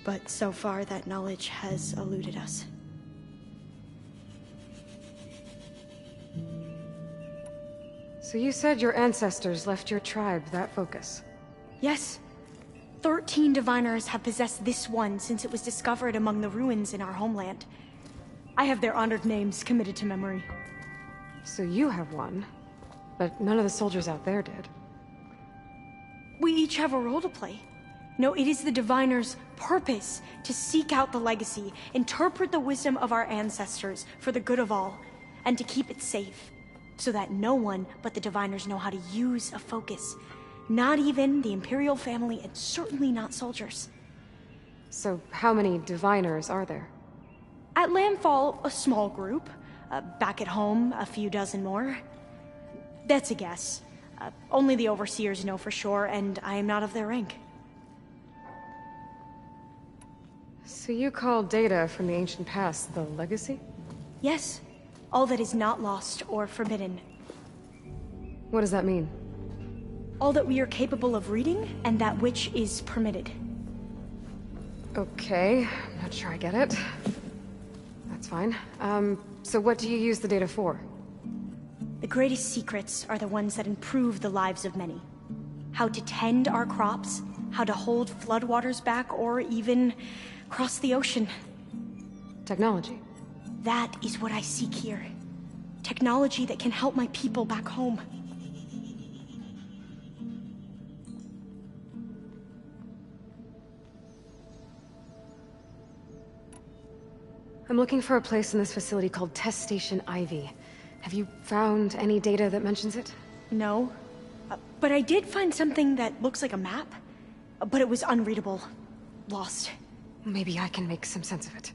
But so far, that knowledge has eluded us. So you said your ancestors left your tribe that focus? Yes. 13 diviners have possessed this one since it was discovered among the ruins in our homeland. I have their honored names committed to memory. So you have one, but none of the soldiers out there did. We each have a role to play. No, it is the diviner's purpose to seek out the legacy, interpret the wisdom of our ancestors for the good of all, and to keep it safe, so that no one but the diviners know how to use a focus. Not even the Imperial family, and certainly not soldiers. So how many diviners are there? At landfall, a small group. Back at home, a few dozen more. That's a guess. Only the overseers know for sure, and I am not of their rank. So you call data from the ancient past the legacy? Yes. All that is not lost or forbidden. What does that mean? All that we are capable of reading, and that which is permitted. Okay, I'm not sure I get it. That's fine. So what do you use the data for? The greatest secrets are the ones that improve the lives of many. How to tend our crops, how to hold floodwaters back, or even cross the ocean. Technology. That is what I seek here. Technology that can help my people back home. I'm looking for a place in this facility called Test Station Ivy. Have you found any data that mentions it? No. But I did find something that looks like a map. But it was unreadable. Lost. Maybe I can make some sense of it.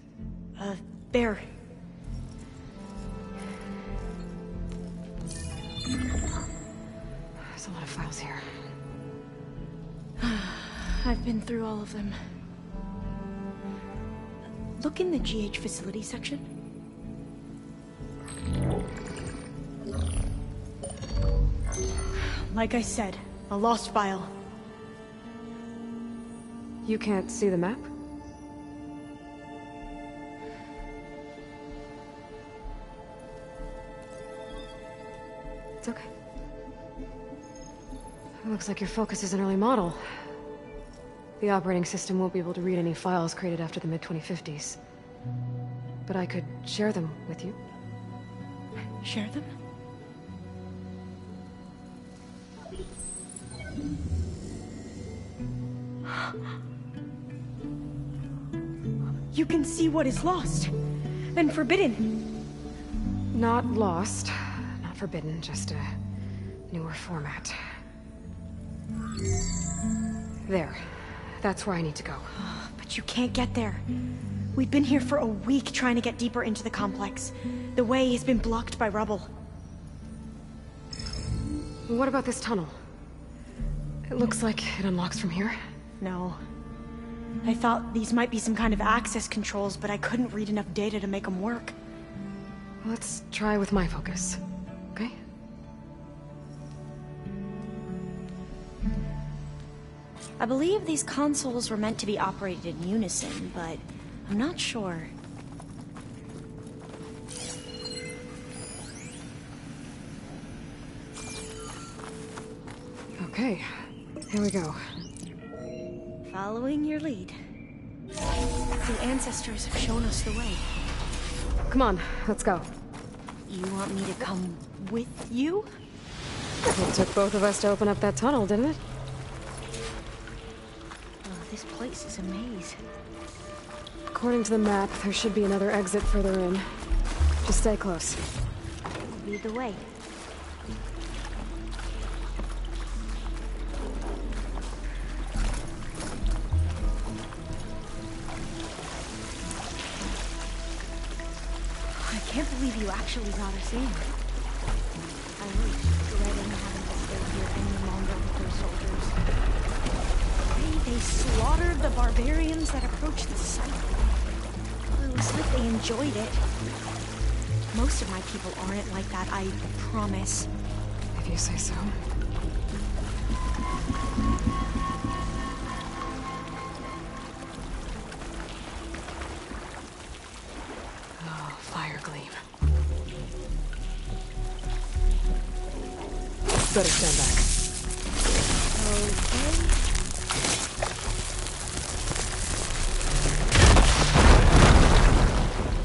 There. There's a lot of files here. I've been through all of them. Look in the GH facility section. Like I said, a lost file. You can't see the map? It's okay. It looks like your focus is an early model. The operating system won't be able to read any files created after the mid-2050s. But I could share them with you. Share them? You can see what is lost. Then forbidden. Not lost. Not forbidden, just a newer format. There. That's where I need to go. But you can't get there. We've been here for a week trying to get deeper into the complex. The way has been blocked by rubble. What about this tunnel? It looks like it unlocks from here. No. I thought these might be some kind of access controls, but I couldn't read enough data to make them work. Let's try with my focus, okay? I believe these consoles were meant to be operated in unison, but I'm not sure. Okay, here we go. Following your lead. The ancestors have shown us the way. Come on, let's go. You want me to come with you? It took both of us to open up that tunnel, didn't it? Oh, this place is a maze. According to the map, there should be another exit further in. Just stay close. Lead the way. I can't believe you actually got us in. I wish Redding hadn't stayed here any longer with their soldiers. They slaughtered the barbarians that approached the site. Well, it was like they enjoyed it. Most of my people aren't like that, I promise. If you say so. Oh, fire gleam. Better stand back. Okay.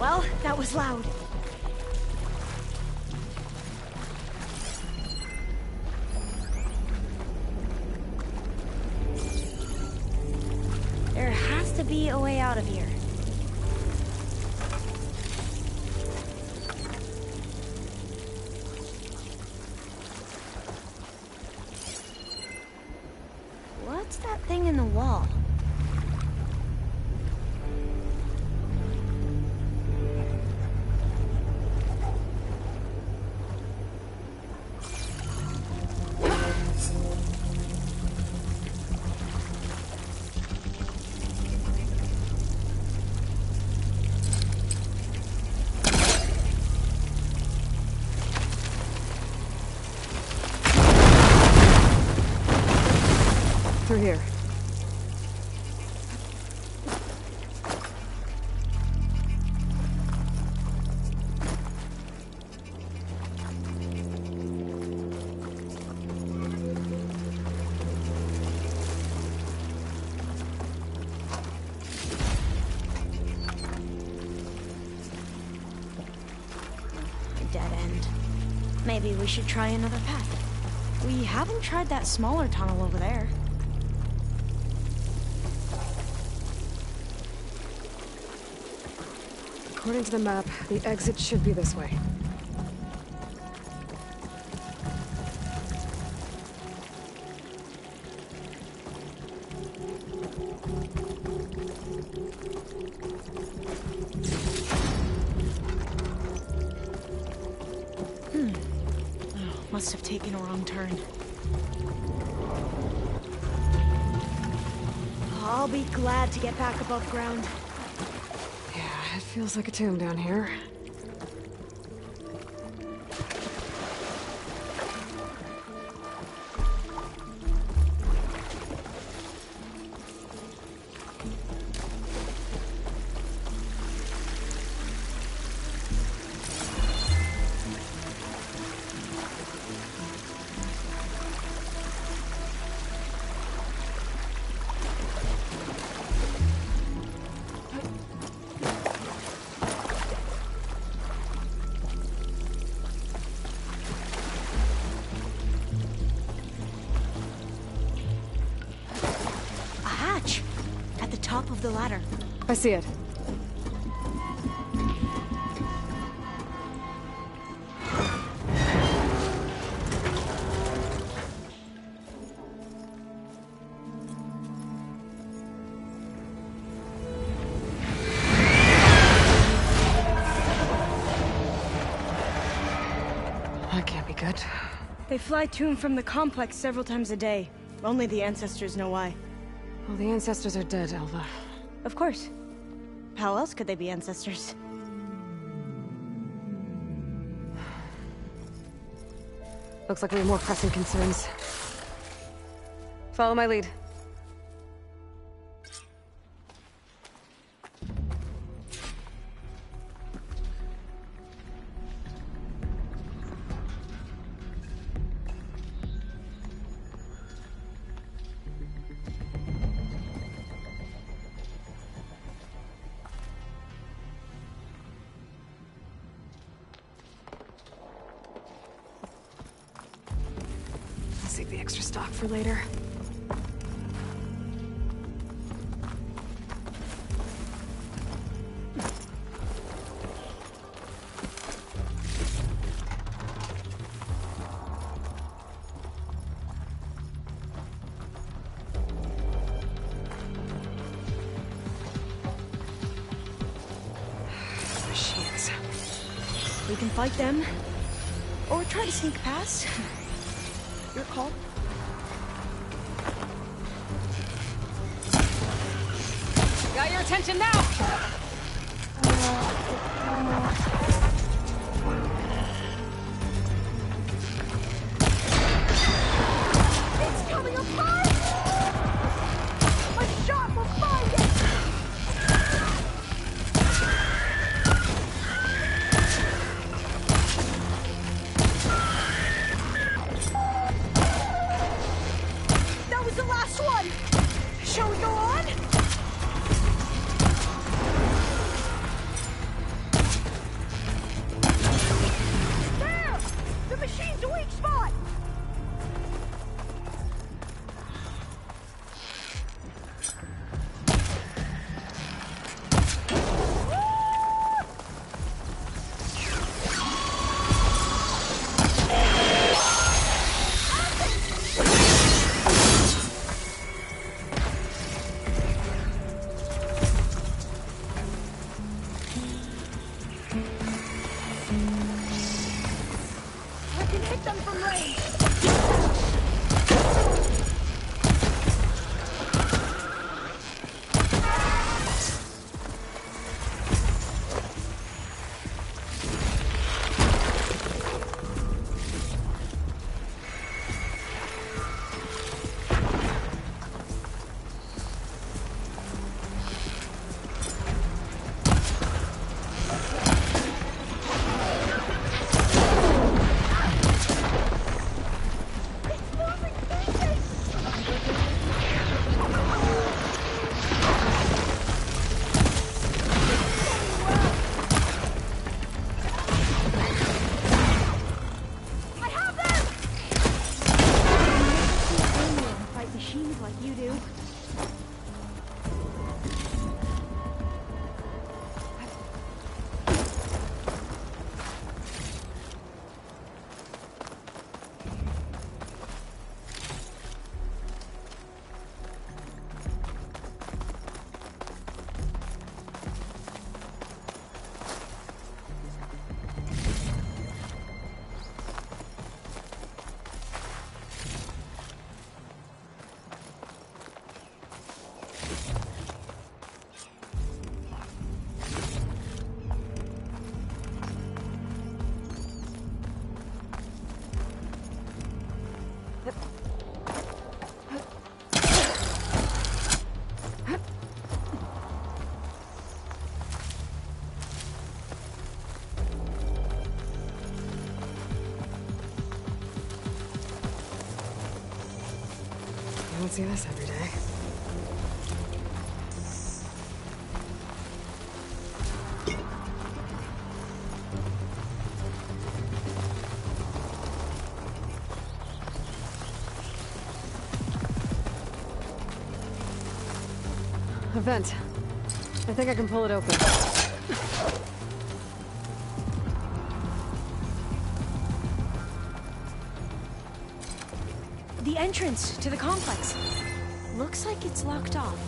Well, that was loud. There has to be a way out of here. What's that thing in the wall? Through here. Dead end. Maybe we should try another path. We haven't tried that smaller tunnel over there. According to the map, the exit should be this way. Oh, must have taken a wrong turn. I'll be glad to get back above ground. Yeah, it feels like a tomb down here. top of the ladder. I see it. That can't be good. They fly to and from the complex several times a day. Only the ancestors know why. Well, the ancestors are dead, Alva. Of course. How else could they be ancestors? Looks like we have more pressing concerns. Follow my lead. Save the extra stock for later. Machines. We can fight them, or try to sneak past. Your call. Got your attention now! It's coming apart! A shot will find it! That was the last one! Shall we go on? There! The machine's a weak spot! I can hit them from range! I have them! Fight machines like you do. You don't see this every day. A vent. I think I can pull it open. The entrance to the complex. Looks like it's locked off.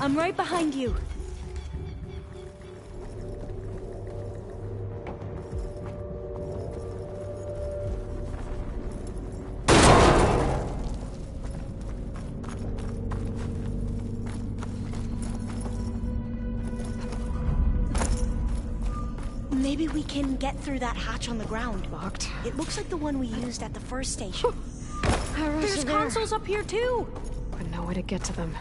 I'm right behind you. Maybe we can get through that hatch on the ground. Locked. It looks like the one we used at the first station. There's there. consoles up here too. But no way to get to them.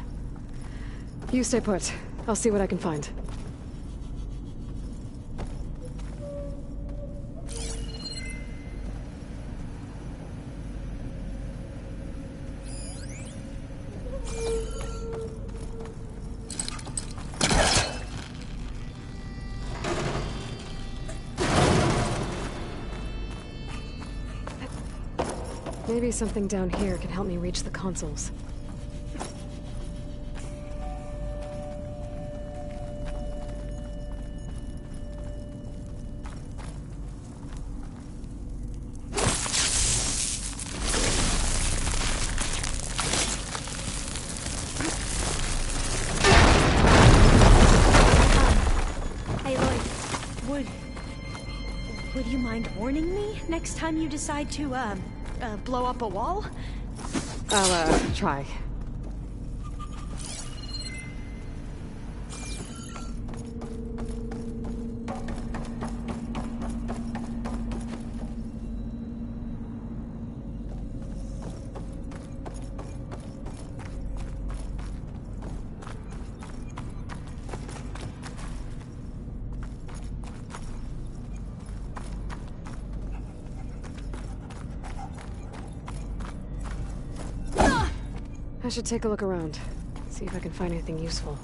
You stay put. I'll see what I can find. Maybe something down here can help me reach the consoles. Would you mind warning me next time you decide to, blow up a wall? I'll, try. I should take a look around. See if I can find anything useful.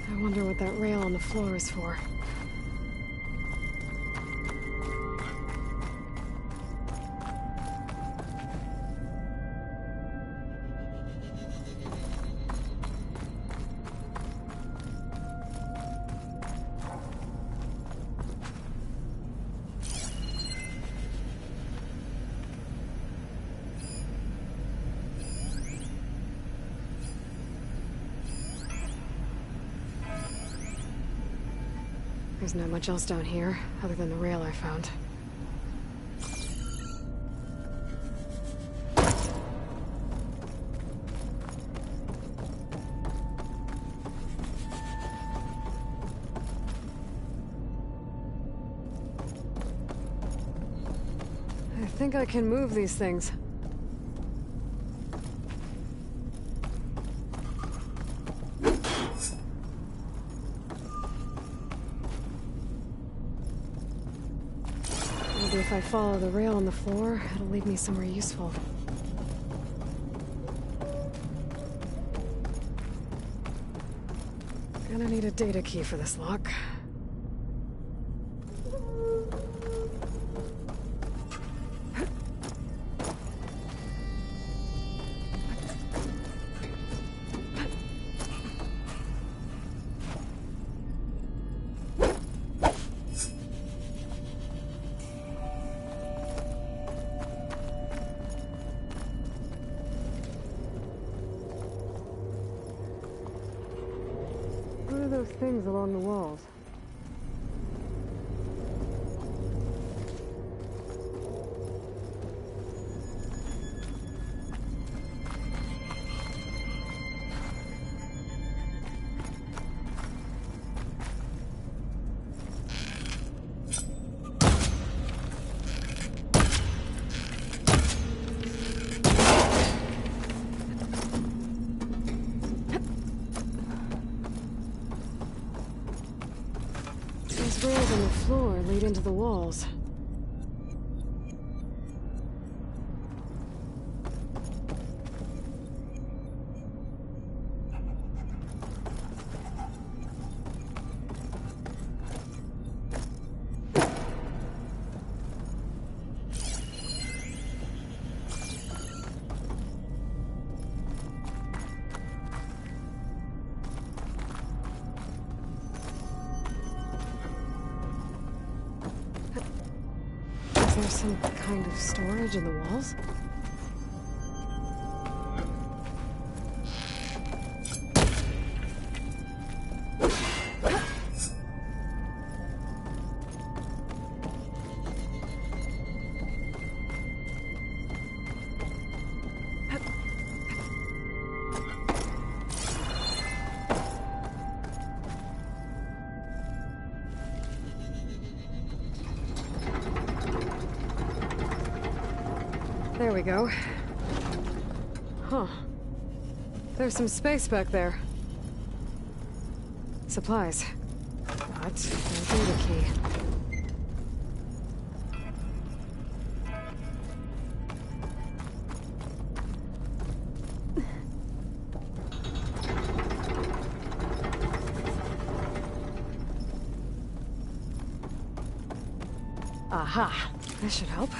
I wonder what that rail on the floor is for. There's not much else down here, other than the rail I found. I think I can move these things. Maybe if I follow the rail on the floor, it'll lead me somewhere useful. Gonna need a data key for this lock. those things along the walls? Those rails on the floor lead into the walls. Is there some kind of storage in the walls? There we go. Huh. There's some space back there. Supplies. But no data key. Aha. This should help.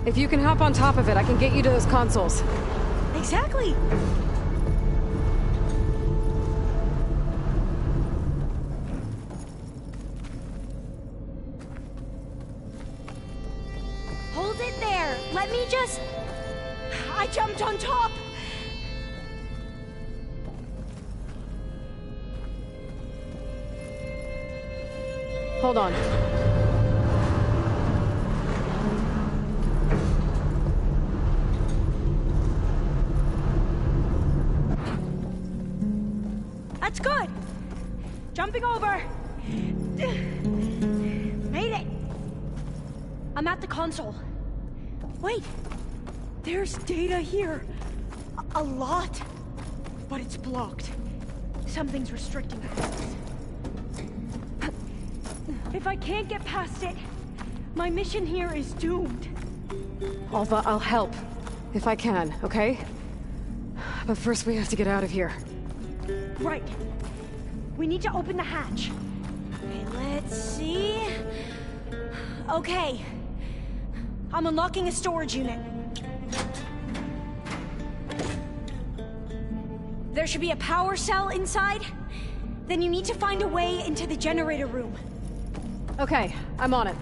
If you can hop on top of it, I can get you to those consoles. Exactly! Hold it there! Let me just... I jumped on top! Hold on. That's good! Jumping over! Made it! I'm at the console. Wait! There's data here. A lot. But it's blocked. Something's restricting access. If I can't get past it, my mission here is doomed. Alva, I'll help. If I can, okay? But first we have to get out of here. Right. We need to open the hatch. Okay, let's see... Okay. I'm unlocking a storage unit. There should be a power cell inside. Then you need to find a way into the generator room. Okay, I'm on it.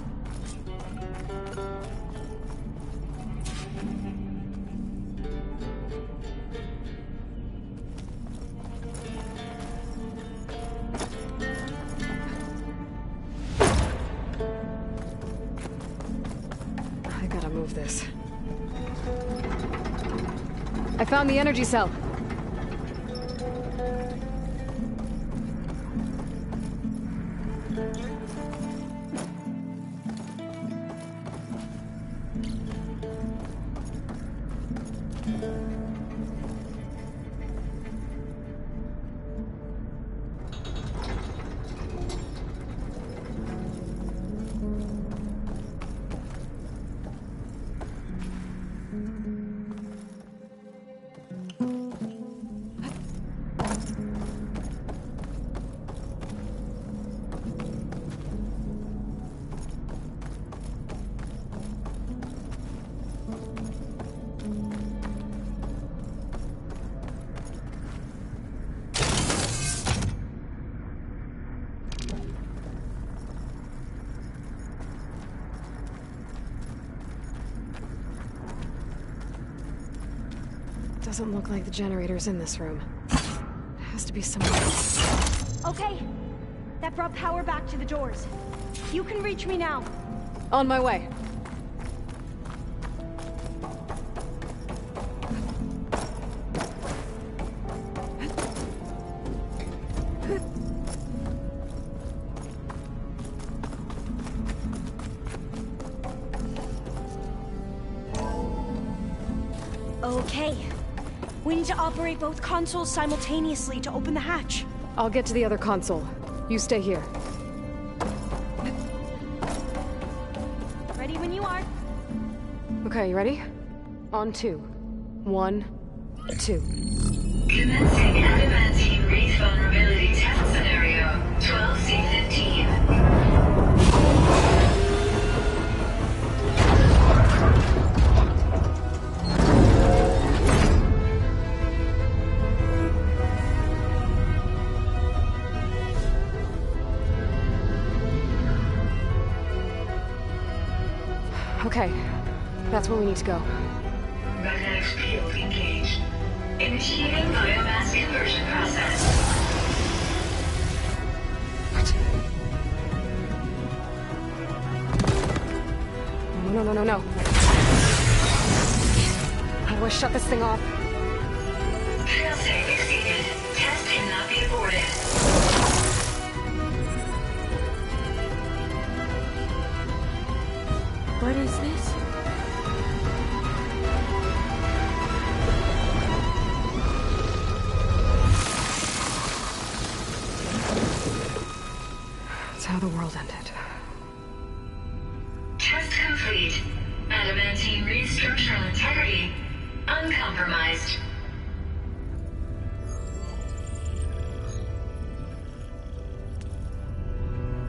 I gotta move this. I found the energy cell. Doesn't look like the generator's in this room. It has to be somewhere else. Okay. That brought power back to the doors. You can reach me now. On my way. Okay. We need to operate both consoles simultaneously to open the hatch. I'll get to the other console. You stay here. Ready when you are. Okay, you ready? On 2. 1, 2. Commencing adamantium wreath vulnerability test scenario 12C15. Okay, that's where we need to go. Magnetic field engaged. Initiating biomass conversion process. No. How do I shut this thing off? Failsafe exceeded. Test cannot be aborted. What is this? That's how the world ended. Test complete. Adamantine wreath structural integrity uncompromised.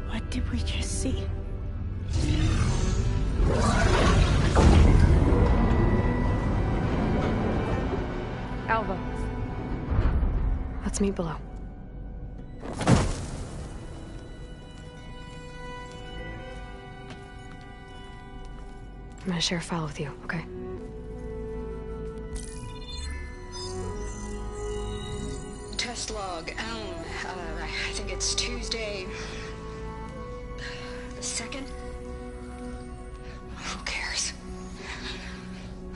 What did we just see? Alva. Let's meet below. I'm gonna share a file with you, okay? Test log, Elm. I think it's Tuesday... the 2nd? Who cares?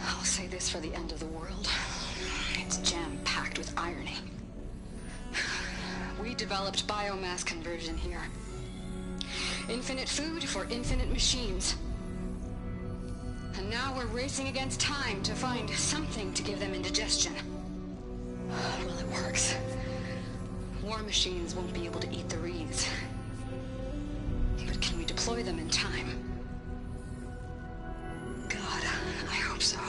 I'll say this for the end of the world. It's jam-packed with irony. We developed biomass conversion here. Infinite food for infinite machines. And now we're racing against time to find something to give them indigestion. Well, it works. War machines won't be able to eat the wreaths. But can we deploy them in time? God, I hope so.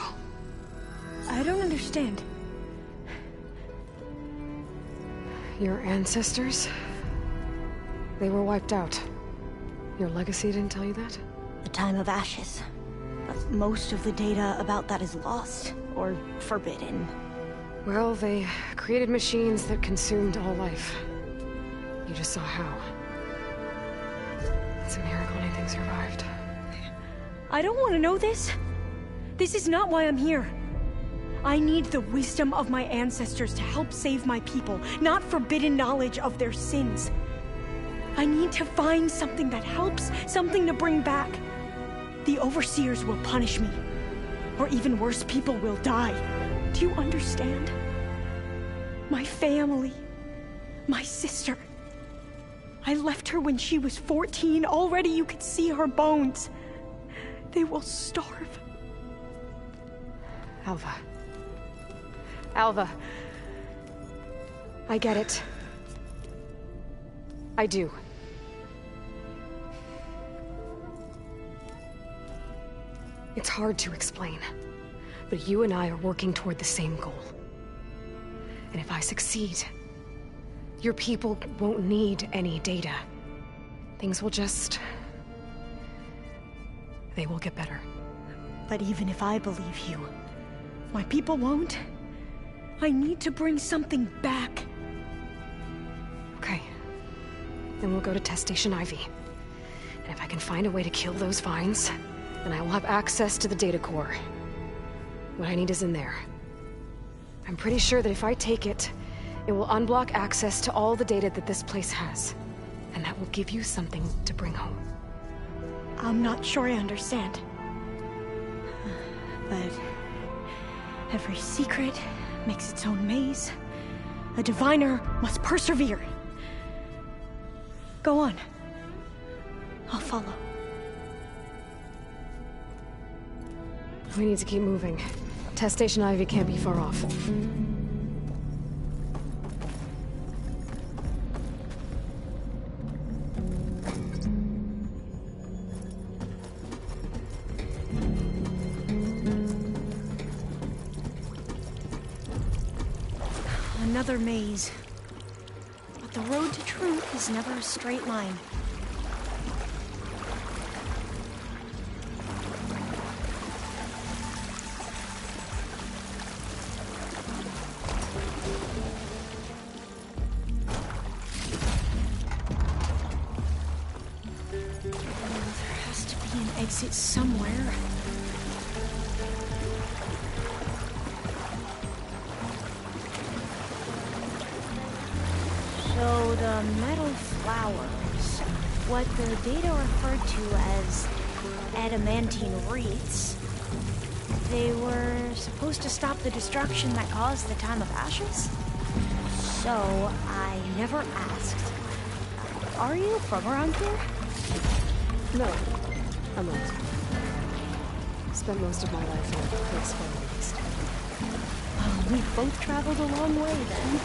I don't understand. Your ancestors? They were wiped out. Your legacy didn't tell you that? The time of ashes. But most of the data about that is lost, or forbidden. Well, they created machines that consumed all life. You just saw how. It's a miracle anything survived. I don't want to know this. This is not why I'm here. I need the wisdom of my ancestors to help save my people, not forbidden knowledge of their sins. I need to find something that helps, something to bring back. The Overseers will punish me. Or even worse, people will die. Do you understand? My family. My sister. I left her when she was 14. Already you could see her bones. They will starve. Alva. Alva. I get it. I do. It's hard to explain, but you and I are working toward the same goal. And if I succeed, your people won't need any data. Things will just... they will get better. But even if I believe you, my people won't. I need to bring something back. Okay. Then we'll go to Test Station Ivy. And if I can find a way to kill those vines, then I will have access to the data core. What I need is in there. I'm pretty sure that if I take it, it will unblock access to all the data that this place has. And that will give you something to bring home. I'm not sure I understand. But every secret makes its own maze. A diviner must persevere. Go on. I'll follow. We need to keep moving. Test Station Ivy can't be far off. Another maze. But the road to truth is never a straight line. There has to be an exit somewhere. So the metal flowers, what the data referred to as adamantine wreaths, they were supposed to stop the destruction that caused the Time of Ashes? So I never asked. Are you from around here? No, I'm not. Spent most of my life in a place far east. Well, we both traveled a long way then.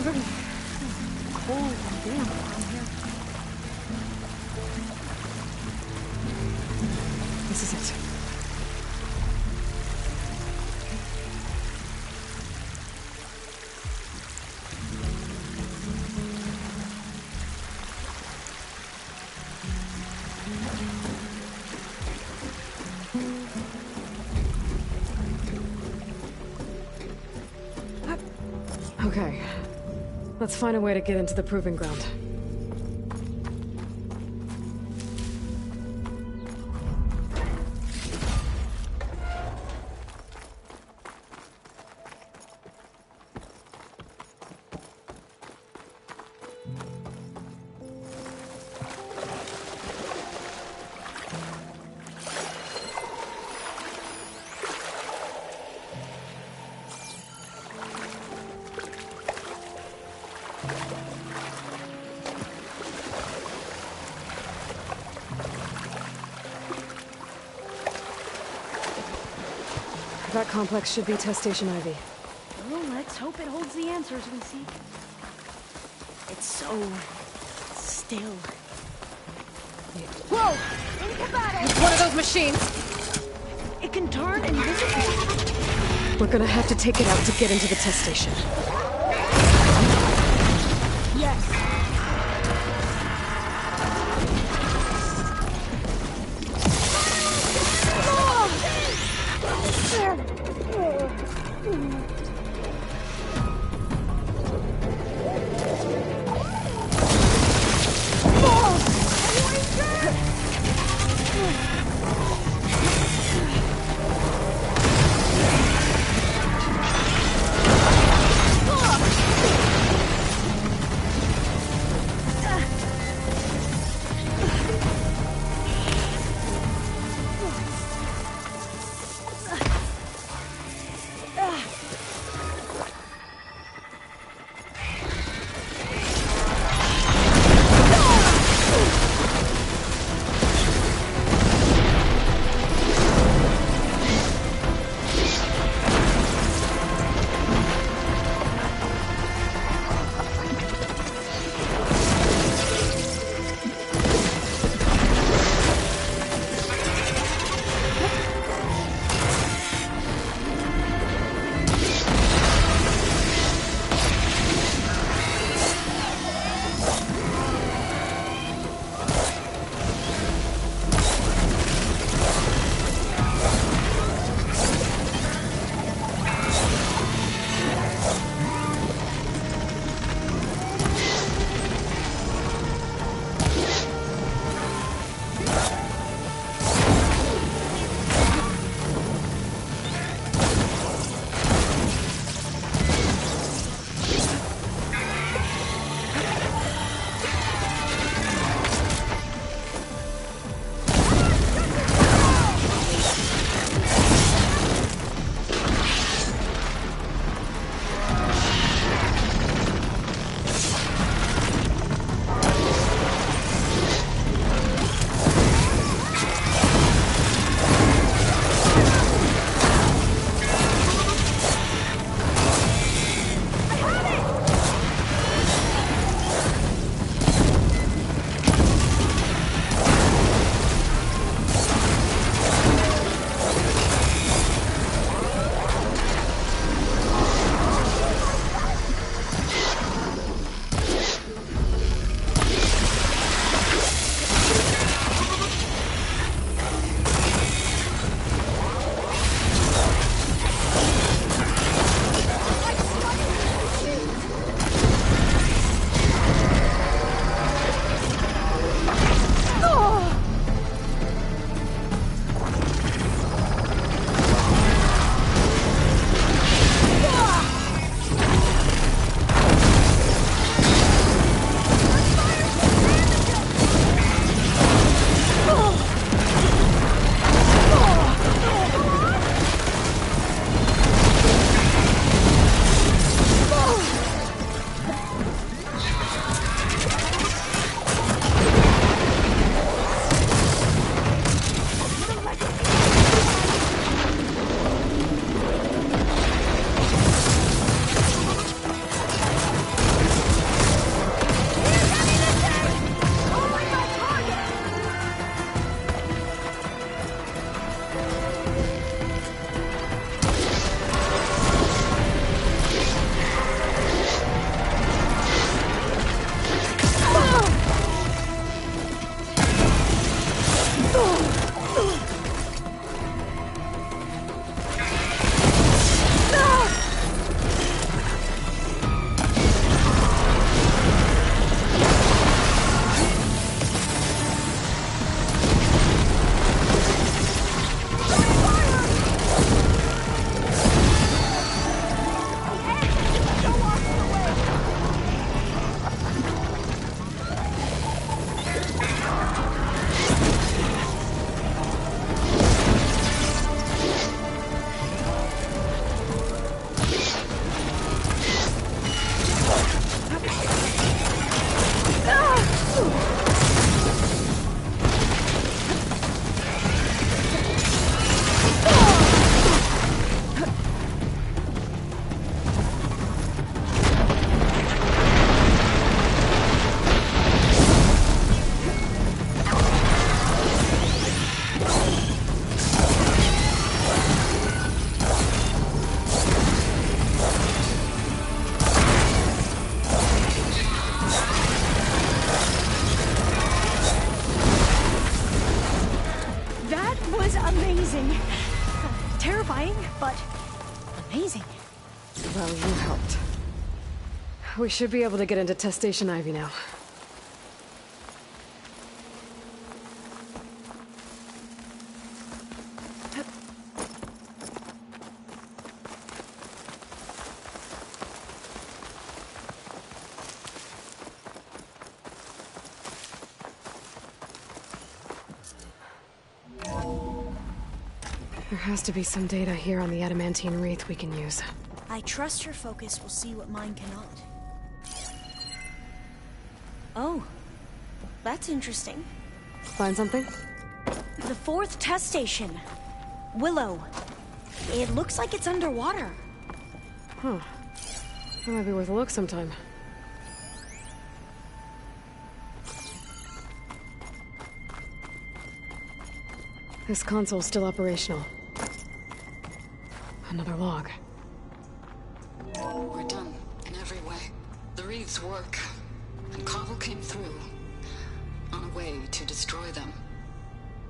Really cold and damp around here. This is it. Okay. Let's find a way to get into the proving ground. That complex should be Test Station Ivy. Well, let's hope it holds the answers we seek. It's so still. Whoa! Think about it! It's one of those machines! It can turn invisible. We're gonna have to take it out to get into the test station. Yes. Oh! We should be able to get into Test Station Ivy now. There has to be some data here on the adamantine wreath we can use. I trust your focus will see what mine cannot. Oh, that's interesting. Find something? The 4th test station. Willow. It looks like it's underwater. Huh. That might be worth a look sometime. This console's still operational. Another log. We're done, in every way. The wreaths work, and Cobble came through, on a way to destroy them.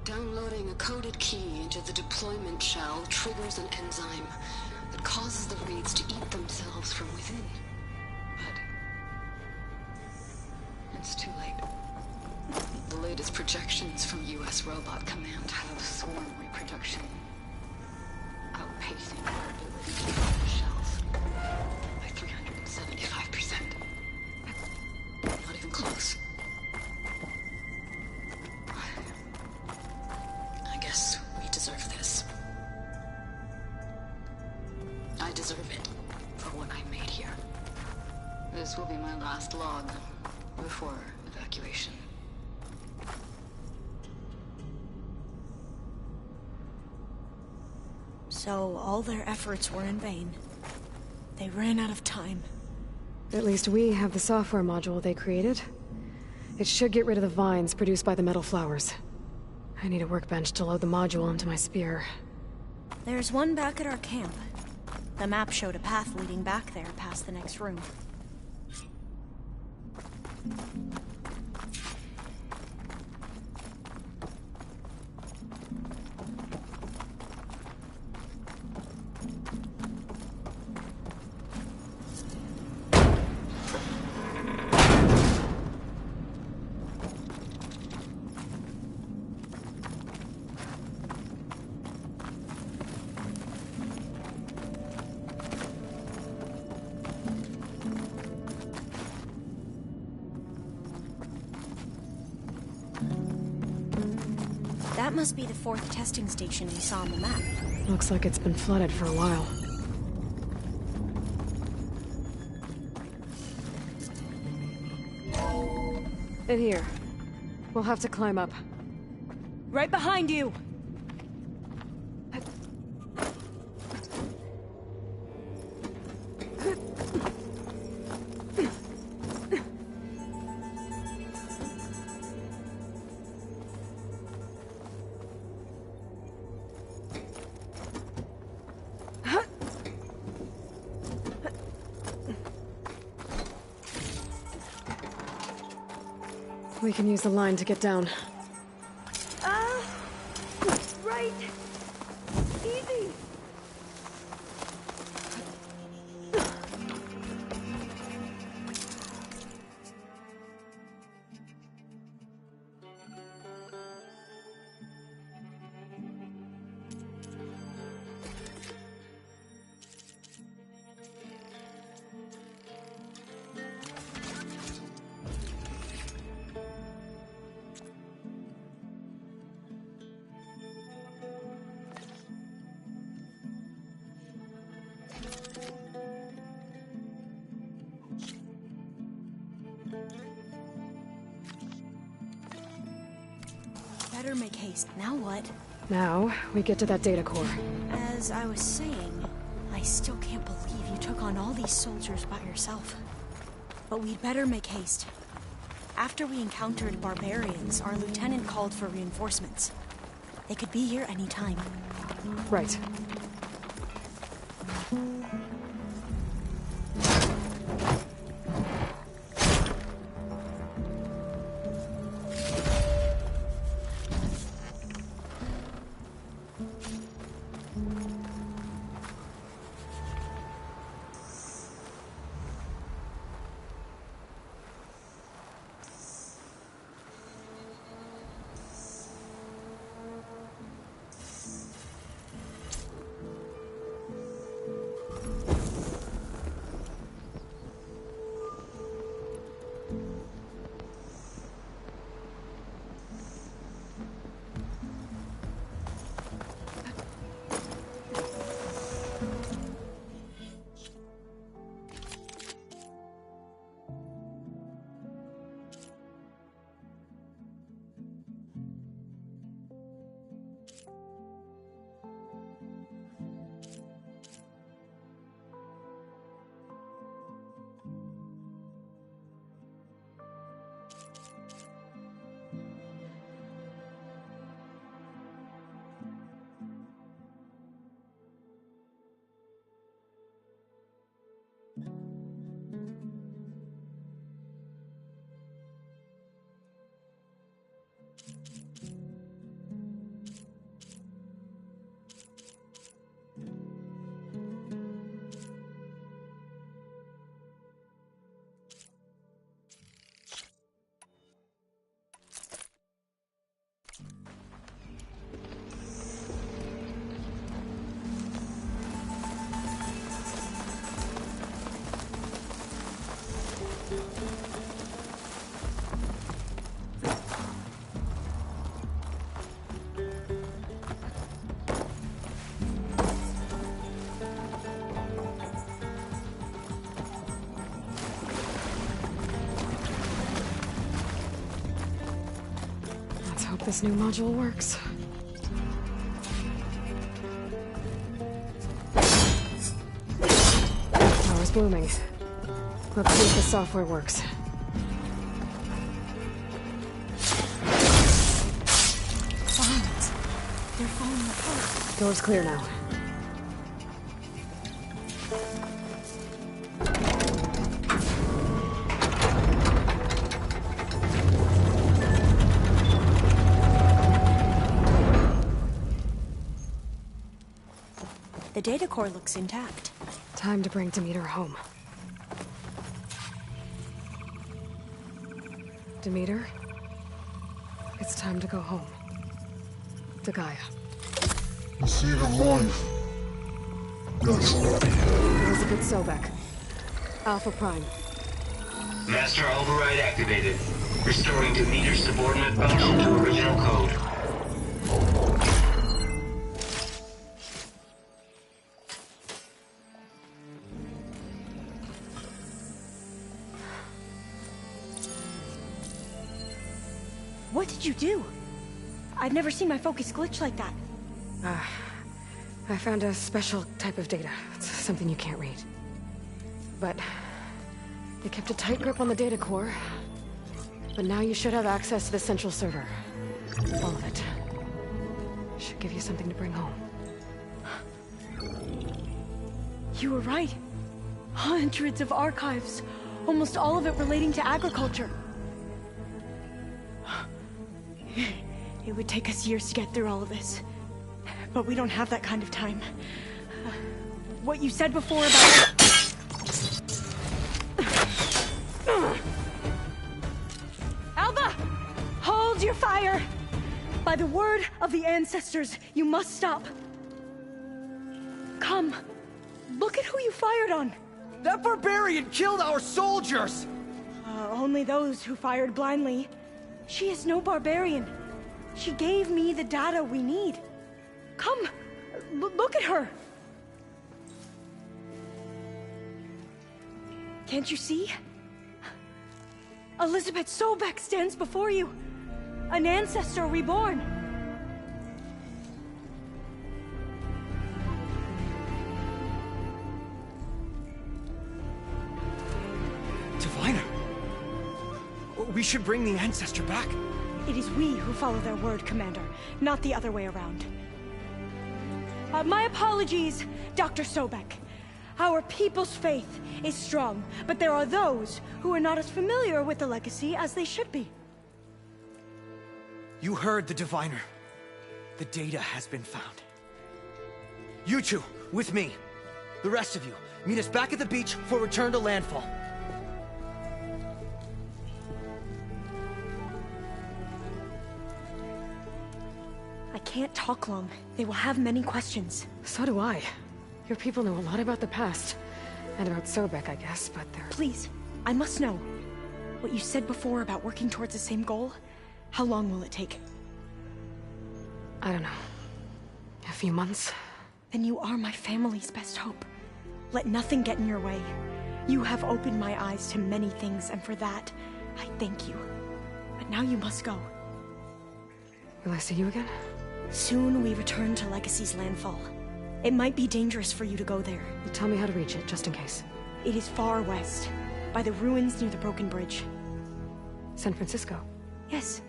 Downloading a coded key into the deployment shell triggers an enzyme that causes the wreaths to eat themselves from within. But it's too late. The latest projections from U.S. Robot Command have swarm reproduction outpacing our ability to build the shells by 375%. Not even close. I guess we deserve this. I deserve it for what I made here. This will be my last log before evacuation. So all their efforts were in vain. They ran out of time. At least we have the software module they created. It should get rid of the vines produced by the metal flowers. I need a workbench to load the module onto my spear. There's one back at our camp. The map showed a path leading back there past the next room. That must be the 4th testing station we saw on the map. Looks like it's been flooded for a while. In here. We'll have to climb up. Right behind you! We can use the line to get down. Right! Easy! Better make haste. Now what? Now, we get to that data core. As I was saying, I still can't believe you took on all these soldiers by yourself. But we'd better make haste. After we encountered barbarians, our lieutenant called for reinforcements. They could be here any time. Right. Hope this new module works. Power's blooming. Let's see if the software works. Silence. They're falling apart. Door's clear now. The data core looks intact. Time to bring Demeter home. Demeter, it's time to go home. To Gaia. See the one. That's Elizabeth Sobek. Alpha Prime. Master override activated. Restoring Demeter's subordinate function to original code. What did you do? I've never seen my focus glitch like that. I found a special type of data. It's something you can't read. But it kept a tight grip on the data core. But now you should have access to the central server. All of it. Should give you something to bring home. You were right. Hundreds of archives. Almost all of it relating to agriculture. It would take us years to get through all of this. But we don't have that kind of time. What you said before about... Alva! Hold your fire! By the word of the ancestors, you must stop. Come. Look at who you fired on. That barbarian killed our soldiers! Only those who fired blindly. She is no barbarian. She gave me the data we need. Come, look at her. Can't you see? Elizabeth Sobek stands before you. An ancestor reborn. Diviner! We should bring the ancestor back. It is we who follow their word, Commander, not the other way around. My apologies, Dr. Sobek. Our people's faith is strong, but there are those who are not as familiar with the legacy as they should be. You heard the diviner. The data has been found. You two, with me. The rest of you, meet us back at the beach for return to landfall. I can't talk long. They will have many questions. So do I. Your people know a lot about the past. And about Sobek, I guess, but they're... Please, I must know. What you said before about working towards the same goal, how long will it take? I don't know. A few months? Then you are my family's best hope. Let nothing get in your way. You have opened my eyes to many things, and for that, I thank you. But now you must go. Will I see you again? Soon we return to Legacy's landfall. It might be dangerous for you to go there. Tell me how to reach it, just in case. It is far west, by the ruins near the Broken Bridge. San Francisco? Yes.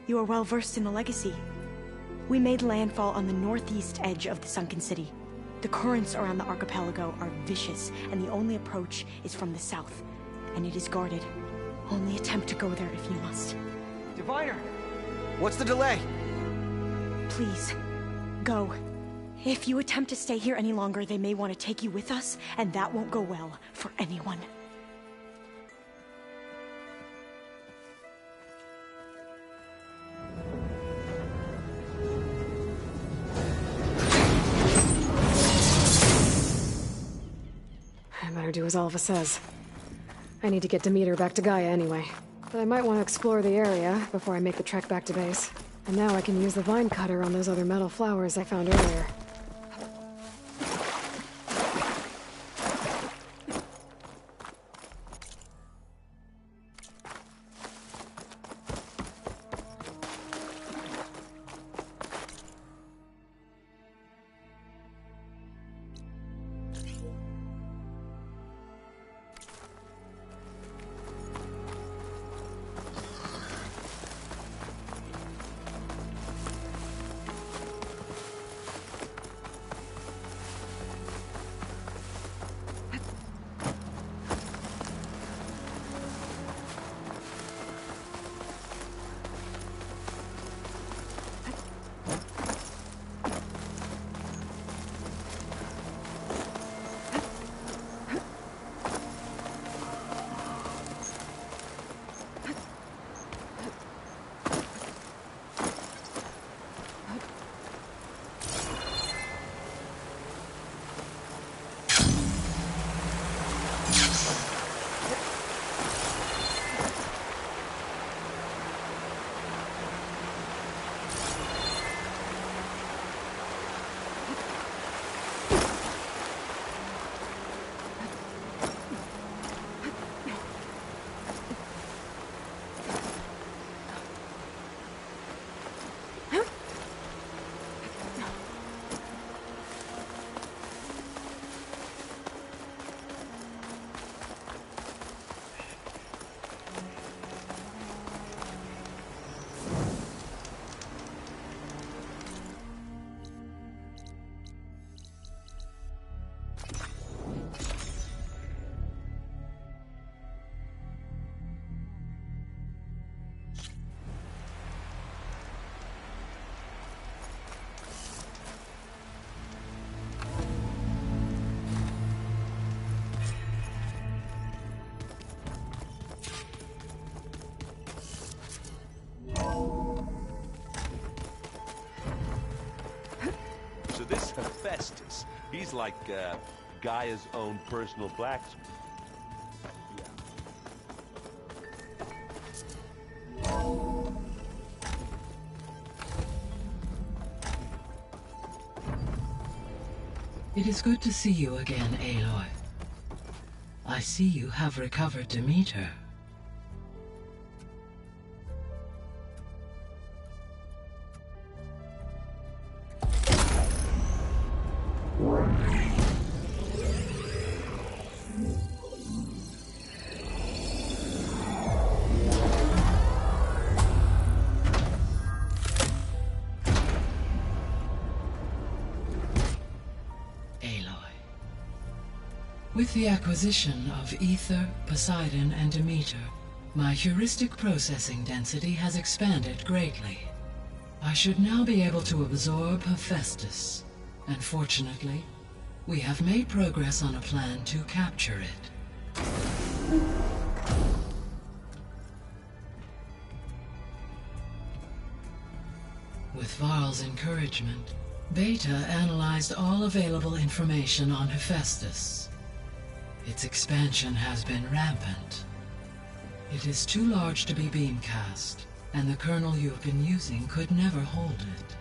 You are well versed in the Legacy. We made landfall on the northeast edge of the sunken city. The currents around the archipelago are vicious, and the only approach is from the south. And it is guarded. Only attempt to go there if you must. Diviner! What's the delay? Please, go. If you attempt to stay here any longer, they may want to take you with us, and that won't go well for anyone. I better do as Alva says. I need to get Demeter back to Gaia anyway. But I might want to explore the area before I make the trek back to base. And now I can use the vine cutter on those other metal flowers I found earlier. Hephaestus. He's like, Gaia's own personal blacksmith. It is good to see you again, Aloy. I see you have recovered Demeter. With the acquisition of Ether, Poseidon, and Demeter, my heuristic processing density has expanded greatly. I should now be able to absorb Hephaestus, and fortunately, we have made progress on a plan to capture it. With Varl's encouragement, Beta analyzed all available information on Hephaestus. Its expansion has been rampant. It is too large to be beamcast, and the kernel you've been using could never hold it.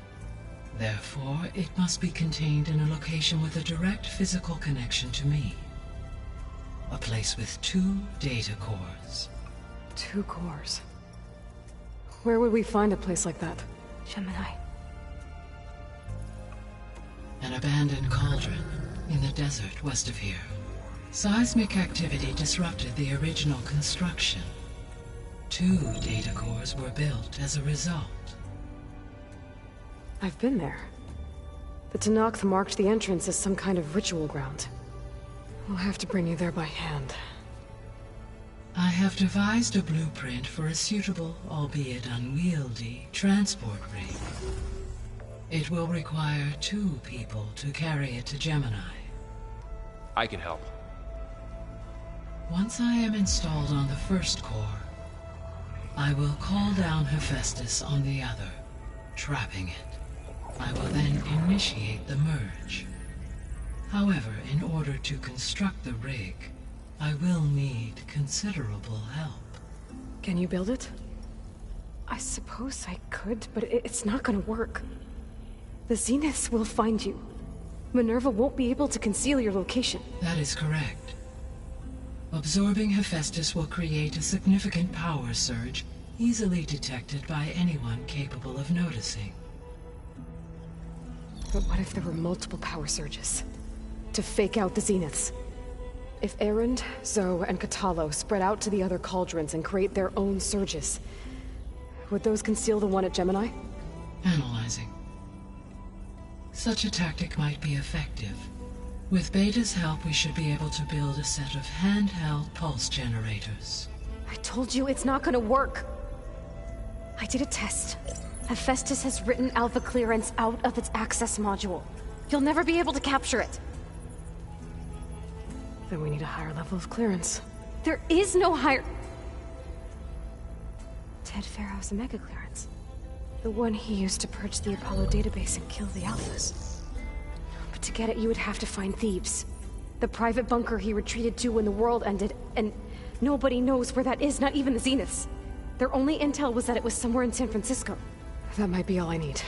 Therefore, it must be contained in a location with a direct physical connection to me. A place with 2 data cores. 2 cores? Where would we find a place like that? Gemini. An abandoned cauldron in the desert west of here. Seismic activity disrupted the original construction. 2 data cores were built as a result. I've been there. The Tenakth marked the entrance as some kind of ritual ground. We'll have to bring you there by hand. I have devised a blueprint for a suitable, albeit unwieldy, transport rig. It will require 2 people to carry it to Gemini. I can help. Once I am installed on the first core, I will call down Hephaestus on the other, trapping it. I will then initiate the merge. However, in order to construct the rig, I will need considerable help. Can you build it? I suppose I could, but it's not gonna work. The Zeniths will find you. Minerva won't be able to conceal your location. That is correct. Absorbing Hephaestus will create a significant power surge, easily detected by anyone capable of noticing. But what if there were multiple power surges? To fake out the Zeniths? If Erend, Zoe, and Katalo spread out to the other cauldrons and create their own surges, would those conceal the one at Gemini? Analyzing. Such a tactic might be effective. With Beta's help, we should be able to build a set of handheld pulse generators. I told you it's not gonna work! I did a test. Hephaestus has written Alpha clearance out of its access module. You'll never be able to capture it. Then we need a higher level of clearance. There is no higher... Ted Pharaoh's Omega clearance. The one he used to purge the Apollo database and kill the Alphas. But to get it, you would have to find Thebes. The private bunker he retreated to when the world ended, and nobody knows where that is, not even the Zeniths. Their only intel was that it was somewhere in San Francisco. That might be all I need.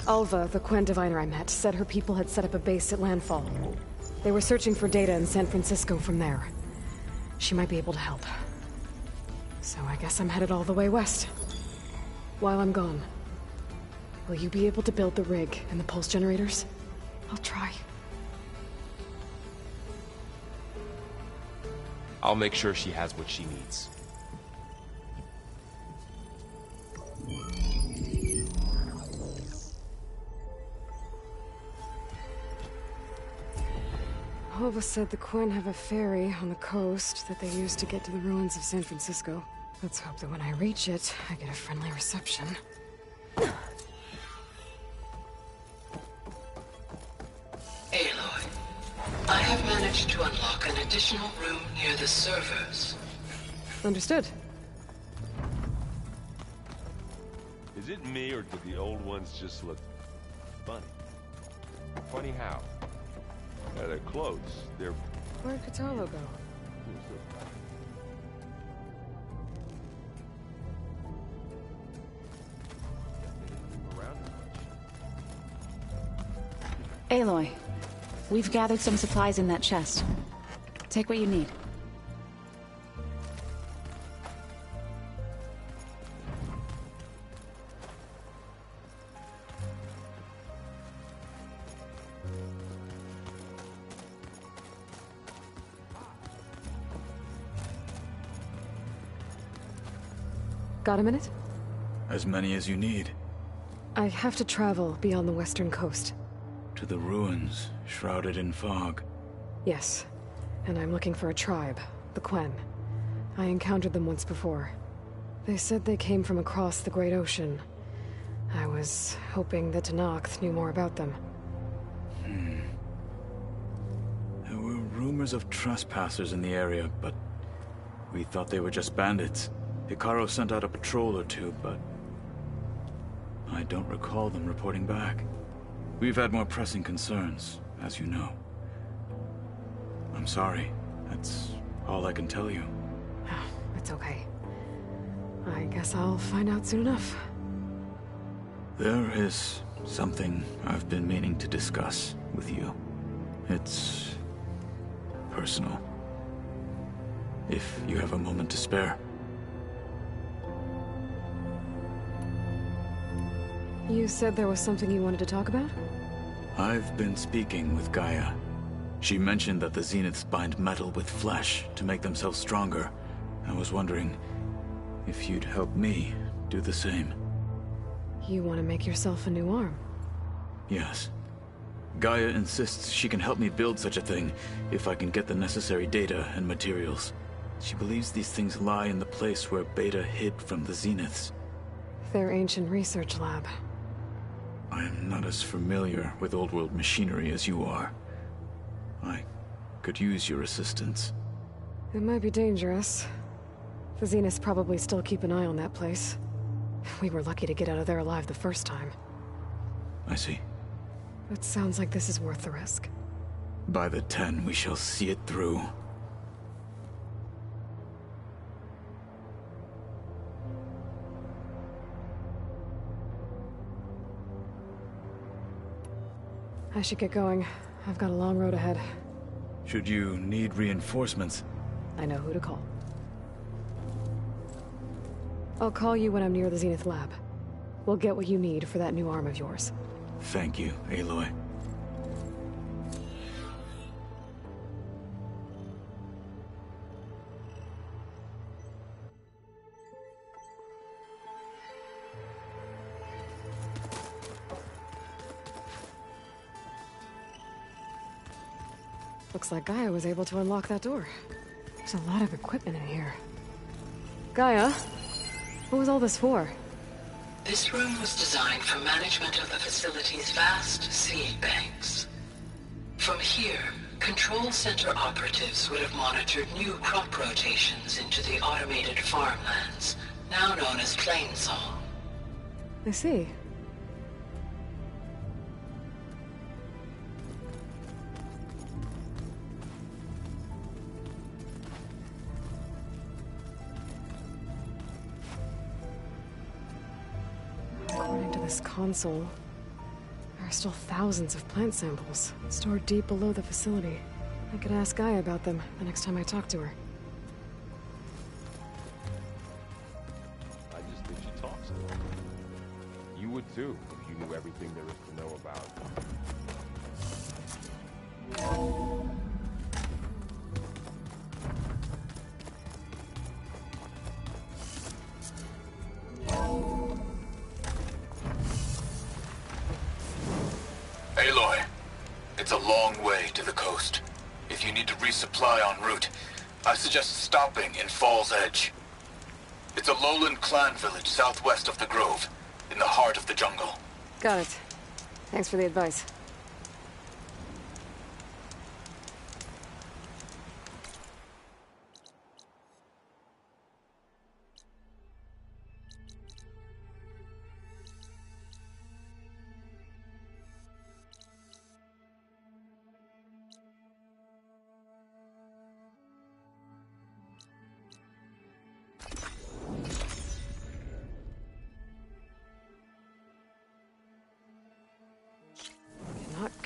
Alva, the Quen diviner I met, said her people had set up a base at Landfall. They were searching for data in San Francisco from there. She might be able to help. So I guess I'm headed all the way west. While I'm gone, will you be able to build the rig and the pulse generators? I'll try. I'll make sure she has what she needs. Alva said the Quen have a ferry on the coast that they use to get to the ruins of San Francisco. Let's hope that when I reach it, I get a friendly reception. Aloy, I have managed to unlock an additional room near the servers. Understood. Is it me, or do the old ones just look funny. Funny how? Yeah, they're close. They're... Where'd Kotallo go? Aloy, we've gathered some supplies in that chest. Take what you need. Got a minute? As many as you need. I have to travel beyond the western coast. To the ruins, shrouded in fog. Yes, and I'm looking for a tribe, the Quen. I encountered them once before. They said they came from across the Great Ocean. I was hoping that Tenakth knew more about them. There were rumors of trespassers in the area, but we thought they were just bandits. Hekarro sent out a patrol or two, but I don't recall them reporting back. We've had more pressing concerns, as you know. I'm sorry. That's all I can tell you. It's okay. I guess I'll find out soon enough. There is something I've been meaning to discuss with you. It's personal. If you have a moment to spare. You said there was something you wanted to talk about? I've been speaking with Gaia. She mentioned that the Zeniths bind metal with flesh to make themselves stronger. I was wondering if you'd help me do the same. You want to make yourself a new arm? Yes. Gaia insists she can help me build such a thing if I can get the necessary data and materials. She believes these things lie in the place where Beta hid from the Zeniths. Their ancient research lab. I am not as familiar with old world machinery as you are. I could use your assistance. It might be dangerous. The Zeniths probably still keep an eye on that place. We were lucky to get out of there alive the first time. I see. It sounds like this is worth the risk. By the 10, we shall see it through. I should get going. I've got a long road ahead. Should you need reinforcements? I know who to call. I'll call you when I'm near the Zenith lab. We'll get what you need for that new arm of yours. Thank you, Aloy. Looks like Gaia was able to unlock that door. There's a lot of equipment in here. Gaia? What was all this for? This room was designed for management of the facility's vast seed banks. From here, control center operatives would have monitored new crop rotations into the automated farmlands, now known as Plainsong. I see. According to this console, there are still thousands of plant samples stored deep below the facility. I could ask Gaia about them the next time I talk to her. I just think she talks a lot. You would too, if you knew everything there is to know about. Aloy, it's a long way to the coast. If you need to resupply en route, I suggest stopping in Fall's Edge. It's a lowland clan village southwest of the Grove, in the heart of the jungle. Got it. Thanks for the advice.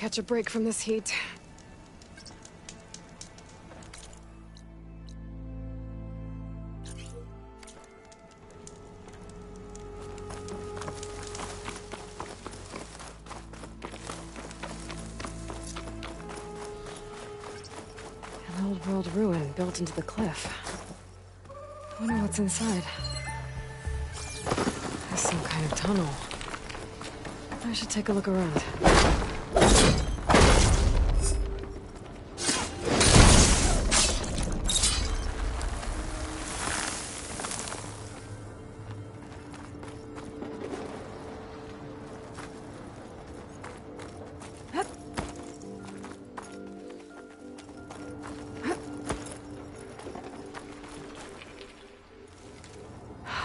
catch a break from this heat. An old-world ruin built into the cliff. I wonder what's inside. There's some kind of tunnel. I should take a look around.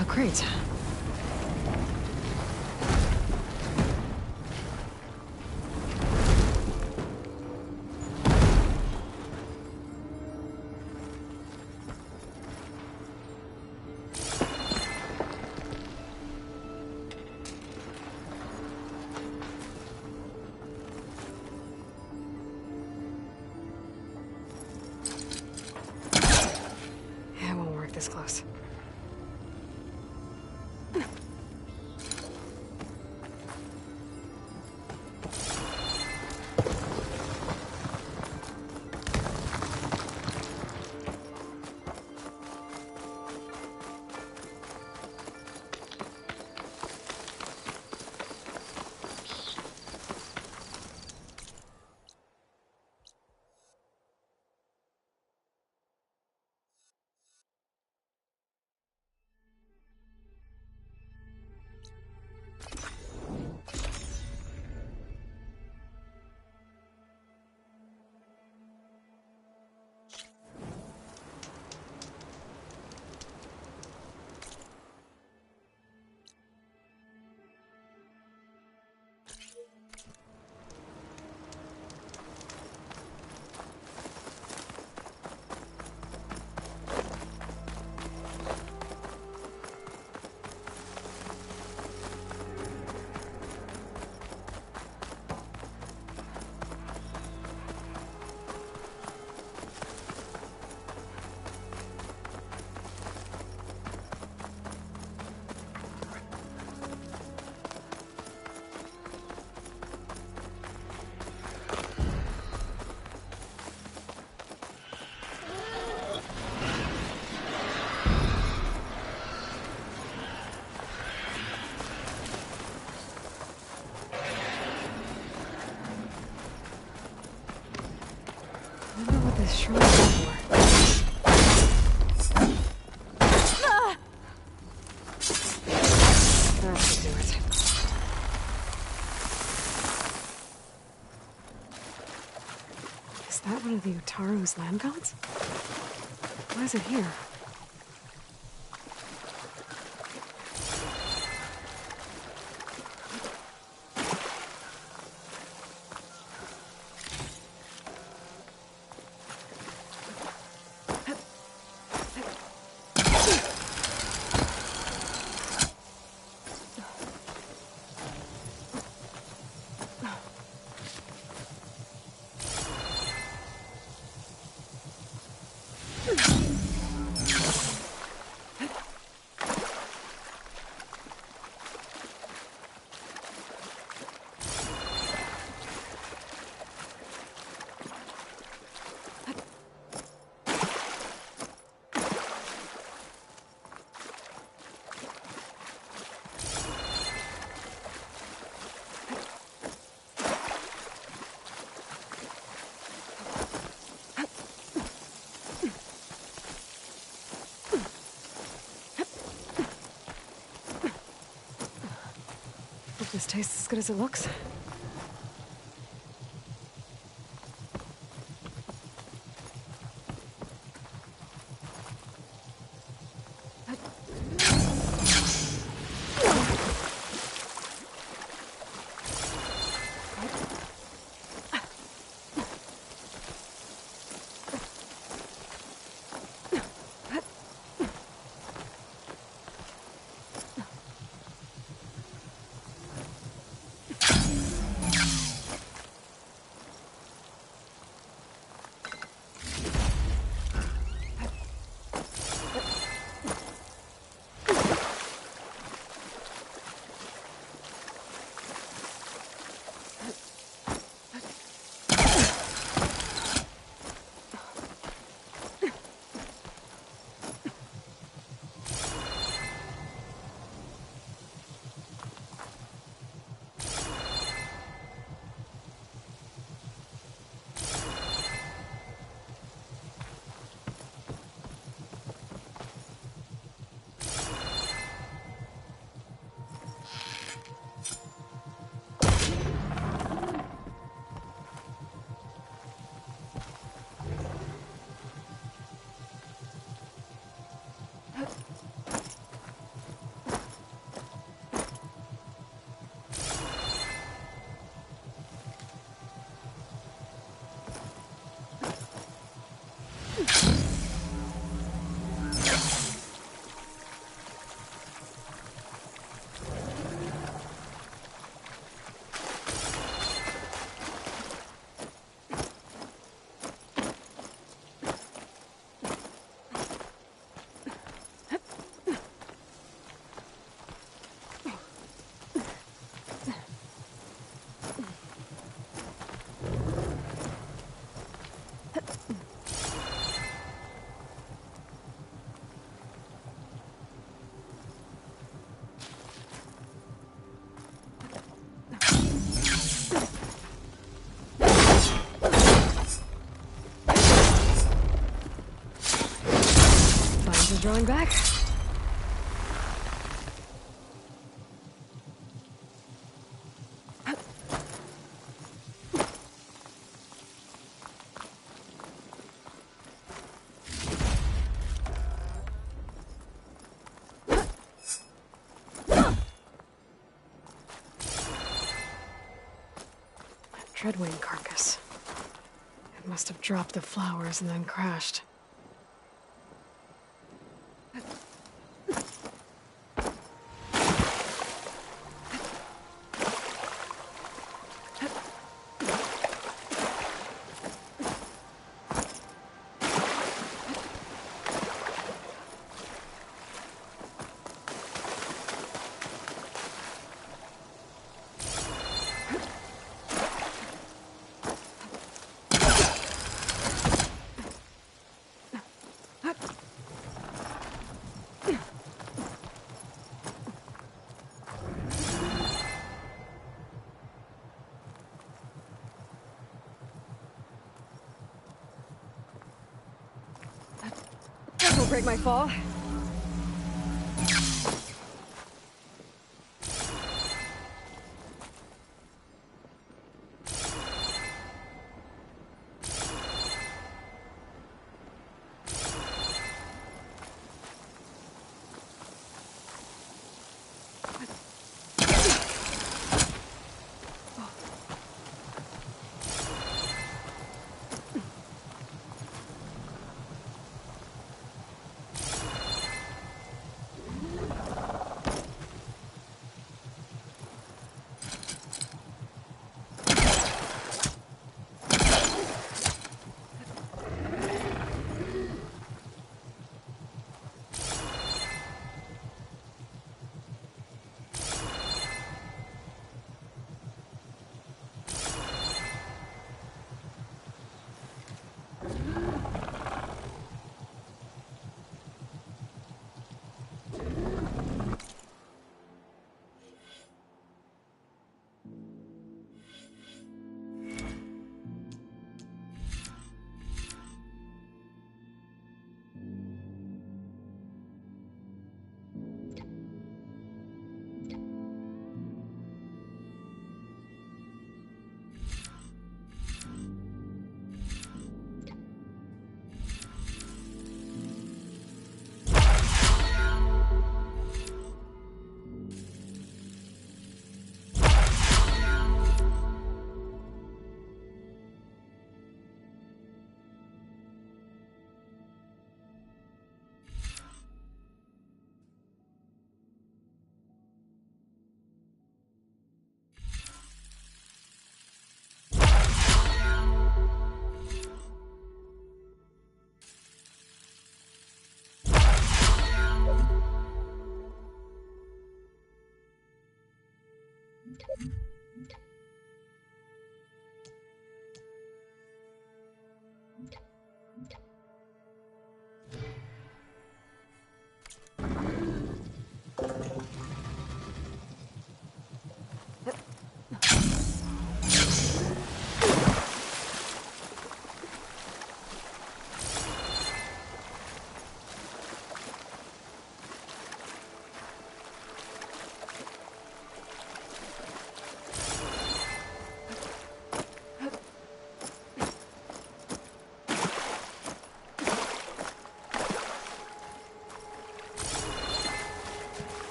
A crate. It won't work this close. This shrine for. That should do it. Is that one of the Utaru's land gods? Why is it here? Hope this tastes as good as it looks. Drawing back. Dreadwing carcass. It must have dropped the flowers and then crashed. Don't break my fall.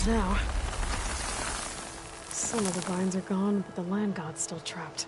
now. Some of the vines are gone, but the land god's still trapped.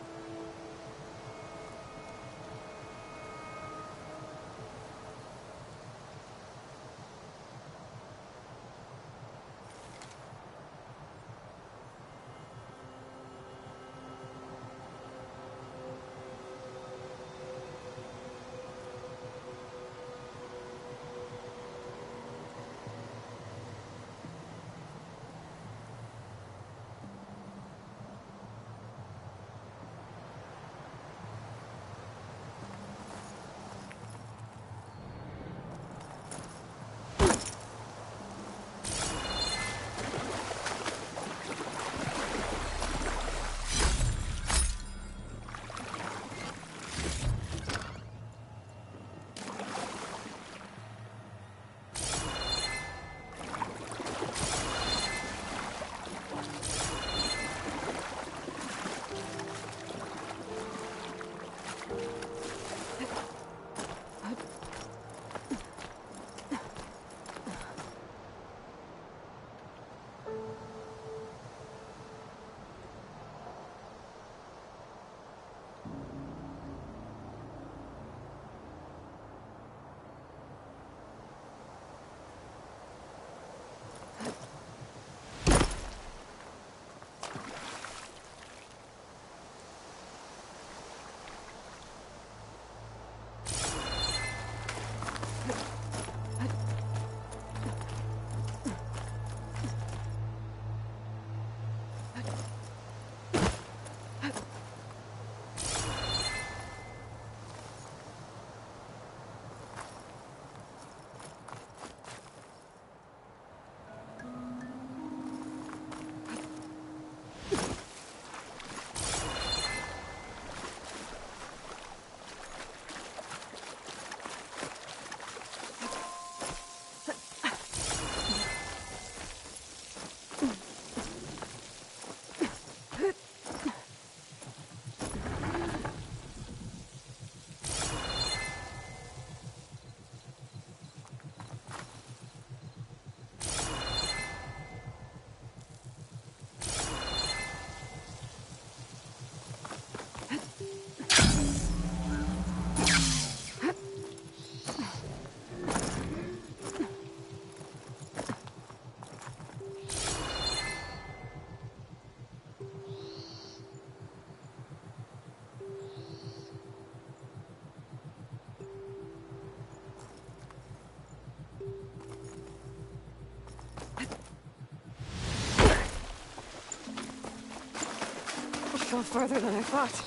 Fell further than I thought.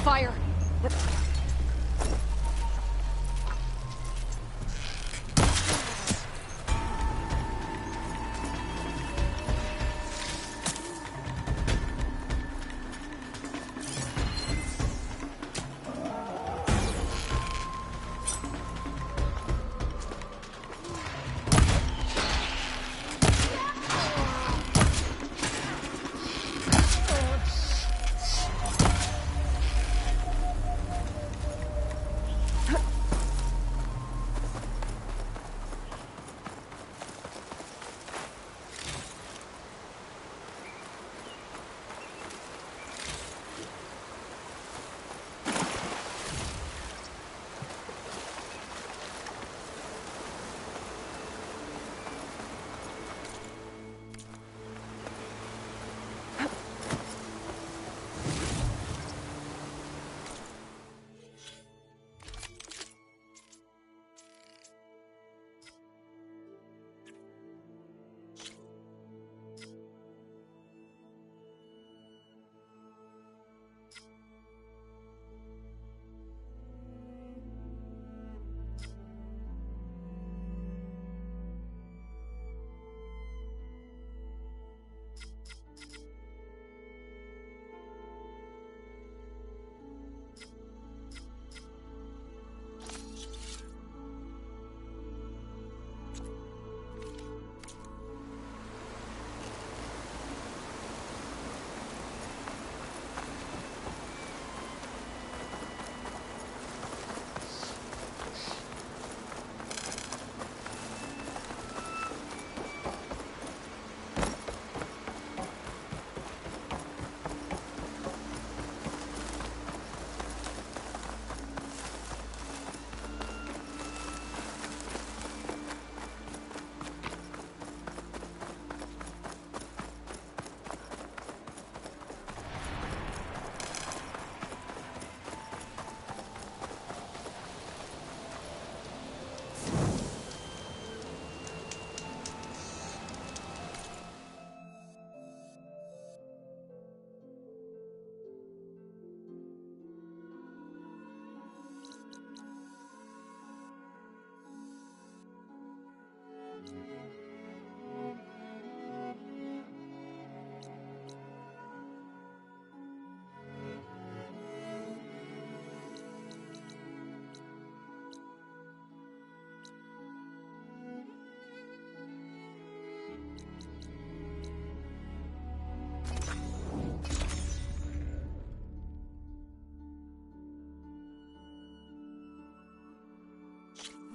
fire!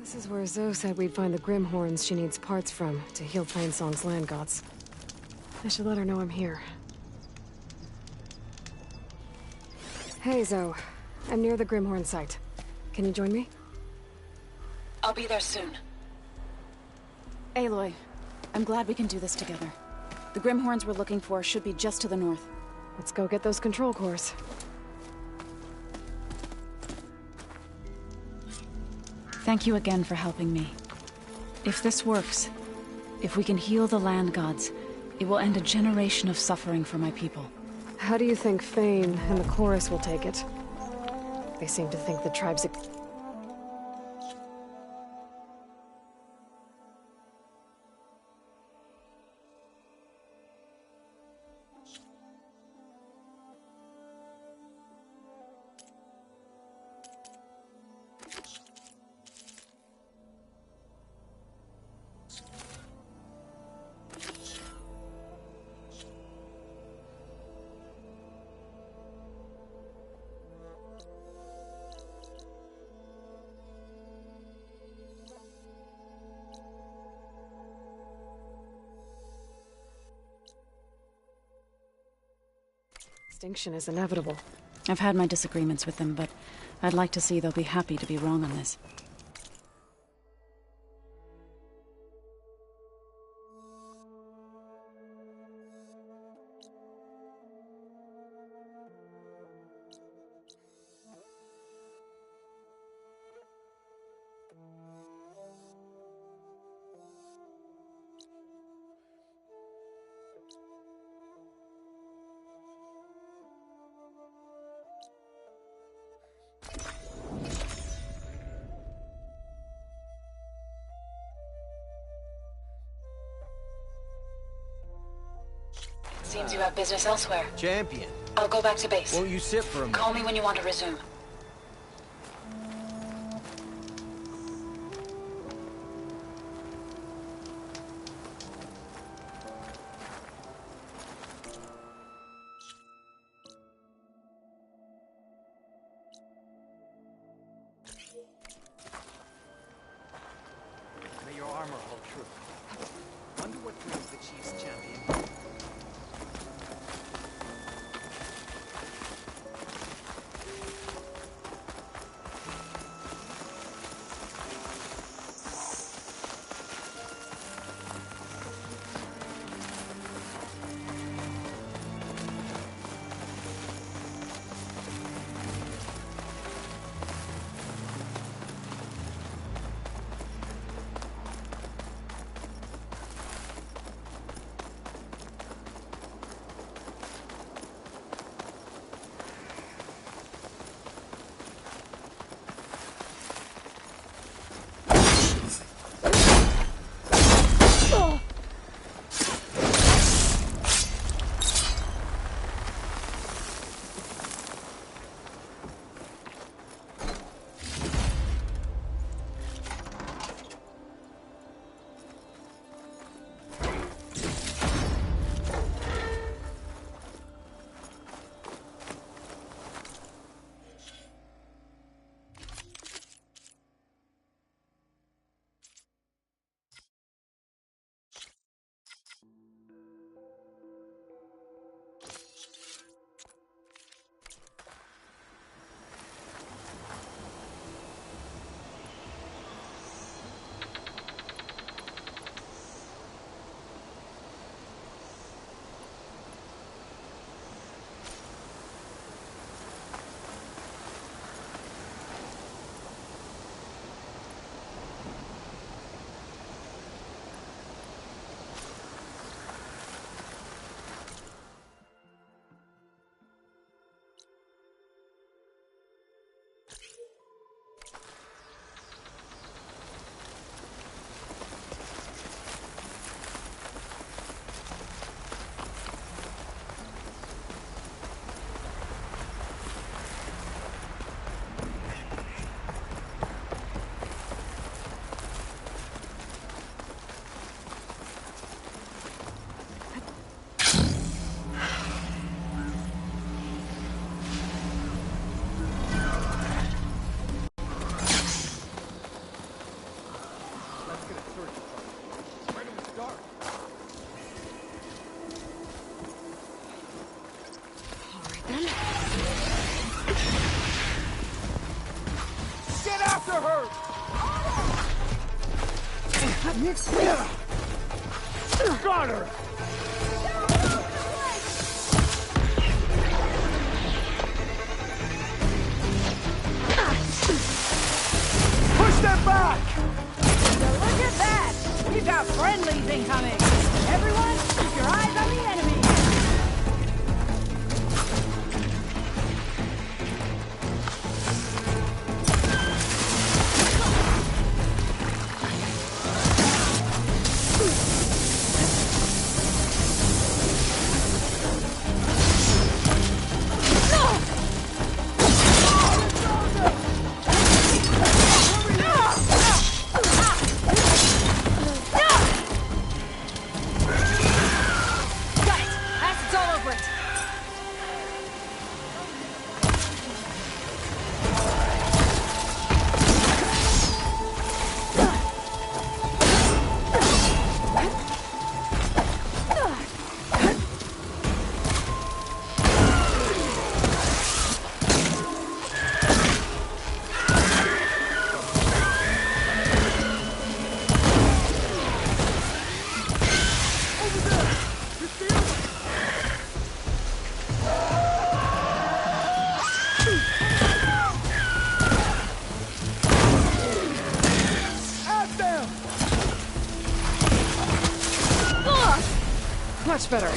This is where Zoe said we'd find the Grimhorns she needs parts from to heal Plainsong's land gods. I should let her know I'm here. Hey, Zoe. I'm near the Grimhorn site. Can you join me? I'll be there soon. Aloy, I'm glad we can do this together. The Grimhorns we're looking for should be just to the north. Let's go get those control cores. Thank you again for helping me. If this works, if we can heal the land gods, it will end a generation of suffering for my people. How do you think Fane and the Chorus will take it? They seem to think the tribe's... Extinction is inevitable. I've had my disagreements with them, but I'd like to see they'll be happy to be wrong on this. Seems you have business elsewhere. Champion. I'll go back to base. Won't you sit for a minute? Call me when you want to resume. May your armor hold true. Wonder what brings the Chiefs champion. Get after her! Got her! Push them back! Look at that! We've got friendlies incoming! Everyone, keep your eyes on the enemy! Much better.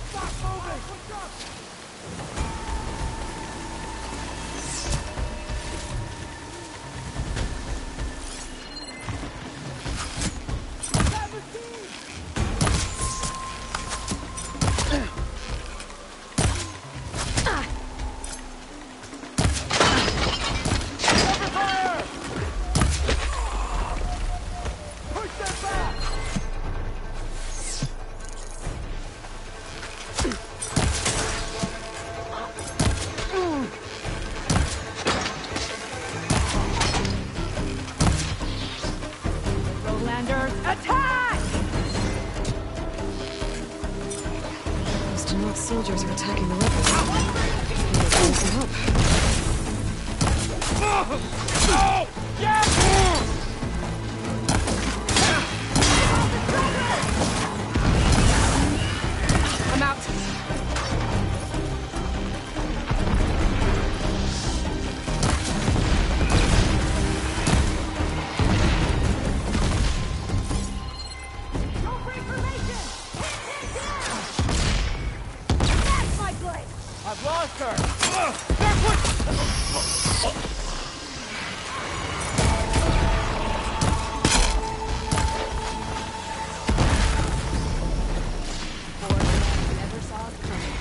Stop moving! Attack! Those Demont soldiers are attacking the weapons. Need some help. I'm out. I've lost her! Never saw it coming.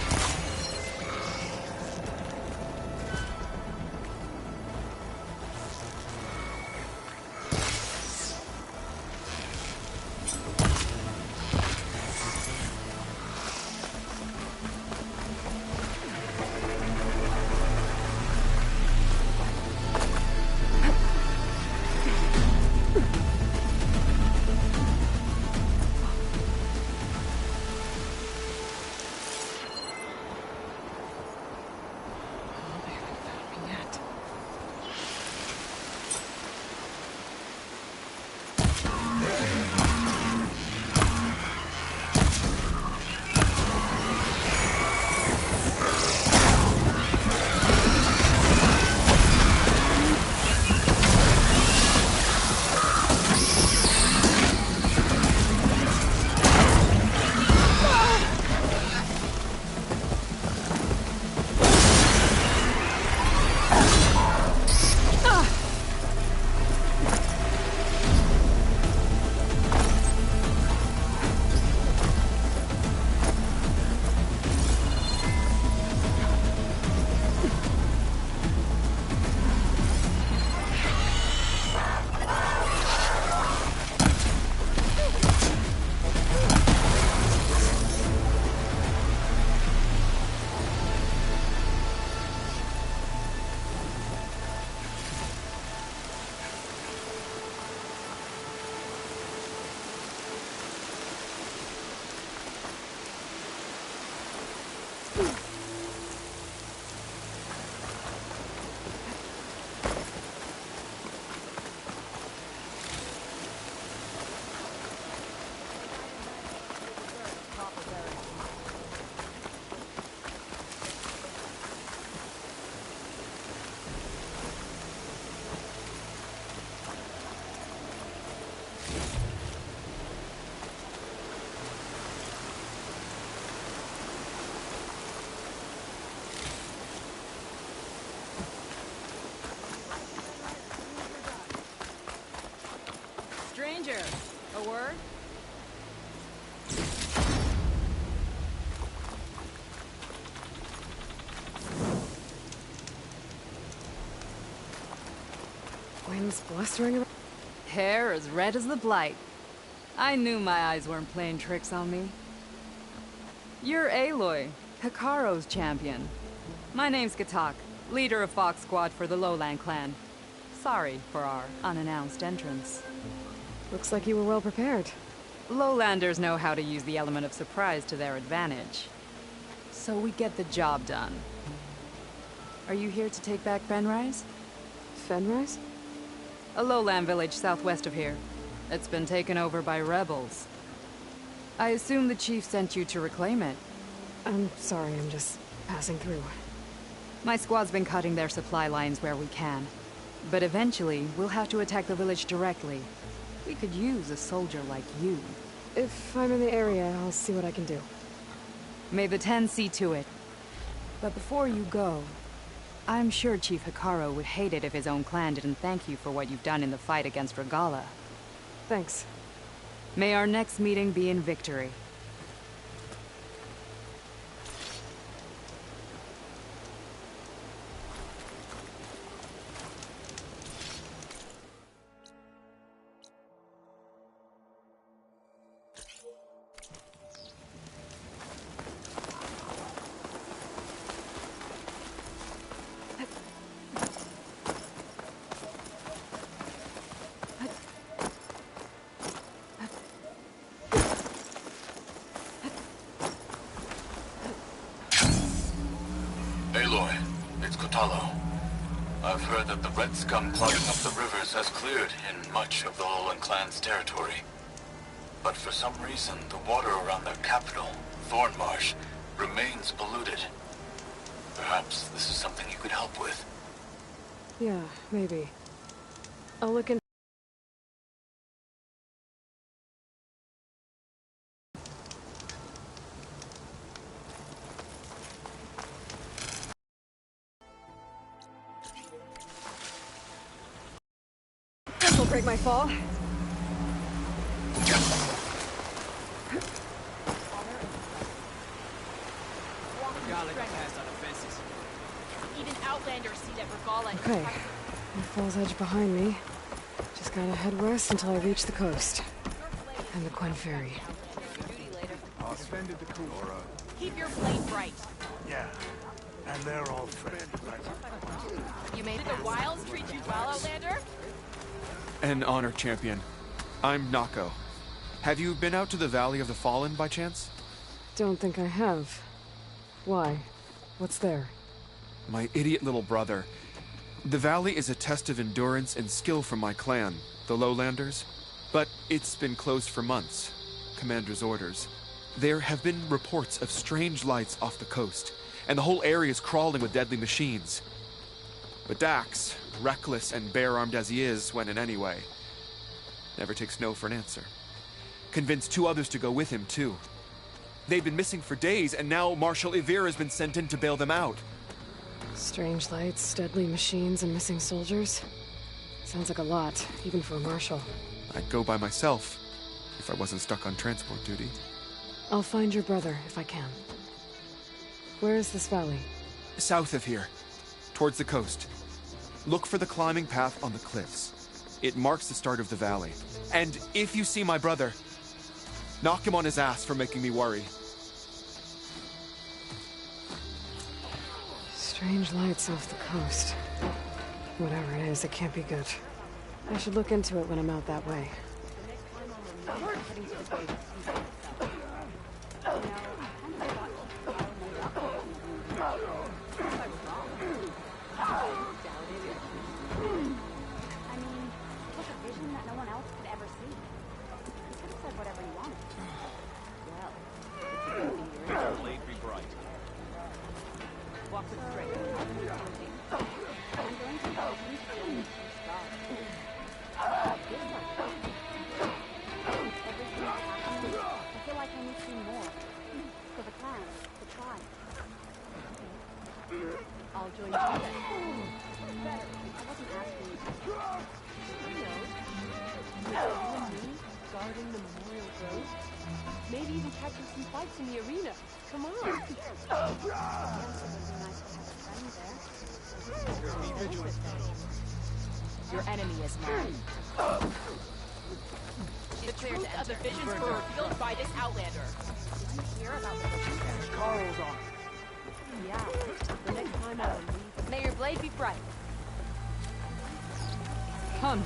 Stranger, a word? Wind's blustering around. Hair as red as the Blight. I knew my eyes weren't playing tricks on me. You're Aloy, Hekarro's champion. My name's Katak, leader of Fox Squad for the Lowland clan. Sorry for our unannounced entrance. Looks like you were well prepared. Lowlanders know how to use the element of surprise to their advantage. So we get the job done. Are you here to take back Fenrise? Fenrise? A lowland village southwest of here. It's been taken over by rebels. I assume the chief sent you to reclaim it. I'm sorry, I'm just passing through. My squad's been cutting their supply lines where we can. But eventually, we'll have to attack the village directly. We could use a soldier like you. If I'm in the area, I'll see what I can do. May the Ten see to it. But before you go, I'm sure Chief Hekarro would hate it if his own clan didn't thank you for what you've done in the fight against Regalla. Thanks. May our next meeting be in victory. Aloy, it's Kotallo. I've heard that the red scum clogging up the rivers has cleared in much of the Alolan clan's territory. But for some reason, the water around their capital, Thornmarsh, remains polluted. Perhaps this is something you could help with. Yeah, maybe. I'll look in. This'll break my fall. Even Outlanders see that Regala. Okay. The fall's edge behind me. Just gotta head west until I reach the coast. And the Quen Ferry. I'll spend it to Kura. Keep your blade bright. Yeah. And they're all friends, right? You made the wilds treat you well, Outlander? An honor, champion. I'm Nako. Have you been out to the Valley of the Fallen by chance? Don't think I have. Why? What's there? My idiot little brother. The valley is a test of endurance and skill from my clan, the Lowlanders. But it's been closed for months. Commander's orders. There have been reports of strange lights off the coast, and the whole area is crawling with deadly machines. But Dax, reckless and bare-armed as he is when in any way, never takes no for an answer. Convinced 2 others to go with him, too. They've been missing for days, and now Marshal Ivir has been sent in to bail them out. Strange lights, deadly machines, and missing soldiers. Sounds like a lot, even for a marshal. I'd go by myself, if I wasn't stuck on transport duty. I'll find your brother, if I can. Where is this valley? South of here, towards the coast. Look for the climbing path on the cliffs. It marks the start of the valley. And if you see my brother, knock him on his ass for making me worry. Strange lights off the coast. Whatever it is, it can't be good. I should look into it when I'm out that way. Maybe even catching some fights in the arena. Come on. Your enemy is mine. The truth of the visions were revealed by this Outlander. Did you hear about the visions? Carl's on. Yeah. The next time I'll leave. May your blade be bright. Come.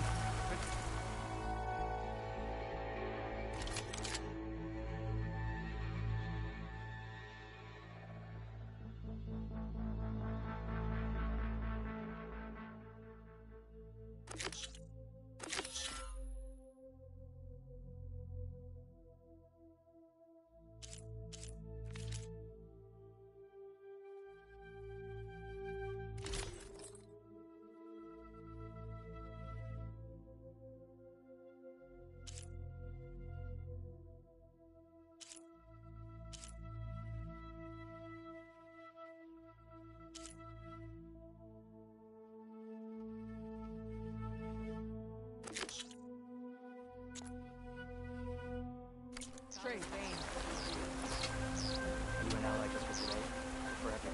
Strange. You and I like this for today? Forever.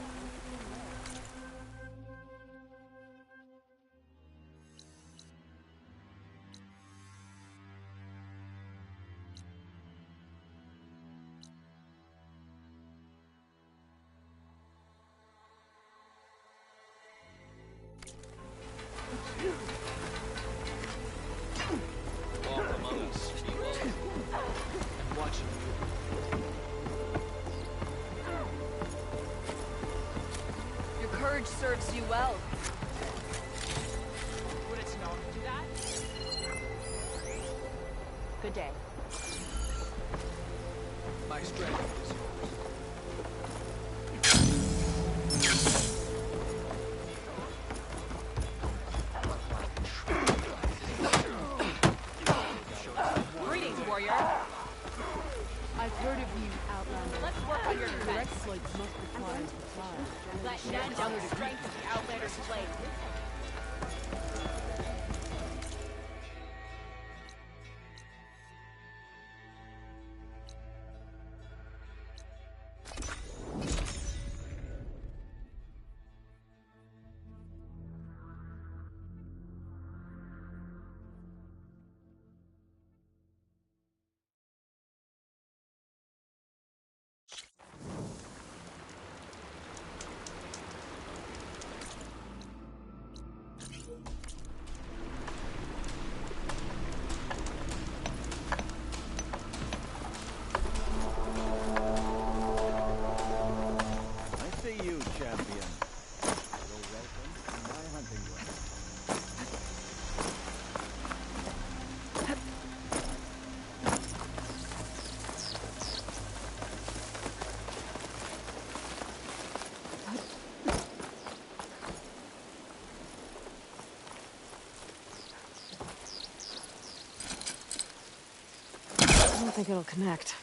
Walk among us, people. And watch you. merge serves you well. Would it not do that? Good day. My strength is Greetings, warrior. I've heard of you, Outlander. Let's work on your Your defense. exploits must require supply. Let none doubt the strength of the Outlander's blade. I don't think it'll connect.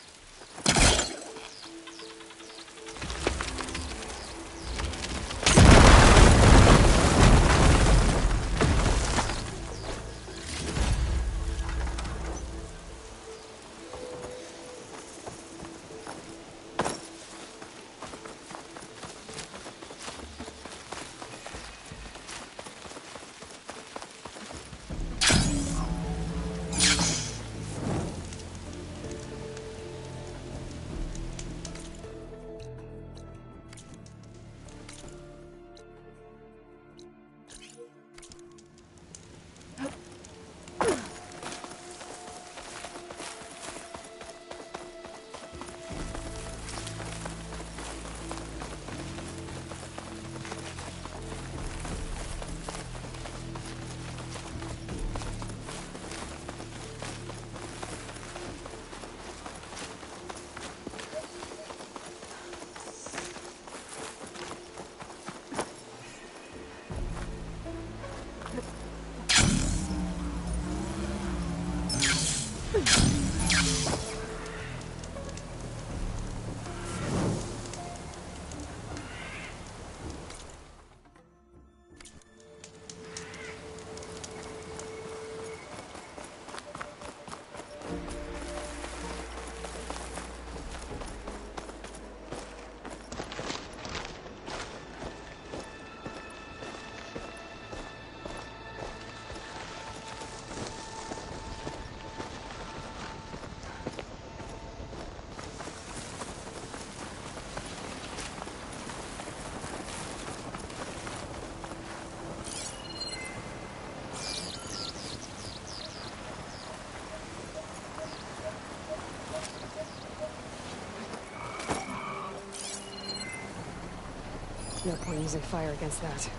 No point using fire against that.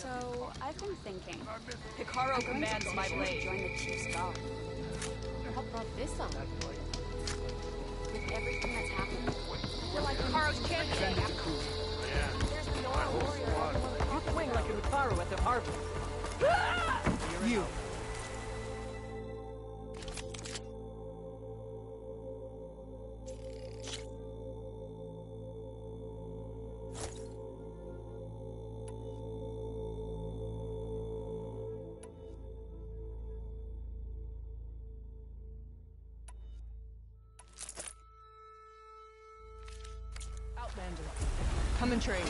So, I've been thinking. Hikaru commands my blade. Join the Chief's guard. How about this on? With everything that's happened, I feel like Hikaru's champion. There's the Nora warrior. You swing like a Hikaru at the harvest. You. Outlander. Come and trade.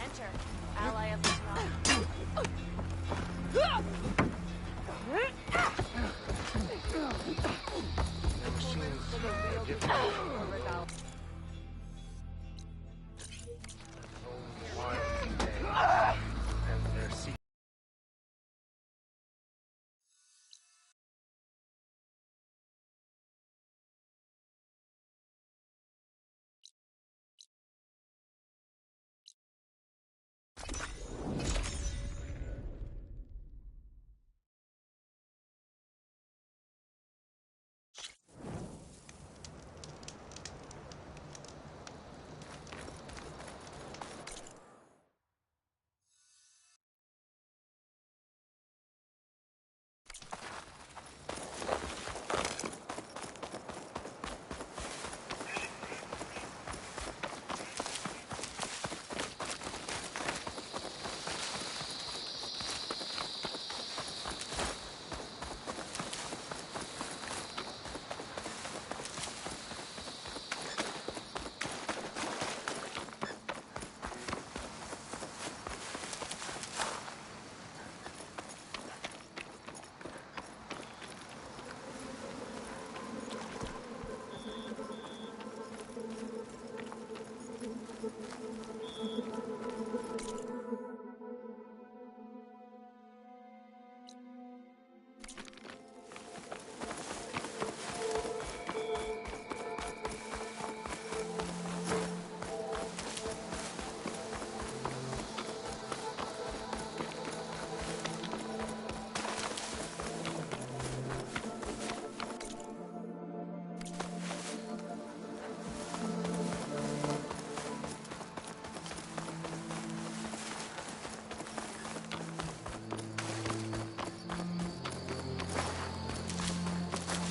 Enter. Ally of the tribe.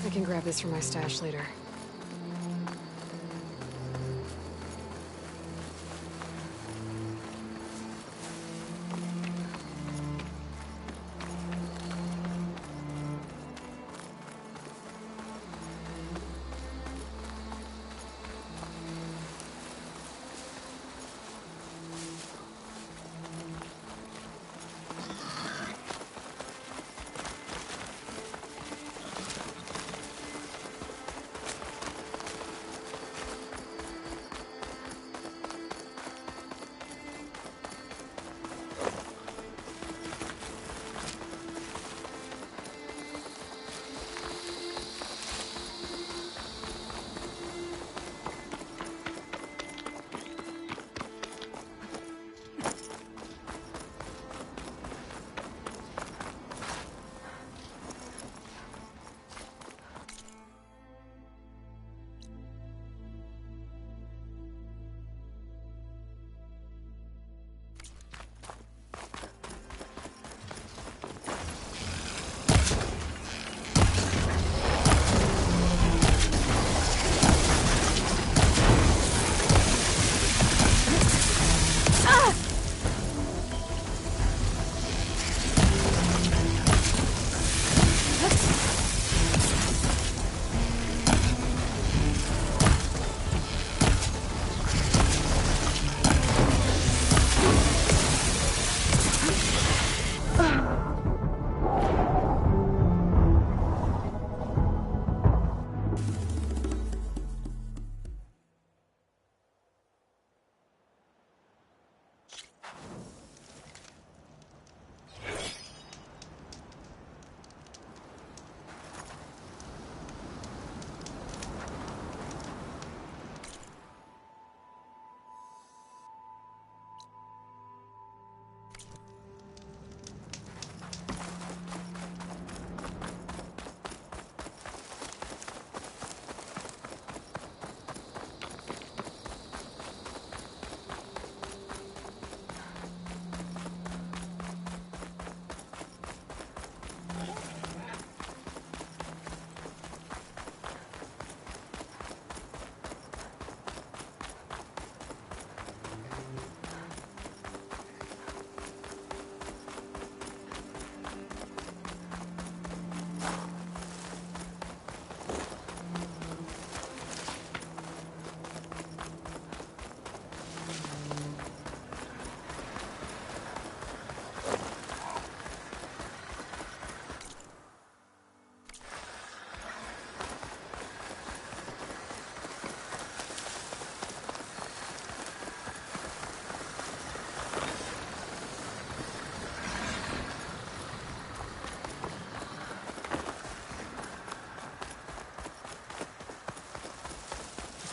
I can grab this from my stash later.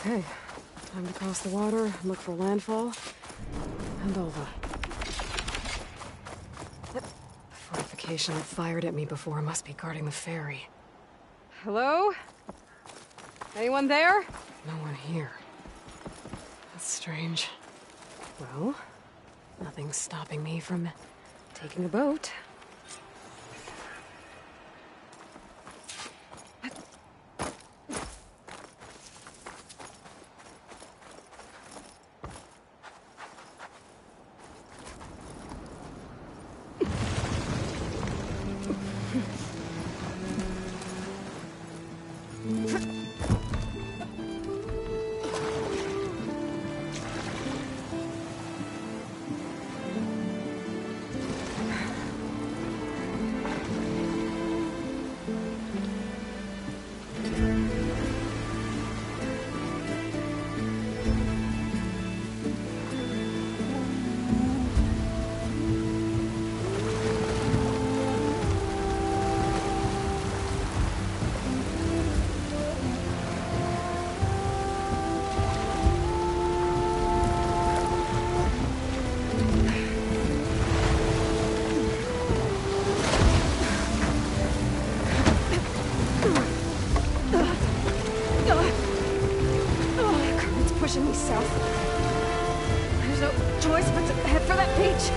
Okay, time to cross the water, look for landfall, and Ulva. The fortification that fired at me before must be guarding the ferry. Hello? Anyone there? No one here. That's strange. Well, nothing's stopping me from taking a boat. Pushing me south. There's no choice but to head for that beach.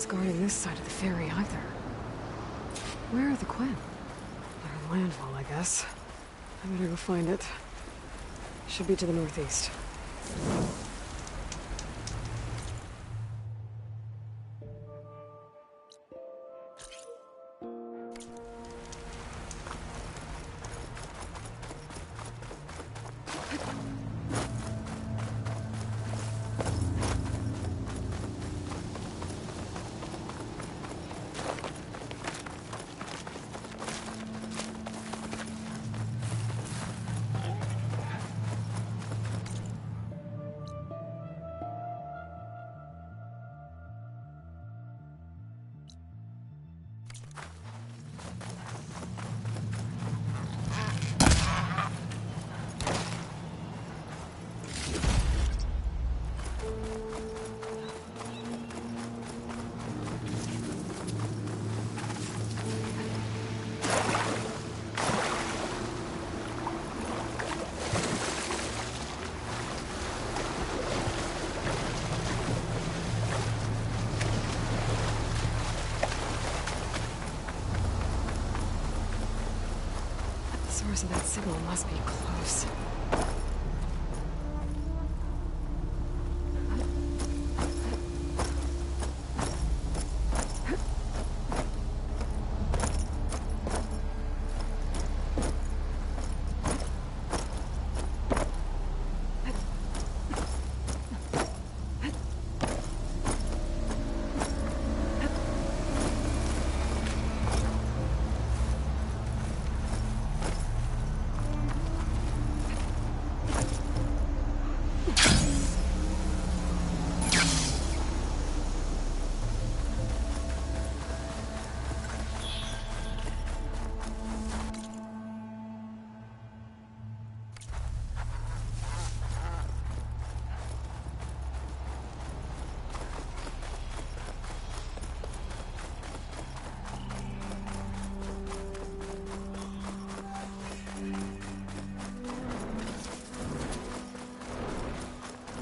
Guarding this side of the ferry either. Where are the Quen? They're on landfall, I guess. I better go find it. Should be to the northeast. The source of that signal must be close.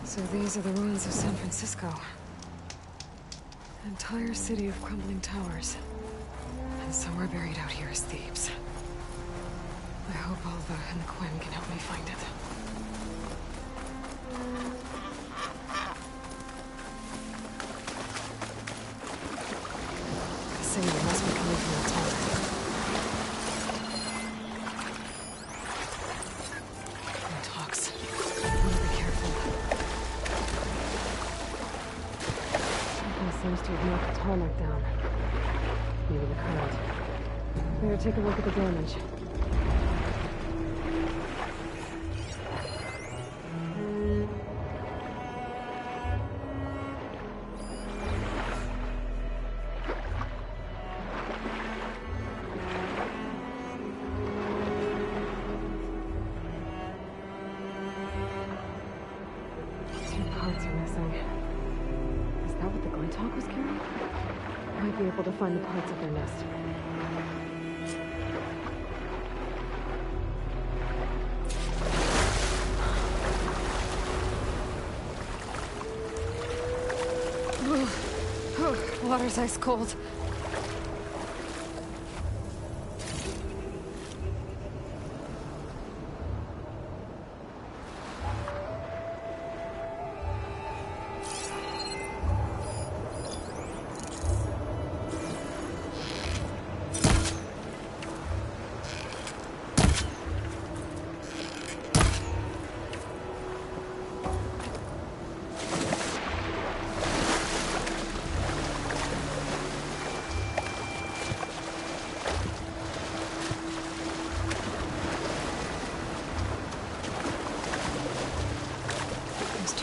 So these are the ruins of San Francisco. An entire city of crumbling towers. And somewhere buried out here is Thebes. I hope Ulva and the Quen can help me find it. The signal must be coming from the tower. Seems to Better take a look at the damage. Two parts are missing. Is that what the Glinthawk was carrying? Might be able to find the parts of their nest. Water's ice cold.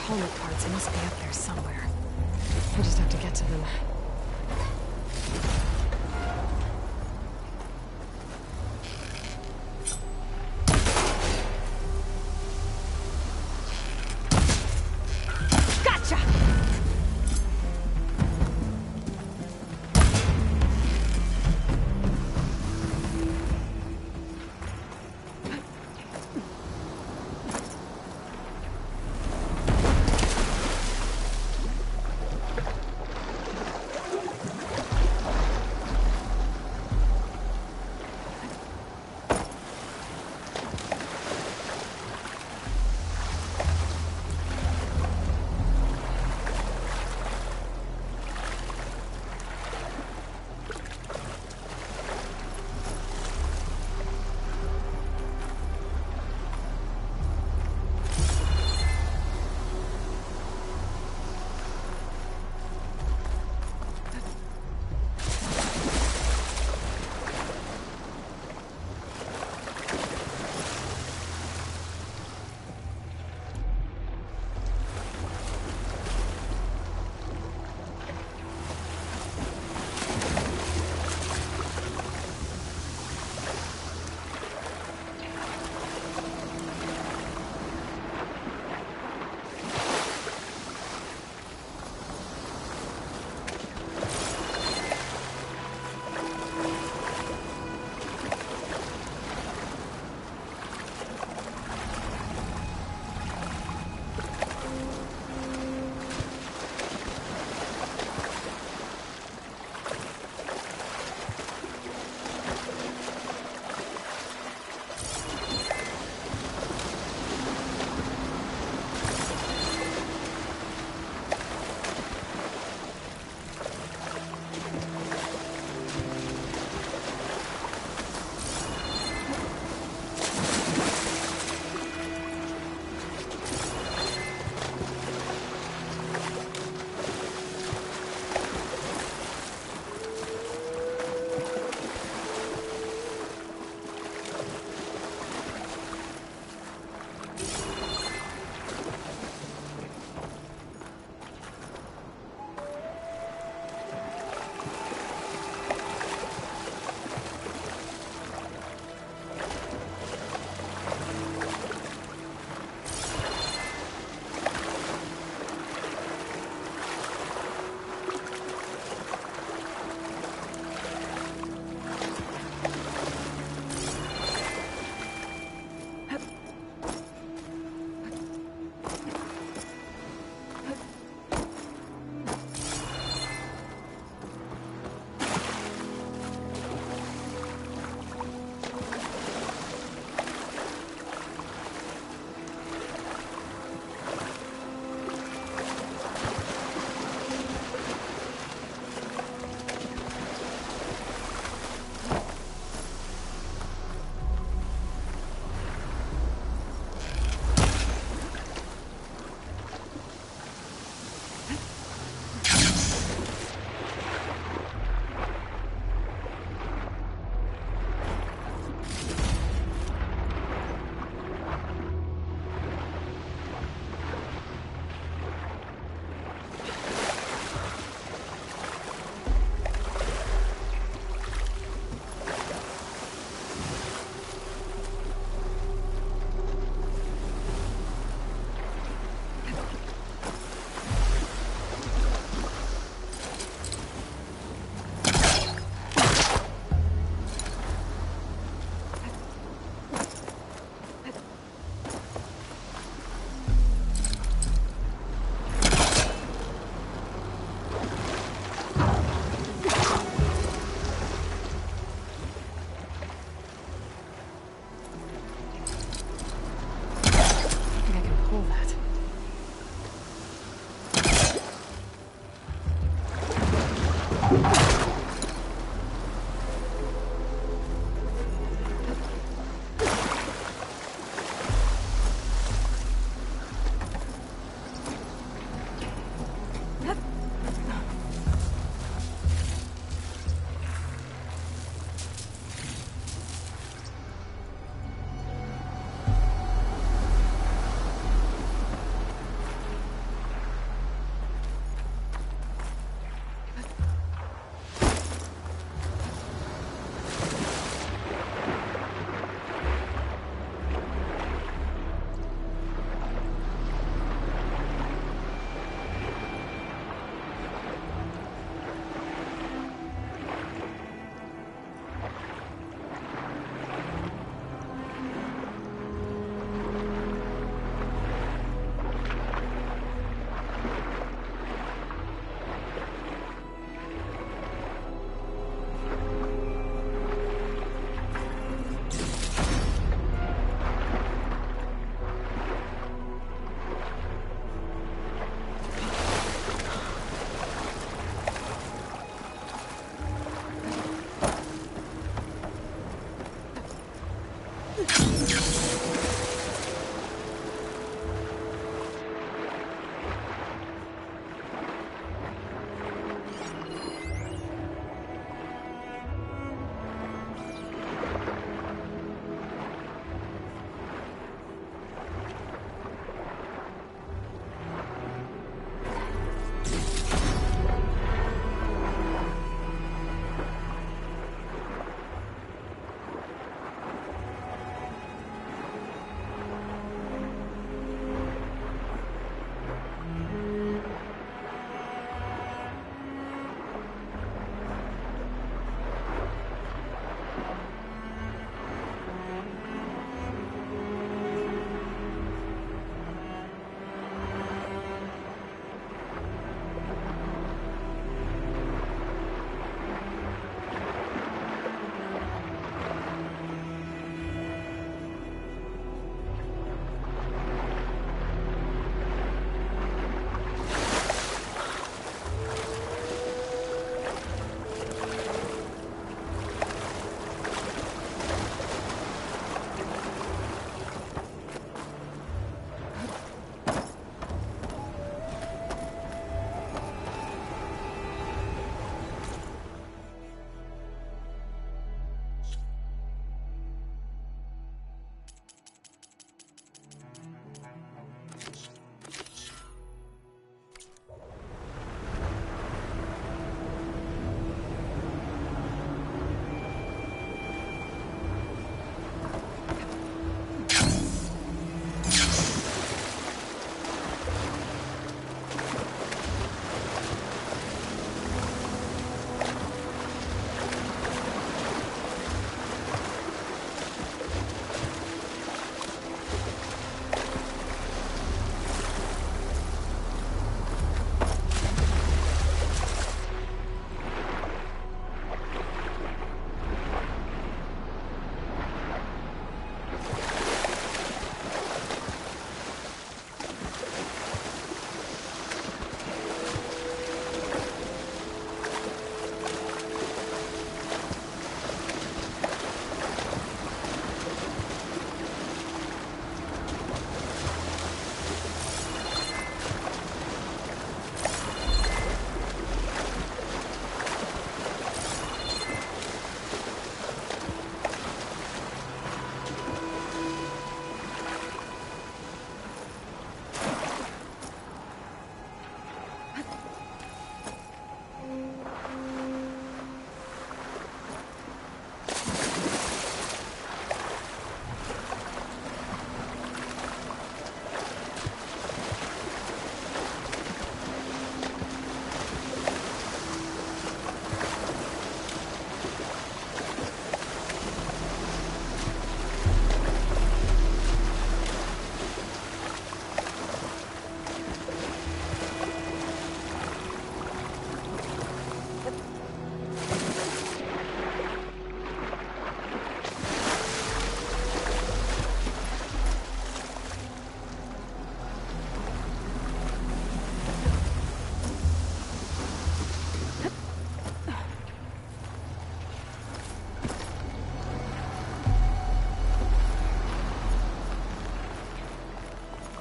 Tallneck parts must be up there somewhere. I just have to get to them. Gotcha!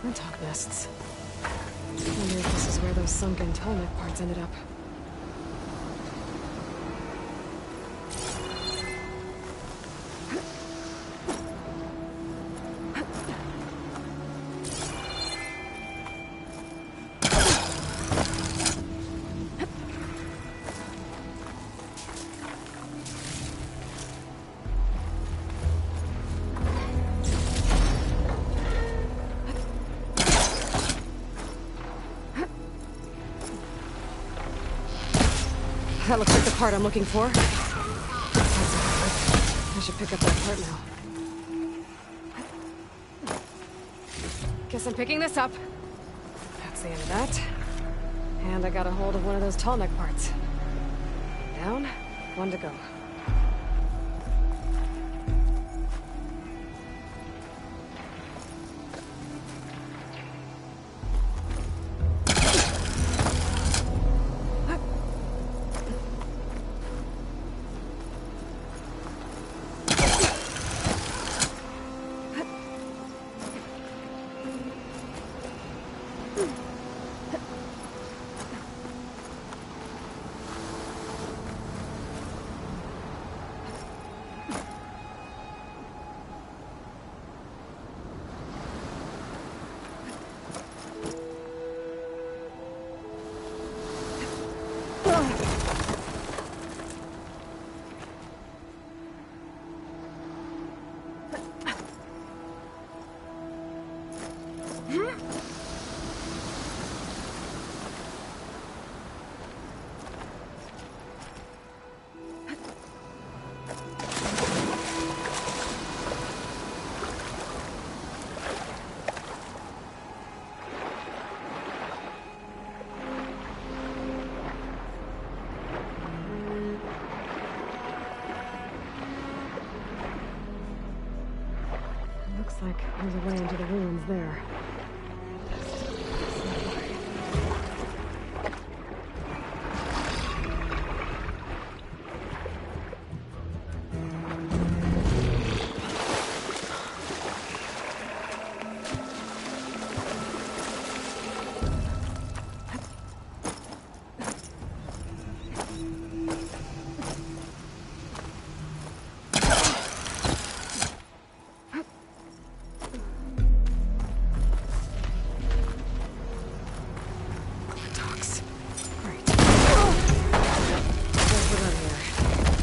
Glinthawk nests. I wonder if this is where those sunken Tallneck parts ended up. That looks like the part I'm looking for. I should pick up that part now. Guess I'm picking this up. That's the end of that. And I got a hold of one of those Tallneck parts. Down, one to go. Looks like there's a way into the ruins there.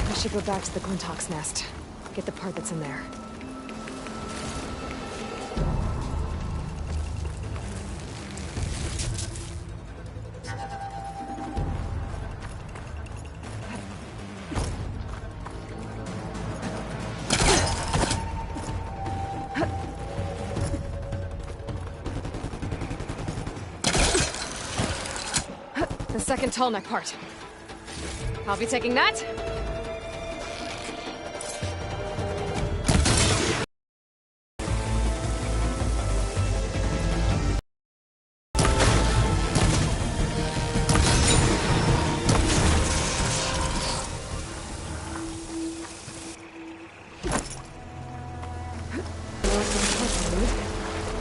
I should go back to the Glintock's nest. Get the part that's in there. The second tall neck part. I'll be taking that.